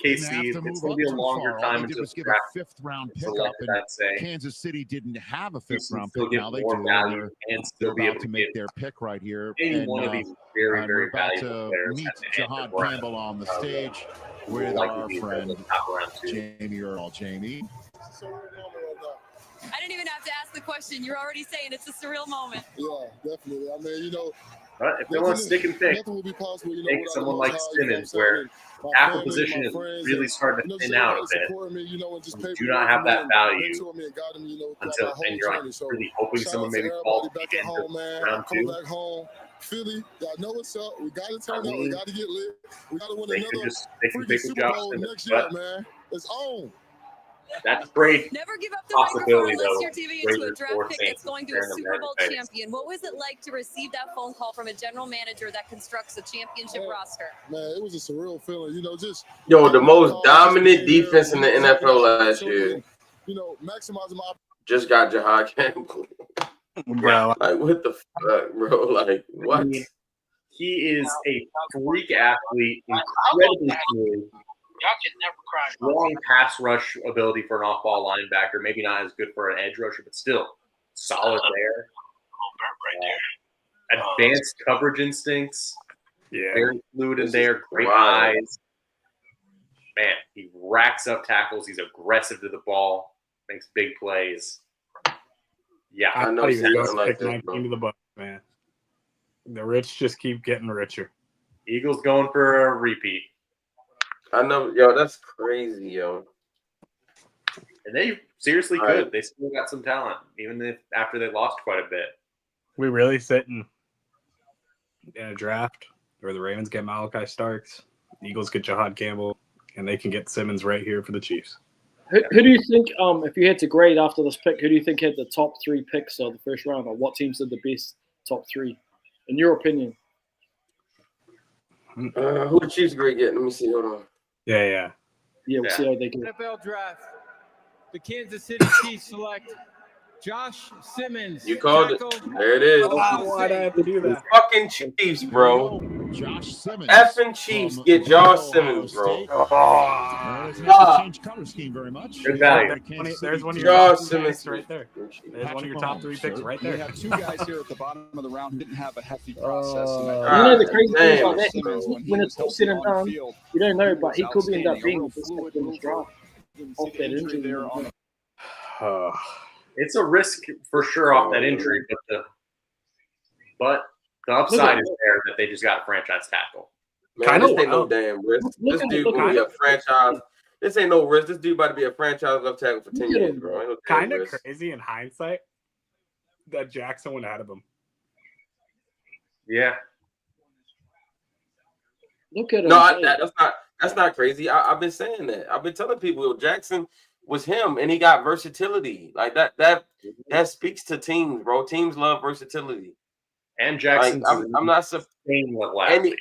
KC, it's going to be a longer time until until give draft. a 5th-round pickup, Selected, and I'd say. Kansas City didn't have a 5th-round still pick. get Now they more do. value and still They're be able about to to make get their pick right here. any And one of these very, we're very about valuable to players meet at the end of Jahad the round. Campbell on the stage Who with will likely our be friend the top round two. Jamie Earl. Jamie. I didn't even have to ask the question. You're already saying it's a surreal moment. Yeah, definitely. I mean, But if they want to stick and pick, nothing will be possible, take someone like Simmons, where tackle position is really starting to thin out a bit. You do not have that value until, and you're like really hoping someone maybe falls at the end of round two. Back home, Philly, y'all know what's up. We got to turn up. We got to get lit. We got to win another freaking Super Bowl next year, man. It's on. That's great. Never give up the possibility, microphone unless though. you're TV into a draft pick that's going to a Saints Super Bowl comparing them champion. What was it like to receive that phone call from a general manager that constructs a championship roster? Man, it was a surreal feeling. Just the most dominant defense in the NFL last year. Maximizing my just got Jahad Campbell. Bro, like what the fuck, bro? Like what? I mean, he is a freak athlete, incredibly good. Y'all can never cry. Strong pass rush ability for an off-ball linebacker. Maybe not as good for an edge rusher, but still solid there. Advanced coverage instincts. Yeah. Very fluid in there. Great eyes. Man, he racks up tackles. He's aggressive to the ball. Makes big plays. Yeah, I know thought he was going to like pick 19 to the Bucks, man. The rich just keep getting richer. Eagles going for a repeat. I know, yo, that's crazy, yo. And they seriously All could. right. They still got some talent, even if after they lost quite a bit. We really sitting in a draft where the Ravens get Malachi Starks, the Eagles get Jahad Campbell, and they can get Simmons right here for the Chiefs. Who do you think, if you had to grade after this pick, who do you think had the top 3 picks of the first round, or what teams did the best top 3, in your opinion? Who the Chiefs grade get? Let me see. Hold on. Yeah. We'll see how they do. NFL draft. The Kansas City Chiefs select Josh Simmons. You called it. There it is. Why'd I have to do that? Fucking Chiefs, bro. Josh Simmons. Effing Chiefs get Josh Simmons, bro. Change color scheme very much. Good value. There's one of your Josh top 3 Simmons picks right there. There's one of your top 3 picks right We there. have 2 guys here at the bottom of the round who didn't have a hefty process. The crazy thing about that, Simmons, when he when was it's all said and healthy on done, the field, you don't know, he but he was could end up outstanding. being A the real best fluid pick in the draft. Off that injury. there on It's a risk for sure off that injury, but the upside is there that they just got a franchise tackle. Man, this ain't no damn risk. This dude will be a franchise. This ain't no risk. This dude about to be a franchise left tackle for 10 years, bro. Ain't no damn Kind of risk. crazy in hindsight that Jackson went ahead of him. Yeah. Look at him. No, that's not crazy. I've been saying that. I've been telling people Jackson was him, and he got versatility. Like that speaks to teams, bro. Teams love versatility. And Jackson's I'm not same level athlete.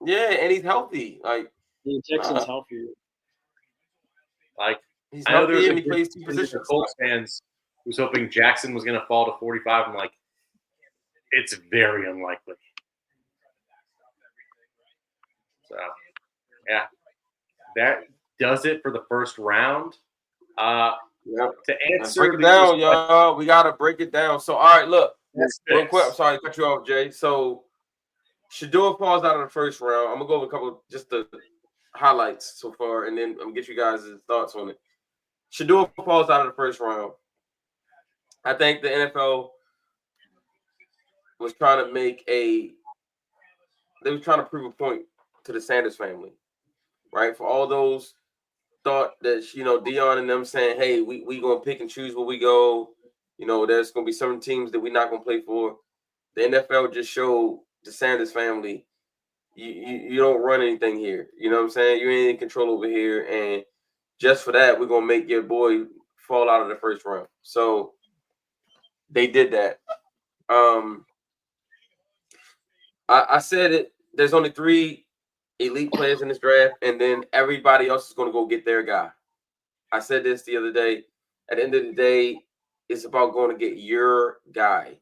And he's healthy. Like Jackson's healthy. Like he's I know healthy there's and a he plays 2 group of positions. Colts fans who's hoping Jackson was going to fall to 45. I'm like, it's very unlikely. So, yeah, that does it for the first round. To answer Break it down, y'all. We gotta break it down. So, all right, look, real quick. I'm sorry to cut you off, Jay. So, Shador falls out of the first round. I'm gonna go over a couple just the highlights so far, and then I'm gonna get you guys' thoughts on it. Shador falls out of the first round. I think the NFL was trying to they were trying to prove a point to the Sanders family, right? For all those thought that, Dion and them saying, hey, we going to pick and choose where we go. There's going to be some teams that we're not going to play for. The NFL just showed the Sanders family, you don't run anything here. You know what I'm saying? You ain't in control over here. And just for that, we're going to make your boy fall out of the first round. So they did that. I said it. There's only 3 elite players in this draft, and then everybody else is going to go get their guy. I said this the other day. At the end of the day, it's about going to get your guy.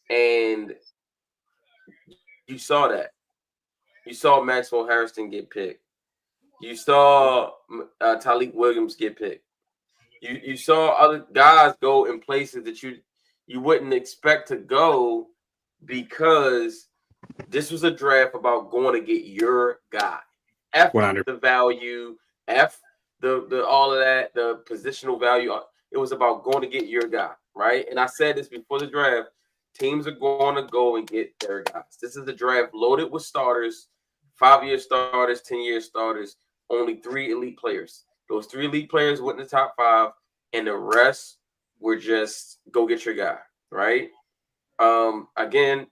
And you saw that. You saw Maxwell Harrison get picked. You saw Talik Williams get picked. You saw other guys go in places that you wouldn't expect to go, because this was a draft about going to get your guy. F 100. the value, F the all of that, the positional value. It was about going to get your guy, right? And I said this before the draft. Teams are going to go and get their guys. This is a draft loaded with starters, 5-year starters, 10-year starters, only 3 elite players. Those 3 elite players went in the top 5, and the rest were just go get your guy, right? Again,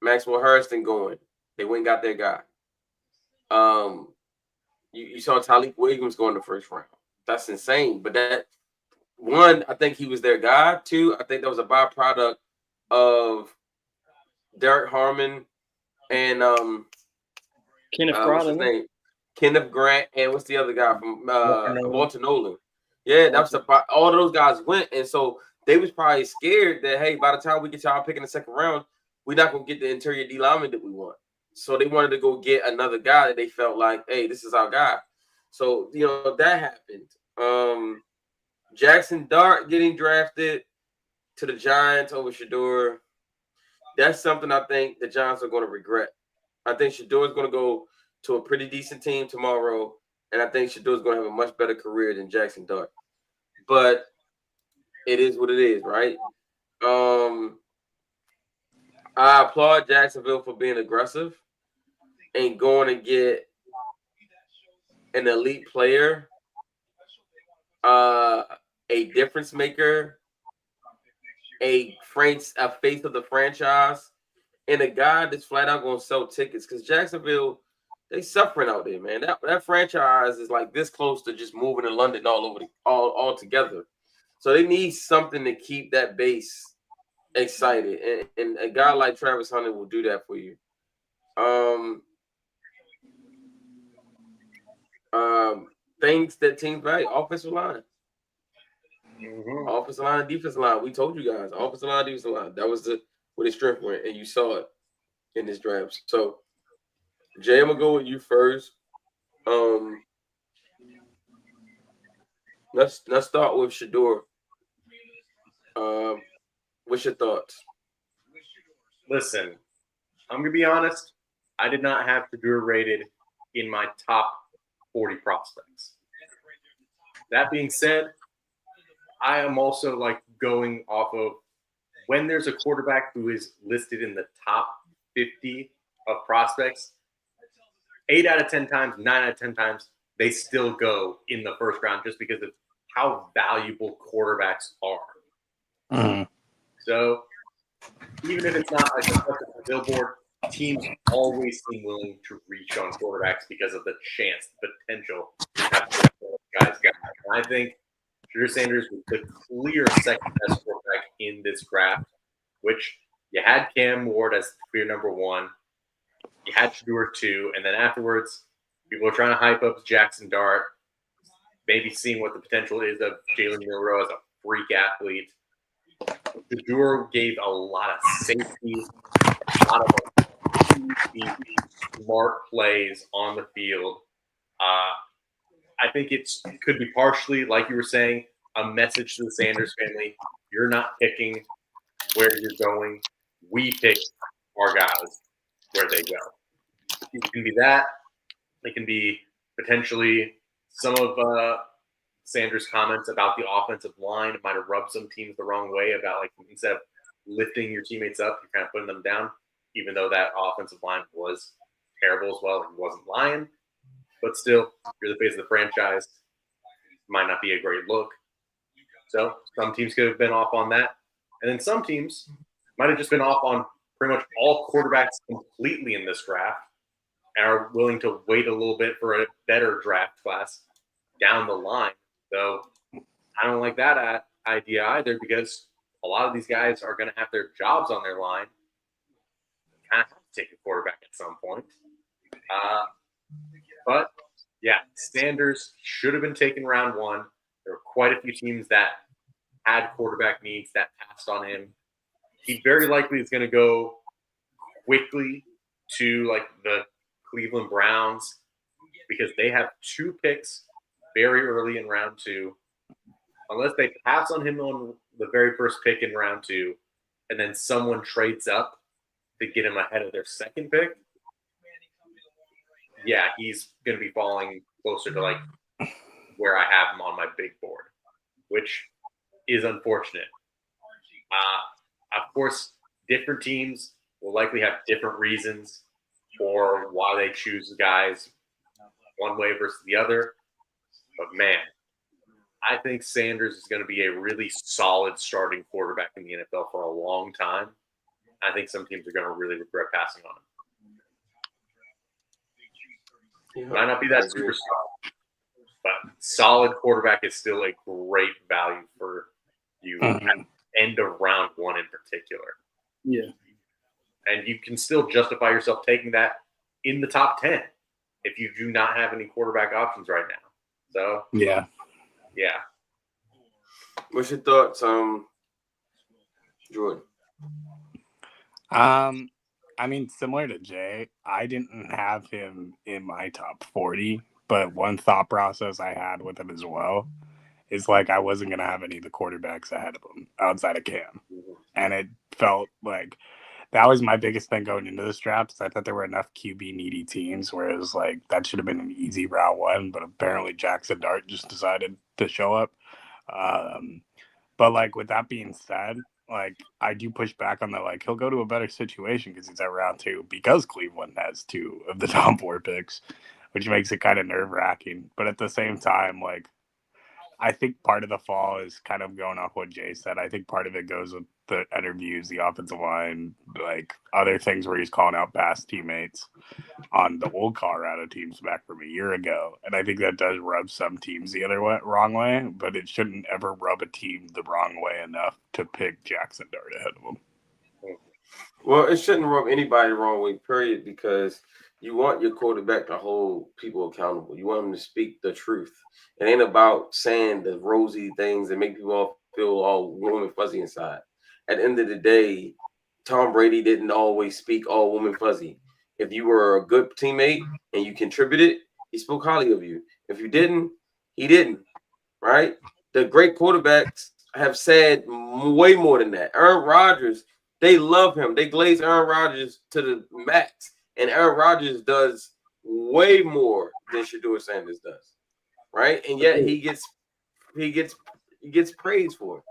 Maxwell Harrison going. They went and got their guy. You saw Talik Williams go in the first round. That's insane. But that, one, I think he was their guy. 2, I think that was a byproduct of Derek Harmon and Kenneth what's his Grant. name? Kenneth Grant, and what's the other guy from Walter Nolan? Yeah, that's all of those guys went, and so they was probably scared that, hey, by the time we get y'all pick in the second round, we're not gonna get the interior D lineman that we want. So they wanted to go get another guy that they felt like, hey, this is our guy. So that happened. Jackson Dart getting drafted to the Giants over Shedeur. That's something I think the Giants are going to regret. I think Shedeur is going to go to a pretty decent team tomorrow, and I think Shedeur is going to have a much better career than Jackson Dart. But it is what it is, right? I applaud Jacksonville for being aggressive and going to get an elite player, a difference maker, a face of the franchise, and a guy that's flat out going to sell tickets, because Jacksonville, they suffering out there, man. That franchise is like this close to just moving to London all together. So they need something to keep that base excited, and a guy like Travis Hunter will do that for you. Things that teams value: offensive line. Offensive line, defensive line. We told you guys, offensive line, defensive line. That was where the strength went, and you saw it in this draft. So, Jay, I'm gonna go with you first. Let's start with Shedeur. What's your thoughts? Listen, I'm gonna be honest. I did not have Shedeur rated in my top 40 prospects. That being said, I am also going off of when there's a quarterback who is listed in the top 50 of prospects, 8 out of 10 times, 9 out of 10 times, they still go in the first round just because of how valuable quarterbacks are. So even if it's not a billboard, teams always seem willing to reach on quarterbacks because of the chance, the potential to have guys got. And I think Shedeur Sanders was the clear second best quarterback in this draft, which you had Cam Ward as clear number 1. You had Shedeur 2, and then afterwards, people are trying to hype up Jackson Dart, maybe seeing what the potential is of Jalen Milroe as a freak athlete. Shedeur gave a lot of safety, a lot of smart plays on the field. I think it could be partially, like you were saying, a message to the Sanders family. You're not picking where you're going. We pick our guys where they go. It can be that. It can be potentially some of Sanders' comments about the offensive line. It might have rubbed some teams the wrong way about instead of lifting your teammates up, you're kind of putting them down, even though that offensive line was terrible as well. He wasn't lying. But still, you're the face of the franchise. Might not be a great look. So some teams could have been off on that. And then some teams might have just been off on pretty much all quarterbacks completely in this draft and are willing to wait a little bit for a better draft class down the line. So I don't like that idea either, because a lot of these guys are going to have their jobs on their line. Kind of have to take a quarterback at some point. But, yeah, Sanders should have been taken round 1. There were quite a few teams that had quarterback needs that passed on him. He very likely is going to go quickly to, the Cleveland Browns, because they have 2 picks very early in round 2. Unless they pass on him on the very first pick in round 2, and then someone trades up to get him ahead of their second pick, yeah, he's going to be falling closer to like where I have him on my big board, which is unfortunate. Of course, different teams will likely have different reasons for why they choose guys one way versus the other. But man, I think Sanders is going to be a really solid starting quarterback in the NFL for a long time. I think some teams are going to really regret passing on him. Might not be that superstar, but solid quarterback is still a great value for you at the end of round 1 in particular. Yeah. And you can still justify yourself taking that in the top 10 if you do not have any quarterback options right now. So, yeah. What's your thoughts, Jordan? I mean, similar to Jay, I didn't have him in my top 40, but one thought process I had with him as well is like I wasn't going to have any of the quarterbacks ahead of him outside of Cam. And it felt like that was my biggest thing going into this draft. I thought there were enough QB needy teams where it was like that should have been an easy round 1, but apparently Jackson Dart just decided to show up. But like with that being said, like I do push back on that. Like he'll go to a better situation because he's at round 2 because Cleveland has 2 of the top 4 picks, which makes it kind of nerve wracking. But at the same time, like I think part of the fall is kind of going off what Jay said. I think part of it goes with the interviews, the offensive line, like other things where he's calling out past teammates on the old Colorado teams back from a year ago. And I think that does rub some teams the other way, wrong way, but it shouldn't ever rub a team the wrong way enough to pick Jackson Dart ahead of him. Well, it shouldn't rub anybody the wrong way, period, because you want your quarterback to hold people accountable. You want them to speak the truth. It ain't about saying the rosy things that make people all feel all warm and fuzzy inside. At the end of the day, Tom Brady didn't always speak all warm and fuzzy. If you were a good teammate and you contributed, he spoke highly of you. If you didn't, he didn't, right? The great quarterbacks have said way more than that. Aaron Rodgers, they love him. They glaze Aaron Rodgers to the max. And Aaron Rodgers does way more than Shedeur Sanders does, right? And yet he gets praised for it,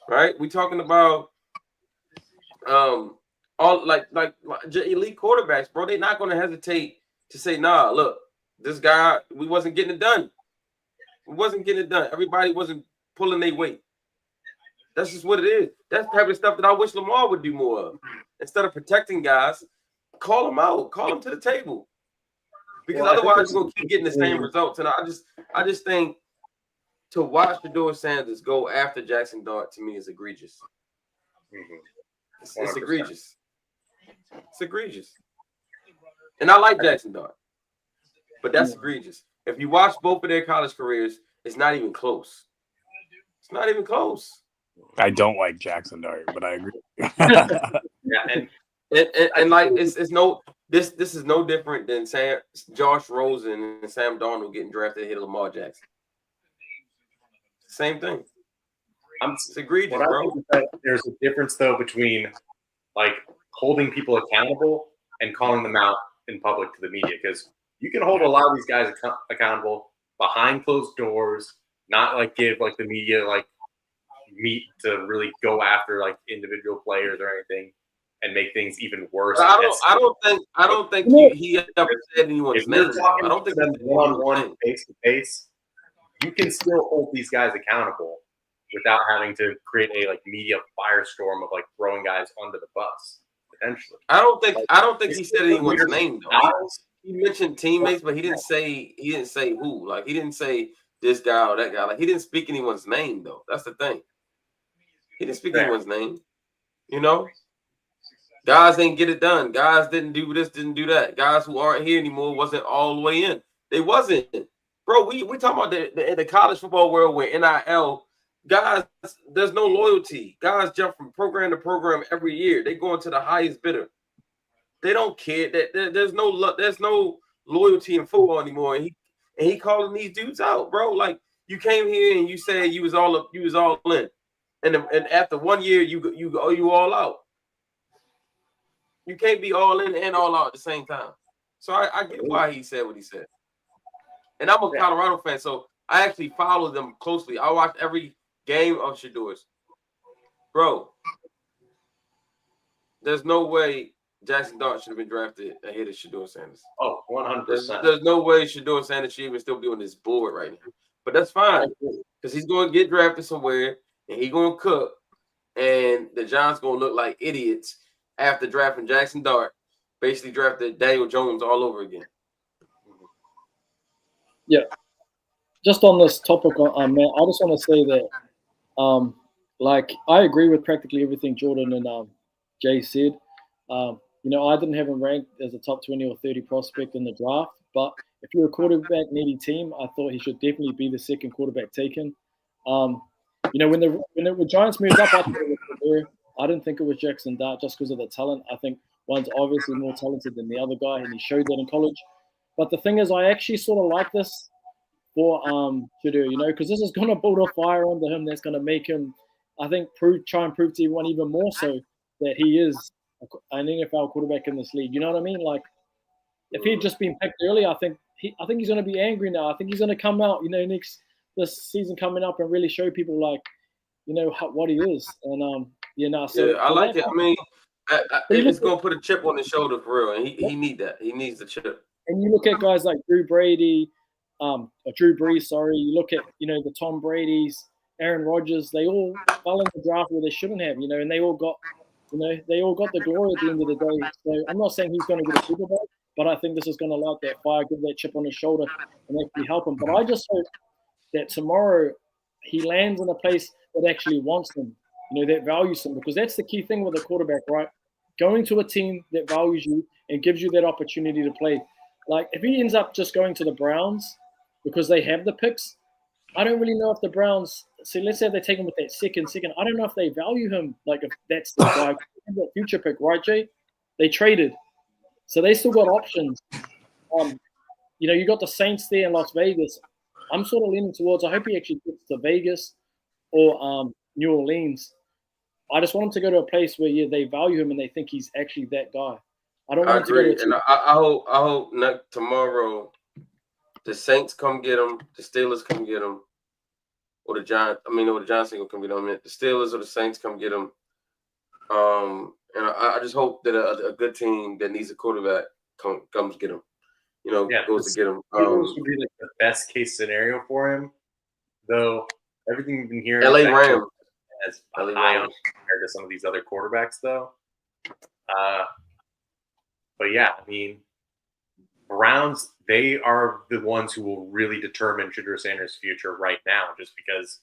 right? We're talking about all like elite quarterbacks, bro. They're not going to hesitate to say, "Nah, look, this guy, we wasn't getting it done. We wasn't getting it done. Everybody wasn't pulling their weight." That's just what it is. That's the type of stuff that I wish Lamar would do more of. Instead of protecting guys, call them out, call them to the table, because otherwise you're gonna keep getting the same results. And I just think to watch Shedeur Sanders go after Jackson Dart to me is egregious. It's egregious. It's egregious. And I like Jackson Dart, but that's egregious. If you watch both of their college careers, it's not even close. It's not even close. I don't like Jackson Dart, but I agree. And like it's no this is no different than Josh Rosen and Sam Darnold getting drafted ahead of Lamar Jackson. Same thing. It's egregious, bro. There's a difference though between like holding people accountable and calling them out in public to the media, because you can hold a lot of these guys accountable behind closed doors, not like give like the media like meat to really go after like individual players or anything and make things even worse. I don't think he ever said anyone's name. I don't think that's one-on-one, face-to-face. You can still hold these guys accountable without having to create a like media firestorm of like throwing guys under the bus potentially. I don't think he said anyone's name though. He mentioned teammates, but he didn't say who. Like he didn't say this guy or that guy. Like he didn't speak anyone's name though. That's the thing. He didn't speak anyone's name. You know? Guys didn't get it done. Guys didn't do this, didn't do that. Guys who aren't here anymore wasn't all the way in. They wasn't. Bro, we talking about the college football world where NIL, guys, there's no loyalty. Guys jump from program to program every year. They go into the highest bidder. They don't care. There's no loyalty in football anymore, and he calling these dudes out, bro. Like you came here and you said you was all in, and after 1 year you all out. You can't be all in and all out at the same time. So I get why he said what he said. And I'm a Colorado fan, so I actually follow them closely. I watch every game of Shador's. Bro, there's no way Jackson Dart should have been drafted ahead of Shador Sanders. Oh, 100%. There's no way Shador Sanders should even still be on this board right now. But that's fine because he's going to get drafted somewhere and he's going to cook. And the Giants going to look like idiots after drafting Jackson Dart, basically drafted Daniel Jones all over again. Yeah. Just on this topic, man, I just want to say that, like, I agree with practically everything Jordan and Jay said. You know, I didn't have him ranked as a top 20 or 30 prospect in the draft, but if you're a quarterback needy team, I thought he should definitely be the second quarterback taken. You know, when the Giants moved up, I thought it was Shador. I didn't think it was Jackson Dart just because of the talent. I think one's obviously more talented than the other guy, and he showed that in college. But the thing is, I actually sort of like this for Shador, you know, because this is going to build a fire under him that's going to make him, I think, try and prove to everyone even more so that he is an NFL quarterback in this league. You know what I mean? Like, if he'd just been picked early, I think he's going to be angry now. I think he's going to come out, you know, this season coming up and really show people, like, you know, what he is. And you know, so yeah, I like it. I mean, it's going to put a chip on his shoulder for real, and he need that. He needs the chip. And you look at guys like Drew Brees, sorry. You look at, you know, the Tom Brady's, Aaron Rodgers. They all fell in the draft where they shouldn't have, you know, and they all got the glory at the end of the day. So I'm not saying he's going to get a Super Bowl, but I think this is going to light that fire, give that chip on his shoulder, and actually help him. But I just hope that tomorrow he lands in a place that actually wants him, you know, that values him, because that's the key thing with a quarterback, right? Going to a team that values you and gives you that opportunity to play. Like, if he ends up just going to the Browns because they have the picks, I don't really know if the Browns – see, let's say they take him with that second. I don't know if they value him. Like, if that's the guy, that future pick, right, Jay? They traded. So they still got options. You know, you got the Saints there in Las Vegas. I'm sort of leaning towards – I hope he actually gets to Vegas or New Orleans. I just want him to go to a place where, yeah, they value him and they think he's actually that guy. I don't want him to go to – and I hope tomorrow the Saints come get him, the Steelers come get him, or the Giants. I mean, or the Giants ain't gonna come get him. I mean, the Steelers or the Saints come get him. And I just hope that a good team that needs a quarterback comes get him. You know, goes to get him. Steelers would be like the best case scenario for him, though. Everything we've been hearing, LA Rams as high on compared to some of these other quarterbacks, though. But yeah, I mean, Browns, they are the ones who will really determine Shador Sanders' future right now, just because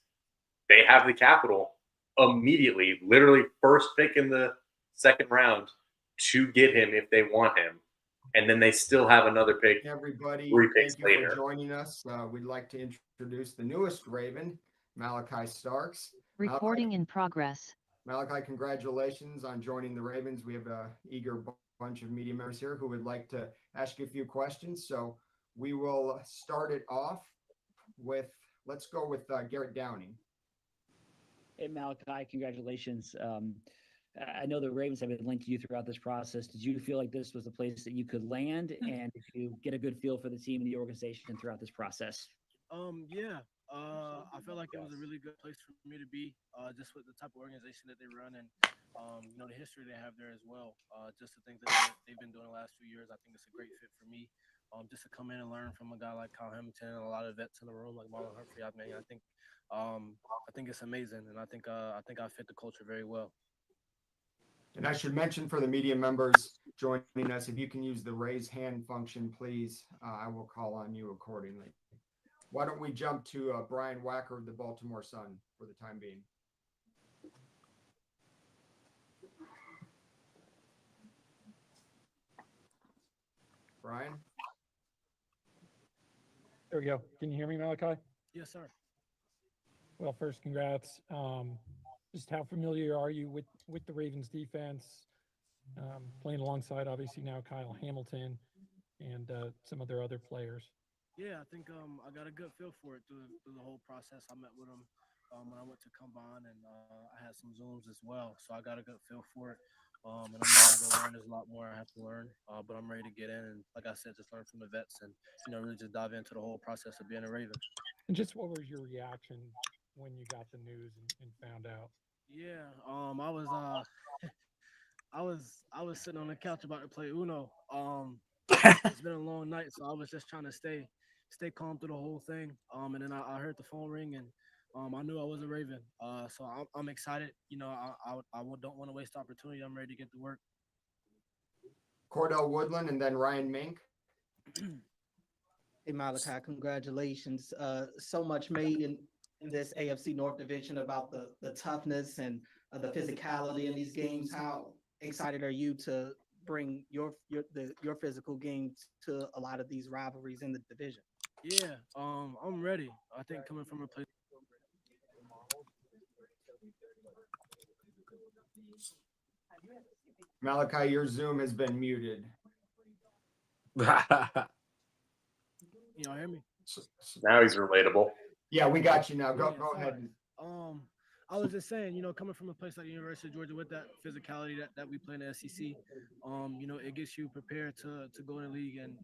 they have the capital immediately, literally first pick in the second round to get him if they want him. And then they still have another pick. Everybody, 3 picks thank you later. for joining us. We'd like to introduce the newest Raven, Malachi Starks. Recording in progress. Malachi, congratulations on joining the Ravens. We have an eager bunch of media members here who would like to ask you a few questions. So we will start it off with, let's go with Garrett Downing. Hey, Malachi, congratulations. I know the Ravens have been linked to you throughout this process. Did you feel like this was the place that you could land, and did you get a good feel for the team and the organization throughout this process? Yeah. I feel like it was a really good place for me to be, just with the type of organization that they run and, you know, the history they have there as well. Just the things that they've been doing the last few years. I think it's a great fit for me. Just to come in and learn from a guy like Kyle Hamilton and a lot of vets in the room like Marlon Humphrey. I mean, I think it's amazing, and I think I fit the culture very well. And I should mention for the media members joining us, if you can use the raise hand function, please, I will call on you accordingly. Why don't we jump to Brian Wacker of the Baltimore Sun for the time being? Brian? There we go. Can you hear me, Malachi? Yes, sir. Well, first, congrats. Just how familiar are you with the Ravens defense? Playing alongside, obviously, now Kyle Hamilton. and some of their other players? Yeah, I think I got a good feel for it through the whole process. I met with him when I went to Combine, and I had some Zooms as well. So I got a good feel for it. And I'm ready to go learn. There's a lot more I have to learn, but I'm ready to get in. And like I said, just learn from the vets and, really just dive into the whole process of being a Raven. And just what was your reaction when you got the news and found out? Yeah, I was sitting on the couch about to play Uno. It's been a long night, so I was just trying to stay calm through the whole thing. And then I heard the phone ring, and I knew I was a Raven. So I'm excited. I don't want to waste the opportunity. I'm ready to get to work. Cordell Woodland and then Ryan Mink. Hey Malachi, congratulations. So much made in this AFC North division about the toughness and the physicality in these games. How excited are you to bring your physical games to a lot of these rivalries in the division? Yeah, I'm ready. I think coming from a place. Malachi, your Zoom has been muted. You know, hear me? Now he's relatable. Yeah, we got you now. Go ahead. I was just saying, coming from a place like the University of Georgia with that physicality that we play in the SEC, it gets you prepared to go in the league and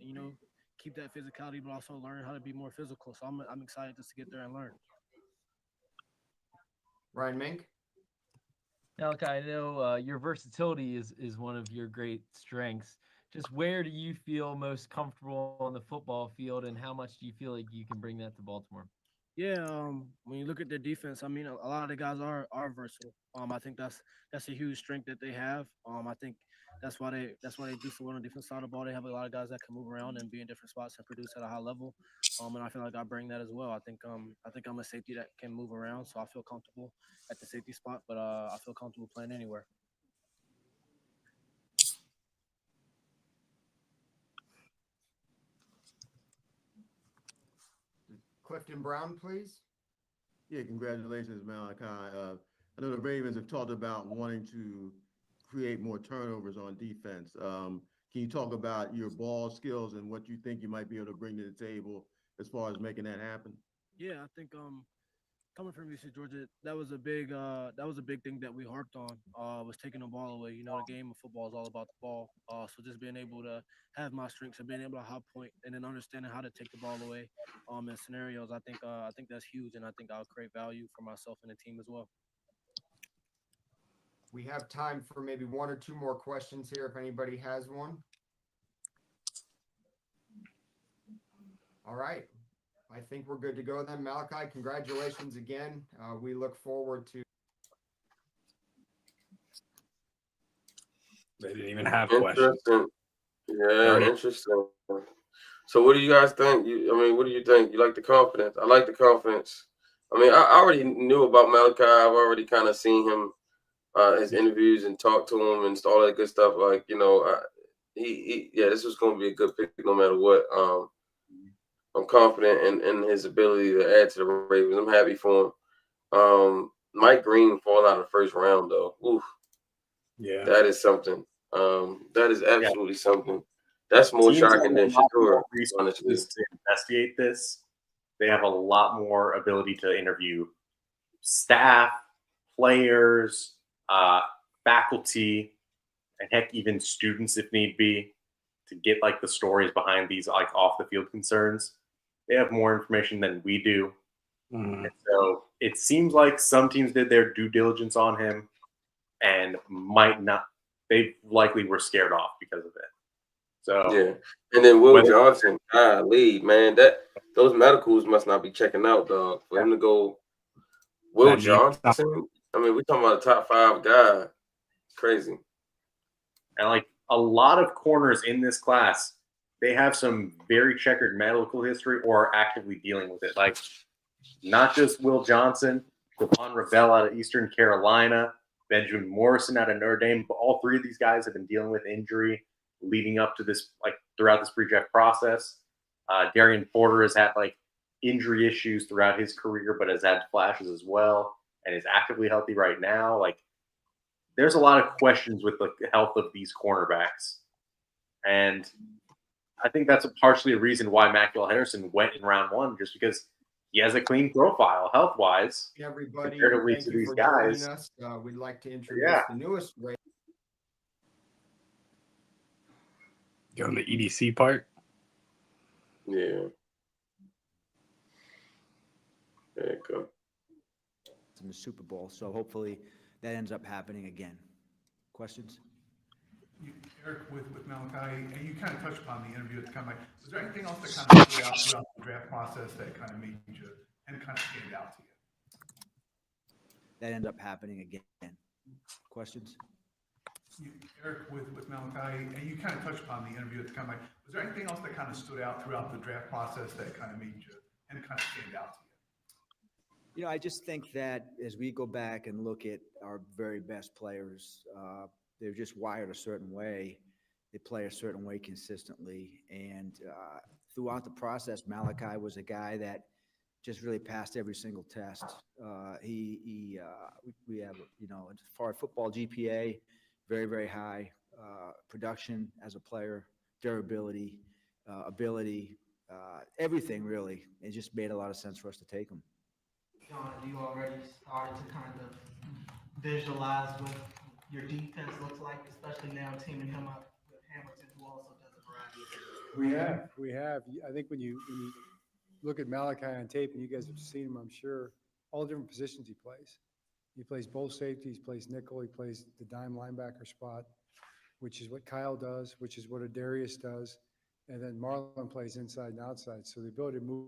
keep that physicality, but also learn how to be more physical. So I'm excited just to get there and learn. Ryan Mink. Malachi, I know your versatility is one of your great strengths. Just where do you feel most comfortable on the football field, and how much do you feel like you can bring that to Baltimore? Yeah, when you look at their defense, I mean, a lot of the guys are versatile. I think that's a huge strength that they have. I think that's why they do so well on the defense side of the ball. They have a lot of guys that can move around and be in different spots and produce at a high level. And I feel like I bring that as well. I think I'm a safety that can move around, so I feel comfortable at the safety spot. But I feel comfortable playing anywhere. Clifton Brown, please. Yeah, congratulations, Malachi. I know the Ravens have talked about wanting to create more turnovers on defense. Can you talk about your ball skills and what you think you might be able to bring to the table as far as making that happen? Yeah, I think coming from UC Georgia, that was a big thing that we harped on. Was taking the ball away. The game of football is all about the ball. So just being able to have my strengths and being able to high point and then understanding how to take the ball away in scenarios, I think that's huge, and I think I'll create value for myself and the team as well. We have time for maybe one or two more questions here if anybody has one. All right. I think we're good to go then. Malachi, congratulations again. We look forward to. They didn't even have questions. Yeah, interesting. So what do you guys think? What do you think? You like the confidence? I like the confidence. I already knew about Malachi. I've already kind of seen him, his interviews and talked to him and all that good stuff. Like, this was going to be a good pick no matter what. I'm confident in his ability to add to the Ravens. I'm happy for him. Mike Green falling out of the first round, though. Oof. Yeah. That is something. That is absolutely something. That's more shocking than Shakur, honestly. To investigate this, they have a lot more ability to interview staff, players, faculty, and heck, even students if need be, to get like the stories behind these like off the field concerns. They have more information than we do. Mm-hmm. And so it seems like some teams did their due diligence on him and might not. They likely were scared off because of it. So yeah, and then Will Johnson, golly, man, those medicals must not be checking out, dog. For him to go, Will Johnson. We're talking about a top 5 guy. Crazy. And like a lot of corners in this class, they have some very checkered medical history or are actively dealing with it. Like not just Will Johnson, Devon Rebell out of Eastern Carolina, Benjamin Morrison out of Notre Dame. But all 3 of these guys have been dealing with injury leading up to this, like throughout this pre-draft process. Darian Porter has had like injury issues throughout his career, but has had flashes as well and is actively healthy right now. Like there's a lot of questions with the health of these cornerbacks. And I think that's partially a reason why Mackville Henderson went in round 1, just because he has a clean profile health-wise. Everybody, comparatively thank to you these for guys. joining us. We'd like to introduce Yeah. the newest race. Go on the EDC part. Yeah. There you go. In the Super Bowl, so hopefully that ends up happening again. Questions? Eric, with Malachi, and you kind of touched upon the interview at the combine. Was there anything else that kind of stood out throughout the draft process that kind of made you and kind of stand out to you? That ends up happening again. Questions? Eric, with Malachi, and you kind of touched upon the interview at the combine. Was there anything else that kind of stood out throughout the draft process that kind of made you and kind of stand out to you? You know, I just think that as we go back and look at our very best players, they're just wired a certain way. They play a certain way consistently. And throughout the process, Malachi was a guy that just really passed every single test. We have, you know, as far as football GPA, very, very high. Production as a player, durability, ability, everything really. It just made a lot of sense for us to take him. John, have you already started to kind of visualize what your defense looks like, especially now teaming him up with Hamilton, who also does a variety of things? We have. I think when you look at Malachi on tape, and you guys have seen him, I'm sure, all the different positions he plays. He plays both safeties, he plays nickel, he plays the dime linebacker spot, which is what Kyle does, which is what Adarius does, and then Marlon plays inside and outside. So the ability to move.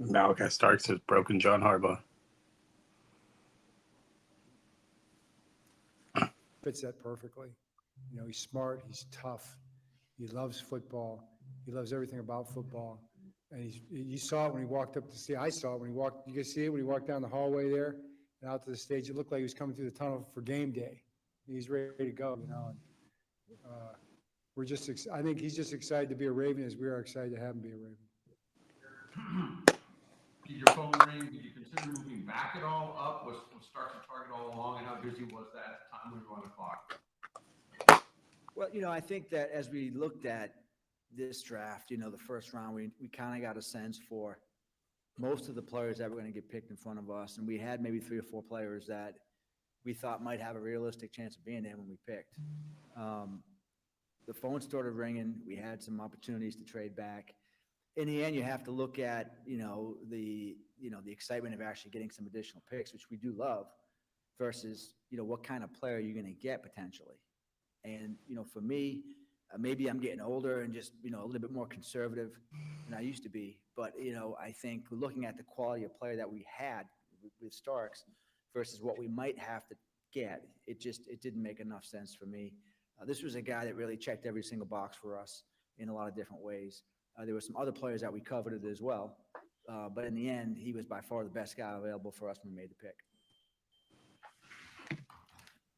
Malachi Starks has broken John Harbaugh. Fits that perfectly. You know, he's smart, he's tough, he loves football, he loves everything about football. And you saw it when he walked up to see. I saw it when he walked. You guys see it when he walked down the hallway there and out to the stage. It looked like he was coming through the tunnel for game day. He's ready to go, you know. And, we're just. I think he's just excited to be a Raven as we are excited to have him be a Raven. Did your phone ring? Did you consider moving back at all? Up was Starks a target all along, and how busy was that at the time when you were on the clock? Well, you know, I think that as we looked at this draft, you know, the first round, we kind of got a sense for most of the players that were going to get picked in front of us. And we had maybe 3 or 4 players that we thought might have a realistic chance of being there when we picked. The phone started ringing. We had some opportunities to trade back. In the end, you have to look at, the excitement of actually getting some additional picks, which we do love, versus, what kind of player you're going to get potentially. And, for me, maybe I'm getting older and just, a little bit more conservative than I used to be. But, I think looking at the quality of player that we had with Starks versus what we might have to get, it didn't make enough sense for me. This was a guy that really checked every single box for us in a lot of different ways. There were some other players that we coveted as well. But in the end, he was by far the best guy available for us when we made the pick.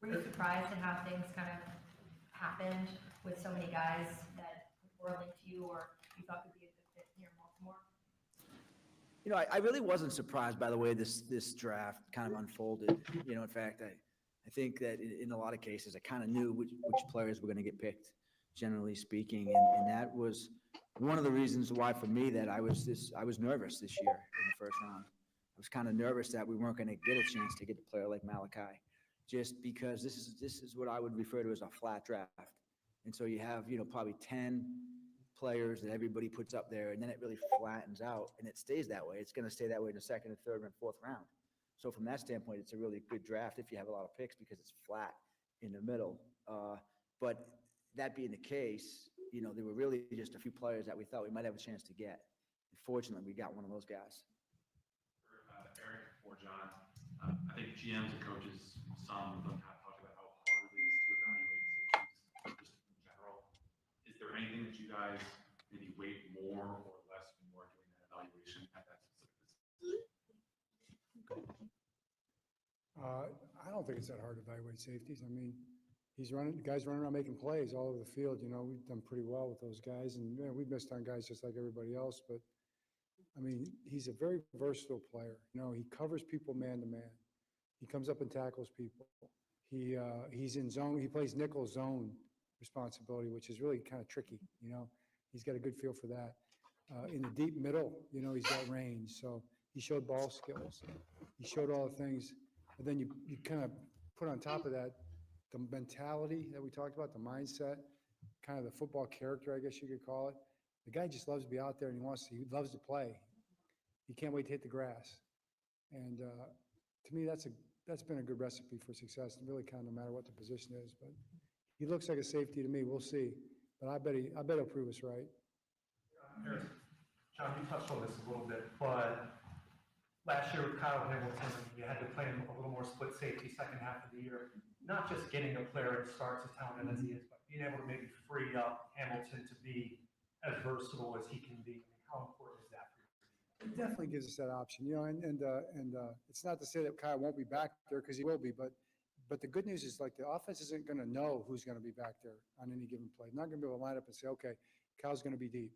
Were you surprised at how things kind of happened with so many guys that were linked to you or you thought could be a good fit here in Baltimore? I really wasn't surprised by the way this draft kind of unfolded. In fact, I think that in a lot of cases, I kind of knew which players were going to get picked, generally speaking. And that was one of the reasons why, for me, that I was nervous this year in the first round. I was kind of nervous that we weren't going to get a chance to get a player like Malachi, just because this is what I would refer to as a flat draft. And so you have, probably 10 players that everybody puts up there, and then it really flattens out, and it stays that way. It's going to stay that way in the second and third and fourth round. So from that standpoint, it's a really good draft if you have a lot of picks because it's flat in the middle. But that being the case, there were really just a few players that we thought we might have a chance to get. And fortunately, we got one of those guys. Eric or John, I think GMs and coaches, some of them have talked about how hard it is to evaluate safeties just in general. Is there anything that you guys maybe weight more or less when you are doing that evaluation at that specific position? I don't think it's that hard to evaluate safeties. I mean, the guys running around making plays all over the field. We've done pretty well with those guys, and we've missed on guys just like everybody else. But I mean, he's a very versatile player. You know, he covers people man to man. He comes up and tackles people. He's in zone. He plays nickel zone responsibility, which is really kind of tricky. You know, he's got a good feel for that. In the deep middle, you know, he's got range. So he showed ball skills. He showed all the things. And then you kind of put on top of that the mentality that we talked about, the mindset, kind of the football character, I guess you could call it. The guy just loves to be out there and he loves to play. He can't wait to hit the grass. And to me, that's been a good recipe for success, really kind of no matter what the position is. But he looks like a safety to me. We'll see. But I bet he'll prove us right. Harris, John, you touched on this a little bit, but last year with Kyle Hamilton, you had to play him a little more split safety second half of the year. Not just getting a player that starts as talented as he is, but being able to maybe free up Hamilton to be as versatile as he can be. I mean, how important is that for you? It definitely gives us that option, you know, and it's not to say that Kyle won't be back there because he will be, but the good news is like the offense isn't going to know who's going to be back there on any given play. Not going to be able to line up and say, okay, Kyle's going to be deep,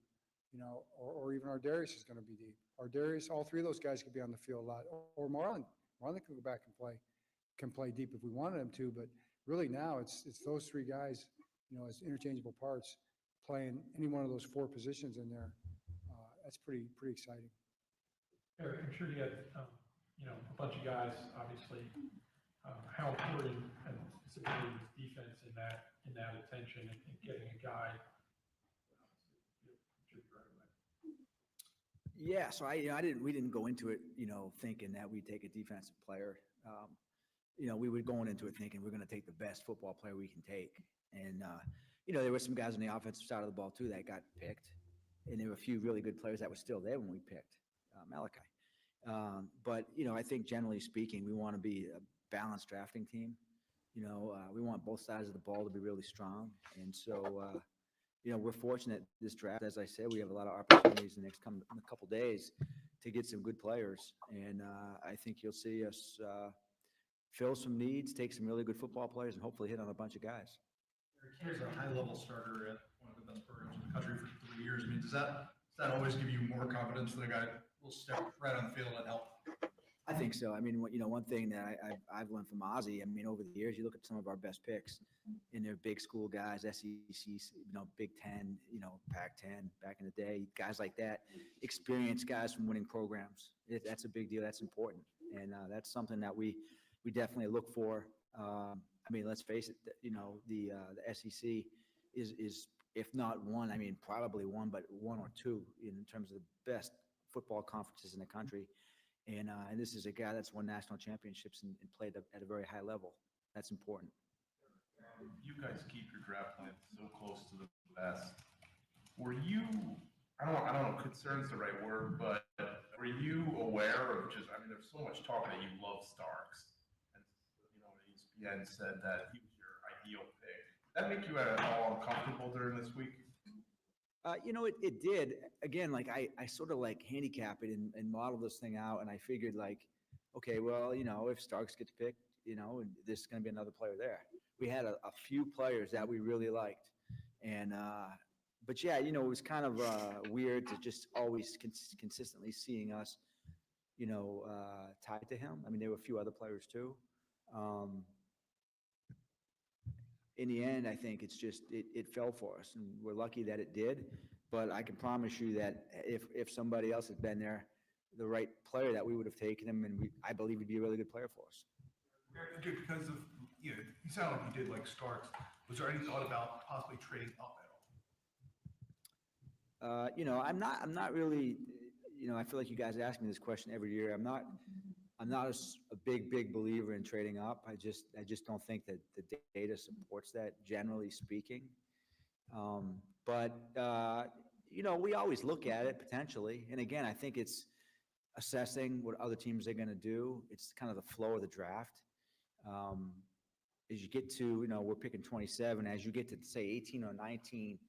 you know, or even Ardarius is going to be deep. Ardarius, all three of those guys could be on the field a lot, or Marlon. Marlon can go back and can play deep if we wanted him to, but really now it's those three guys, you know, as interchangeable parts playing any one of those four positions in there. That's pretty exciting. Eric, I'm sure you had, you know, a bunch of guys, obviously, how important, and specifically defense in that attention and getting a guy. Yeah, so we didn't go into it, you know, thinking that we'd take a defensive player. You know, we were going into it thinking we're going to take the best football player we can take. And, you know, there were some guys on the offensive side of the ball, too, that got picked. And there were a few really good players that were still there when we picked Malachi. But, you know, I think generally speaking, we want to be a balanced drafting team. You know, we want both sides of the ball to be really strong. And so, you know, we're fortunate this draft, as I said, we have a lot of opportunities in the next couple days to get some good players. And I think you'll see us fill some needs, take some really good football players, and hopefully hit on a bunch of guys. Here's a high-level starter at one of the best programs in the country for 3 years. I mean, does that always give you more confidence that a guy will step right on the field and help? I think so. I mean, you know, one thing that I've learned from Ozzie, I mean, over the years, you look at some of our best picks, and they're big school guys, SEC, you know, Big Ten, you know, Pac-10 back in the day, guys like that, experienced guys from winning programs. That's a big deal. That's important, and that's something that we definitely look for. I mean, let's face it, you know, the SEC is if not one, I mean, probably one, but one or two in terms of the best football conferences in the country. And this is a guy that's won national championships and played at a very high level. That's important. You guys keep your draft plans so close to the best. Were you, I don't know, concerned's the right word, but were you aware of just, I mean, there's so much talk that you love Starks. And, you know, ESPN said that he was your ideal pick. Did that make you at all uncomfortable during this week? You know, it did. Again, like I sort of like handicap it and model this thing out, and I figured like, okay, well, you know, if Starks gets picked, you know, there's going to be another player there. We had a few players that we really liked, and but yeah, you know, it was kind of weird to just always consistently seeing us, you know, tied to him. I mean, there were a few other players too. In the end, I think it's just it fell for us, and we're lucky that it did. But I can promise you that if somebody else had been there, the right player, that we would have taken him, and I believe he'd be a really good player for us. Because of, you know, you sound like you did like Starks. Was there any thought about possibly trading up at all? You know, I'm not really. You know, I feel like you guys ask me this question every year. I'm not a big believer in trading up. I just don't think that the data supports that, generally speaking. But you know, we always look at it potentially. And again, I think it's assessing what other teams are going to do. It's kind of the flow of the draft. As you get to, you know, we're picking 27. As you get to say 18 or 19,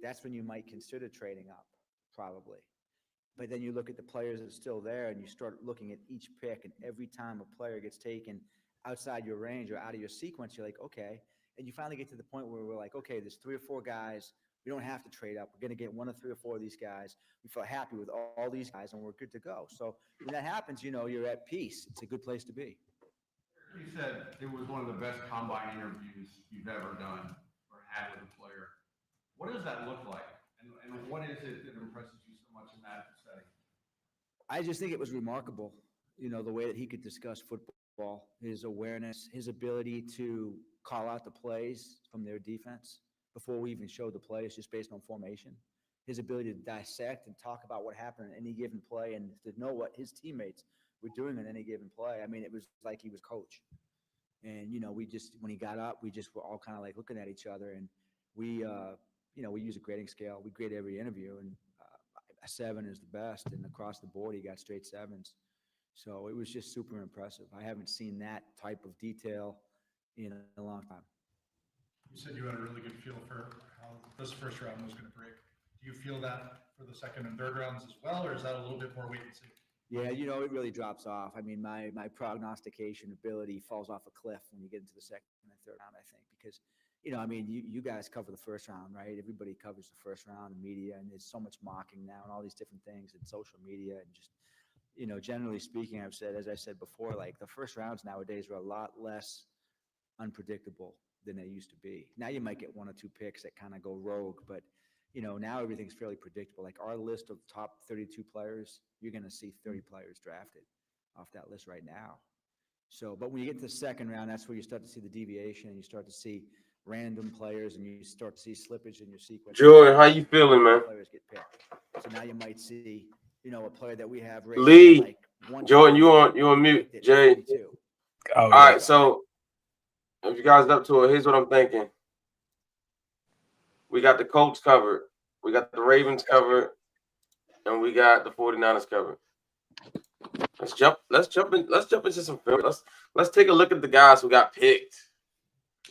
that's when you might consider trading up, probably. But then you look at the players that are still there, and you start looking at each pick, and every time a player gets taken outside your range or out of your sequence, you're like, okay. And you finally get to the point where we're like, okay, there's 3 or 4 guys We don't have to trade up. We're going to get 1 or 3 or 4 of these guys. We feel happy with all these guys, and we're good to go. So when that happens, you're at peace. It's a good place to be. You said it was one of the best combine interviews you've ever done or had with a player. What does that look like? And what is it that impresses you so much in that setting? I just think it was remarkable, the way that he could discuss football, his awareness, his ability to call out the plays from their defense before we even showed the plays just based on formation, his ability to dissect and talk about what happened in any given play and to know what his teammates were doing in any given play. I mean, it was like he was coach. And, when he got up, we just were all kind of like looking at each other, and we use a grading scale. We grade every interview, and a 7 is the best, and across the board, he got straight 7s. So it was just super impressive. I haven't seen that type of detail in a long time. You said you had a really good feel for how this first round was going to break. Do you feel that for the second and third rounds as well, or is that a little bit more wait and see? Yeah, it really drops off. I mean, my prognostication ability falls off a cliff when you get into the second and third round, I think, because, you guys cover the first round, right? Everybody covers the first round in media, and there's so much mocking now and all these different things in social media. And just, generally speaking, as I said before, like the first rounds nowadays are a lot less unpredictable than they used to be. Now you might get 1 or 2 picks that kind of go rogue, but now everything's fairly predictable. Like our list of top 32 players, you're going to see 30 players drafted off that list right now. So, but when you get to the second round, that's where you start to see the deviation, and you start to see random players, and you start to see slippage in your sequence. Jordan, how you feeling, man? Players get picked. So now you might see, a player that we have Lee, like Jordan, you on mute, Jay. All right, so if you guys up to it, here's what I'm thinking. We got the Colts covered, we got the Ravens covered, and we got the 49ers covered. Let's jump into some film. Let's take a look at the guys who got picked.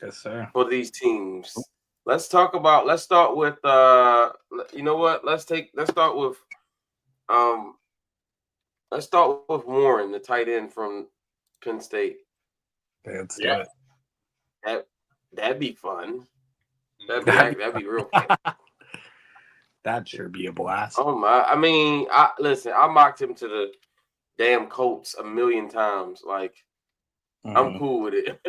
Yes, sir. For these teams. Let's start with let's start with Warren, the tight end from Penn State. Let's do it. That'd be fun. That'd be real fun. That'd sure be a blast. Oh my! I mean, I mocked him to the damn Colts a million times. Like, I'm cool with it.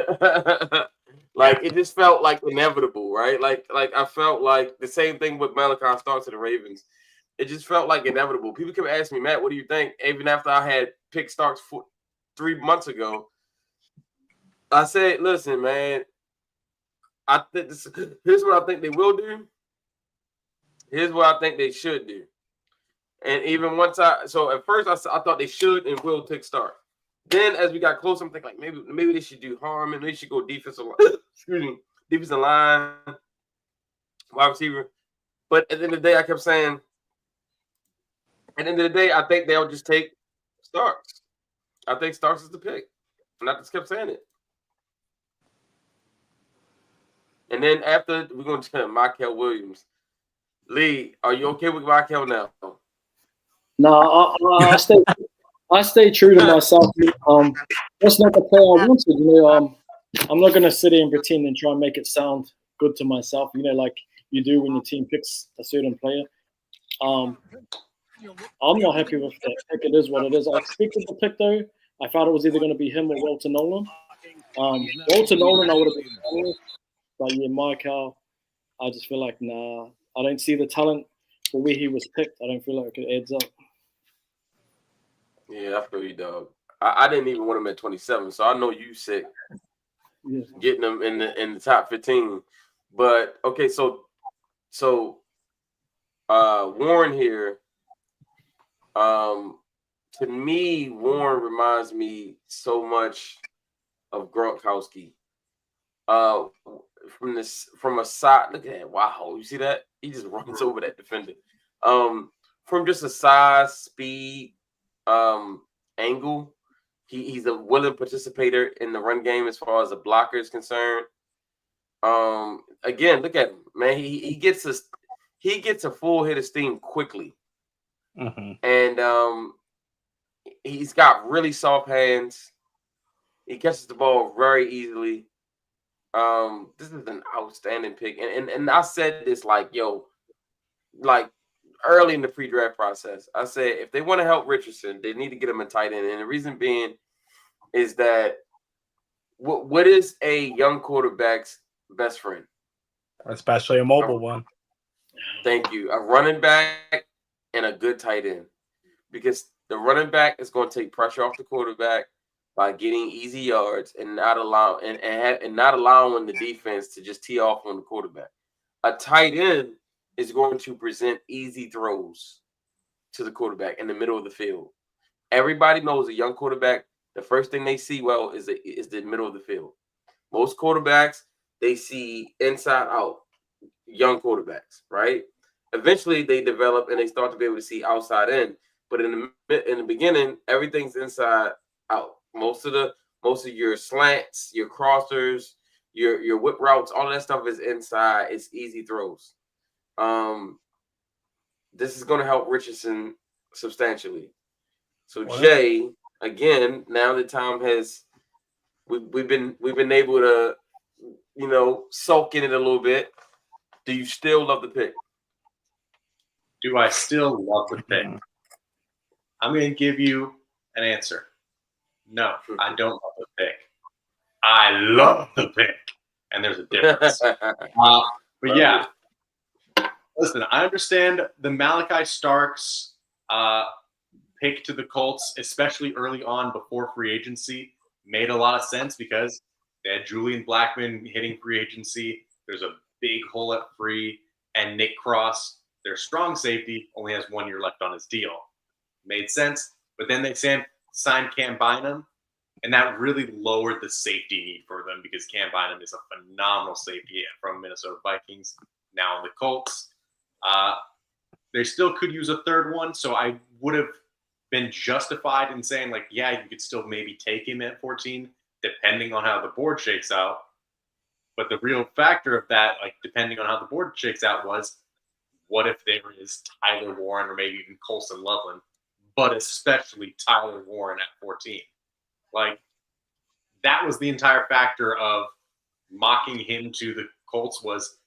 Like, it just felt like inevitable, right? Like I felt like the same thing with Malachi Starks to the Ravens. It just felt like inevitable. People kept asking me, Matt, what do you think? Even after I had picked Starks 3 months ago, I said, listen, man, I think here's what I think they will do. Here's what I think they should do. And even once so at first I thought they should and will take Stark. Then as we got closer, I'm thinking like maybe they should do Harmon. Maybe they should go defensive line, defensive line, wide receiver. But at the end of the day, I kept saying, at the end of the day, I think they'll just take Starks. I think Starks is the pick. And I just kept saying it. And then after, we're going to Michael Williams. Lee, are you okay with Michael now? No, I stay true to myself. That's not the player I wanted. I'm not going to sit here and pretend and try and make it sound good to myself, like you do when your team picks a certain player. I'm not happy with that pick. It is what it is. I expected the pick, though. I thought it was either going to be him or Walter Nolan. Walter Nolan, I would have been cool. But yeah, Michael, I just feel like, nah, I don't see the talent for where he was picked. I don't feel like it adds up. Yeah, I feel you, dog. I didn't even want him at 27, so I know you sick getting him in the top 15. But okay, so Warren here. To me, Warren reminds me so much of Gronkowski. From a side, look at that! Wow, you see that? He just runs over that defender. From just a size, speed, angle, he's a willing participator in the run game as far as a blocker is concerned. Again, look at him, man. He gets a full hit of steam quickly, and he's got really soft hands. He catches the ball very easily. This is an outstanding pick, and I said this like, yo, like early in the pre-draft process, I said if they want to help Richardson, they need to get him a tight end. And the reason being is that what is a young quarterback's best friend? Especially a mobile one. Thank you. A running back and a good tight end. Because the running back is going to take pressure off the quarterback by getting easy yards and not allowing the defense to just tee off on the quarterback. A tight end is going to present easy throws to the quarterback in the middle of the field. Everybody knows a young quarterback, the first thing they see is the middle of the field. Most quarterbacks, they see inside out, young quarterbacks, right? Eventually they develop and they start to be able to see outside in. But in the beginning, everything's inside out. Most of your slants, your crossers, your whip routes, all of that stuff is inside. It's easy throws. This is going to help Richardson substantially. So Jay, again, now that Tom has, we've been able to, soak in it a little bit. Do you still love the pick? Do I still love the pick? I'm going to give you an answer. No, I don't love the pick. I love the pick. And there's a difference. But yeah, listen, I understand the Malachi Starks pick to the Colts, especially early on before free agency, made a lot of sense because they had Julian Blackmon hitting free agency. There's a big hole at free. And Nick Cross, their strong safety, only has 1 year left on his deal. Made sense. But then they signed Cam Bynum, and that really lowered the safety need for them because Cam Bynum is a phenomenal safety from Minnesota Vikings, now in the Colts. They still could use a third one, so I would have been justified in saying, like, yeah, you could still maybe take him at 14, depending on how the board shakes out. But the real factor of that, like, depending on how the board shakes out, was what if there is Tyler Warren or maybe even Colson Loveland, but especially Tyler Warren at 14. Like, that was the entire factor of mocking him to the Colts was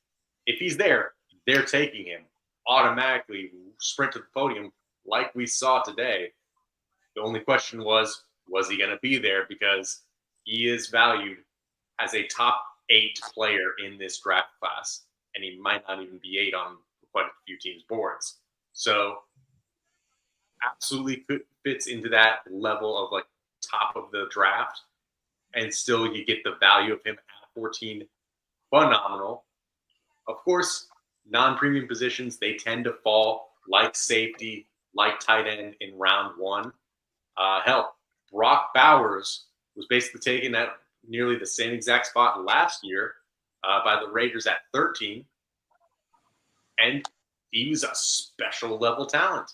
if he's there, they're taking him. Automatically sprint to the podium like we saw today. The only question was he going to be there? Because he is valued as a top 8 player in this draft class, and he might not even be 8 on quite a few teams' boards. So absolutely fits into that level of like top of the draft, and still you get the value of him at 14. Phenomenal. Of course, non-premium positions, they tend to fall like safety, like tight end in round 1. Hell, Brock Bowers was basically taken at nearly the same exact spot last year by the Raiders at 13. And he's a special level talent.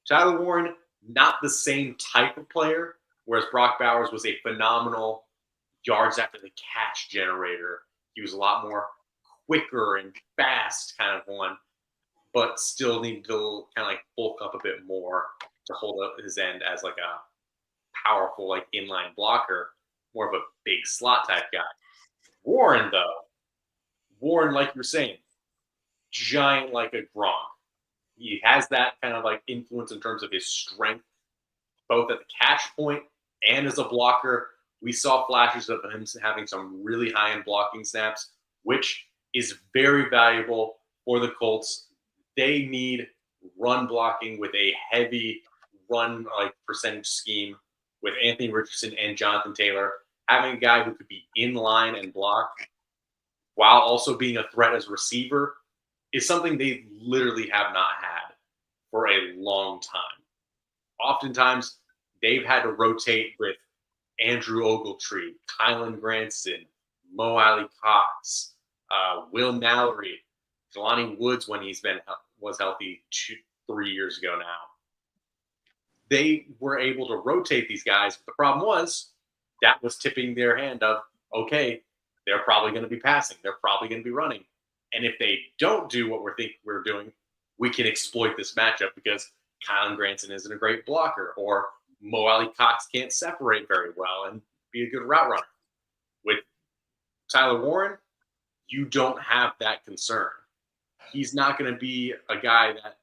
Tyler Warren, not the same type of player, whereas Brock Bowers was a phenomenal yards after the catch generator. He was a lot more quicker and fast kind of one, but still needed to kind of like bulk up a bit more to hold up his end as like a powerful like inline blocker, more of a big slot type guy. Warren, like you're saying, giant like a Gronk. He has that kind of like influence in terms of his strength, both at the catch point and as a blocker. We saw flashes of him having some really high-end blocking snaps, which is very valuable for the Colts. They need run blocking with a heavy run like percentage scheme with Anthony Richardson and Jonathan Taylor. Having a guy who could be in line and block while also being a threat as a receiver is something they literally have not had for a long time. Oftentimes, they've had to rotate with Andrew Ogletree, Kylan Granson, Mo Alley Cox, Will Mallory, Jelani Woods when was healthy 3 years ago now. They were able to rotate these guys. But the problem was that was tipping their hand of, okay, they're probably going to be passing. They're probably going to be running. And if they don't do what we're doing, we can exploit this matchup because Kylan Granson isn't a great blocker, or Mo Alley Cox can't separate very well and be a good route runner. With Tyler Warren, you don't have that concern. he's not going to be a guy that,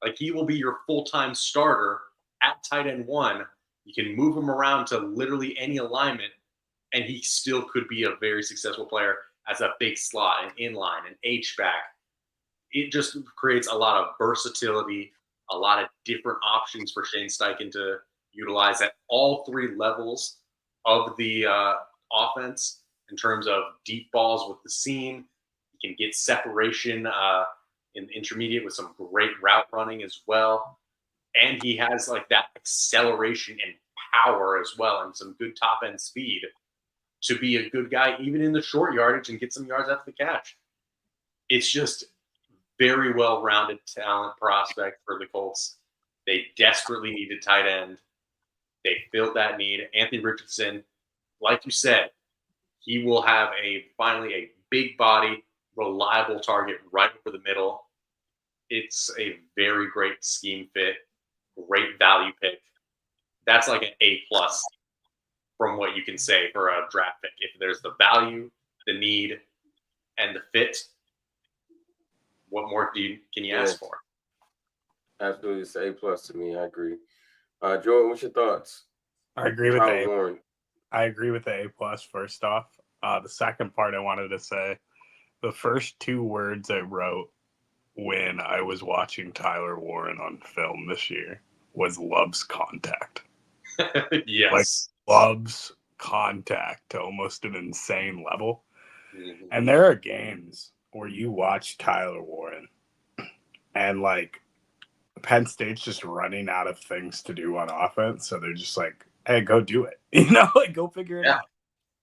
like, he will be your full-time starter at tight end 1. You can move him around to literally any alignment, and he still could be a very successful player as a big slot, an inline, an H-back. It just creates a lot of versatility, a lot of different options for Shane Steichen to utilize at all 3 levels of the offense in terms of deep balls with the seam. He can get separation in the intermediate with some great route running as well. And he has like that acceleration and power as well, and some good top end speed to be a good guy, even in the short yardage, and get some yards after the catch. It's just very well-rounded talent prospect for the Colts. They desperately needed tight end. They filled that need. Anthony Richardson, like you said, he will have finally a big body, reliable target right over the middle. It's a very great scheme fit, great value pick. That's like an A+ from what you can say for a draft pick. If there's the value, the need, and the fit, what more can you ask for? Absolutely, it's A+ to me. I agree. Jordan, what's your thoughts? I agree with Tyler Warren. I agree with the A+ first off. The second part I wanted to say, the first 2 words I wrote when I was watching Tyler Warren on film this year was loves contact. Yes. Like, loves contact to almost an insane level. Mm-hmm. And there are games where you watch Tyler Warren and like Penn State's just running out of things to do on offense. So they're just like, hey, go do it. Like, go figure it out.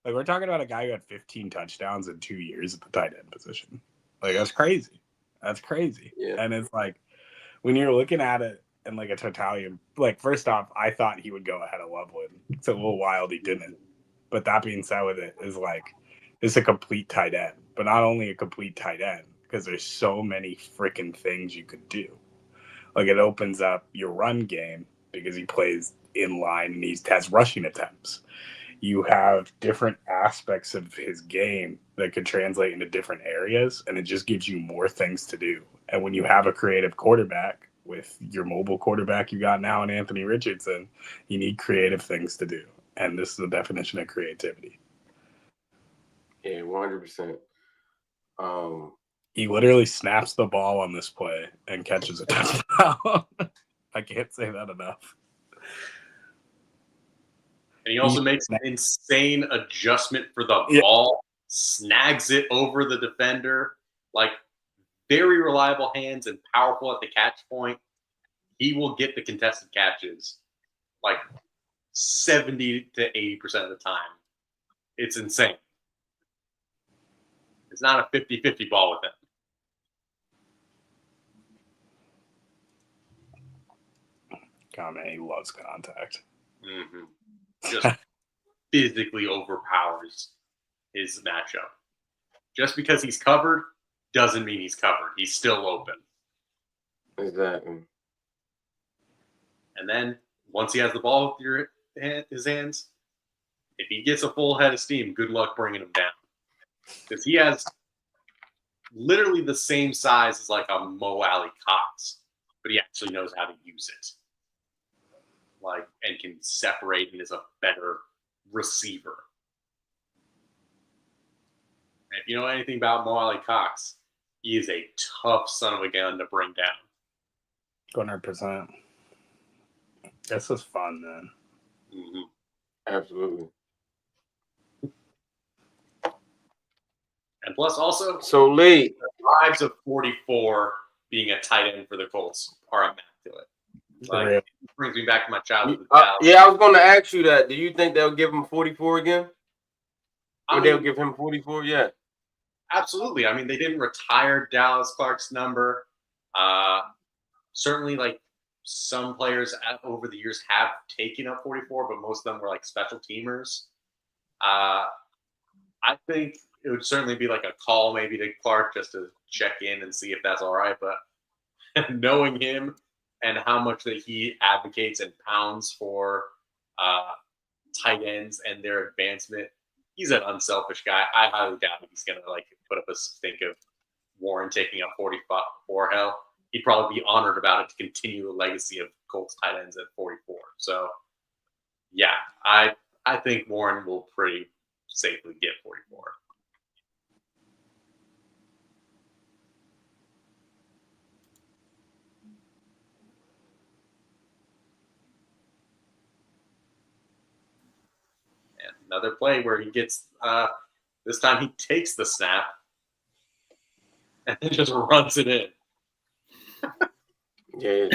Like, we're talking about a guy who had 15 touchdowns in 2 years at the tight end position. Like, that's crazy. That's crazy. Yeah. And it's like, when you're looking at it in like a totality, like, first off, I thought he would go ahead of Loveland. It's a little wild he didn't. But that being said with it is like, it's a complete tight end. But not only a complete tight end, because there's so many freaking things you could do. Like, it opens up your run game because he plays in line and he has rushing attempts. You have different aspects of his game that could translate into different areas, and it just gives you more things to do. And when you have a creative quarterback with your mobile quarterback you got now in Anthony Richardson, you need creative things to do. And this is the definition of creativity. Yeah, 100%. He literally snaps the ball on this play and catches a touchdown. I can't say that enough. And he also makes an insane adjustment for the ball, snags it over the defender. Like, very reliable hands and powerful at the catch point. He will get the contested catches like 70 to 80% of the time. It's insane. It's not a 50-50 ball with him. God, man, he loves contact. Mm-hmm. Just physically overpowers his matchup. Just because he's covered doesn't mean he's covered. He's still open. Exactly. And then once he has the ball with his hands, if he gets a full head of steam, good luck bringing him down. Because he has literally the same size as like a Mo Alley Cox, but he actually knows how to use it. Like, and can separate and is a better receiver. And if you know anything about Mo Alley Cox, he is a tough son of a gun to bring down. 100%. This is fun, man. Mm-hmm. Absolutely. And plus, also, so late. The vibes of 44 being a tight end for the Colts are immaculate. Like, it brings me back to my childhood with Dallas. Yeah, I was going to ask you that. Do you think they'll give him 44 again? Or they'll give him 44? Yeah. Absolutely. I mean, they didn't retire Dallas Clark's number. Certainly, like, some players over the years have taken up 44, but most of them were like special teamers. I think it would certainly be like a call maybe to Clark just to check in and see if that's all right. But knowing him and how much that he advocates and pounds for tight ends and their advancement, he's an unselfish guy. I highly doubt he's going to like put up a stink of Warren taking up 44. Hell, he'd probably be honored about it to continue the legacy of Colts tight ends at 44. So, yeah, I think Warren will pretty safely get 44. And another play where he gets this time he takes the snap and then just runs it in. Yeah,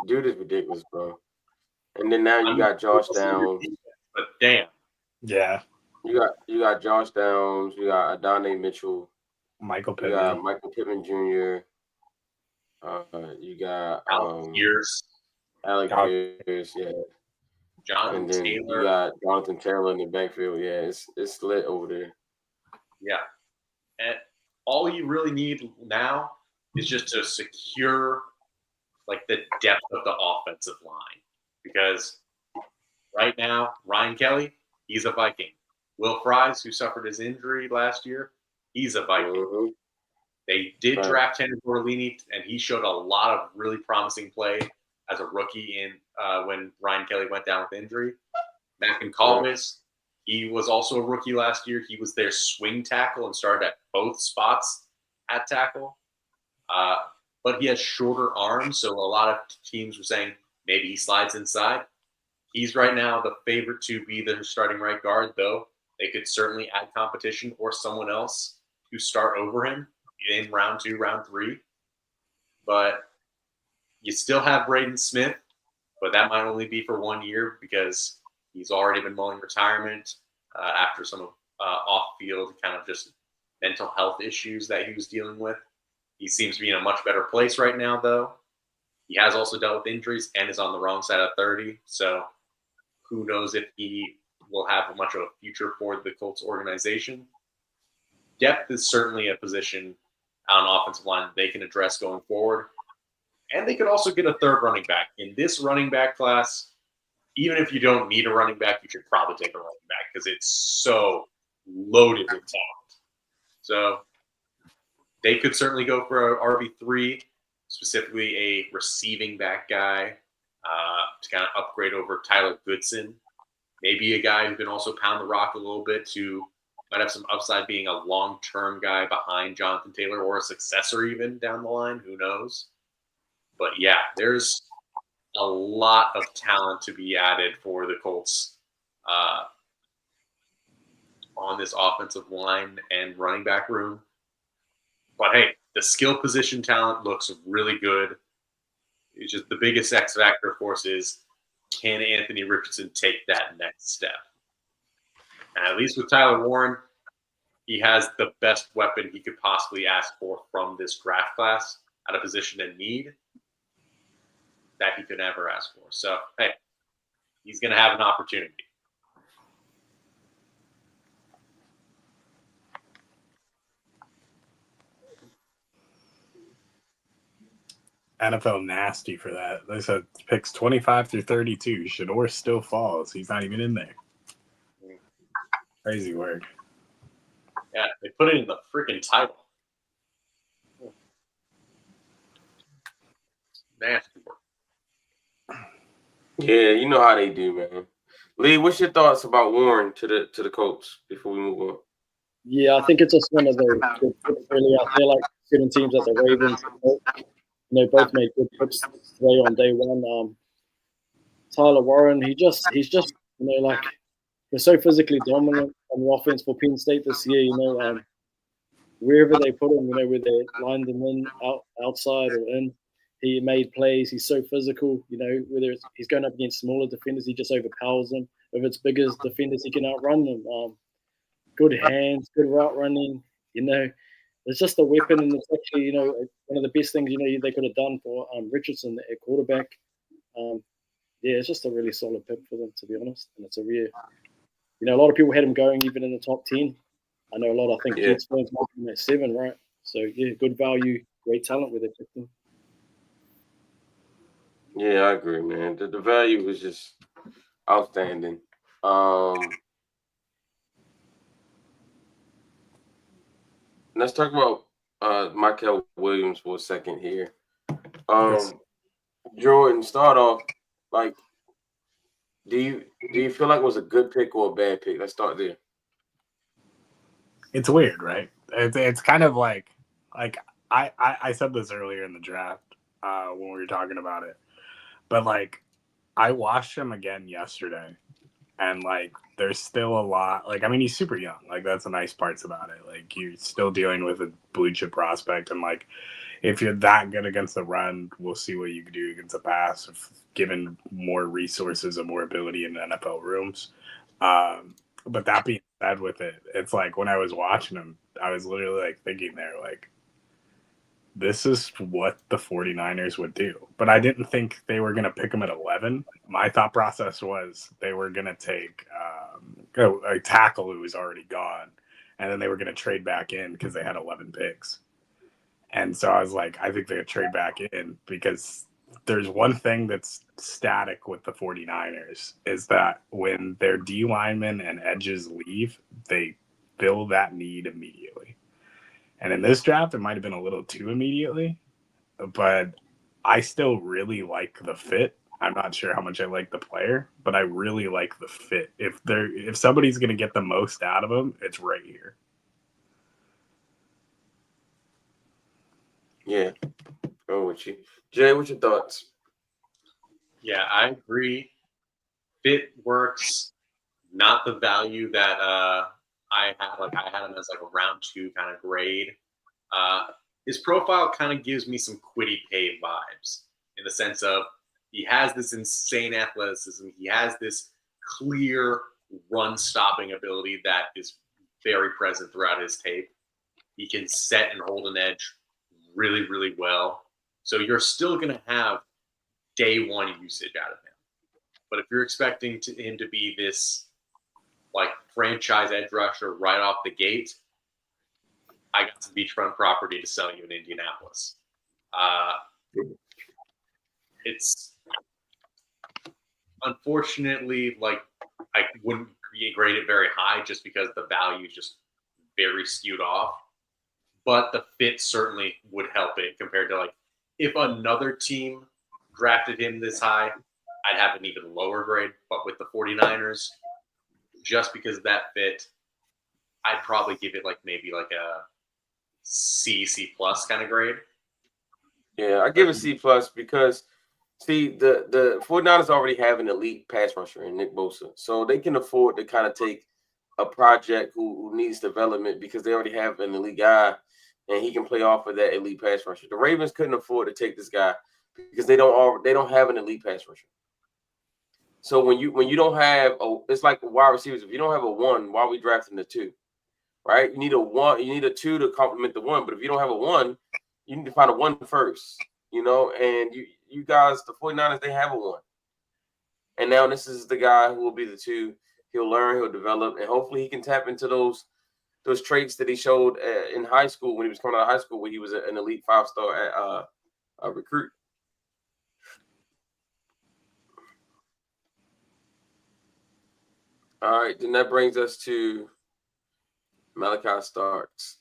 dude is ridiculous, bro. And then now you got Josh Downs. But damn. Yeah. You got Josh Downs. You got Adonai Mitchell. Michael You Pittman. got Michael Pittman Jr. You got Pierce. Alec Pierce, yeah. Jonathan And then Taylor. you got Jonathan Taylor in the backfield. Yeah, it's lit over there. Yeah. And all you really need now is just to secure like the depth of the offensive line. Because right now, Ryan Kelly, he's a Viking. Will Fries, who suffered his injury last year, he's a Viking. Mm-hmm. They did draft Henry Bortolini, and he showed a lot of really promising play as a rookie in when Ryan Kelly went down with injury. Mackin Calvis, he was also a rookie last year. He was their swing tackle and started at both spots at tackle. But he has shorter arms, so a lot of teams were saying maybe he slides inside. He's right now the favorite to be the starting right guard, though. They could certainly add competition or someone else to start over him in round 2, round 3. But you still have Braden Smith, but that might only be for 1 year because he's already been mulling retirement after some off-field kind of just mental health issues that he was dealing with. He seems to be in a much better place right now, though. He has also dealt with injuries and is on the wrong side of 30, so who knows if he will have much of a future for the Colts organization. Depth is certainly a position on offensive line that they can address going forward. And they could also get a third running back. In this running back class, even if you don't need a running back, you should probably take a running back because it's so loaded with talent. So they could certainly go for an RB3, specifically a receiving back guy to kind of upgrade over Tyler Goodson. Maybe a guy who can also pound the rock a little bit to might have some upside being a long-term guy behind Jonathan Taylor or a successor even down the line. Who knows? But yeah, there's a lot of talent to be added for the Colts on this offensive line and running back room. But hey, the skill position talent looks really good. It's just the biggest X factor, of course, is can Anthony Richardson take that next step? And at least with Tyler Warren, he has the best weapon he could possibly ask for from this draft class at a position in need that he could ever ask for. So, hey, he's going to have an opportunity. NFL nasty for that. They said picks 25 through 32. Shador still falls. He's not even in there. Crazy work. Yeah, they put it in the freaking title. Nasty work. Yeah, you know how they do, man. Lee, what's your thoughts about Warren to the Colts before we move on? Yeah, I think it's just one of the really out there, like certain teams like the Ravens. Both made good picks today on day one. Tyler Warren, he's just like they're so physically dominant on the offense for Penn State this year. Wherever they put him, where they lined him in, outside or in, he made plays. He's so physical. Whether he's going up against smaller defenders, he just overpowers them. If it's bigger defenders, he can outrun them. Good hands, good route running. It's just a weapon, and it's actually one of the best things they could have done for Richardson at quarterback. Yeah, it's just a really solid pick for them, to be honest. And it's a rare. A lot of people had him going even in the top 10. I know a lot. I think Jets fans might be at 7, right? So yeah, good value, great talent with it. Yeah, I agree, man. The value was just outstanding. Let's talk about Michael Williams for a second here. Jordan, start off like, do you feel like it was a good pick or a bad pick? Let's start there. It's weird, right? It's kind of like I said this earlier in the draft when we were talking about it, but like I watched him again yesterday, and like there's still a lot. Like I mean, he's super young. Like that's the nice parts about it. Like you're still dealing with a blue chip prospect, and like if you're that good against the run, we'll see what you can do against the pass, if given more resources and more ability in the NFL rooms. But that being said, with it, it's like when I was watching him, I was literally like thinking there, like, this is what the 49ers would do. But I didn't think they were going to pick him at 11. My thought process was they were going to take a tackle who was already gone, and then they were going to trade back in because they had 11 picks. And so I was like, I think they're going to trade back in because there's one thing that's static with the 49ers is that when their D linemen and edges leave, they fill that need immediately. And in this draft, it might have been a little too immediately, but I still really like the fit. I'm not sure how much I like the player, but I really like the fit. If somebody's going to get the most out of him, it's right here. Yeah, go with you. Jay, what's your thoughts? Yeah, I agree. Fit works, not the value that I had. Like I had him as like a round 2 kind of grade. His profile kind of gives me some Kwity Paye vibes in the sense of he has this insane athleticism. He has this clear run stopping ability that is very present throughout his tape. He can set and hold an edge really, really well. So you're still going to have day one usage out of him. But if you're expecting him to be this like franchise edge rusher right off the gate, I got some beachfront property to sell you in Indianapolis. It's unfortunately like I wouldn't grade it very high just because the value is just very skewed off. But the fit certainly would help it compared to like if another team drafted him this high, I'd have an even lower grade. But with the 49ers, just because of that fit, I'd probably give it like maybe like a C plus kind of grade. Yeah, I give it C plus because see the 49ers already have an elite pass rusher in Nick Bosa. So they can afford to kind of take a project who needs development because they already have an elite guy and he can play off of that elite pass rusher. The Ravens couldn't afford to take this guy because they don't have an elite pass rusher. So when you don't have it's like wide receivers. If you don't have a 1, why are we drafting the 2? Right? You need a 1, you need a 2 to complement the 1. But if you don't have a 1, you need to find a 1 first. You know, and you guys, the 49ers, they have a 1. And now this is the guy who will be the 2. He'll learn, he'll develop, and hopefully he can tap into those traits that he showed in high school when he was coming out of high school, where he was an elite 5-star recruit. All right, then that brings us to Malachi Starks.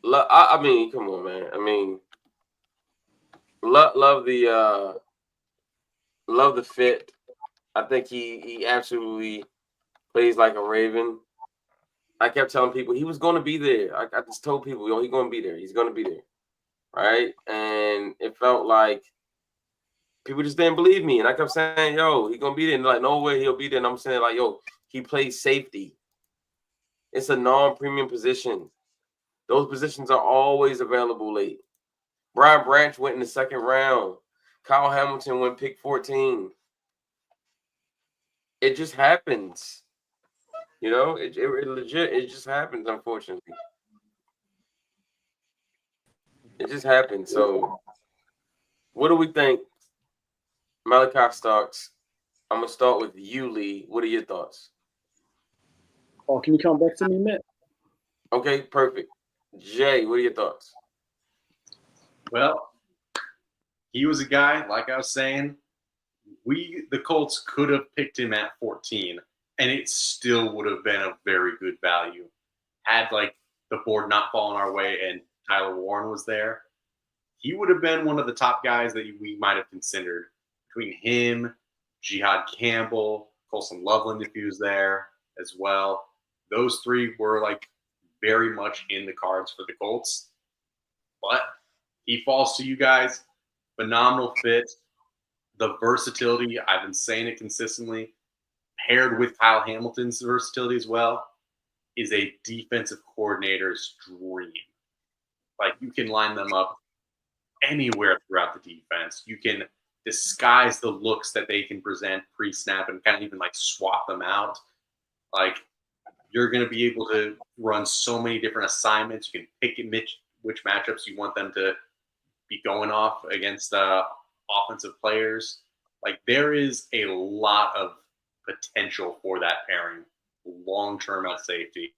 I mean, come on, man. I mean, love the fit. I think he absolutely plays like a Raven. I kept telling people he was going to be there. I just told people, he's going to be there. He's going to be there, right? And it felt like people just didn't believe me. And I kept saying, yo, he's going to be there. And like, no way he'll be there. And I'm saying, like, yo, he plays safety. It's a non-premium position. Those positions are always available late. Brian Branch went in the 2nd round. Kyle Hamilton went pick 14. It just happens. You know, it legit, it just happens, unfortunately. It just happens. So, what do we think? Malachi Starks. I'm going to start with you, Lee. What are your thoughts? Oh, can you come back to me, Matt? Okay, perfect. Jay, what are your thoughts? Well, he was a guy, like I was saying, the Colts could have picked him at 14, and it still would have been a very good value had like the board not fallen our way and Tyler Warren was there, he would have been one of the top guys that we might have considered. Between him, Jihad Campbell, Colson Loveland, if he was there as well. Those three were like very much in the cards for the Colts. But he falls to you guys. Phenomenal fit. The versatility, I've been saying it consistently, paired with Kyle Hamilton's versatility as well, is a defensive coordinator's dream. Like, you can line them up anywhere throughout the defense. You can disguise the looks that they can present pre-snap and kind of even like swap them out. Like, you're going to be able to run so many different assignments. You can pick and which matchups you want them to be going off against offensive players. Like, there is a lot of potential for that pairing long-term at safety.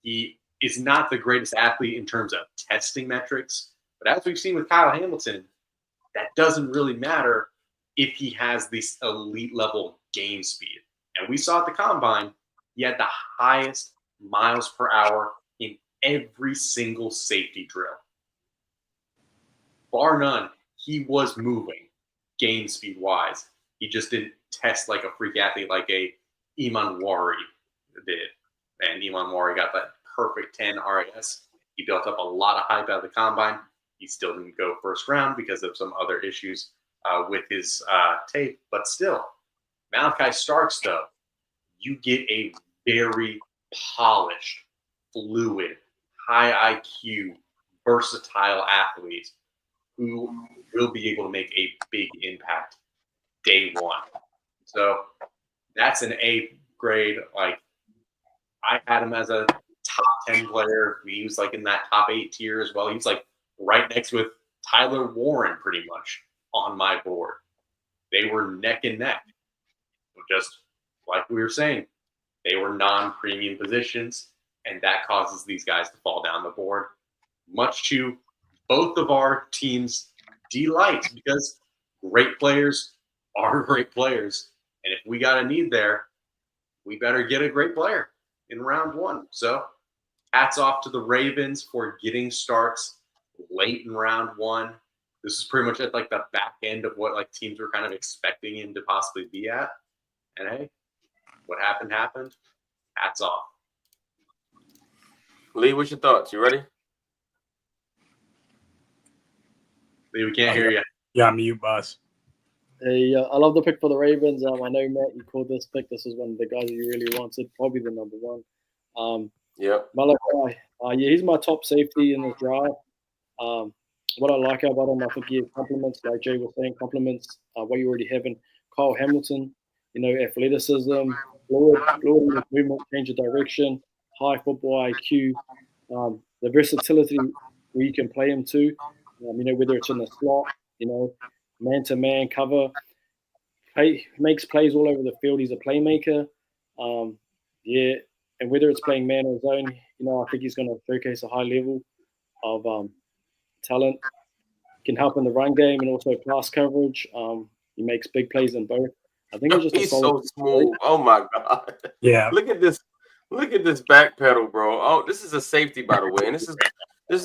He is not the greatest athlete in terms of testing metrics, but as we've seen with Kyle Hamilton, that doesn't really matter if he has this elite level game speed. And we saw at the combine, he had the highest miles per hour in every single safety drill. Bar none, he was moving game speed wise. He just didn't test like a freak athlete like a Iman Wari did. And Iman Wari got that perfect 10 RAS. He built up a lot of hype out of the combine. He still didn't go first round because of some other issues with his tape. But still, Malachi Starks, though, you get a very polished, fluid, high IQ, versatile athlete who will be able to make a big impact day one. So that's an A grade. Like, I had him as a top 10 player. He was like in that top 8 tier as well. He was like right next with Tyler Warren pretty much on my board. They were neck and neck. Just like we were saying, they were non-premium positions, and that causes these guys to fall down the board, much to both of our teams' delight, because great players are great players. And if we got a need there, we better get a great player in round one. So hats off to the Ravens for getting starts late in round one. This is pretty much at like the back end of what like teams were kind of expecting him to possibly be at. And hey, what happened happened. Hats off. Lee, what's your thoughts? You ready? Lee, we can't hear you. Yeah, mute, boss. Hey, I love the pick for the Ravens. I know, Matt, you called this pick. This is one of the guys that you really wanted, probably the number one. Yeah. Malachi, yeah, he's my top safety in the draft. What I like about him, I think he complements, like Jay was saying, complements what you already have in Kyle Hamilton. You know, athleticism, fluid movement, change of direction, high football IQ, the versatility where you can play him too. You know, whether it's in the slot, you know, man-to-man cover, makes plays all over the field. He's a playmaker. Yeah, and whether it's playing man or zone, you know, I think he's going to showcase a high level of talent. Can help in the run game and also pass coverage. He makes big plays in both. I think it's just he's so smooth. Oh my god! Yeah. Look at this. Look at this back pedal, bro. Oh, this is a safety, by the way, and this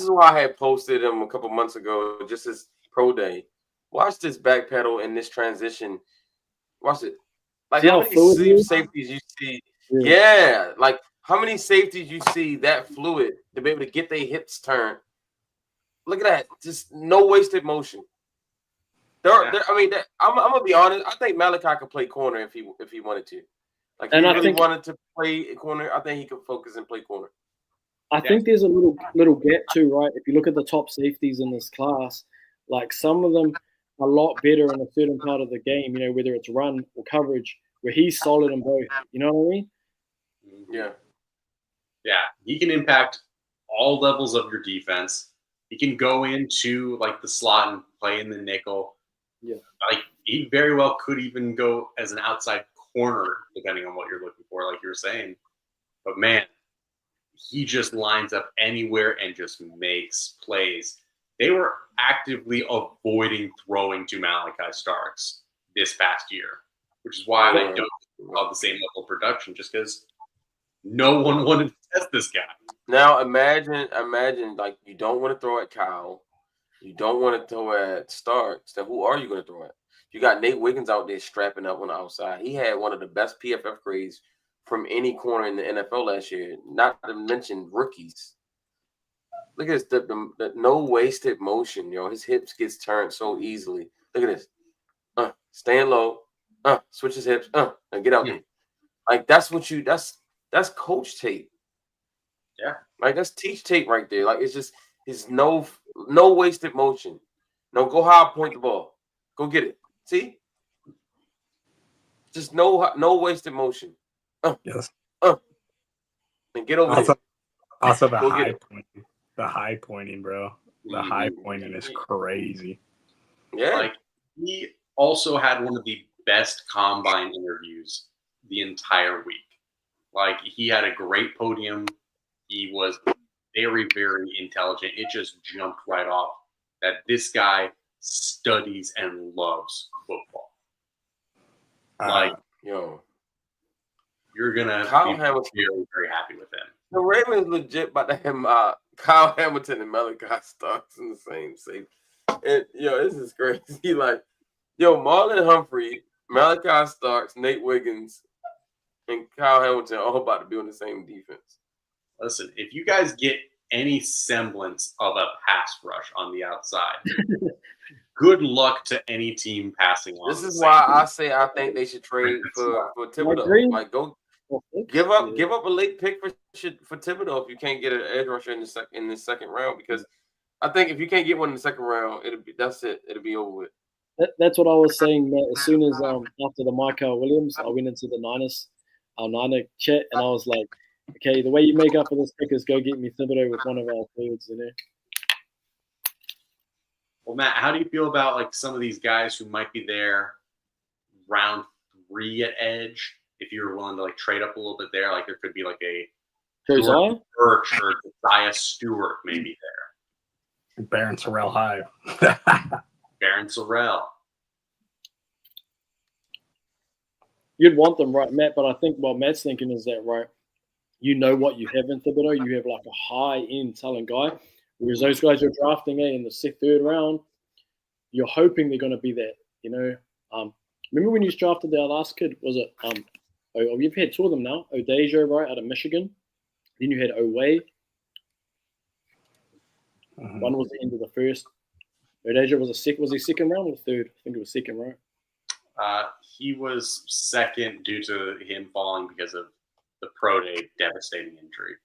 is why I had posted him a couple months ago, just his pro day. Watch this back pedal and this transition. Watch it. Like, how many safeties you see? Yeah, like how many safeties you see that fluid to be able to get their hips turned. Look at that. Just no wasted motion. I'm gonna be honest. I think Malachi could play corner if he wanted to. Like, if he really wanted to play a corner, I think he could focus and play corner. I think there's a little gap too, right? If you look at the top safeties in this class, like some of them are a lot better in a certain part of the game, you know, whether it's run or coverage, where he's solid in both. You know what I mean? Yeah. Yeah. He can impact all levels of your defense. He can go into like the slot and play in the nickel. Yeah. Like, he very well could even go as an outside corner, depending on what you're looking for, like you were saying. But man, he just lines up anywhere and just makes plays. They were actively avoiding throwing to Malachi Starks this past year, which is why they don't have the same level of production, just because no one wanted to test this guy. Now imagine like you don't want to throw at Kyle, you don't want to throw at Starks. Then who are you going to throw at? You got Nate Wiggins out there strapping up on the outside. He had one of the best PFF grades from any corner in the NFL last year. Not to mention rookies. Look at this, the no wasted motion, yo. His hips gets turned so easily. Look at this. Stand low. Switch his hips. And get out there. Like that's coach tape. Yeah. Like that's teach tape right there. Like it's no wasted motion. No, go high, point the ball. Go get it. See? Just no wasted motion. Yes. And get over Also, there. also the Go get high it. pointing. The high pointing, bro. The high pointing is crazy. Yeah. Like he also had one of the best combine interviews the entire week. Like he had a great podium. He was very, very intelligent. It just jumped right off that this guy studies and loves football. Like, yo, you're gonna Kyle be Hamilton, very, very happy with him. the Ravens legit about to have Kyle Hamilton and Malachi Starks in the same safe. And yo, this is crazy. Like, yo, Marlon Humphrey, Malachi Starks, Nate Wiggins, and Kyle Hamilton all about to be on the same defense. Listen, if you guys get any semblance of a pass rush on the outside, good luck to any team passing on. This is why I say I think they should trade for Thibodeau. Like, go give up a late pick for Thibodeau if you can't get an edge rusher in the second round, because I think if you can't get one in the second round, that's it. It'll be over with. That's what I was saying. That as soon as after the Michael Williams, I went into the our Niner chat, and I was like, okay, the way you make up for this pick is go get me Thibodeau with one of our thirds, you know. Well, Matt, how do you feel about like some of these guys who might be there round 3 at edge? If you were willing to like trade up a little bit there, like there could be like a Josiah Birch or Josiah Stewart maybe there. Baron Sorrell high. Baron Sorrell. You'd want them, right, Matt? But I think what Matt's thinking is that, right, you know what you have in Thibodeau. You have like a high-end talent guy. Whereas those guys you're drafting in the 6th, 3rd round, you're hoping they're going to be that, you know. Remember when you drafted our last kid? Was it you've had 2 of them now. Odejo, right, out of Michigan. Then you had Oway. One was the end of the first. Odejo was he second round or 3rd? I think it was 2nd, right? He was 2nd due to him falling because of the pro day devastating injury.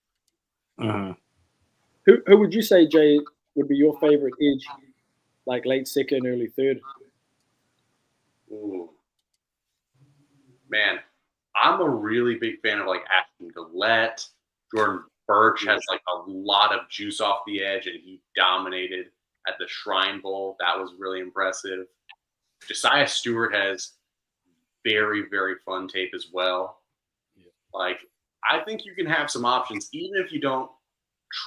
Who would you say, Jay, would be your favorite edge, like late 2nd, early 3rd? Ooh. Man, I'm a really big fan of like Ashton Gillette. Jordan Birch has like a lot of juice off the edge, and he dominated at the Shrine Bowl. That was really impressive. Josiah Stewart has very, very fun tape as well. Like, I think you can have some options, even if you don't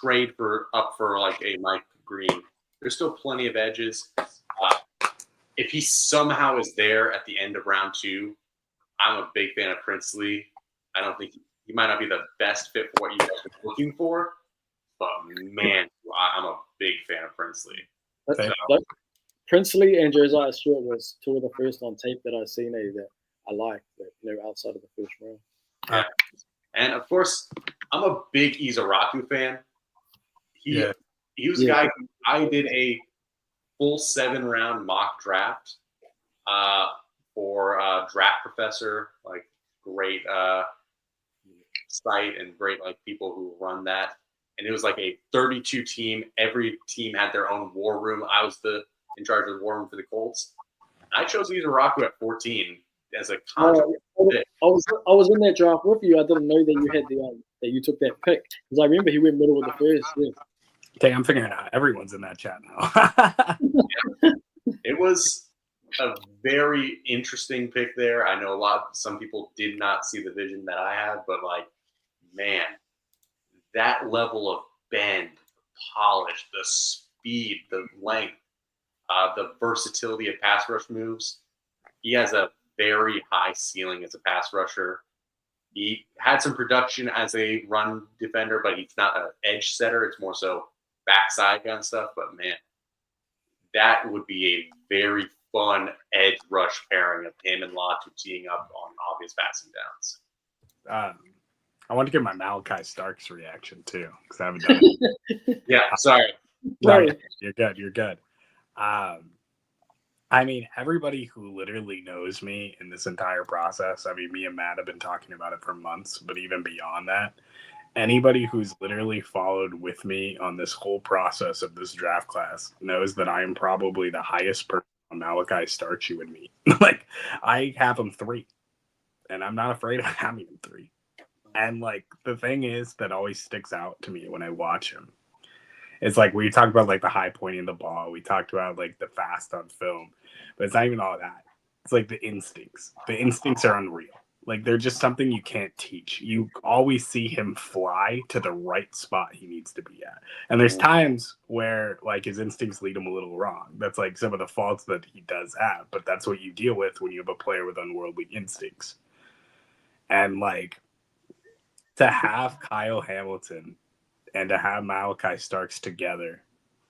trade up for like a Mike Green. There's still plenty of edges. If he somehow is there at the end of round 2, I'm a big fan of Princely. I don't think he might not be the best fit for what you guys are looking for, but man, I'm a big fan of Princely. Princely and Josiah Stewart was 2 of the first on tape that I've seen that I like, that, you know, outside of the 1st round. Yeah. And of course, I'm a big Izaraku fan. He was a guy who I did a full 7-round mock draft for Draft Professor, like great site and great like people who run that. And it was like a 32 team. Every team had their own war room. I was in charge of the war room for the Colts. I chose Izaraku at 14 as a contract. I was in that draft with you. I didn't know that you had that you took that pick, because I remember he went middle of the 1st. Yeah. Okay, I'm figuring it out. Everyone's in that chat now. It was a very interesting pick there. I know some people did not see the vision that I had, but like, man, that level of bend, polish, the speed, the length, the versatility of pass rush moves. He has a very high ceiling as a pass rusher. He had some production as a run defender, but he's not an edge setter. It's more so backside kind of stuff. But man, that would be a very fun edge rush pairing of him and Latu teeing up on obvious passing downs. I want to get my Malachi Starks reaction too, because I haven't done it. Yeah, sorry. No, you're good. You're good. I mean, everybody who literally knows me in this entire process, I mean, me and Matt have been talking about it for months, but even beyond that, anybody who's literally followed with me on this whole process of this draft class knows that I am probably the highest person on Malachi Starks you would meet. Like, I have him 3, and I'm not afraid of having him 3. And, like, the thing is that always sticks out to me when I watch him, it's like we talked about like the high pointing the ball. We talked about like the fast on film, but it's not even all that. It's like the instincts. The instincts are unreal. Like they're just something you can't teach. You always see him fly to the right spot he needs to be at. And there's times where like his instincts lead him a little wrong. That's like some of the faults that he does have, but that's what you deal with when you have a player with unworldly instincts. And like to have Kyle Hamilton and to have Malachi Starks together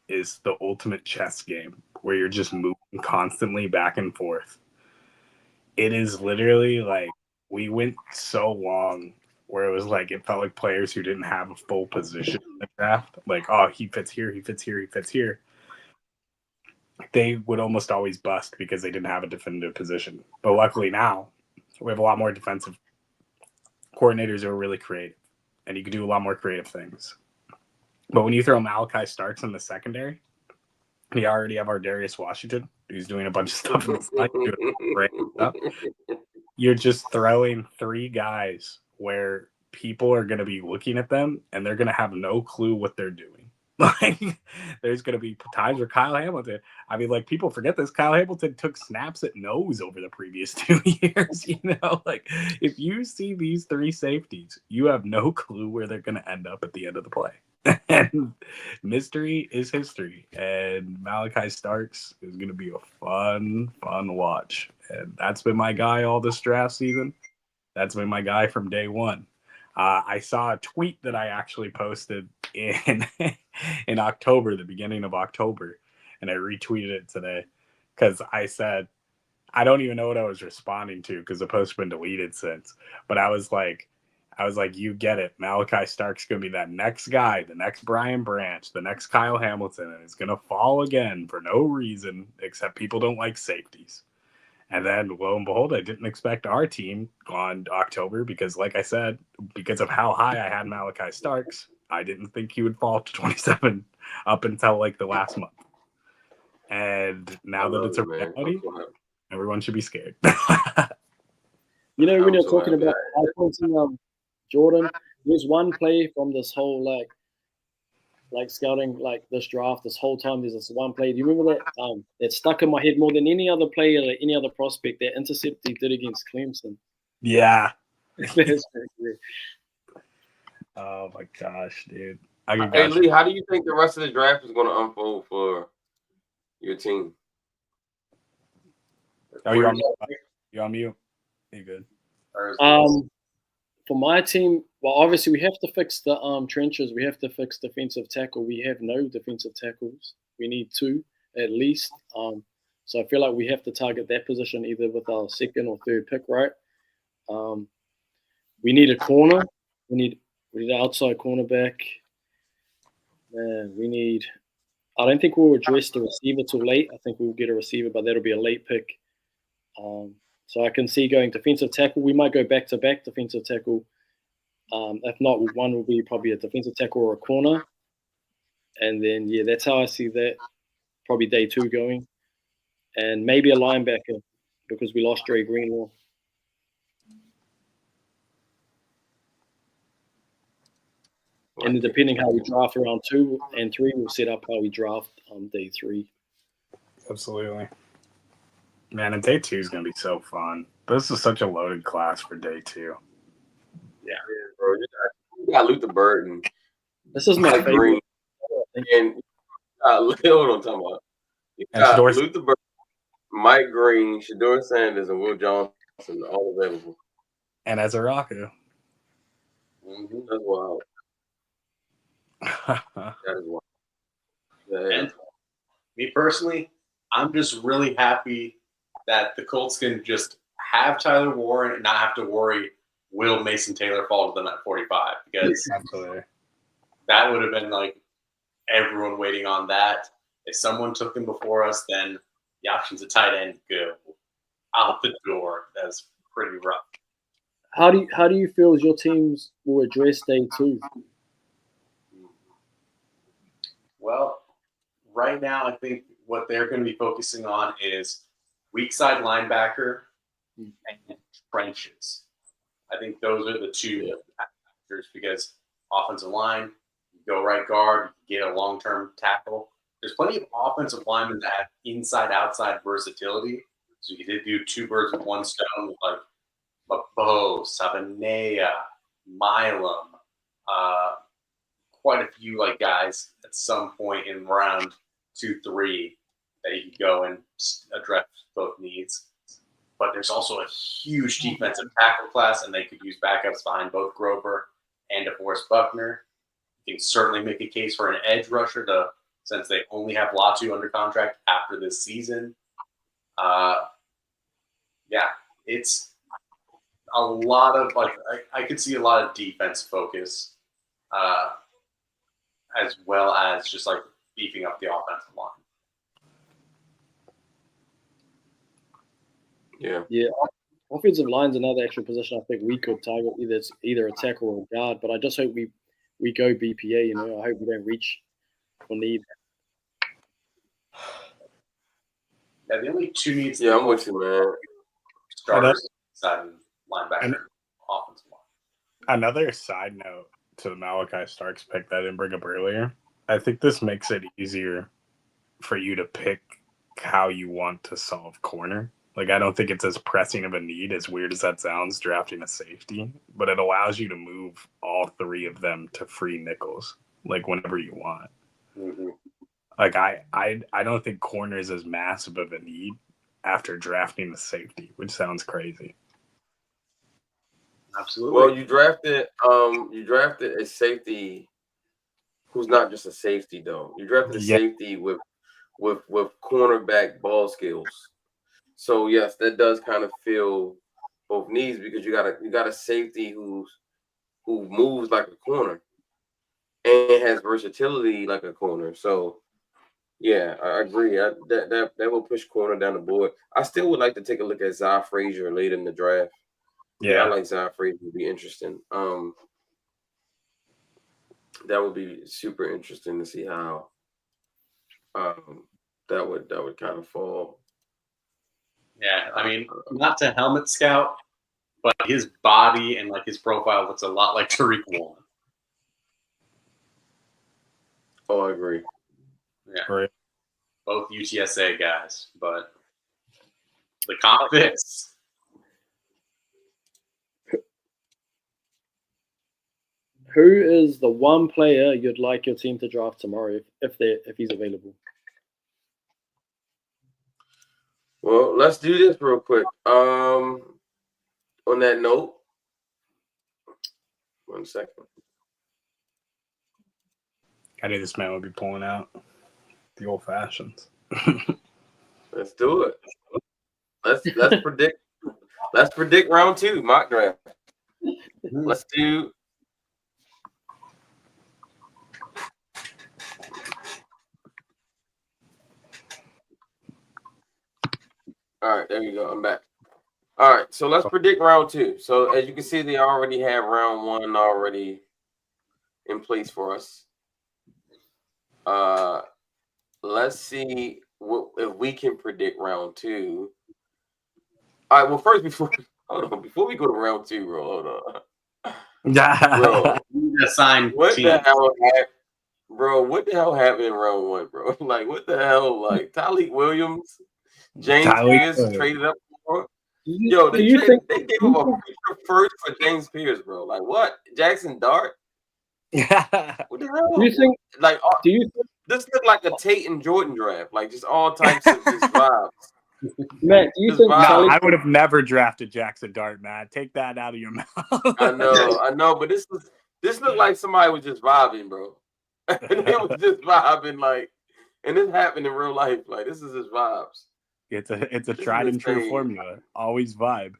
is the ultimate chess game where you're just moving constantly back and forth. It is literally like we went so long where it was like it felt like players who didn't have a full position in the draft, like, oh, he fits here, he fits here, he fits here. They would almost always bust because they didn't have a definitive position. But luckily now we have a lot more defensive coordinators who are really creative, and you can do a lot more creative things. But when you throw Malachi Starks in the secondary, we already have our Darius Washington, who's doing a bunch of stuff in the slide, doing great stuff. You're just throwing 3 guys where people are going to be looking at them and they're going to have no clue what they're doing. Like, there's going to be times where Kyle Hamilton, I mean, like, people forget this. Kyle Hamilton took snaps at nose over the previous 2 years. You know, like, if you see these 3 safeties, you have no clue where they're going to end up at the end of the play. And mystery is history. And Malachi Starks is going to be a fun watch. And that's been my guy all this draft season. That's been my guy from day one. I saw a tweet that I actually posted in October, the beginning of October, and I retweeted it today because I said, I don't even know what I was responding to because the post's been deleted since. But I was like, you get it. Malachi Stark's going to be that next guy, the next Brian Branch, the next Kyle Hamilton, and it's going to fall again for no reason except people don't like safeties. And then, lo and behold, I didn't expect our team on October because, like I said, because of how high I had Malachi Starks, I didn't think he would fall to 27 up until like the last month. And now that it's a reality, everyone should be scared. You know, when you're talking about high pointing, Jordan, there's one play from this whole like scouting, like this draft, this whole time. There's this one play. Do you remember that? That stuck in my head more than any other player, like any other prospect. That intercept he did against Clemson. Yeah. That's crazy. Oh my gosh, dude. Hey Lee, how do you think the rest of the draft is going to unfold for your team? Oh, you're on mute. You're on mute. You good? For my team, well, obviously we have to fix the trenches. We have to fix defensive tackle. We have no defensive tackles. We need 2 at least. So I feel like we have to target that position either with our 2nd or 3rd pick, right? We need a corner. We need an outside cornerback. Man, we need. I don't think we'll address the receiver till late. I think we'll get a receiver, but that'll be a late pick. So I can see going defensive tackle. We might go back-to-back defensive tackle. If not, one will be probably a defensive tackle or a corner. And then, yeah, that's how I see that. Probably day 2 going. And maybe a linebacker because we lost Dre Greenlaw. And then depending how we draft around 2 and 3, we'll set up how we draft day 3. Absolutely. Man, and day 2 is going to be so fun. This is such a loaded class for day 2. Yeah, bro. You got Luther Burden. This is my favorite. Green, and hold on, talking about. You got Luther Burden, Mike Green, Shador Sanders, and Will Johnson all available. And Ezra Rocco. Mm-hmm. That's wild. That is wild. And me personally, I'm just really happy that the Colts can just have Tyler Warren and not have to worry, will Mason Taylor fall to them at 45? Because that would have been like everyone waiting on that. If someone took him before us, then the options of tight end go out the door. That's pretty rough. How do you feel as your teams will address day 2? Well, right now, I think what they're going to be focusing on is weak side linebacker and trenches. I think those are the two factors because offensive line, you go right guard, you get a long-term tackle. There's plenty of offensive linemen that have inside-outside versatility. So you could do 2 birds with 1 stone, like LeBeau, Sabanea, Milam, quite a few like guys at some point in round 2, 3 that you could go and address both needs. But there's also a huge defensive tackle class, and they could use backups behind both Grover and DeForest Buckner. You can certainly make a case for an edge rusher since they only have Latu under contract after this season. Yeah, it's a lot of I could see a lot of defense focus, as well as just like beefing up the offensive line. Yeah. Offensive line's another extra position I think we could target. Either a tackle or a guard, but I just hope we go BPA. You know, I hope we don't reach for need. Yeah, the only 2 needs. Yeah, I'm with you, man. Starters, side and linebacker, offensive line. Another side note to the Malachi Starks pick that I didn't bring up earlier. I think this makes it easier for you to pick how you want to solve corner. Like, I don't think it's as pressing of a need, as weird as that sounds, drafting a safety, but it allows you to move all 3 of them to free nickels, like whenever you want. Mm-hmm. Like, I don't think corner is as massive of a need after drafting the safety, which sounds crazy. Absolutely. Well, you drafted a safety who's not just a safety though. You drafted a safety with cornerback ball skills. So yes, that does kind of fill both needs because you got a safety who moves like a corner and has versatility like a corner. So yeah, I agree. That will push corner down the board. I still would like to take a look at Zy Frazier late in the draft. Yeah, I like Zy Frazier. Would be interesting. That would be super interesting to see how that would kind of fall. Yeah, I mean, not to helmet scout, but his body and like his profile looks a lot like Tariq Woolen. Oh, I agree. Yeah, right. Both UTSA guys, but the comp fits. Who is the one player you'd like your team to draft tomorrow if he's available? Well, let's do this real quick. On that note, 1 second. I knew this man would be pulling out the old fashions. Let's do it. Let's predict. Let's predict round 2 mock draft. Let's do. All right, there you go. I'm back. All right, so let's predict round 2. So as you can see, they already have round 1 already in place for us. Let's see if we can predict round 2. All right. Well, first, before we go to round 2, bro, hold on. Bro, what the hell happened? Bro, what the hell happened in round 1, bro? Like, what the hell? Like, Tyleek Williams, James Pierce traded up for. Yo, they gave up a future first for James Pierce, bro. Like, what? Jackson Dart? What the hell? Do you think? Like, this looked like a Tate and Jordan draft. Like, just all types of just vibes. Matt, do you think? No, I would have never drafted Jackson Dart, man. Take that out of your mouth. I know, but this This looked like somebody was just vibing, bro. And they was just vibing, like, and this happened in real life. Like, this is his vibes. It's a tried and true formula. Always vibe.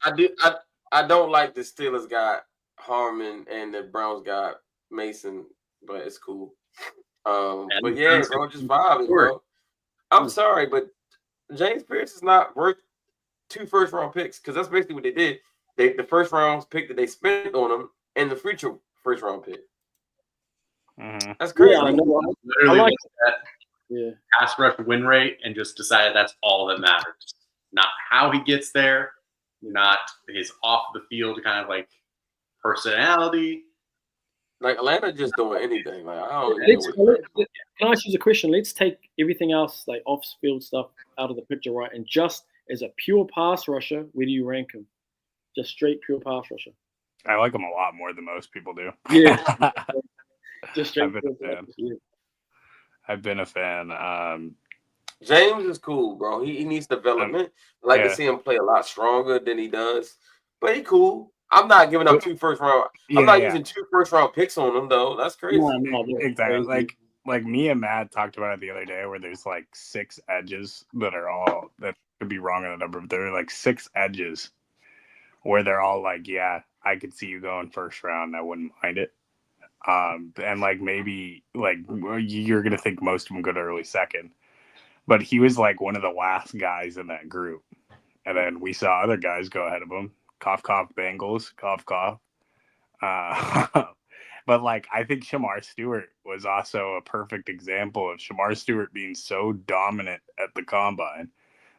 I don't like the Steelers got Harmon and the Browns got Mason, but it's cool. But yeah, bro, just vibing, bro. I'm sorry, but James Pierce is not worth 2 first-round picks because that's basically what they did. The first round pick that they spent on him and the future first-round pick. Mm-hmm. That's crazy. Yeah, literally looked at that pass rush win rate and just decided that's all that matters. Not how he gets there, not his off the field kind of like personality. Like Atlanta just doing anything. Like I don't Can I ask you a question? Let's take everything else, like off-field stuff, out of the picture, right? And just as a pure pass rusher, where do you rank him? Just straight pure pass rusher. I like him a lot more than most people do. Yeah. Just straight. I've been a fan. James is cool, bro. He needs development. I like to see him play a lot stronger than he does, but he cool. I'm not giving up 2 first-round. I'm not using 2 first-round picks on him though. That's crazy. No, exactly. Like me and Matt talked about it the other day, where there's like 6 edges that could be wrong on the number, but there are like 6 edges where they're all like, yeah, I could see you going first round. I wouldn't mind it. And like maybe like you're gonna think most of them go to early second, but he was like one of the last guys in that group, and then we saw other guys go ahead of him. Cough, cough, Bengals. Cough, cough. But like I think Shamar Stewart was also a perfect example of Shamar Stewart being so dominant at the combine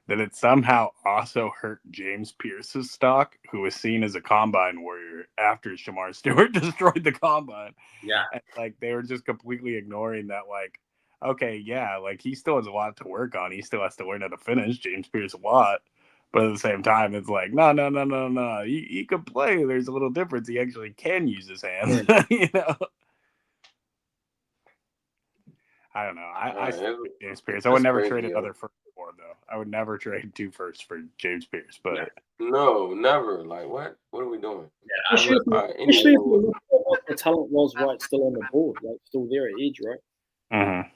that it somehow also hurt James Pierce's stock, who was seen as a combine warrior after Shamar Stewart destroyed the combine. Yeah. And like they were just completely ignoring that, like, okay, yeah, like he still has a lot to work on. He still has to learn how to finish, James Pierce a lot. But at the same time, it's like, no. He can play. There's a little difference. He actually can use his hands. You know? I don't know. I James Pierce. I would never trade another first for him, though. I would never trade 2 firsts for James Pierce. But no, never. Like what? What are we doing? Yeah, especially if the talent was still on the board, like still there at edge, right? Mm-hmm.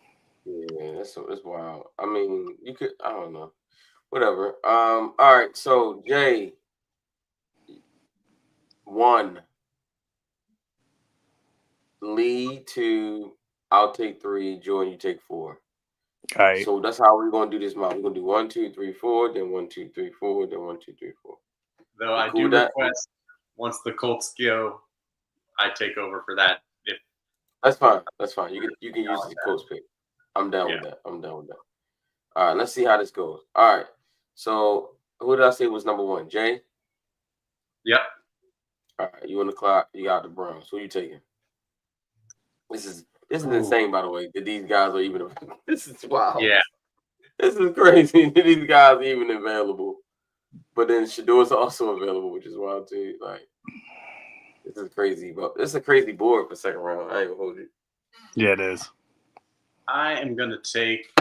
Yeah, that's wild. I mean, you could. I don't know. Whatever. All right. So Jay, 1. Lee 2. I'll take 3. Jordan, you take 4. Okay. So that's how we're gonna do this, We're gonna do 1, 2, 3, 4, then 1, 2, 3, 4, then 1, 2, 3, 4. Though I do request once the Colts go, I take over for that. That's fine. That's fine. You can use the Colts pick. I'm down with that. All right. Let's see how this goes. All right. So who did I say was number 1? Jay. Yep. All right. You on the clock? You got the Browns. Who you taking? This is insane, by the way, that these guys are even. This is wild. Yeah. This is crazy that these guys are even available. But then Shadour's also available, which is wild too. Like, this is crazy. But it's a crazy board for second round. I ain't gonna hold you. Yeah, it is. I am gonna take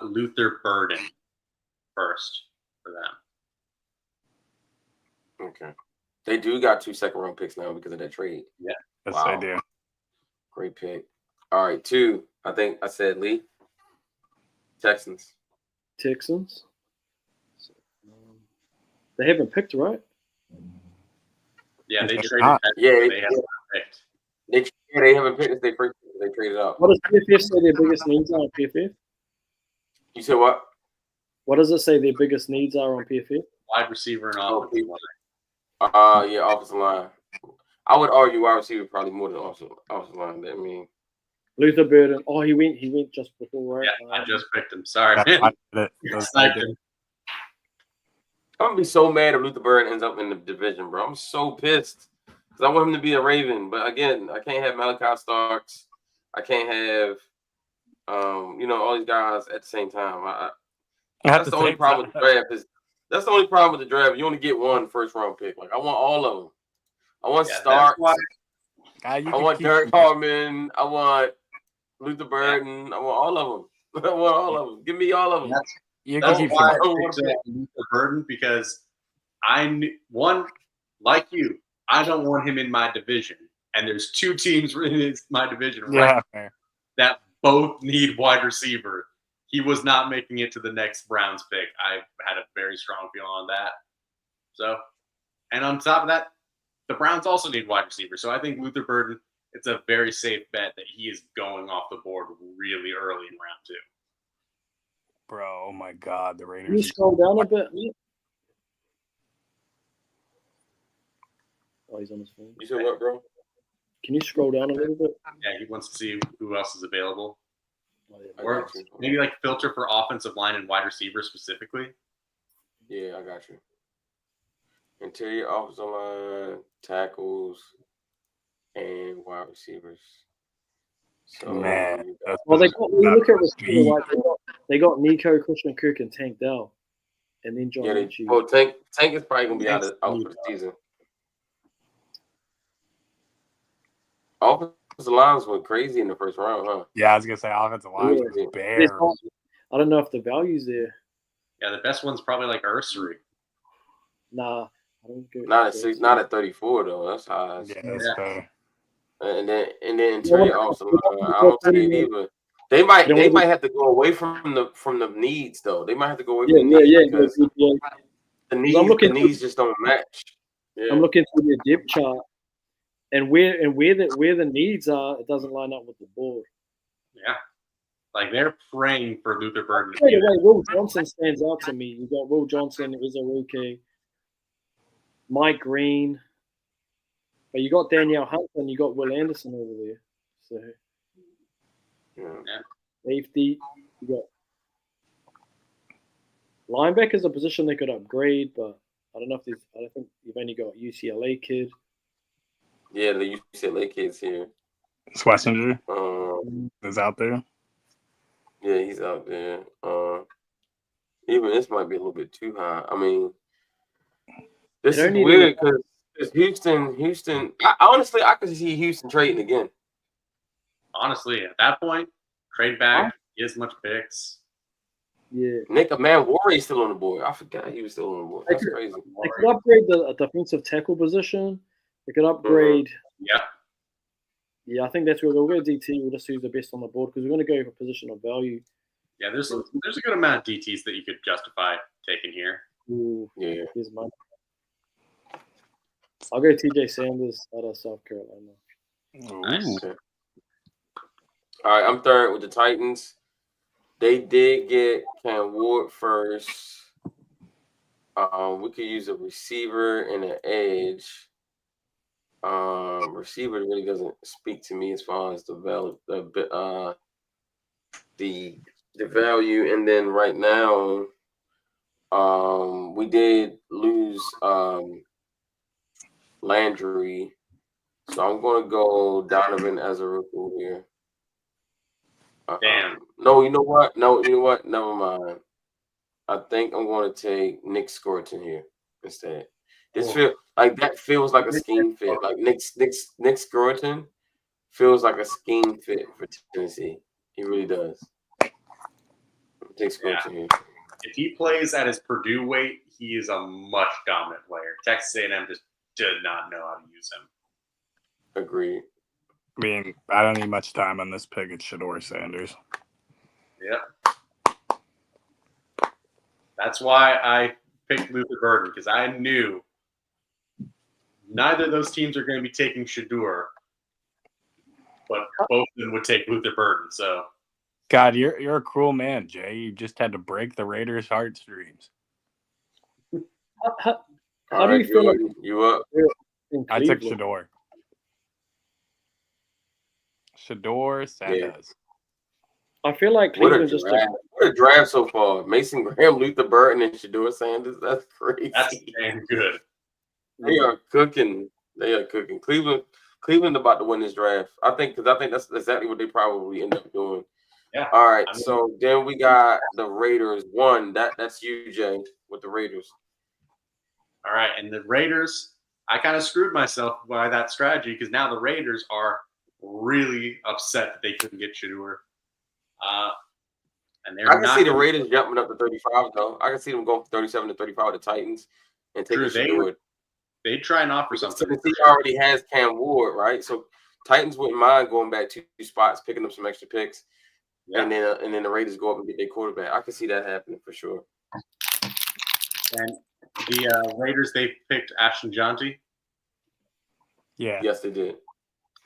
Luther Burden first for them. Okay. They do got 2 second-round picks now because of that trade. Yeah. Yes, I do. Great pick. All right, 2. I think I said Lee. Texans. They haven't picked, right? Yeah, they traded. They haven't picked. They haven't picked. They traded up. What does PFF say their biggest needs are on PFF? You said what? What does it say their biggest needs are on PFF? Wide receiver and offensive line. Yeah, offensive line. I would argue wide receiver probably more than offensive line. I mean, Luther Burden. Oh, he went just before, right? Yeah, I just picked him. Sorry. I'm gonna be so mad if Luther Burden ends up in the division, bro. I'm so pissed because I want him to be a Raven, but again, I can't have Malachi Starks. I can't have, all these guys at the same time. That's the only problem with the draft. That's the only problem with the draft. You only get 1 first-round pick. Like I want all of them. I want Starks. I want Derek Harmon. I want Luther Burden. I want all of them. I want all of them. Give me all of them. That's why I picked Luther Burden, because like you, I don't want him in my division. and there's two teams in my division right now that both need wide receiver. He was not making it to the next Browns pick. I had a very strong feeling on that. So, and on top of that, the Browns also need wide receiver. So I think Luther Burden, it's a very safe bet that he is going off the board really early in round 2. Bro, oh my God, the Raiders. Can you scroll down a bit? Oh, he's on his phone. You said what, bro? Can you scroll down a little bit? Yeah, he wants to see who else is available. Oh, yeah. Or maybe like filter for offensive line and wide receiver specifically. Yeah, I got you. Interior offensive line, tackles, and wide receivers. So, Man, well, they got. You look at receiver, like they got Nico, Christian Kirk, and Tank Dell, and then John Ritchie. Well, Tank is probably gonna be out for the season. Offensive lines went crazy in the first round, huh? Yeah, I was gonna say offensive line was bare. I don't know if the value's there. Yeah, the best one's probably like Ursary. Nah, I don't go. Not at 34 though. That's high. Yeah, that's fair. And then interior offensive line, I don't see it either. They might have to go away from the needs though. They might have to go away from the needs because the needs just don't match. Yeah. I'm looking through the depth chart, and where the needs are, it doesn't line up with the board. Yeah, like they're praying for Luther Burden. By the way, Will Johnson stands out to me. You got Will Johnson, Izaruke, Mike Green, but you got Danielle Hunt and you got Will Anderson over there. So safety, you got linebacker is a position they could upgrade, but I don't know if I don't think you've only got UCLA kid. Yeah, the UCLA kid's here. Schlesinger is out there. Yeah, he's out there. Even this might be a little bit too high. I mean, this is weird because Houston. Honestly, I could see Houston trading again. Honestly, at that point, trade back, get as much picks. Yeah. Nick, Warrior's still on the board. I forgot he was still on the board. That's crazy. They could upgrade the defensive tackle position. They could upgrade. Yeah. Yeah, I think that's where we'll go DT. We'll just use the best on the board because we're going to go for position of value. Yeah, there's a good amount of DTs that you could justify taking here. Ooh, yeah. Here's mine. I'll go TJ Sanders out of South Carolina. Nice. All right, I'm third with the Titans. They did get Cam Ward first. We could use a receiver and an edge. Receiver really doesn't speak to me as far as the value. And then right now, we did lose Landry, so I'm going to go Donovan Azaruku here. Damn. No, you know what? Never mind. I think I'm going to take Nick Scorton here instead. That feels like a scheme fit. Like Nick Scorton feels like a scheme fit for Tennessee. He really does. Take Scorton here. If he plays at his Purdue weight, he is a much dominant player. Texas A&M just did not know how to use him. Agreed. I mean, I don't need much time on this pick. It's Shador Sanders. Yep. That's why I picked Luther Burden, because I knew neither of those teams are going to be taking Shador, but both of them would take Luther Burden. So, God, you're a cruel man, Jay. You just had to break the Raiders' heartstrings. How do you feel like you up? I took Shador. Shador Sanders. I feel like Cleveland just what a draft so far. Mason Graham, Luther Burden, and Shador Sanders. That's crazy. That's damn good. They are cooking. Cleveland about to win this draft. I think that's exactly what they probably end up doing. Yeah. All right. So then we got the Raiders. That's you, Jay, with the Raiders. All right, and the Raiders, I kind of screwed myself by that strategy because now the Raiders are really upset that they couldn't get Shador. And I can see the Raiders jumping up to 35, though. I can see them going from 37 to 35 with the Titans and taking Shador. They try and offer something. Tennessee already has Cam Ward, right? So Titans wouldn't mind going back 2 spots, picking up some extra picks, and then the Raiders go up and get their quarterback. I can see that happening for sure. And the Raiders, they picked Ashton Jonty. Yeah. Yes, they did.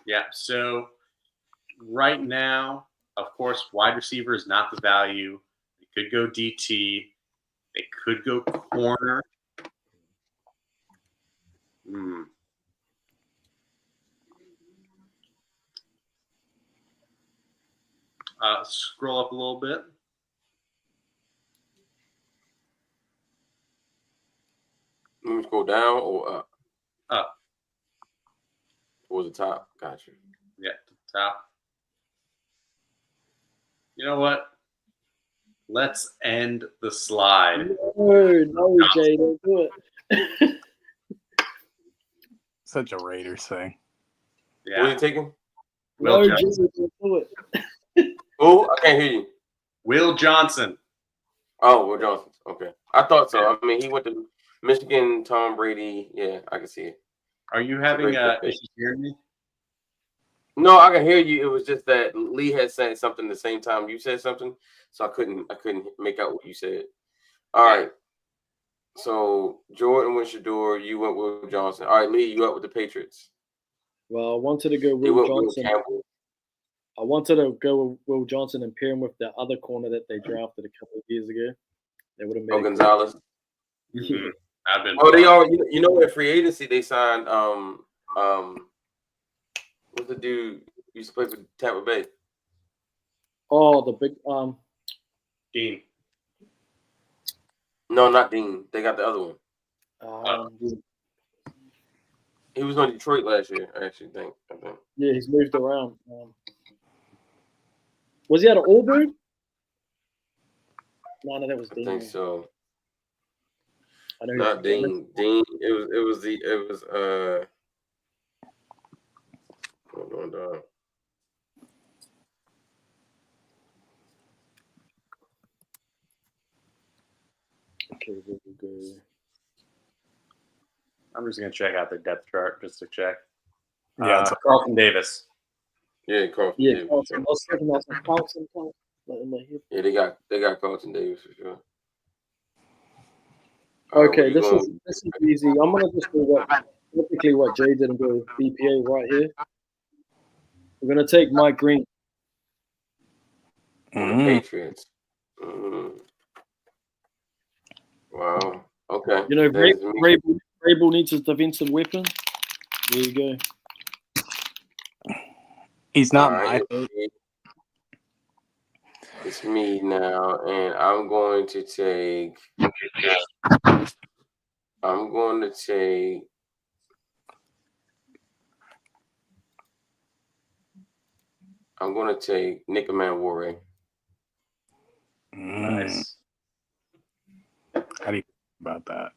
Yeah. So right now, of course, wide receiver is not the value. They could go DT. They could go corner. Scroll up a little bit. Let me scroll down or up? Up. Towards the top. Gotcha. Yeah, to the top. You know what? Let's end the slide. No, Jay, don't do it. Such a Raiders thing. Yeah. What are you taking? Will No, Johnson. Jay, don't do it. Oh, I can't hear you. Will Johnson. Oh, Will Johnson. Okay. I thought so. I mean, he went to Michigan, Tom Brady. Yeah, I can see it. Are you having issues hearing me? No, I can hear you. It was just that Lee had said something the same time you said something, so I couldn't make out what you said. All right. So Jordan went Shador, you went Will Johnson. All right, Lee, you up with the Patriots? Well, I wanted to go He Will went Will Johnson. Campbell. I wanted to go with Will Johnson and pair him with the other corner that they drafted a couple of years ago. They would have made Gonzalez. Yeah. I've been. Oh, they already. You know, in free agency they signed what's the dude used to play for Tampa Bay? Oh, the big Dean. No, not Dean. They got the other one. He was on Detroit last year. I think. Yeah, he's moved around. Was he out of Auburn? No, that was Dean. I think so. I know Not Dean. Dean. It was hold on, dog. Okay, there we go. I'm just gonna check out the depth chart just to check. Yeah, it's Carlton Davis. Yeah, Carlton Yeah, Davis. Carlton. I was thinking that's Carlton. Yeah, they got Carlton Davis for sure. Okay, this is easy. I'm gonna just do what Jay did and go BPA right here. We're gonna take Mike Green. The Patriots. Wow. Okay. You know, Vrabel needs his defensive weapon. There you go. He's not my It's me now, and I'm going to take Nick Manwari. Nice. How do you think about that?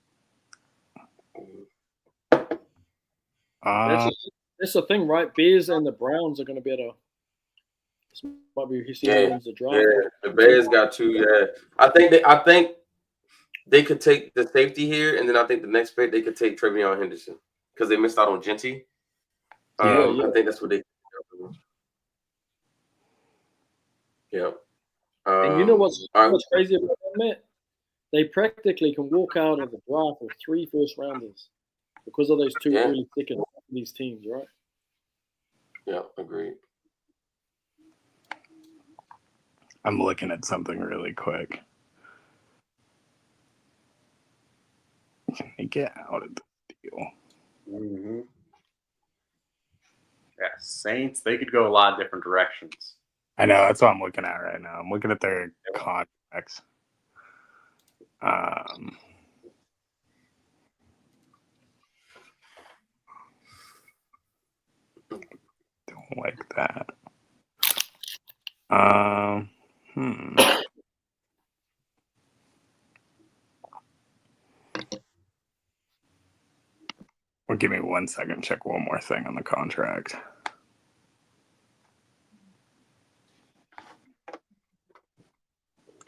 That's the thing, right? Bears and the Browns are going to be able to. This might be who wins the draft. Yeah, the Bears got 2. Yeah, I think they could take the safety here, and then I think the next pick they could take Travion Henderson because they missed out on Genty. I think that's what they. Yeah. And you know what's crazy about that, Matt? They practically can walk out of the draft with 3 first-rounders because of those 2 really thick in these teams, right? Yeah, agreed. I'm looking at something really quick. Can I get out of the deal? Mm-hmm. Yeah, Saints, they could go a lot of different directions. I know, that's what I'm looking at right now. I'm looking at their contracts. Don't like that. Well, give me 1 second. Check one more thing on the contract.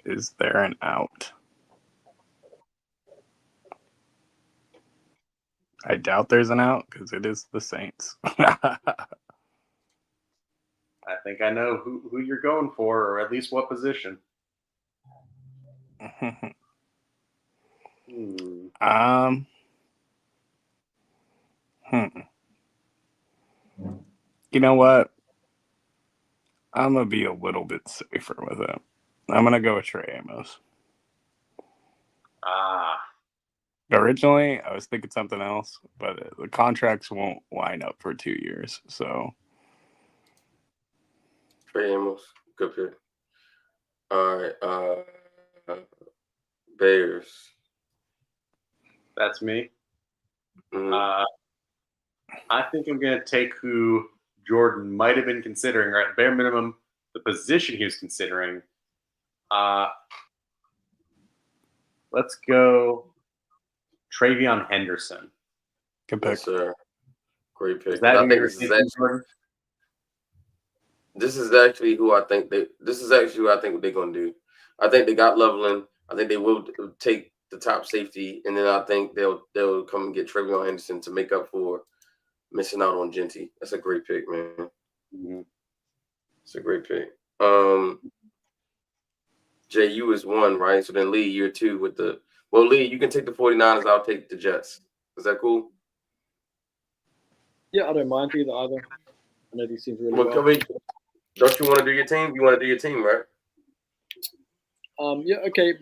Is there an out? I doubt there's an out because it is the Saints. I think I know who you're going for, or at least what position. You know what? I'm gonna be a little bit safer with it. I'm gonna go with Trey Amos. Originally, I was thinking something else, but the contracts won't line up for 2 years. So Trey Amos, good pick. All right, Bears. That's me. Mm-hmm. I think I'm going to take who Jordan might have been considering, or at bare minimum, the position he was considering. Let's go Travion Henderson. Good pick. Yes, sir. Great pick. I think this is actually who I think what they're going to do. I think they got Loveland. I think they will take the top safety, and then I think they'll come and get Travion Henderson to make up for missing out on Genty. That's a great pick, man. Mm-hmm. It's a great pick. JU is 1, right? So then Lee, you're 2 with the – well, Lee, you can take the 49ers. I'll take the Jets. Is that cool? Yeah, I don't mind either. I know these teams really well. Don't you want to do your team? You want to do your team, right? Yeah, okay.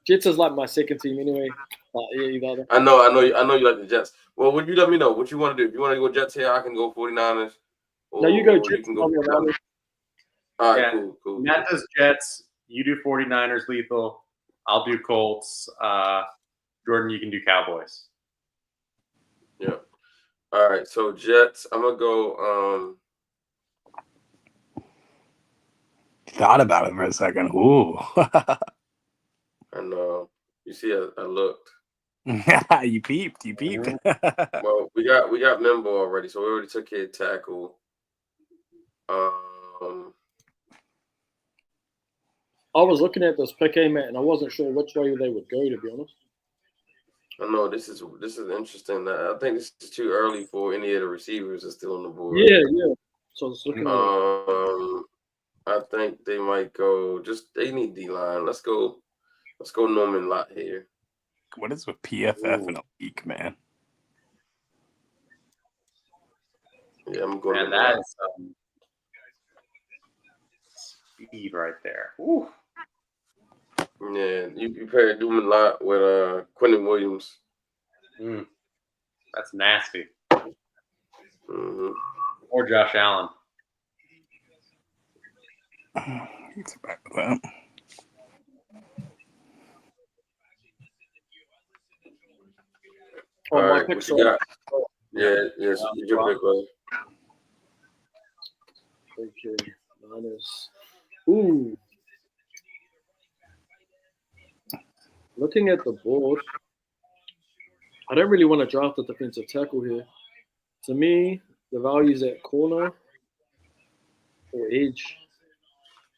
Jets is like my second team anyway. Yeah, either other. I know you like the Jets. Well, would you let me know what you want to do? If you want to go Jets here, I can go 49ers. No, you go Jets. You can go 49ers. All right, cool. Matt does Jets. You do 49ers, Lethal. I'll do Colts. Jordan, you can do Cowboys. Yeah. All right, so Jets. I'm gonna go. Thought about it for a second. Ooh. I know. You see, I looked. You peeped. Well, we got Membo already, so we already took care of tackle. I was looking at this pick, man, and I wasn't sure which way they would go, to be honest. I know this is interesting. I think this is too early for any of the receivers that's still on the board. Yeah. So I was looking I think they might go. They need D-line. Let's go Norman Lott here. What is with PFF in a week, man? Yeah, I'm going. And that's speed right there. Ooh. Yeah, you pair Norman Lott with Quentin Williams. That's nasty. Mm-hmm. Or Josh Allen. It's back with that. All right, what you got? Yeah, so your pick, brother. Okay, minus. Ooh. Looking at the board, I don't really want to draft a defensive tackle here. To me, the value is at corner or edge.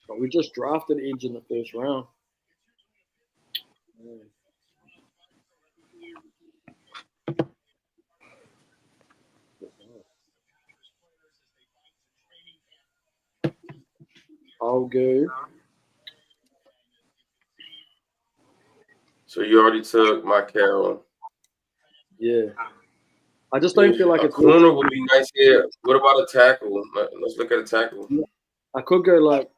But we just drafted edge in the first round. I'll go. So you already took my Carroll. Yeah. I just don't feel like a it's corner would be nice here. What about a tackle? Let's look at a tackle. I could go like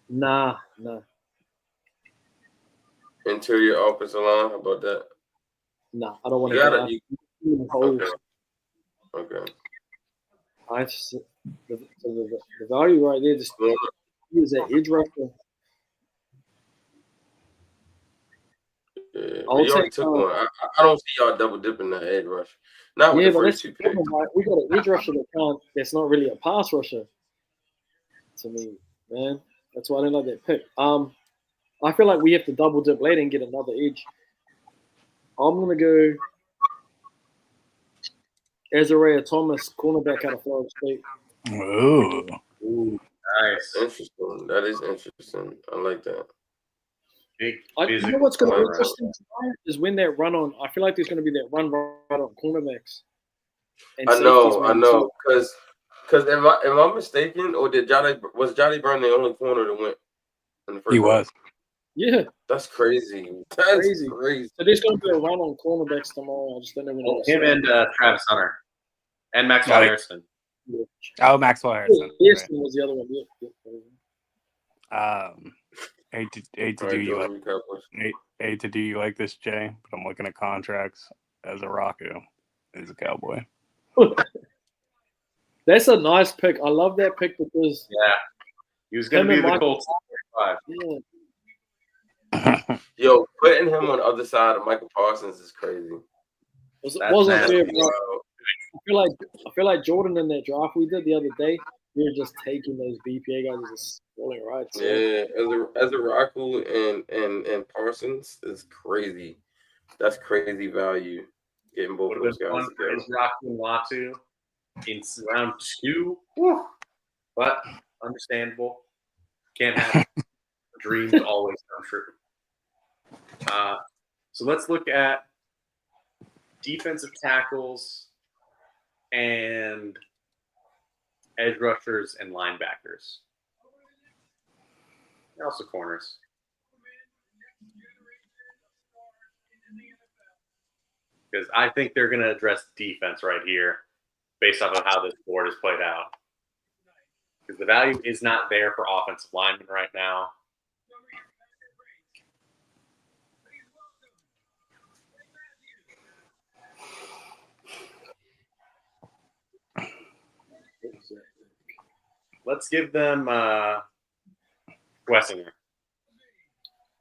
nah. Interior offensive line. How about that? Nah, I don't want to. Okay. The value right there just is that edge rusher. Yeah, you already took one. I don't see y'all double dipping that edge rush. Not with the first two picks. Right? We got an edge rusher that's not really a pass rusher. To me, man, that's why I didn't like that pick. I feel like we have to double dip later and get another edge. I'm gonna go Azariah Thomas, cornerback out of Florida State. Ooh. Nice. Interesting. That is interesting. I like that. Big You know physical what's going to be turnaround. interesting tonight is when that run on. I feel like there's going to be that run right on cornerbacks. And I know, safeties, I man. know, because am I mistaken, or was Johnny Burn the only corner that went in the first He round? was. Yeah, That's crazy. That's crazy. So there's going to be a run on cornerbacks tomorrow. I just don't know when. Him and Travis Hunter and Maxwell Harrison. Oh, Maxwell Harrison. Harrison was the other one. Hate to do you like this, Jay, but I'm looking at contracts. As a Rocco is a Cowboy. That's a nice pick. I love that pick because he was going to be the Colts. Yo, putting him on the other side of Michael Parsons is crazy. Wasn't fair. I feel like Jordan in that draft we did the other day, we were just taking those BPA guys and just rolling right. So. Yeah, as a Raku and Parsons is crazy. That's crazy value getting both of those guys together. Is Raku and Latu in round 2? Whew. But understandable. Can't have dreams always come true. So let's look at defensive tackles and edge rushers and linebackers. And also corners. Because I think they're going to address defense right here based off of how this board is played out. Because the value is not there for offensive linemen right now. Let's give them Wessinger.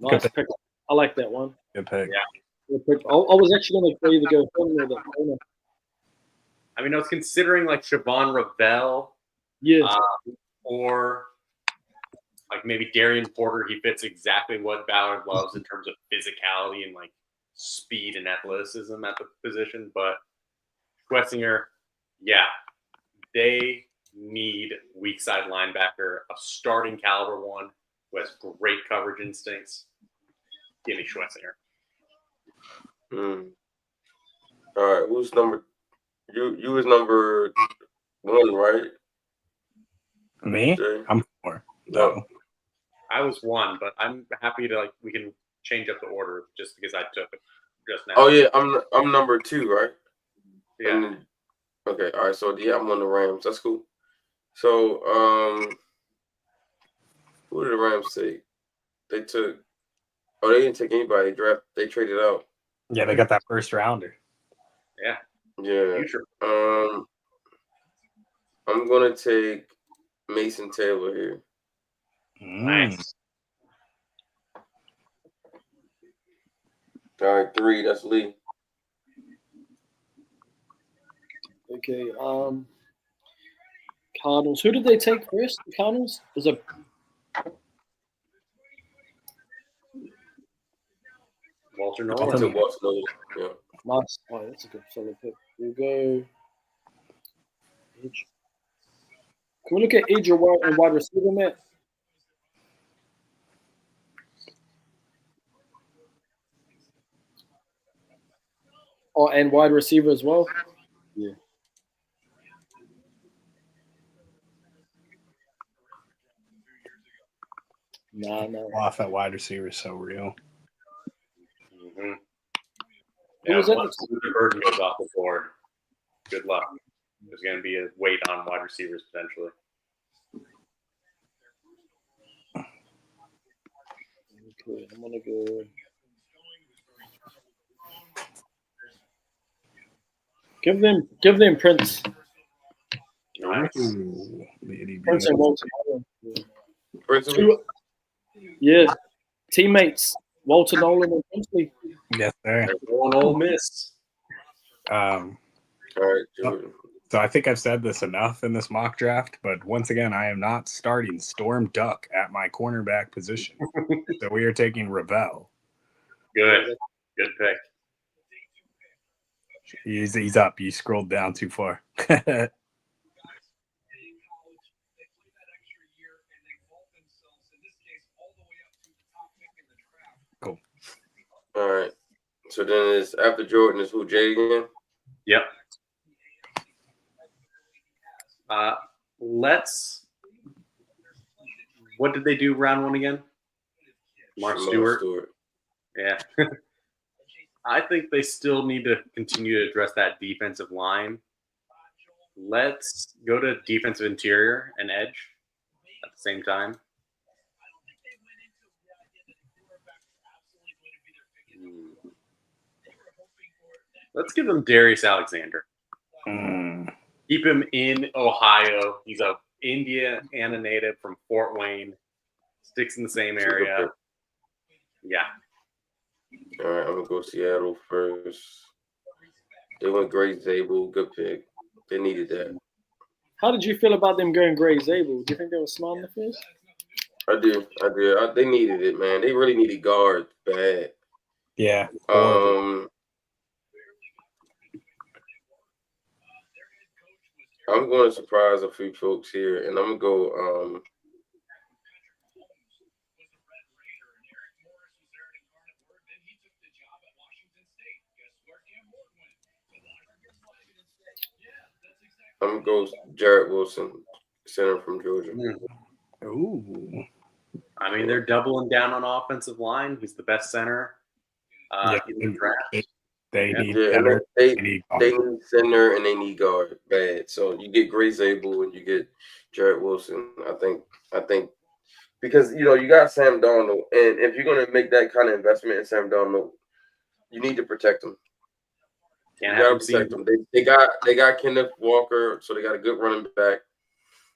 Nice pick. I like that one. Good pick. Yeah. Good pick. I was actually going to tell you to go him or that corner. I mean, I was considering like Siobhan Ravel. Yes. Or like maybe Darian Porter. He fits exactly what Ballard loves in terms of physicality and like speed and athleticism at the position. But Wessinger, they need weak side linebacker, a starting caliber one who has great coverage instincts. Give me Schwetzinger. All right, who's number? You was number 1, right? Me? Jay? I'm 4. No. I was 1, but I'm happy to we can change up the order just because I took it just now. Oh yeah, I'm number 2, right? Yeah. Okay. All right. So I'm on the Rams. That's cool. So who did the Rams take? They took. Oh, they didn't take anybody. They traded out. Yeah, they got that first rounder. Yeah. Yeah. Future. I'm gonna take Mason Taylor here. Nice. All right, 3. That's Lee. Okay. Cardinals. Who did they take first? The Cardinals? Was it Walter I Nolan? took Walter Nolan. Yeah. Nice. Oh, that's a good solid pick. We'll go. Edge. Can we look at edge or wide receiver, Matt? Oh, and wide receiver as well? Yeah. No. Off at wide receiver is so real. Mm-hmm. Who Yeah, was that? once the burden goes off the board, good luck. There's going to be a weight on wide receivers potentially. Okay, I'm gonna go. Give them Prince. Nice. Prince and Walter. Prince. Yeah, teammates Walter Nolan and Princely. Yes, sir. Going Ole Miss. All right, Jordan. So I think I've said this enough in this mock draft, but once again, I am not starting Storm Duck at my cornerback position. So we are taking Ravel. Good pick. He's up. You scrolled down too far. All right. So then it's after Jordan is who, Jay again? Yep. What did they do round one again? Mark Stewart. Yeah. I think they still need to continue to address that defensive line. Let's go to defensive interior and edge at the same time. Let's give them Darius Alexander. Keep him in Ohio. He's a Indiana native from Fort Wayne. Sticks in the same area. Yeah. All right, I'm gonna go Seattle first. They went Gray Zabel, good pick. They needed that. How did you feel about them going Gray Zabel? Do you think they were smart in the first? I did. They needed it, man. They really needed guard bad. Yeah. I'm going to surprise a few folks here, and I'm gonna go. I'm gonna go Jarrett Wilson, center from Georgia. Ooh. I mean, they're doubling down on offensive line. He's the best center in the draft. They need center. They need center and they need guard bad. So you get Gray Zabel and you get Jarrett Wilson. I think because you got Sam Darnold, and if you're gonna make that kind of investment in Sam Darnold, you need to protect him. You gotta protect them. They got Kenneth Walker, so they got a good running back.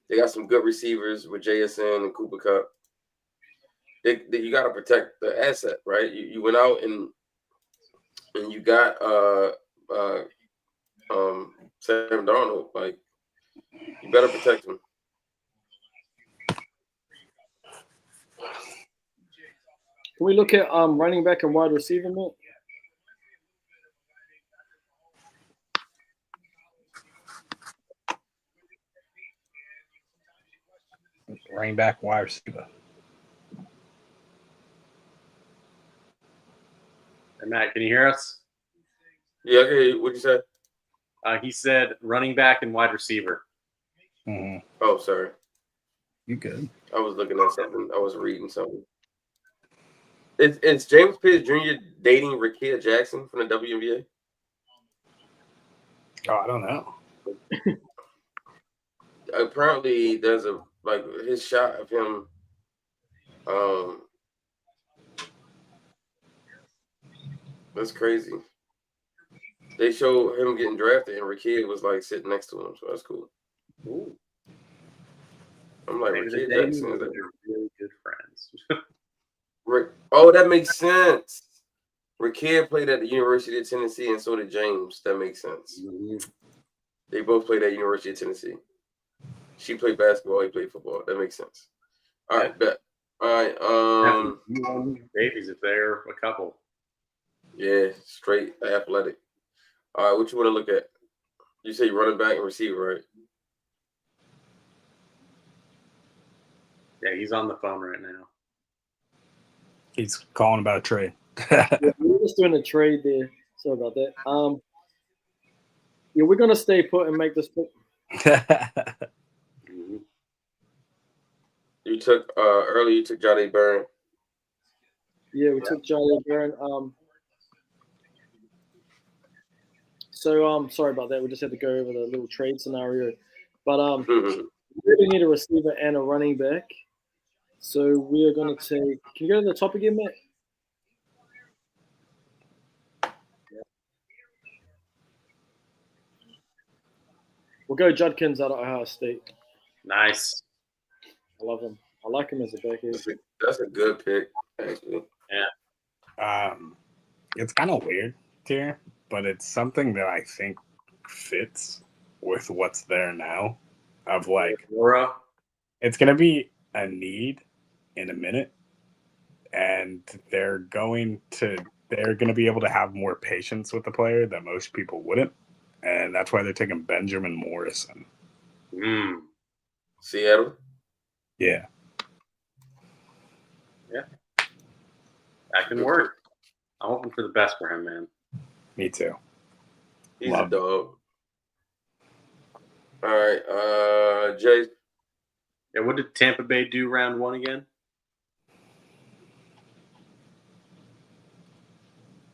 They got some good receivers with JSN and Cooper Kupp. You got to protect the asset, right? You went out and you got Sam Darnold. Like, you better protect him. Can we look at running back and wide receiver, Matt? Running back, wide receiver. Hey, Matt, can you hear us? Yeah, okay. What'd you say? He said running back and wide receiver. Mm-hmm. Oh, sorry. You good? I was looking at something. I was reading something. Is James Pierce Jr. dating Rakia Jackson from the WNBA? Oh, I don't know. Apparently, there's his shot of him. That's crazy. They show him getting drafted, and Rakia was sitting next to him, so that's cool. Ooh. I'm like, Maybe Rakia they're Jackson is really good friends. Oh, that makes sense. Rakia played at the University of Tennessee, and so did James. That makes sense. Mm-hmm. They both played at University of Tennessee. She played basketball. He played football. That makes sense. All right, bet. All right. Babies, if they're a couple. Yeah, straight athletic. All right, what you want to look at? You say running back and receiver, right? Yeah, he's on the phone right now. He's calling about a trade. Yeah, we're just doing a trade there. Sorry about that. Yeah, we're gonna stay put and make this pick. You took earlier. You took Johnny Byrne. Yeah, we took Johnny Byrne. So sorry about that. We just had to go over the little trade scenario, but we really need a receiver and a running back. So we are gonna take. Can you go to the top again, Matt? We'll go Judkins out of Ohio State. Nice. I love him. I like him as a back end. That's a good pick, actually. Yeah. It's kind of weird here, but it's something that I think fits with what's there now. Of Laura. It's gonna be a need in a minute, and they're gonna be able to have more patience with the player that most people wouldn't. And that's why they're taking Benjamin Morrison. Seattle? Yeah. Yeah. That can work. I'm hoping for the best for him, man. Me too. He's a dog. All right, Jay. Yeah, what did Tampa Bay do round one again?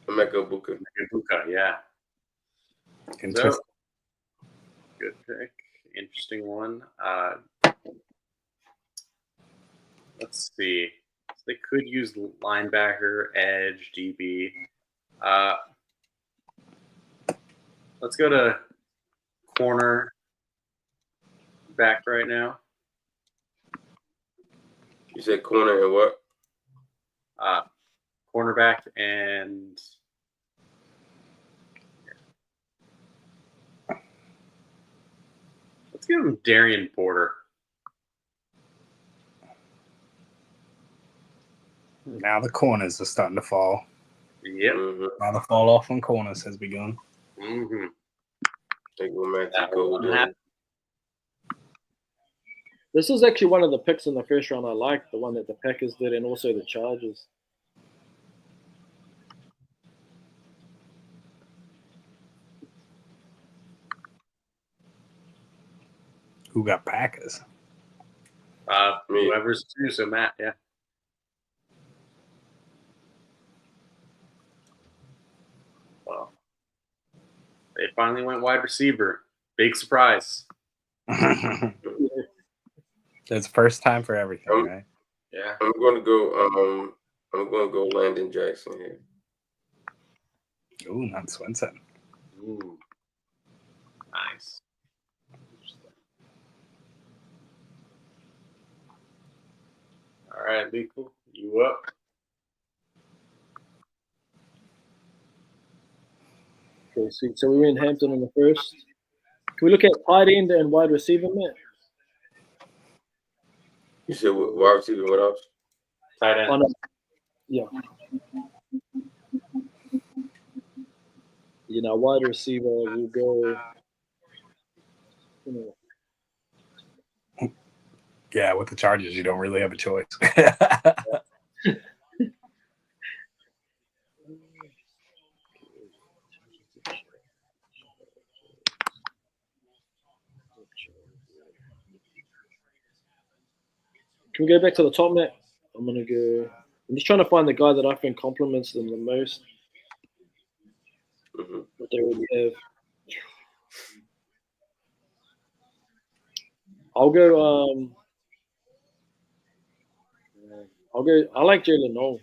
Emeka Buka. Yeah. Interesting. So, good pick. Interesting one. Let's see. They could use linebacker, edge, DB. Let's go to corner back right now. You said corner and what? Cornerback and let's give him Darian Porter. Now the corners are starting to fall. Yep. Now the fall off on corners has begun. Mm-hmm. This is actually one of the picks in the first round I like, the one that the Packers did, and also the Chargers. Who got Packers? Whoever's two, so Matt, yeah. Well, they finally went wide receiver. Big surprise. It's first time for everything, right? Yeah. I'm gonna go Landon Jackson here. Ooh, not Swinson. Ooh. Nice. All right, Legal, you up? Okay, sweet. So we went Hampton on the first. Can we look at tight end and wide receiver, Matt? You said wide receiver, what else? Tight end. Oh, no. Yeah. Wide receiver, we'll go. Yeah, with the Chargers, you don't really have a choice. Can we go back to the top, Matt? I'm just trying to find the guy that I think complements them the most. What they already have. I'll go. I like Jalen Noel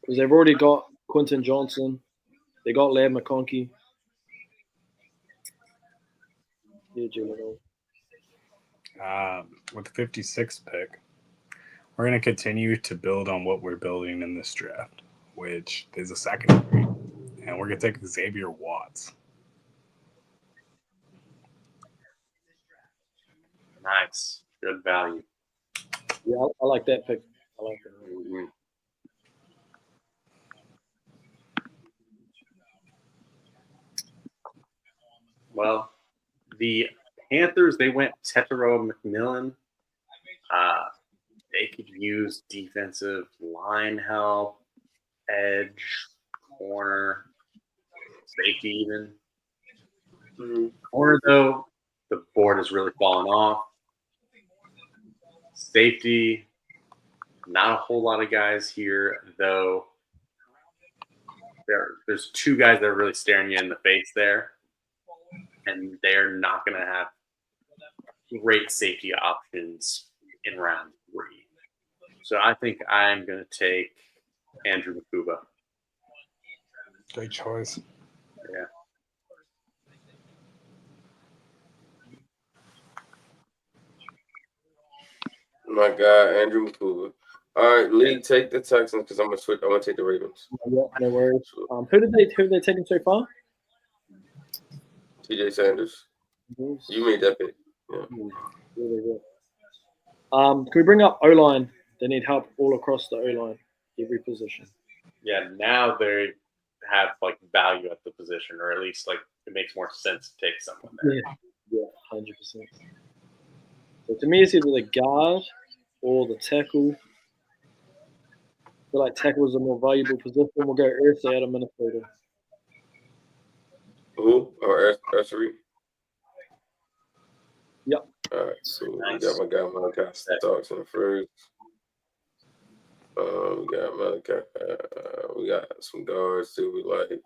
because they've already got Quentin Johnson. They got Laird McConkey. Yeah, Jalen Noel. With the 56th pick, we're going to continue to build on what we're building in this draft, which is a secondary, and we're going to take Xavier Watts. Nice. Good value. Yeah, I like that pick. I like that. Mm-hmm. Well, the Panthers, they went Tetero McMillan. They could use defensive line help, edge, corner, safety even. Corner, though, the board has really fallen off. Safety, not a whole lot of guys here, though. There's two guys that are really staring you in the face there, and they're not going to have great safety options in round 3. So I think I'm going to take Andrew Makuba. Great choice. Yeah. My God, Andrew Makuba. All right, Lee, take the Texans because I'm gonna switch. I'm gonna take the Ravens. Yeah, no worries. Who did they taken so far? T.J. Sanders. You made that pick. Yeah. Really good. Can we bring up O-line? They need help all across the O-line, every position. Yeah, now they have like value at the position, or at least like it makes more sense to take someone there. Yeah, 100%. So to me, it's either the guard or the tackle. feel like tackles are more valuable position. We'll go Ursa out of Minnesota. Who? Or Ursery? Yep. All right, so we got my guy Malachi Starks in the first. We got Malachi. We got some guards too. We like.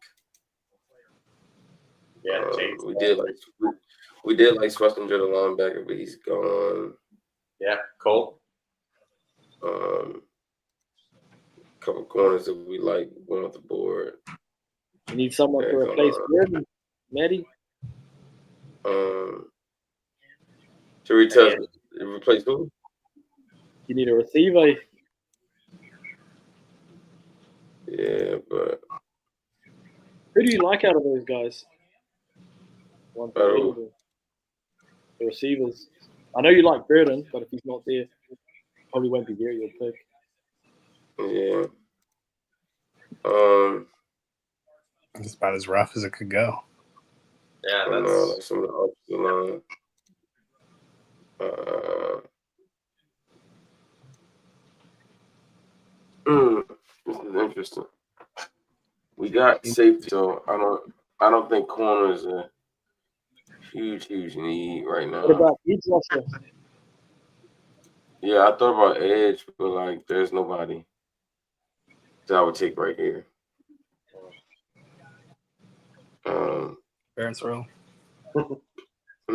Yeah, we did like Swessinger, the linebacker, but he's gone. Yeah, Cole. Couple corners that we like went off the board. You need someone to replace Gordon, Maddie. To replace who? You need a receiver. Yeah, but who do you like out of those guys? The receivers. I know you like Burden, but if he's not there, probably won't be there. You'll pick. Yeah. It's about as rough as it could go. Yeah, that's like some of the opposite line. This is interesting. We got safety, so I don't think corner is a huge need right now. What about edge rusher? Yeah, I thought about edge, but like there's nobody that I would take right here. Barrett's Row. I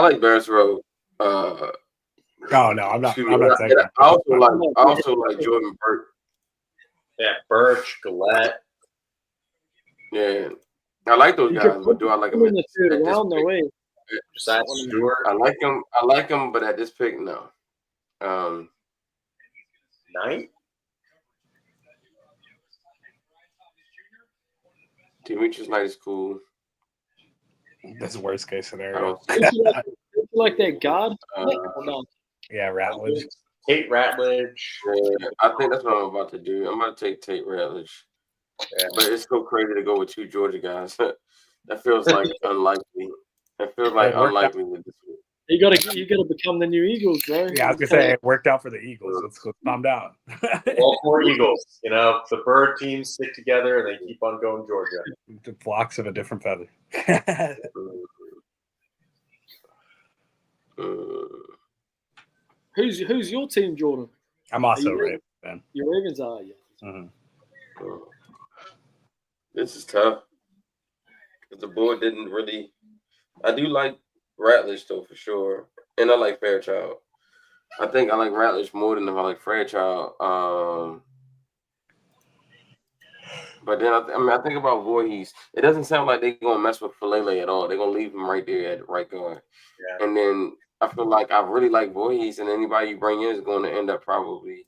like Barrett's Row. No, I'm not. I'm not taking. I also like Jordan Burke. Yeah, Birch, Gillette. Yeah, I like those guys, but do I like them at this pick? Besides Stewart, I like them, but at this pick, no. 9. Demetrius Knight is cool. That's the worst case scenario. Don't you like that guard? Yeah, Ratledge. Tate Ratledge. Yeah, I think that's what I'm about to do. I'm about to take Tate Ratledge. Yeah. But it's so crazy to go with 2 Georgia guys. That feels like unlikely. It feels like unlikely with this week. You gotta become the new Eagles, bro. Yeah, I was gonna say it worked out for the Eagles. Let's calm down. All 4 Eagles. You know, the bird teams stick together and they keep on going Georgia. The flocks of a different feather. Who's your team, Jordan? I'm also Ravens fan. Your Ravens are, yeah. Mm-hmm. This is tough. Because the board didn't really. I do like Ratledge though for sure, and I like Fairchild. I think I like Ratledge more than if I like Fairchild. But then I think about Voorhees. It doesn't sound like they're gonna mess with Falele at all. They're gonna leave him right there at right guard. Yeah. And then I feel like I really like Voorhees, and anybody you bring in is going to end up probably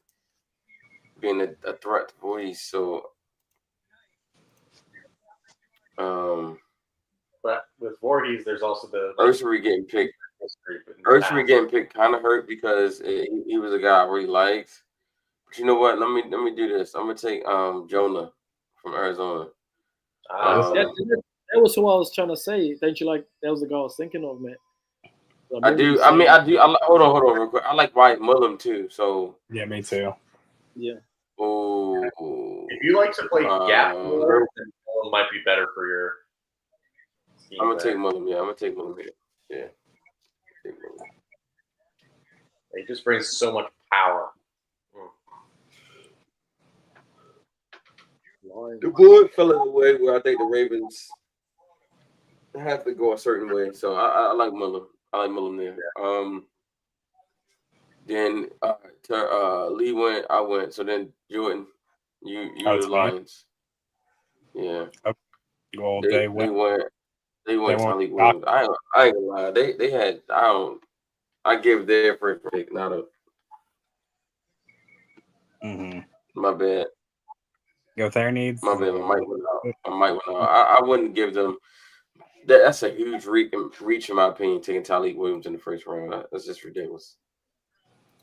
being a threat to Voorhees. So, but with Voorhees, there's also the Ursery getting picked. Ursery getting picked kind of hurt because he was a guy I really liked. But you know what? Let me do this. I'm gonna take Jonah from Arizona. That was who I was trying to say. Don't you like? That was the guy I was thinking of, man. I do. Hold on, real quick. I like Wyatt Mullum too. So yeah, me too. Yeah. Oh. If you like to play gap more, then Mullum might be better for your. I'm gonna take Mullum. Yeah, I'm gonna take Mullum here. Yeah. He just brings so much power. The board fell in a way where I think the Ravens have to go a certain way. So I like Mullum. I like Mullum there. Then Lee went, I went. So then Jordan, you the Lions. Yeah. Well, they went Tyleek Williams. I ain't gonna lie. They had I give their first pick, not a. Mm-hmm. My bad. Go there needs. My bad. I might went out. I wouldn't give them. That's a huge reach in my opinion. Taking Tyleek Williams in the first round. That's just ridiculous.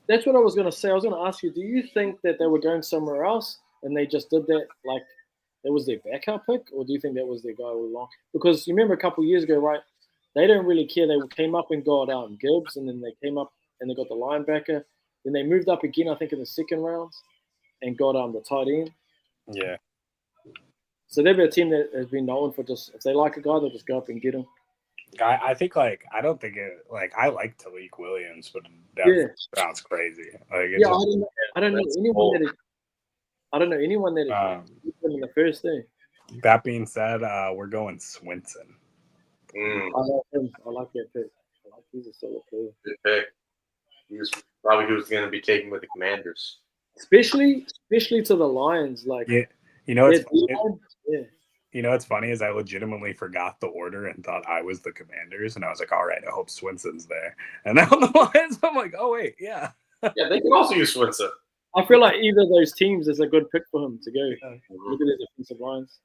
That's what I was gonna say. I was gonna ask you. Do you think that they were going somewhere else and they just did that? Like, that was their backup pick, or do you think that was their guy all along? Because you remember a couple of years ago, right? They didn't really care. They came up and got Gibbs, and then they came up and they got the linebacker. Then they moved up again, I think, in the second round. and got the tight end. Yeah. So they'd be a team that has been known for just if they like a guy, they'll just go up and get him. I think I don't think it I like Talik Williams, but that sounds crazy. Like Yeah, I don't know anyone that beat him in the first day. That being said, we're going Swinson. I like him. I like that pick. I like he's a solid player. Good pick. He was probably who was going to be taken with the Commanders. Especially to the Lions. Like you know it's You know what's funny is I legitimately forgot the order and thought I was the Commanders, and I was like, all right, I hope Swinson's there. And now the Lions, I'm like, oh wait, yeah. Yeah, they can also use Swinson. I feel like either of those teams is a good pick for him to go. Look at his offensive lines.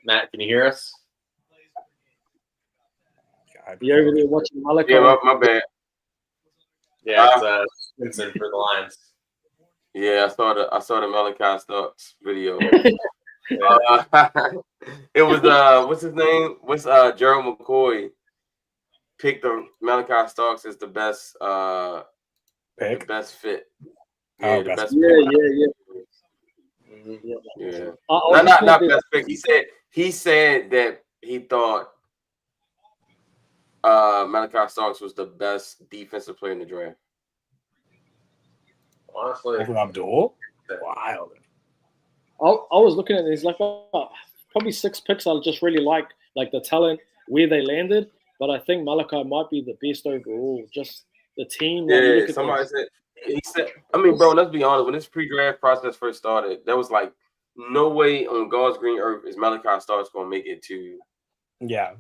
Matt, can you hear us? You over there watching Malachi? Yeah, my bad. Yeah, it's Swinson for the Lions. Yeah, I saw the Malachi Starks video. It was what's his name? Gerald McCoy picked the Malachi Starks as the best pick? The best fit. Yeah, the best pick. Yeah. Not best pick. He said that he thought Malachi Starks was the best defensive player in the draft. Honestly, over Abdul, wild. I was looking at this like probably 6 picks. I just really like the talent where they landed, but I think Malachi might be the best overall. Just the team. Yeah, somebody said. He said, I mean, bro, let's be honest. When this pre-draft process first started, there was like no way on God's green earth is Malachi Starks going to make it to. Yeah,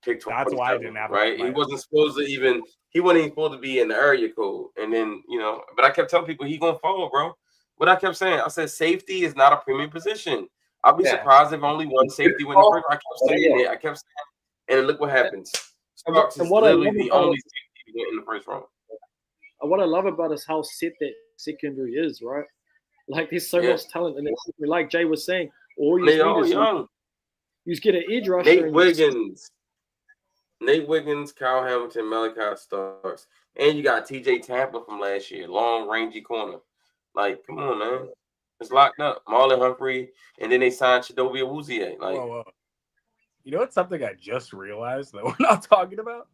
pick that's why I didn't have right. He wasn't supposed to even. He wasn't even supposed to be in the area code. And then but I kept telling people he gonna fall, bro. What I kept saying, I said safety is not a premium position. I'll be surprised if only one safety went in the first. I kept saying it. And look what happens. Starks is literally the only safety to get in the first round. What I love about is how set that secondary is, right? Like there's so much talent in it. Like Jay was saying, all you need is young. You just get an edge rusher. Nate Wiggins, Kyle Hamilton, Malachi Starks, and you got TJ Tampa from last year, long rangy corner. Like, come on, man, it's locked up. Marlon Humphrey, and then they signed Chidobe Awuzie. Like, whoa. You know what's something I just realized that we're not talking about?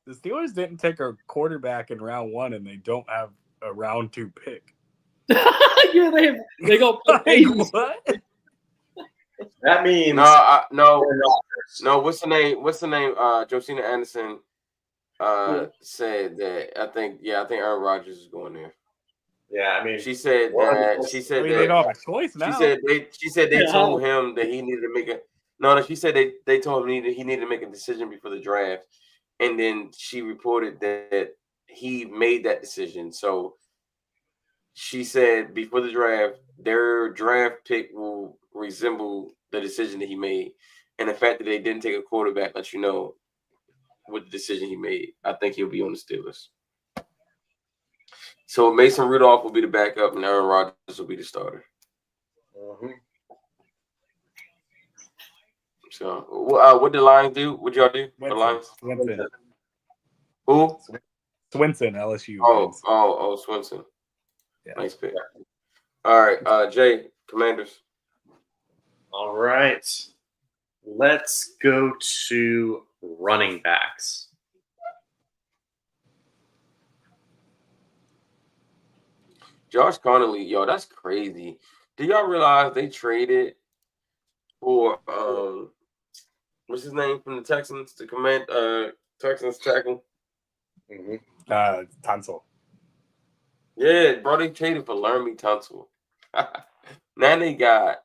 The Steelers didn't take a quarterback in round 1, and they don't have a round 2 pick. Yeah, they got what? That means no. What's the name? Josina Anderson said that. I think Aaron Rodgers is going there. Yeah, I mean, she said that they don't have a choice now. She said they told him that he needed to make a. No, she said they told him he needed to make a decision before the draft, and then she reported that he made that decision. So she said before the draft, their draft pick will resemble the decision that he made. And the fact that they didn't take a quarterback lets you know what the decision he made. I think he'll be on the Steelers. So Mason Rudolph will be the backup and Aaron Rodgers will be the starter. So what did the Lions do? What y'all do? The Lions? Swinson. Who? Swinson, LSU. Oh, Swinson. Yeah. Nice pick. All right, Jay, Commanders. All right. Let's go to running backs. Josh Connolly, yo, that's crazy. Do y'all realize they traded for what's his name from the Texans to command Texans tackle? Tunsil. Yeah, bro, they traded for Laramie Tunsil. Now they got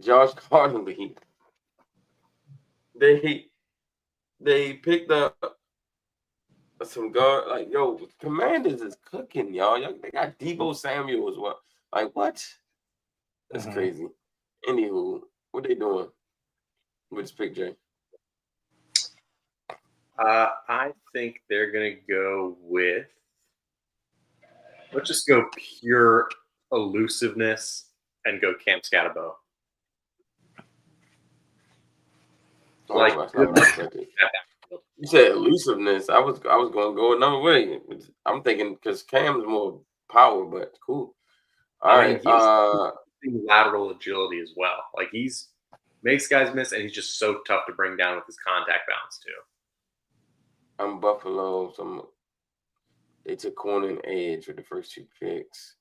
Josh Connolly. They picked up some guard. Like, yo, Commanders is cooking, y'all. They got Deebo Samuel as well. Like, what? That's crazy. Anywho, what they doing with this pick, Jay? I think they're gonna go with. Let's just go pure elusiveness and go Cam Scatterbo. You said elusiveness. I was going to go another way. I'm thinking because Cam's more power, but cool. All right. He's lateral agility as well. Like he's makes guys miss, and he's just so tough to bring down with his contact balance too. I'm Buffalo. So they took corner and edge with the first 2 picks.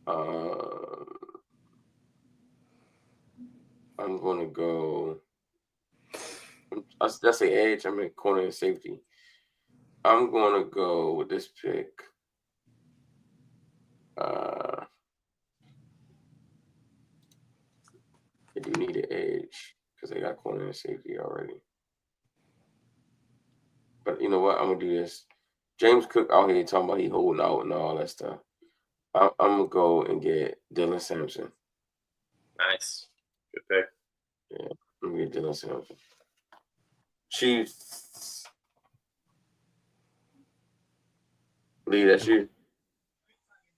I'm going to go. That's the edge. I'm in corner and safety. I'm going to go with this pick. They do need an edge because they got corner and safety already. But you know what? I'm going to do this. James Cook out here talking about he holding out and all that stuff. I'm going to go and get Dylan Sampson. Nice. Good pick. Yeah, I'm going to get Dylan Sampson. Chiefs. Lee, that's you.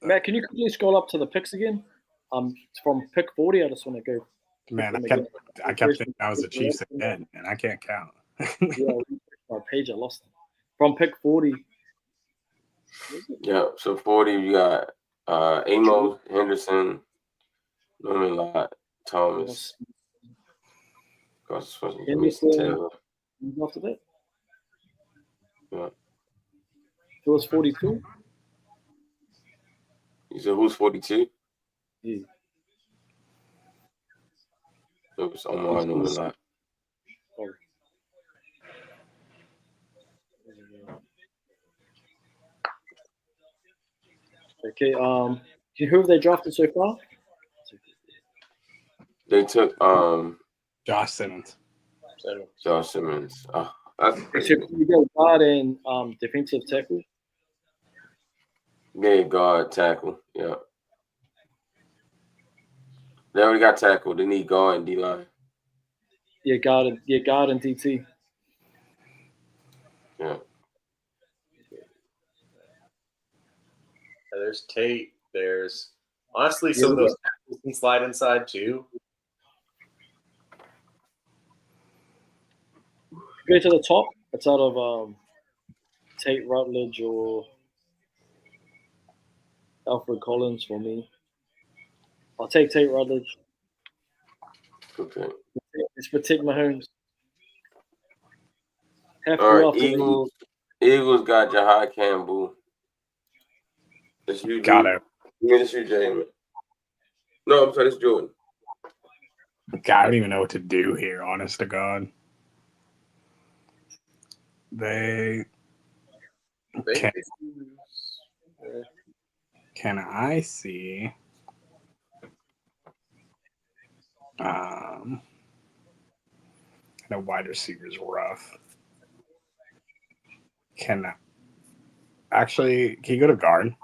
Matt, can you quickly scroll up to the picks again? From pick 40, I just want to go. Man, I kept thinking I was a Chiefs again, and I can't count. Yeah, my page, I lost it. From pick 40. Yeah, so 40, you got Amos, Henderson, Norman Lott, Thomas. Henderson. After that. Yeah. It was 42. You said who's 42? Yeah. It was Omar Norman Lott. Okay, who have they drafted so far? They took Josh Simmons. Josh Simmons. Oh, that's So you go guard and defensive tackle. Yeah, guard, tackle. Yeah. They already got tackle. They need guard and D-line. Yeah, guard and DT. Yeah. There's Tate. There's honestly some of those tackles can slide inside too. Go to the top. It's out of Tate Rutledge or Alfred Collins for me. I'll take Tate Rutledge. Okay. Let's protect Mahomes. All right, Eagles got Jahai Campbell. That's you, got it. Yeah, that's you, James. No, I'm sorry, it's Jordan. God, I don't even know what to do here, honest to God. Can I see no wide receivers rough. Can you go to guard?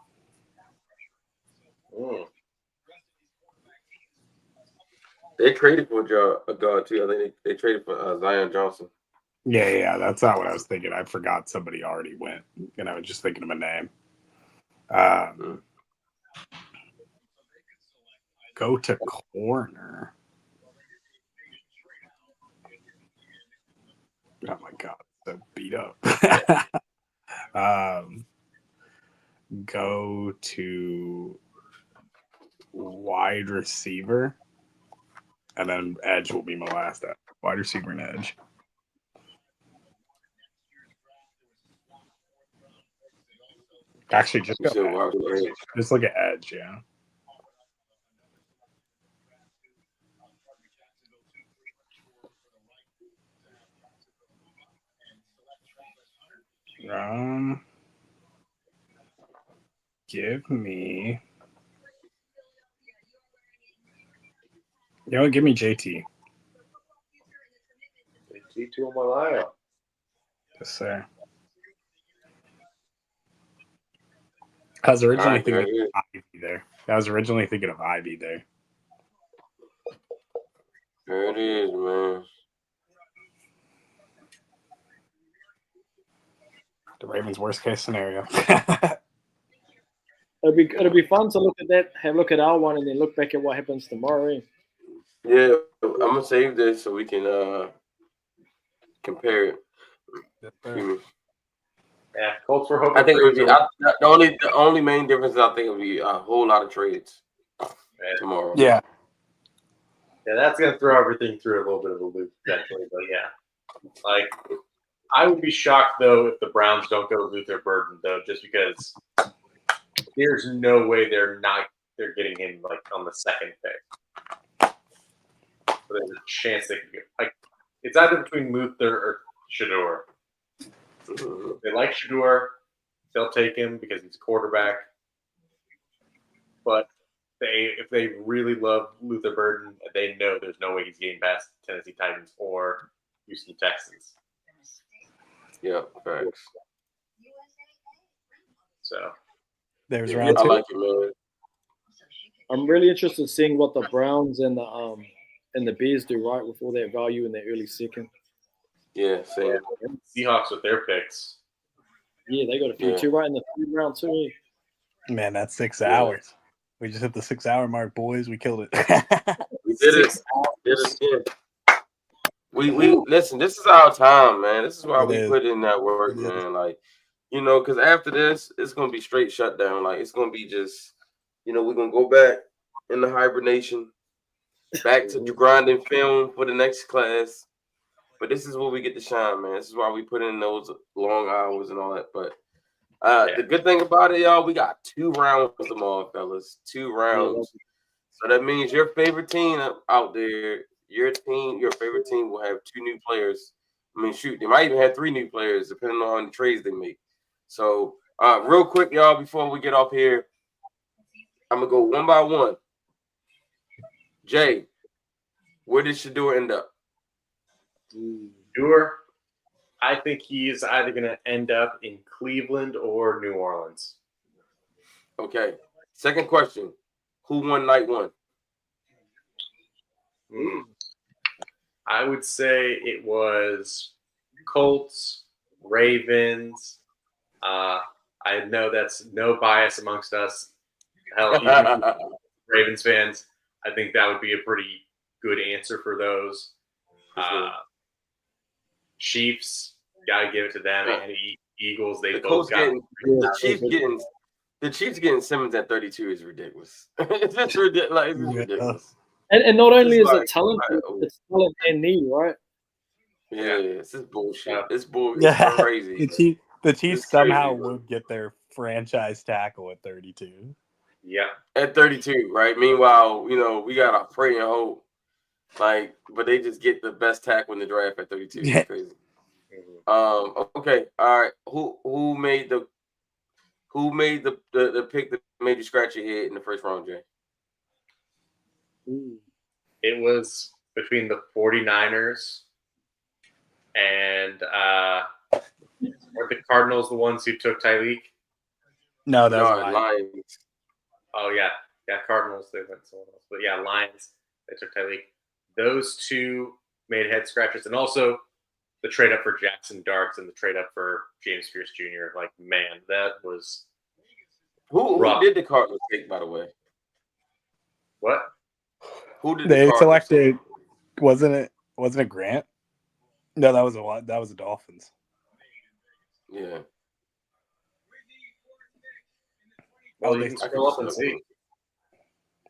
They traded for a guard too. I think they traded for Zion Johnson. Yeah, that's not what I was thinking. I forgot somebody already went, and I was just thinking of a name. Go to corner. Oh my God, so beat up. Go to wide receiver, and then edge will be my last step. Wide receiver and edge. Actually, just look at edge, yeah. Give me. Give me JT. JT on my line. Yes, sir. I was originally thinking of Ivy there. There it is, man. The Ravens' worst case scenario. It'll be fun to look at that, have a look at our one, and then look back at what happens tomorrow. Yeah, I'm gonna save this so we can compare it. Yeah, Colts were hoping. I think it would be the only main difference. I think it would be a whole lot of trades tomorrow. Yeah. Yeah, that's gonna throw everything through a little bit of a loop potentially, but yeah, like I would be shocked though if the Browns don't go Luther Burden though, just because there's no way they're getting him like on the second pick. But there's a chance they could get like it's either between Luther or Shador. If they like Shador, they'll take him because he's a quarterback. But if they really love Luther Burden, they know there's no way he's getting past Tennessee Titans or Houston Texans. Yeah, thanks. So there's round two. I like it, man. I'm really interested in seeing what the Browns and the Bears do right with all their value in their early second. Yeah, same. Seahawks with their picks. Yeah, they got a few too right in the third round too. Man, that's 6 hours. We just hit the 6 hour mark, boys. We killed it. We did it. Did it again. We listen. This is our time, man. This is why we put in that work, man. Like, because after this, it's gonna be straight shutdown. Like, it's gonna be just, we're gonna go back in the hibernation, back to grinding film for the next class. But this is where we get to shine, man. This is why we put in those long hours and all that. But the good thing about it, y'all, we got 2 rounds tomorrow, fellas. 2 rounds. So that means your favorite team out there, your favorite team will have 2 new players. I mean, shoot, they might even have 3 new players, depending on the trades they make. So, real quick, y'all, before we get off here, I'm going to go one by one. Jay, where did Shador end up? Shador, I think he's either going to end up in Cleveland or New Orleans. Okay. Second question. Who won night 1? I would say it was Colts, Ravens. I know that's no bias amongst us. Hell, even Ravens fans, I think that would be a pretty good answer for those. Chiefs, gotta give it to them. And Eagles, they both got. The Chiefs getting Simmons at 32 is ridiculous. It's just ridiculous. Like, it's ridiculous. And not only is it talent, it's talent and need, right? Yeah, it's just bullshit. It's bullshit. It's crazy. The Chiefs somehow would get their franchise tackle at 32. Yeah. At 32, right? Meanwhile, we got to pray and hope. Like, but they just get the best tackle in the draft at 32. It's crazy. Okay. All right. Who made the pick that made you scratch your head in the first round, Jay? It was between the 49ers and were the Cardinals the ones who took Tyreek? No, that was Lions. Oh, yeah. Yeah, Cardinals, they went someone else. But yeah, Lions, they took Tyreek. Those 2 made head scratchers. And also the trade up for Jackson Darts and the trade up for James Pierce Jr. Like, man, that was Who did the Cardinals take, by the way? What? Who did they the selected? Take? Wasn't it Grant? No, that was the Dolphins. Yeah. Well, you can scroll up and see.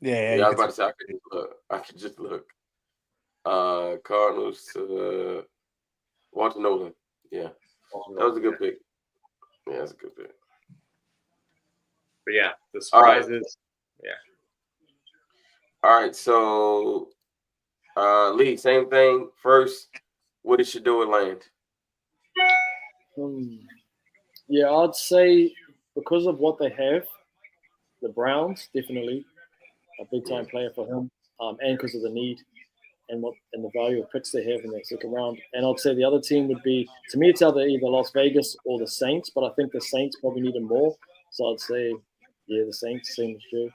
Yeah, I was about to say I could just look. Cardinals Walter Nolan. Yeah. That was a good pick. Yeah, that's a good pick. But yeah, the surprises. Yeah. All right, so Lee, same thing. First, what did Shador land? Yeah, I'd say because of what they have, the Browns definitely a big time player for him, and because of the need and the value of picks they have in their second round. And I'd say the other team would be, to me, it's either Las Vegas or the Saints, but I think the Saints probably need him more. So I'd say, yeah, the Saints, same as you.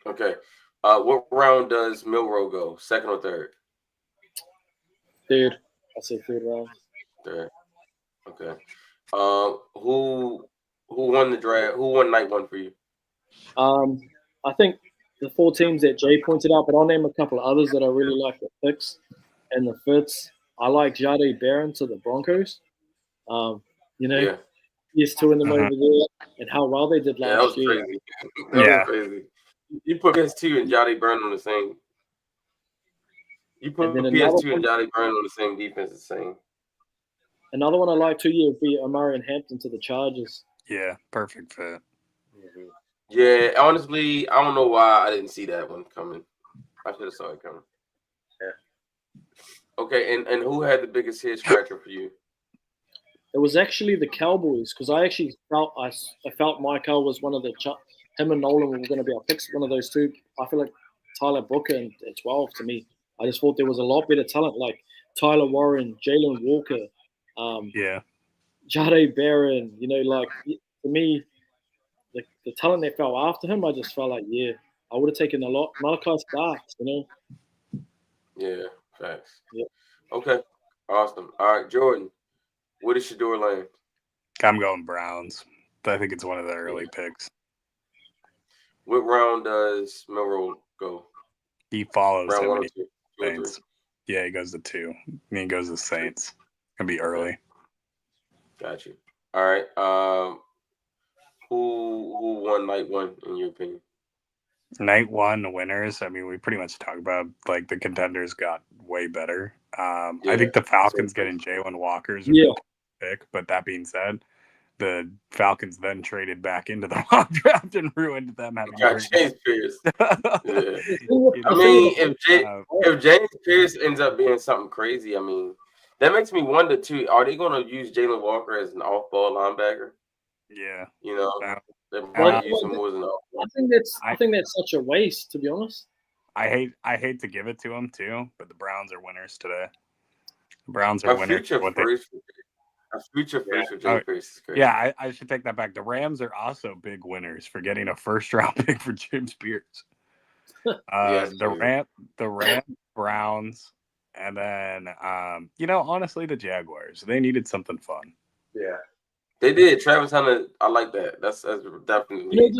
Okay. What round does Milroe go? Second or third? Third. I'd say third round. Third. Okay. Who won the draft? Who won night 1 for you? I think the 4 teams that Jay pointed out, but I'll name a couple of others that I really like the picks and the fits. I like Jahdae Barron to the Broncos. You know, Yeah. years two in them over there, and how well they did Yeah, that last was year. crazy. That was crazy. You put PS2 and Jolly Burn on the same. You put And then another PS2 and Jolly Burn on the same defense, the same. Another one I like too, would be Omari and Hampton to the Chargers. Yeah, perfect fit. Yeah, honestly, I don't know why I didn't see that one coming. I should have saw it coming. Yeah. Okay, and who had the biggest head scratcher for you? It was actually the Cowboys because I actually felt I felt Michael was one of the him and Nolan were going to be our picks. One of those two. I feel like Tyler Booker and 12 to me. I just thought there was a lot better talent like Tyler Warren, Jalen Walker, Jade Barron. You know, like for me, the talent they fell after him, I just felt like I would have taken a lot. Malachi Starks, you know. Yeah, facts. Yeah. Okay, awesome. All right, Jordan, what is Shador land? I'm going Browns. I think it's one of the early picks. What round does Milroe go? He follows round him. 1 or 2, 2 or 3. Yeah, he goes to 2. And he goes to Saints. Gonna be early. Got you. All right. Who won night 1 in your opinion? Night 1, the winners. I mean, we pretty much talked about like the contenders got way better. I think the Falcons getting Jalen Walker is a good pick. But that being said, the Falcons then traded back into the mock draft and ruined them having James Pierce. Yeah. I mean, if James Pierce ends up being something crazy, I mean, that makes me wonder too. Are they going to use Jalen Walker as an off-ball linebacker? Yeah, you know, they might use him more as an I think that's such a waste, to be honest. I hate to give it to them too, but the Browns are winners today. The Browns are winners. A future first for James Pierce is crazy. Yeah, I should take that back. The Rams are also big winners for getting a first-round pick for James Pierce. The Rams, Browns, and then honestly, the Jaguars. They needed something fun. Yeah, they did. Travis Hunter, I like that. That's definitely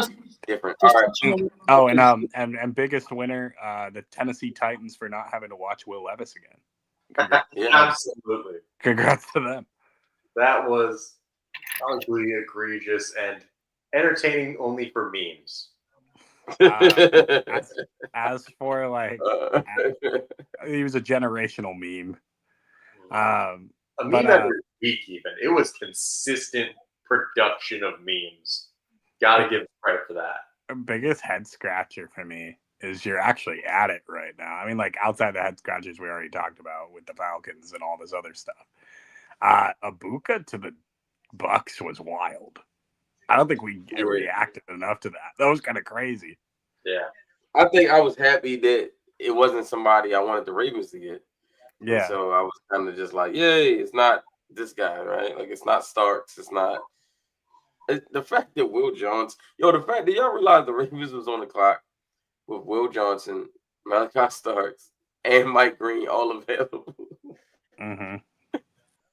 different. All right. Oh, and biggest winner, the Tennessee Titans for not having to watch Will Levis again. Absolutely. Congrats to them. That was ugly, egregious, and entertaining only for memes. As for like, he was a generational meme. A meme every week, even. It was consistent production of memes. Got to give credit for that. The biggest head scratcher for me is you're actually at it right now. I mean, like outside the head scratchers we already talked about with the Falcons and all this other stuff. Ibuka to the Bucks was wild. I don't think we reacted enough to that. That was kind of crazy. Yeah. I think I was happy that it wasn't somebody I wanted the Ravens to get. Yeah. And so I was kind of just like, yay, it's not this guy, right? Like, it's not Starks. It's not. The fact that Will Johnson, the fact that y'all realize the Ravens was on the clock with Will Johnson, Malachi Starks, and Mike Green all available. Mm-hmm.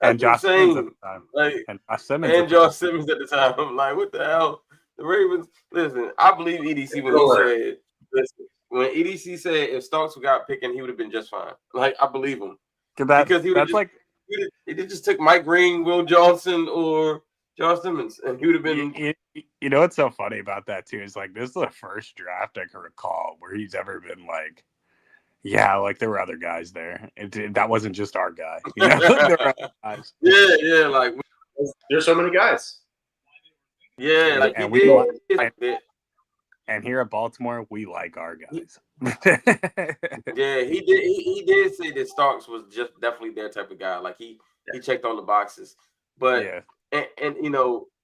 And Josh Simmons at the time. Like, and Josh Simmons at the time. I'm like, what the hell? The Ravens, listen, I believe EDC when he said, when EDC said if Starks got picking, he would have been just fine. Like, I believe him. Because he would have he just took Mike Green, Will Johnson, or Josh Simmons, and he would have been. You know what's so funny about that, too, is like, this is the first draft I can recall where he's ever been like, yeah, like there were other guys there. That wasn't just our guy. You know? There were other guys. Yeah, like there's so many guys. Yeah, like and and here at Baltimore, we like our guys. Yeah, he did. He did say that Starks was just definitely their type of guy. Like he checked all the boxes, but and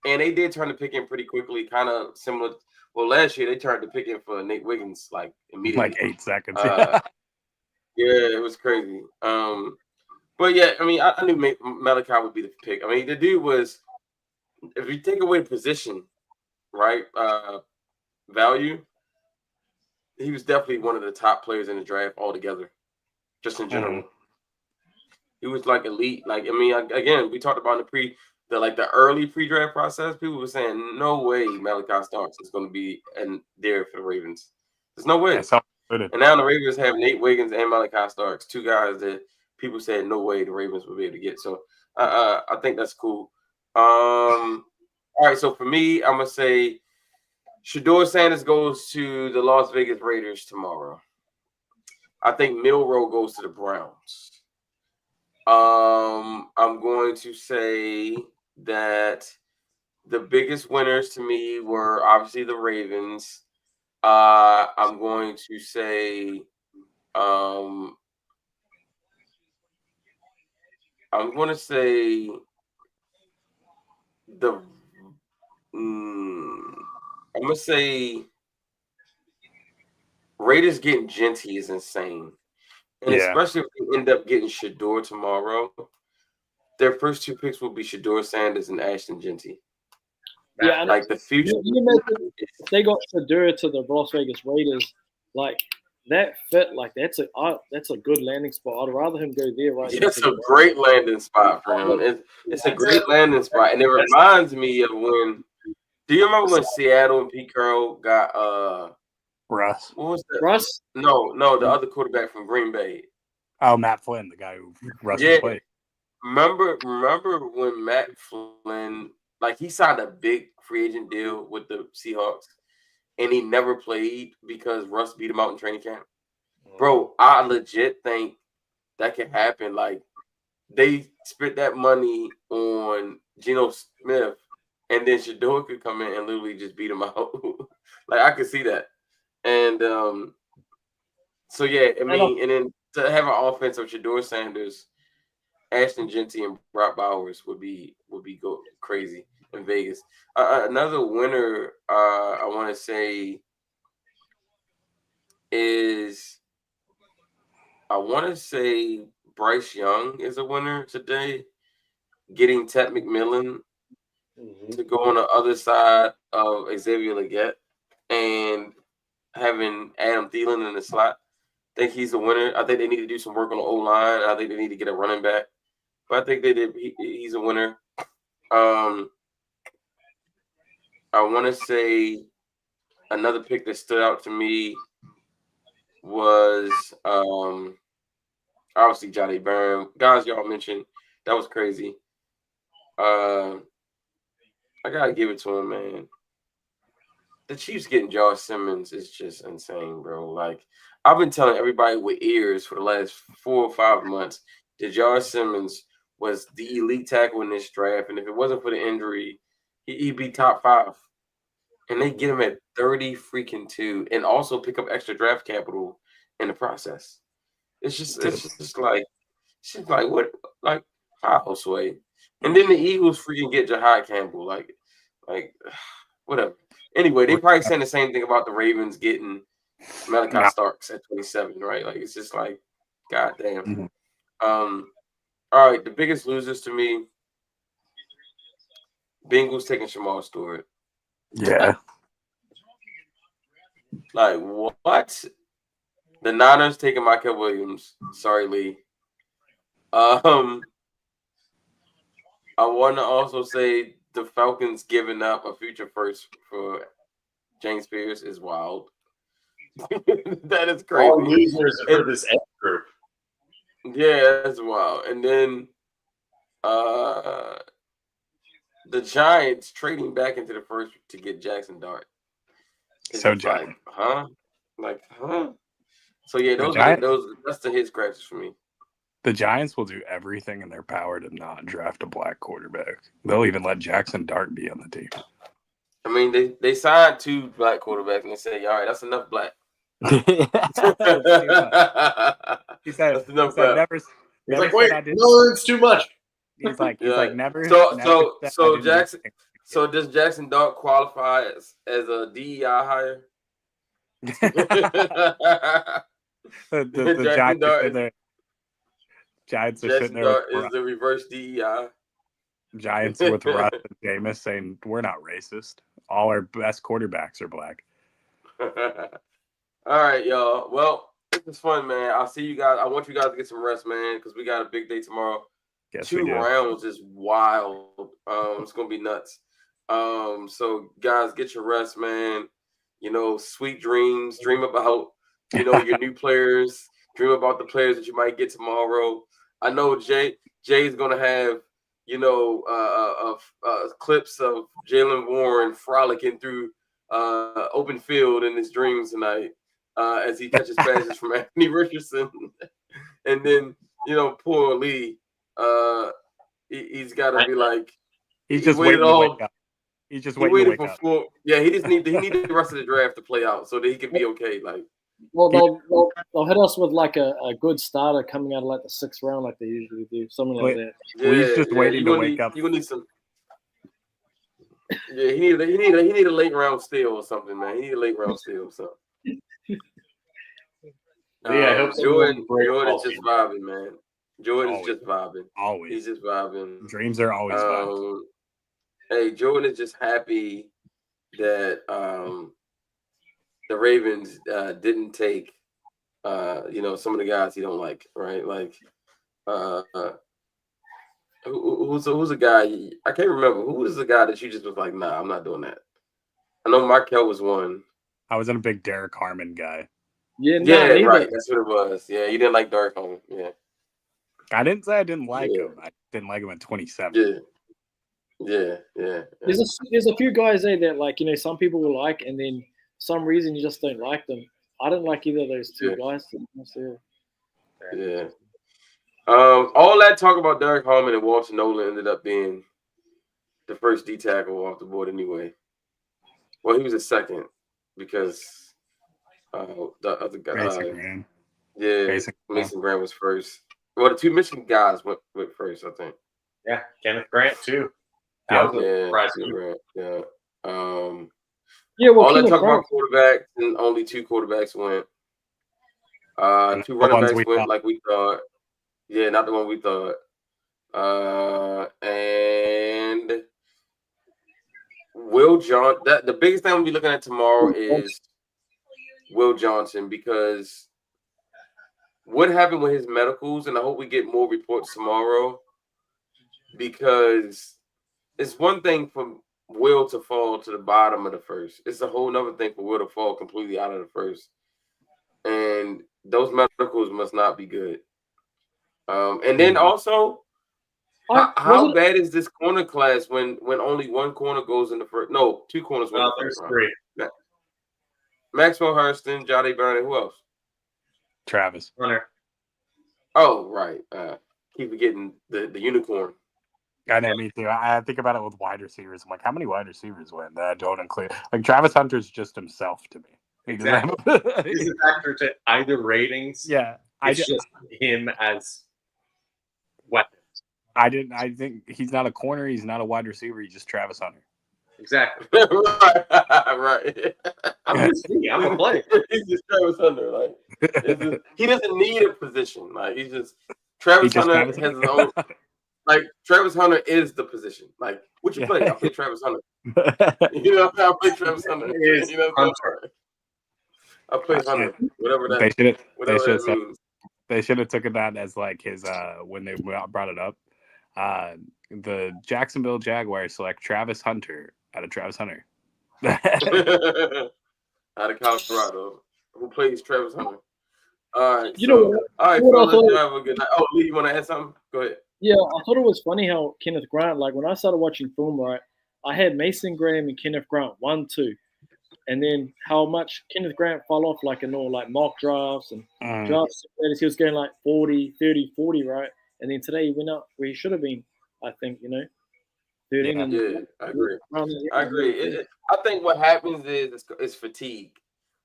they did turn the pick in pretty quickly, kind of similar. Well, last year they turned the pick in for Nate Wiggins like immediately, like 8 seconds. Yeah, it was crazy. But yeah, I mean, I knew Malachi would be the pick. I mean, the dude was, if you take away position, right, value, he was definitely one of the top players in the draft altogether, just in general. Mm-hmm. He was like elite. Like, I mean, again, we talked about in the early pre-draft process. People were saying, no way Malachi Starks is going to be there for the Ravens. There's no way. And now the Ravens have Nate Wiggins and Malachi Starks, two guys that people said no way the Ravens would be able to get. So I think that's cool. All right, so for me, I'm gonna say Shedeur Sanders goes to the Las Vegas Raiders tomorrow. I think Milroe goes to the Browns. I'm going to say that the biggest winners to me were obviously the Ravens. I'm going to say I'm going to say the I'm going to say Raiders getting Genty is insane. And especially if they end up getting Shedeur tomorrow, their first two picks will be Shedeur Sanders and Ashton Genty. Yeah, like the future. If they got Shedeur to the Las Vegas Raiders, like that fit, like that's a good landing spot. I'd rather him go there right now. It's a great landing spot for him. It's a great landing spot, and it reminds me of when. Do you remember when Seattle and Pete Carroll got Russ? What was that? Russ? No, the other quarterback from Green Bay. Oh, Matt Flynn, the guy who Russ played. Remember when Matt Flynn, like, he signed a big free agent deal with the Seahawks, and he never played because Russ beat him out in training camp? Bro, I legit think that could happen. Like, they spent that money on Geno Smith, and then Shedeur could come in and literally just beat him out. Like, I could see that. And so yeah, I mean, and then to have an offense of Shedeur Sanders, Ashton Genty, and Brock Bowers would be go crazy in Vegas. Another winner I want to say is Bryce Young is a winner today, getting Ted McMillan to go on the other side of Xavier Legette and having Adam Thielen in the slot. I think he's a winner. I think they need to do some work on the O-line. I think they need to get a running back. But I think they did. He's a winner. I want to say another pick that stood out to me was obviously Johnny Byrne. Guys, y'all mentioned that was crazy. I gotta give it to him, man. The Chiefs getting Josh Simmons is just insane, bro. Like, I've been telling everybody with ears for the last 4 or 5 months that Josh Simmons was the elite tackle in this draft, and if it wasn't for the injury, he'd be top 5. And they get him at 30 freaking 2, and also pick up extra draft capital in the process. It's just like what, like, how, Sway? And then the Eagles freaking get Jahad Campbell, like whatever. Anyway, they probably saying the same thing about the Ravens getting Malachi Starks at 27, right? Like, it's just like, goddamn. All right, the biggest losers to me, Bengals taking Shamar Stewart. Yeah. Like, what? The Niners taking Michael Williams. Sorry, Lee. I want to also say the Falcons giving up a future first for James Pierce is wild. That is crazy. All losers for this F group. Yeah, that's wild. And then the Giants trading back into the first to get Jackson Dart. So Giant. Like, huh? Like, huh? So yeah, those that's the hit scratches for me. The Giants will do everything in their power to not draft a black quarterback. They'll even let Jackson Dart be on the team. I mean, they signed 2 black quarterbacks and they say, all right, that's enough black. He said, that's enough black. black. He's like, wait, no, it's too much. He's like never. So Jackson. So does Jackson Dart qualify as a DEI hire? the Giants are sitting there. Giants are sitting there. Is the reverse DEI. Giants with Russ and Jameis saying we're not racist. All our best quarterbacks are black. All right, y'all. Well, this is fun, man. I'll see you guys. I want you guys to get some rest, man, because we got a big day tomorrow. Yes, 2 rounds is wild. It's gonna be nuts. So guys, get your rest, man. You know, sweet dreams. Dream about, your new players. Dream about the players that you might get tomorrow. I know Jay's gonna have clips of Jalen Warren frolicking through open field in his dreams tonight as he catches passes from Anthony Richardson. And then, poor Lee, he's got to be like, he's just waiting to wake up. He's just waiting to wake up. Yeah, he need the rest of the draft to play out so that he can be okay. Like, well, they'll hit us with like a good starter coming out of like the 6th round, like they usually do, something like that. Yeah, he's just waiting to wake up. You gonna need some. Yeah, he need a late round steal or something, man. He need a late round steal or something. Yeah, I hope Jordan is just vibing, man. Jordan is just vibing. Always. He's just vibing. Dreams are always vibing. Hey, Jordan is just happy that the Ravens didn't take some of the guys he don't like, right? Like who's a guy I can't remember. Who was the guy that you just was like, nah, I'm not doing that? I know Markel was one. I wasn't a big Derek Harmon guy. Yeah, right. That's what it was. Yeah, you didn't like Derek Harmon. Yeah. I didn't say I didn't like him. I didn't like him at 27. Yeah. There's a few guys there that, like, some people will like, and then some reason you just don't like them. I didn't like either of those two guys. Yeah. All that talk about Derek Harmon and Walter Nolan ended up being the first D tackle off the board anyway. Well, he was a second because the other guy, Mason Graham was first. Well, the two Michigan guys went first, I think. Yeah, Kenneth Grant too. All that talk about quarterbacks, and only 2 quarterbacks went. 2 running backs went like we thought. Yeah, not the one we thought. And Will Johnson. The biggest thing we'll be looking at tomorrow is Will Johnson, because what happened with his medicals, and I hope we get more reports tomorrow, because it's one thing for Will to fall to the bottom of the first. It's a whole nother thing for Will to fall completely out of the first. And those medicals must not be good. And then also, how bad is this corner class when only 1 corner goes in the first? No, 2 corners went in the first round. 3. Maxwell Hurston, Jahdae Barron, and who else? Travis Hunter. Oh, right. Keep forgetting the unicorn. I know, me too. I think about it with wide receivers. I'm like, how many wide receivers went that I don't include? Like, Travis Hunter's just himself to me. Exactly. He's a factor to either ratings. Yeah. It's just him as weapons. I think he's not a corner. He's not a wide receiver. He's just Travis Hunter. Exactly. Right. I'm a player. He's just Travis Hunter. Like, he doesn't need a position. Like, he's just Travis Hunter has his own. Like, Travis Hunter is the position. Like, what you play? I play Travis Hunter. I play Travis Hunter. I play Hunter. Whatever that. They should have taken that as like his when they brought it up. The Jacksonville Jaguars select Travis Hunter out of Travis Hunter. Out of Colorado. Who plays Travis Hunter? All right. All right, fellas, have a good night. Oh, Lee, you want to add something? Go ahead. Yeah, I thought it was funny how Kenneth Grant, like when I started watching film, right, I had Mason Graham and Kenneth Grant 1, 2. And then how much Kenneth Grant fell off, like in all like mock drafts and drafts. He was getting like 40, 30, 40, right? And then today he went up where he should have been, I think, 13. I agree. I agree. I think what happens is fatigue.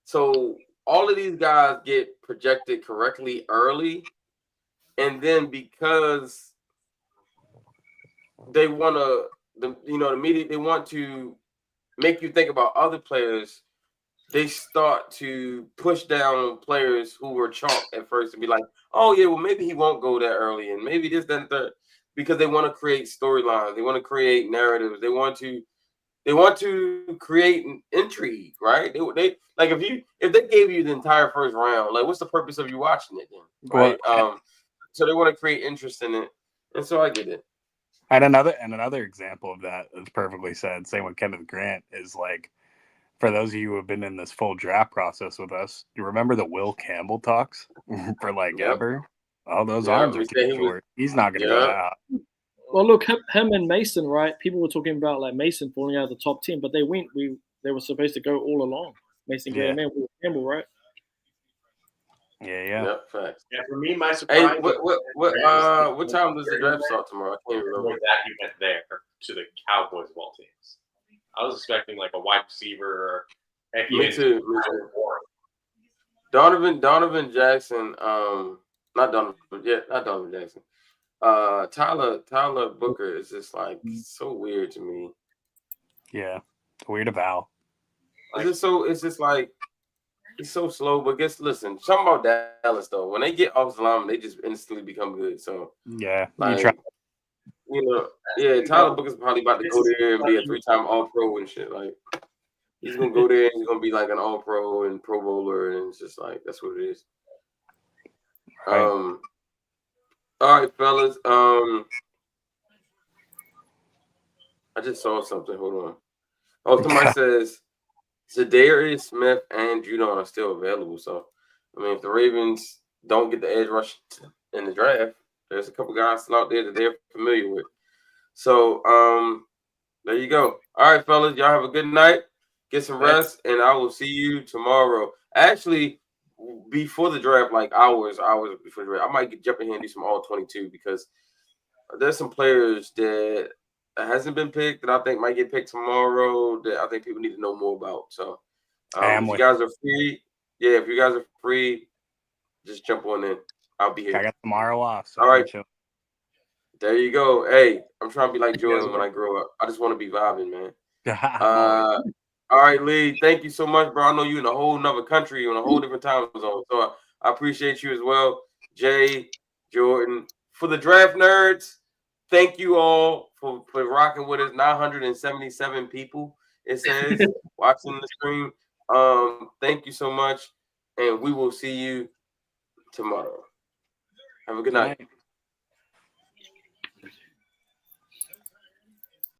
So all of these guys get projected correctly early. And then because they want to, the media, they want to make you think about other players, they start to push down players who were chalk at first and be like, oh, yeah, well, maybe he won't go that early. And maybe this, that, and third, because they want to create storylines. They want to create narratives. They want to create intrigue, right? They like, if they gave you the entire first round, like, what's the purpose of you watching it then, right? So they want to create interest in it. And so I get it. And another example of that is perfectly said. Same with Kenneth Grant is like, for those of you who have been in this full draft process with us, you remember the Will Campbell talks for like ever? Oh, those arms are too short. He's not going to go out. Well, look, him and Mason, right? People were talking about like Mason falling out of the top 10, but they went. They were supposed to go all along. Mason Graham and Will Campbell, right? Yeah. Yep, facts. Yeah, for me, my surprise. Hey, what time does the draft start tomorrow? I can't remember. That you went there to the Cowboys of all teams. I was expecting like a wide receiver. Or, Me too. Donovan Jackson. Not Donovan Jackson. Tyler Booker is just like so weird to me. Yeah, weird about. It's just like he's so slow. But listen, something about Dallas though. When they get off the line, they just instantly become good. So yeah, Tyler Booker's probably about to go there and be a 3-time All-Pro and shit. Like he's gonna go there and he's gonna be like an All-Pro and Pro Bowler, and it's just like that's what it is. Right. All right, fellas. I just saw something. Hold on. Oh, somebody says Zadarius Smith and Judon are still available. So, I mean, if the Ravens don't get the edge rush in the draft, there's a couple guys still out there that they're familiar with. So, there you go. All right, fellas. Y'all have a good night. Get some rest, and I will see you tomorrow. Actually, before the draft, like hours before the draft, I might jump in here and do some all 22 because there's some players that hasn't been picked that I think might get picked tomorrow that I think people need to know more about. So if you guys are free, just jump on in. I'll be here. I got tomorrow off. So all right. There you go. Hey, I'm trying to be like Jordan when I grow up. I just want to be vibing, man. All right, Lee. Thank you so much, bro. I know you in a whole nother country on a whole different time zone. So I appreciate you as well. Jay, Jordan. For the Draft Nerds, thank you all for rocking with us. 977 people, it says, watching the stream. Thank you so much. And we will see you tomorrow. Have a good night.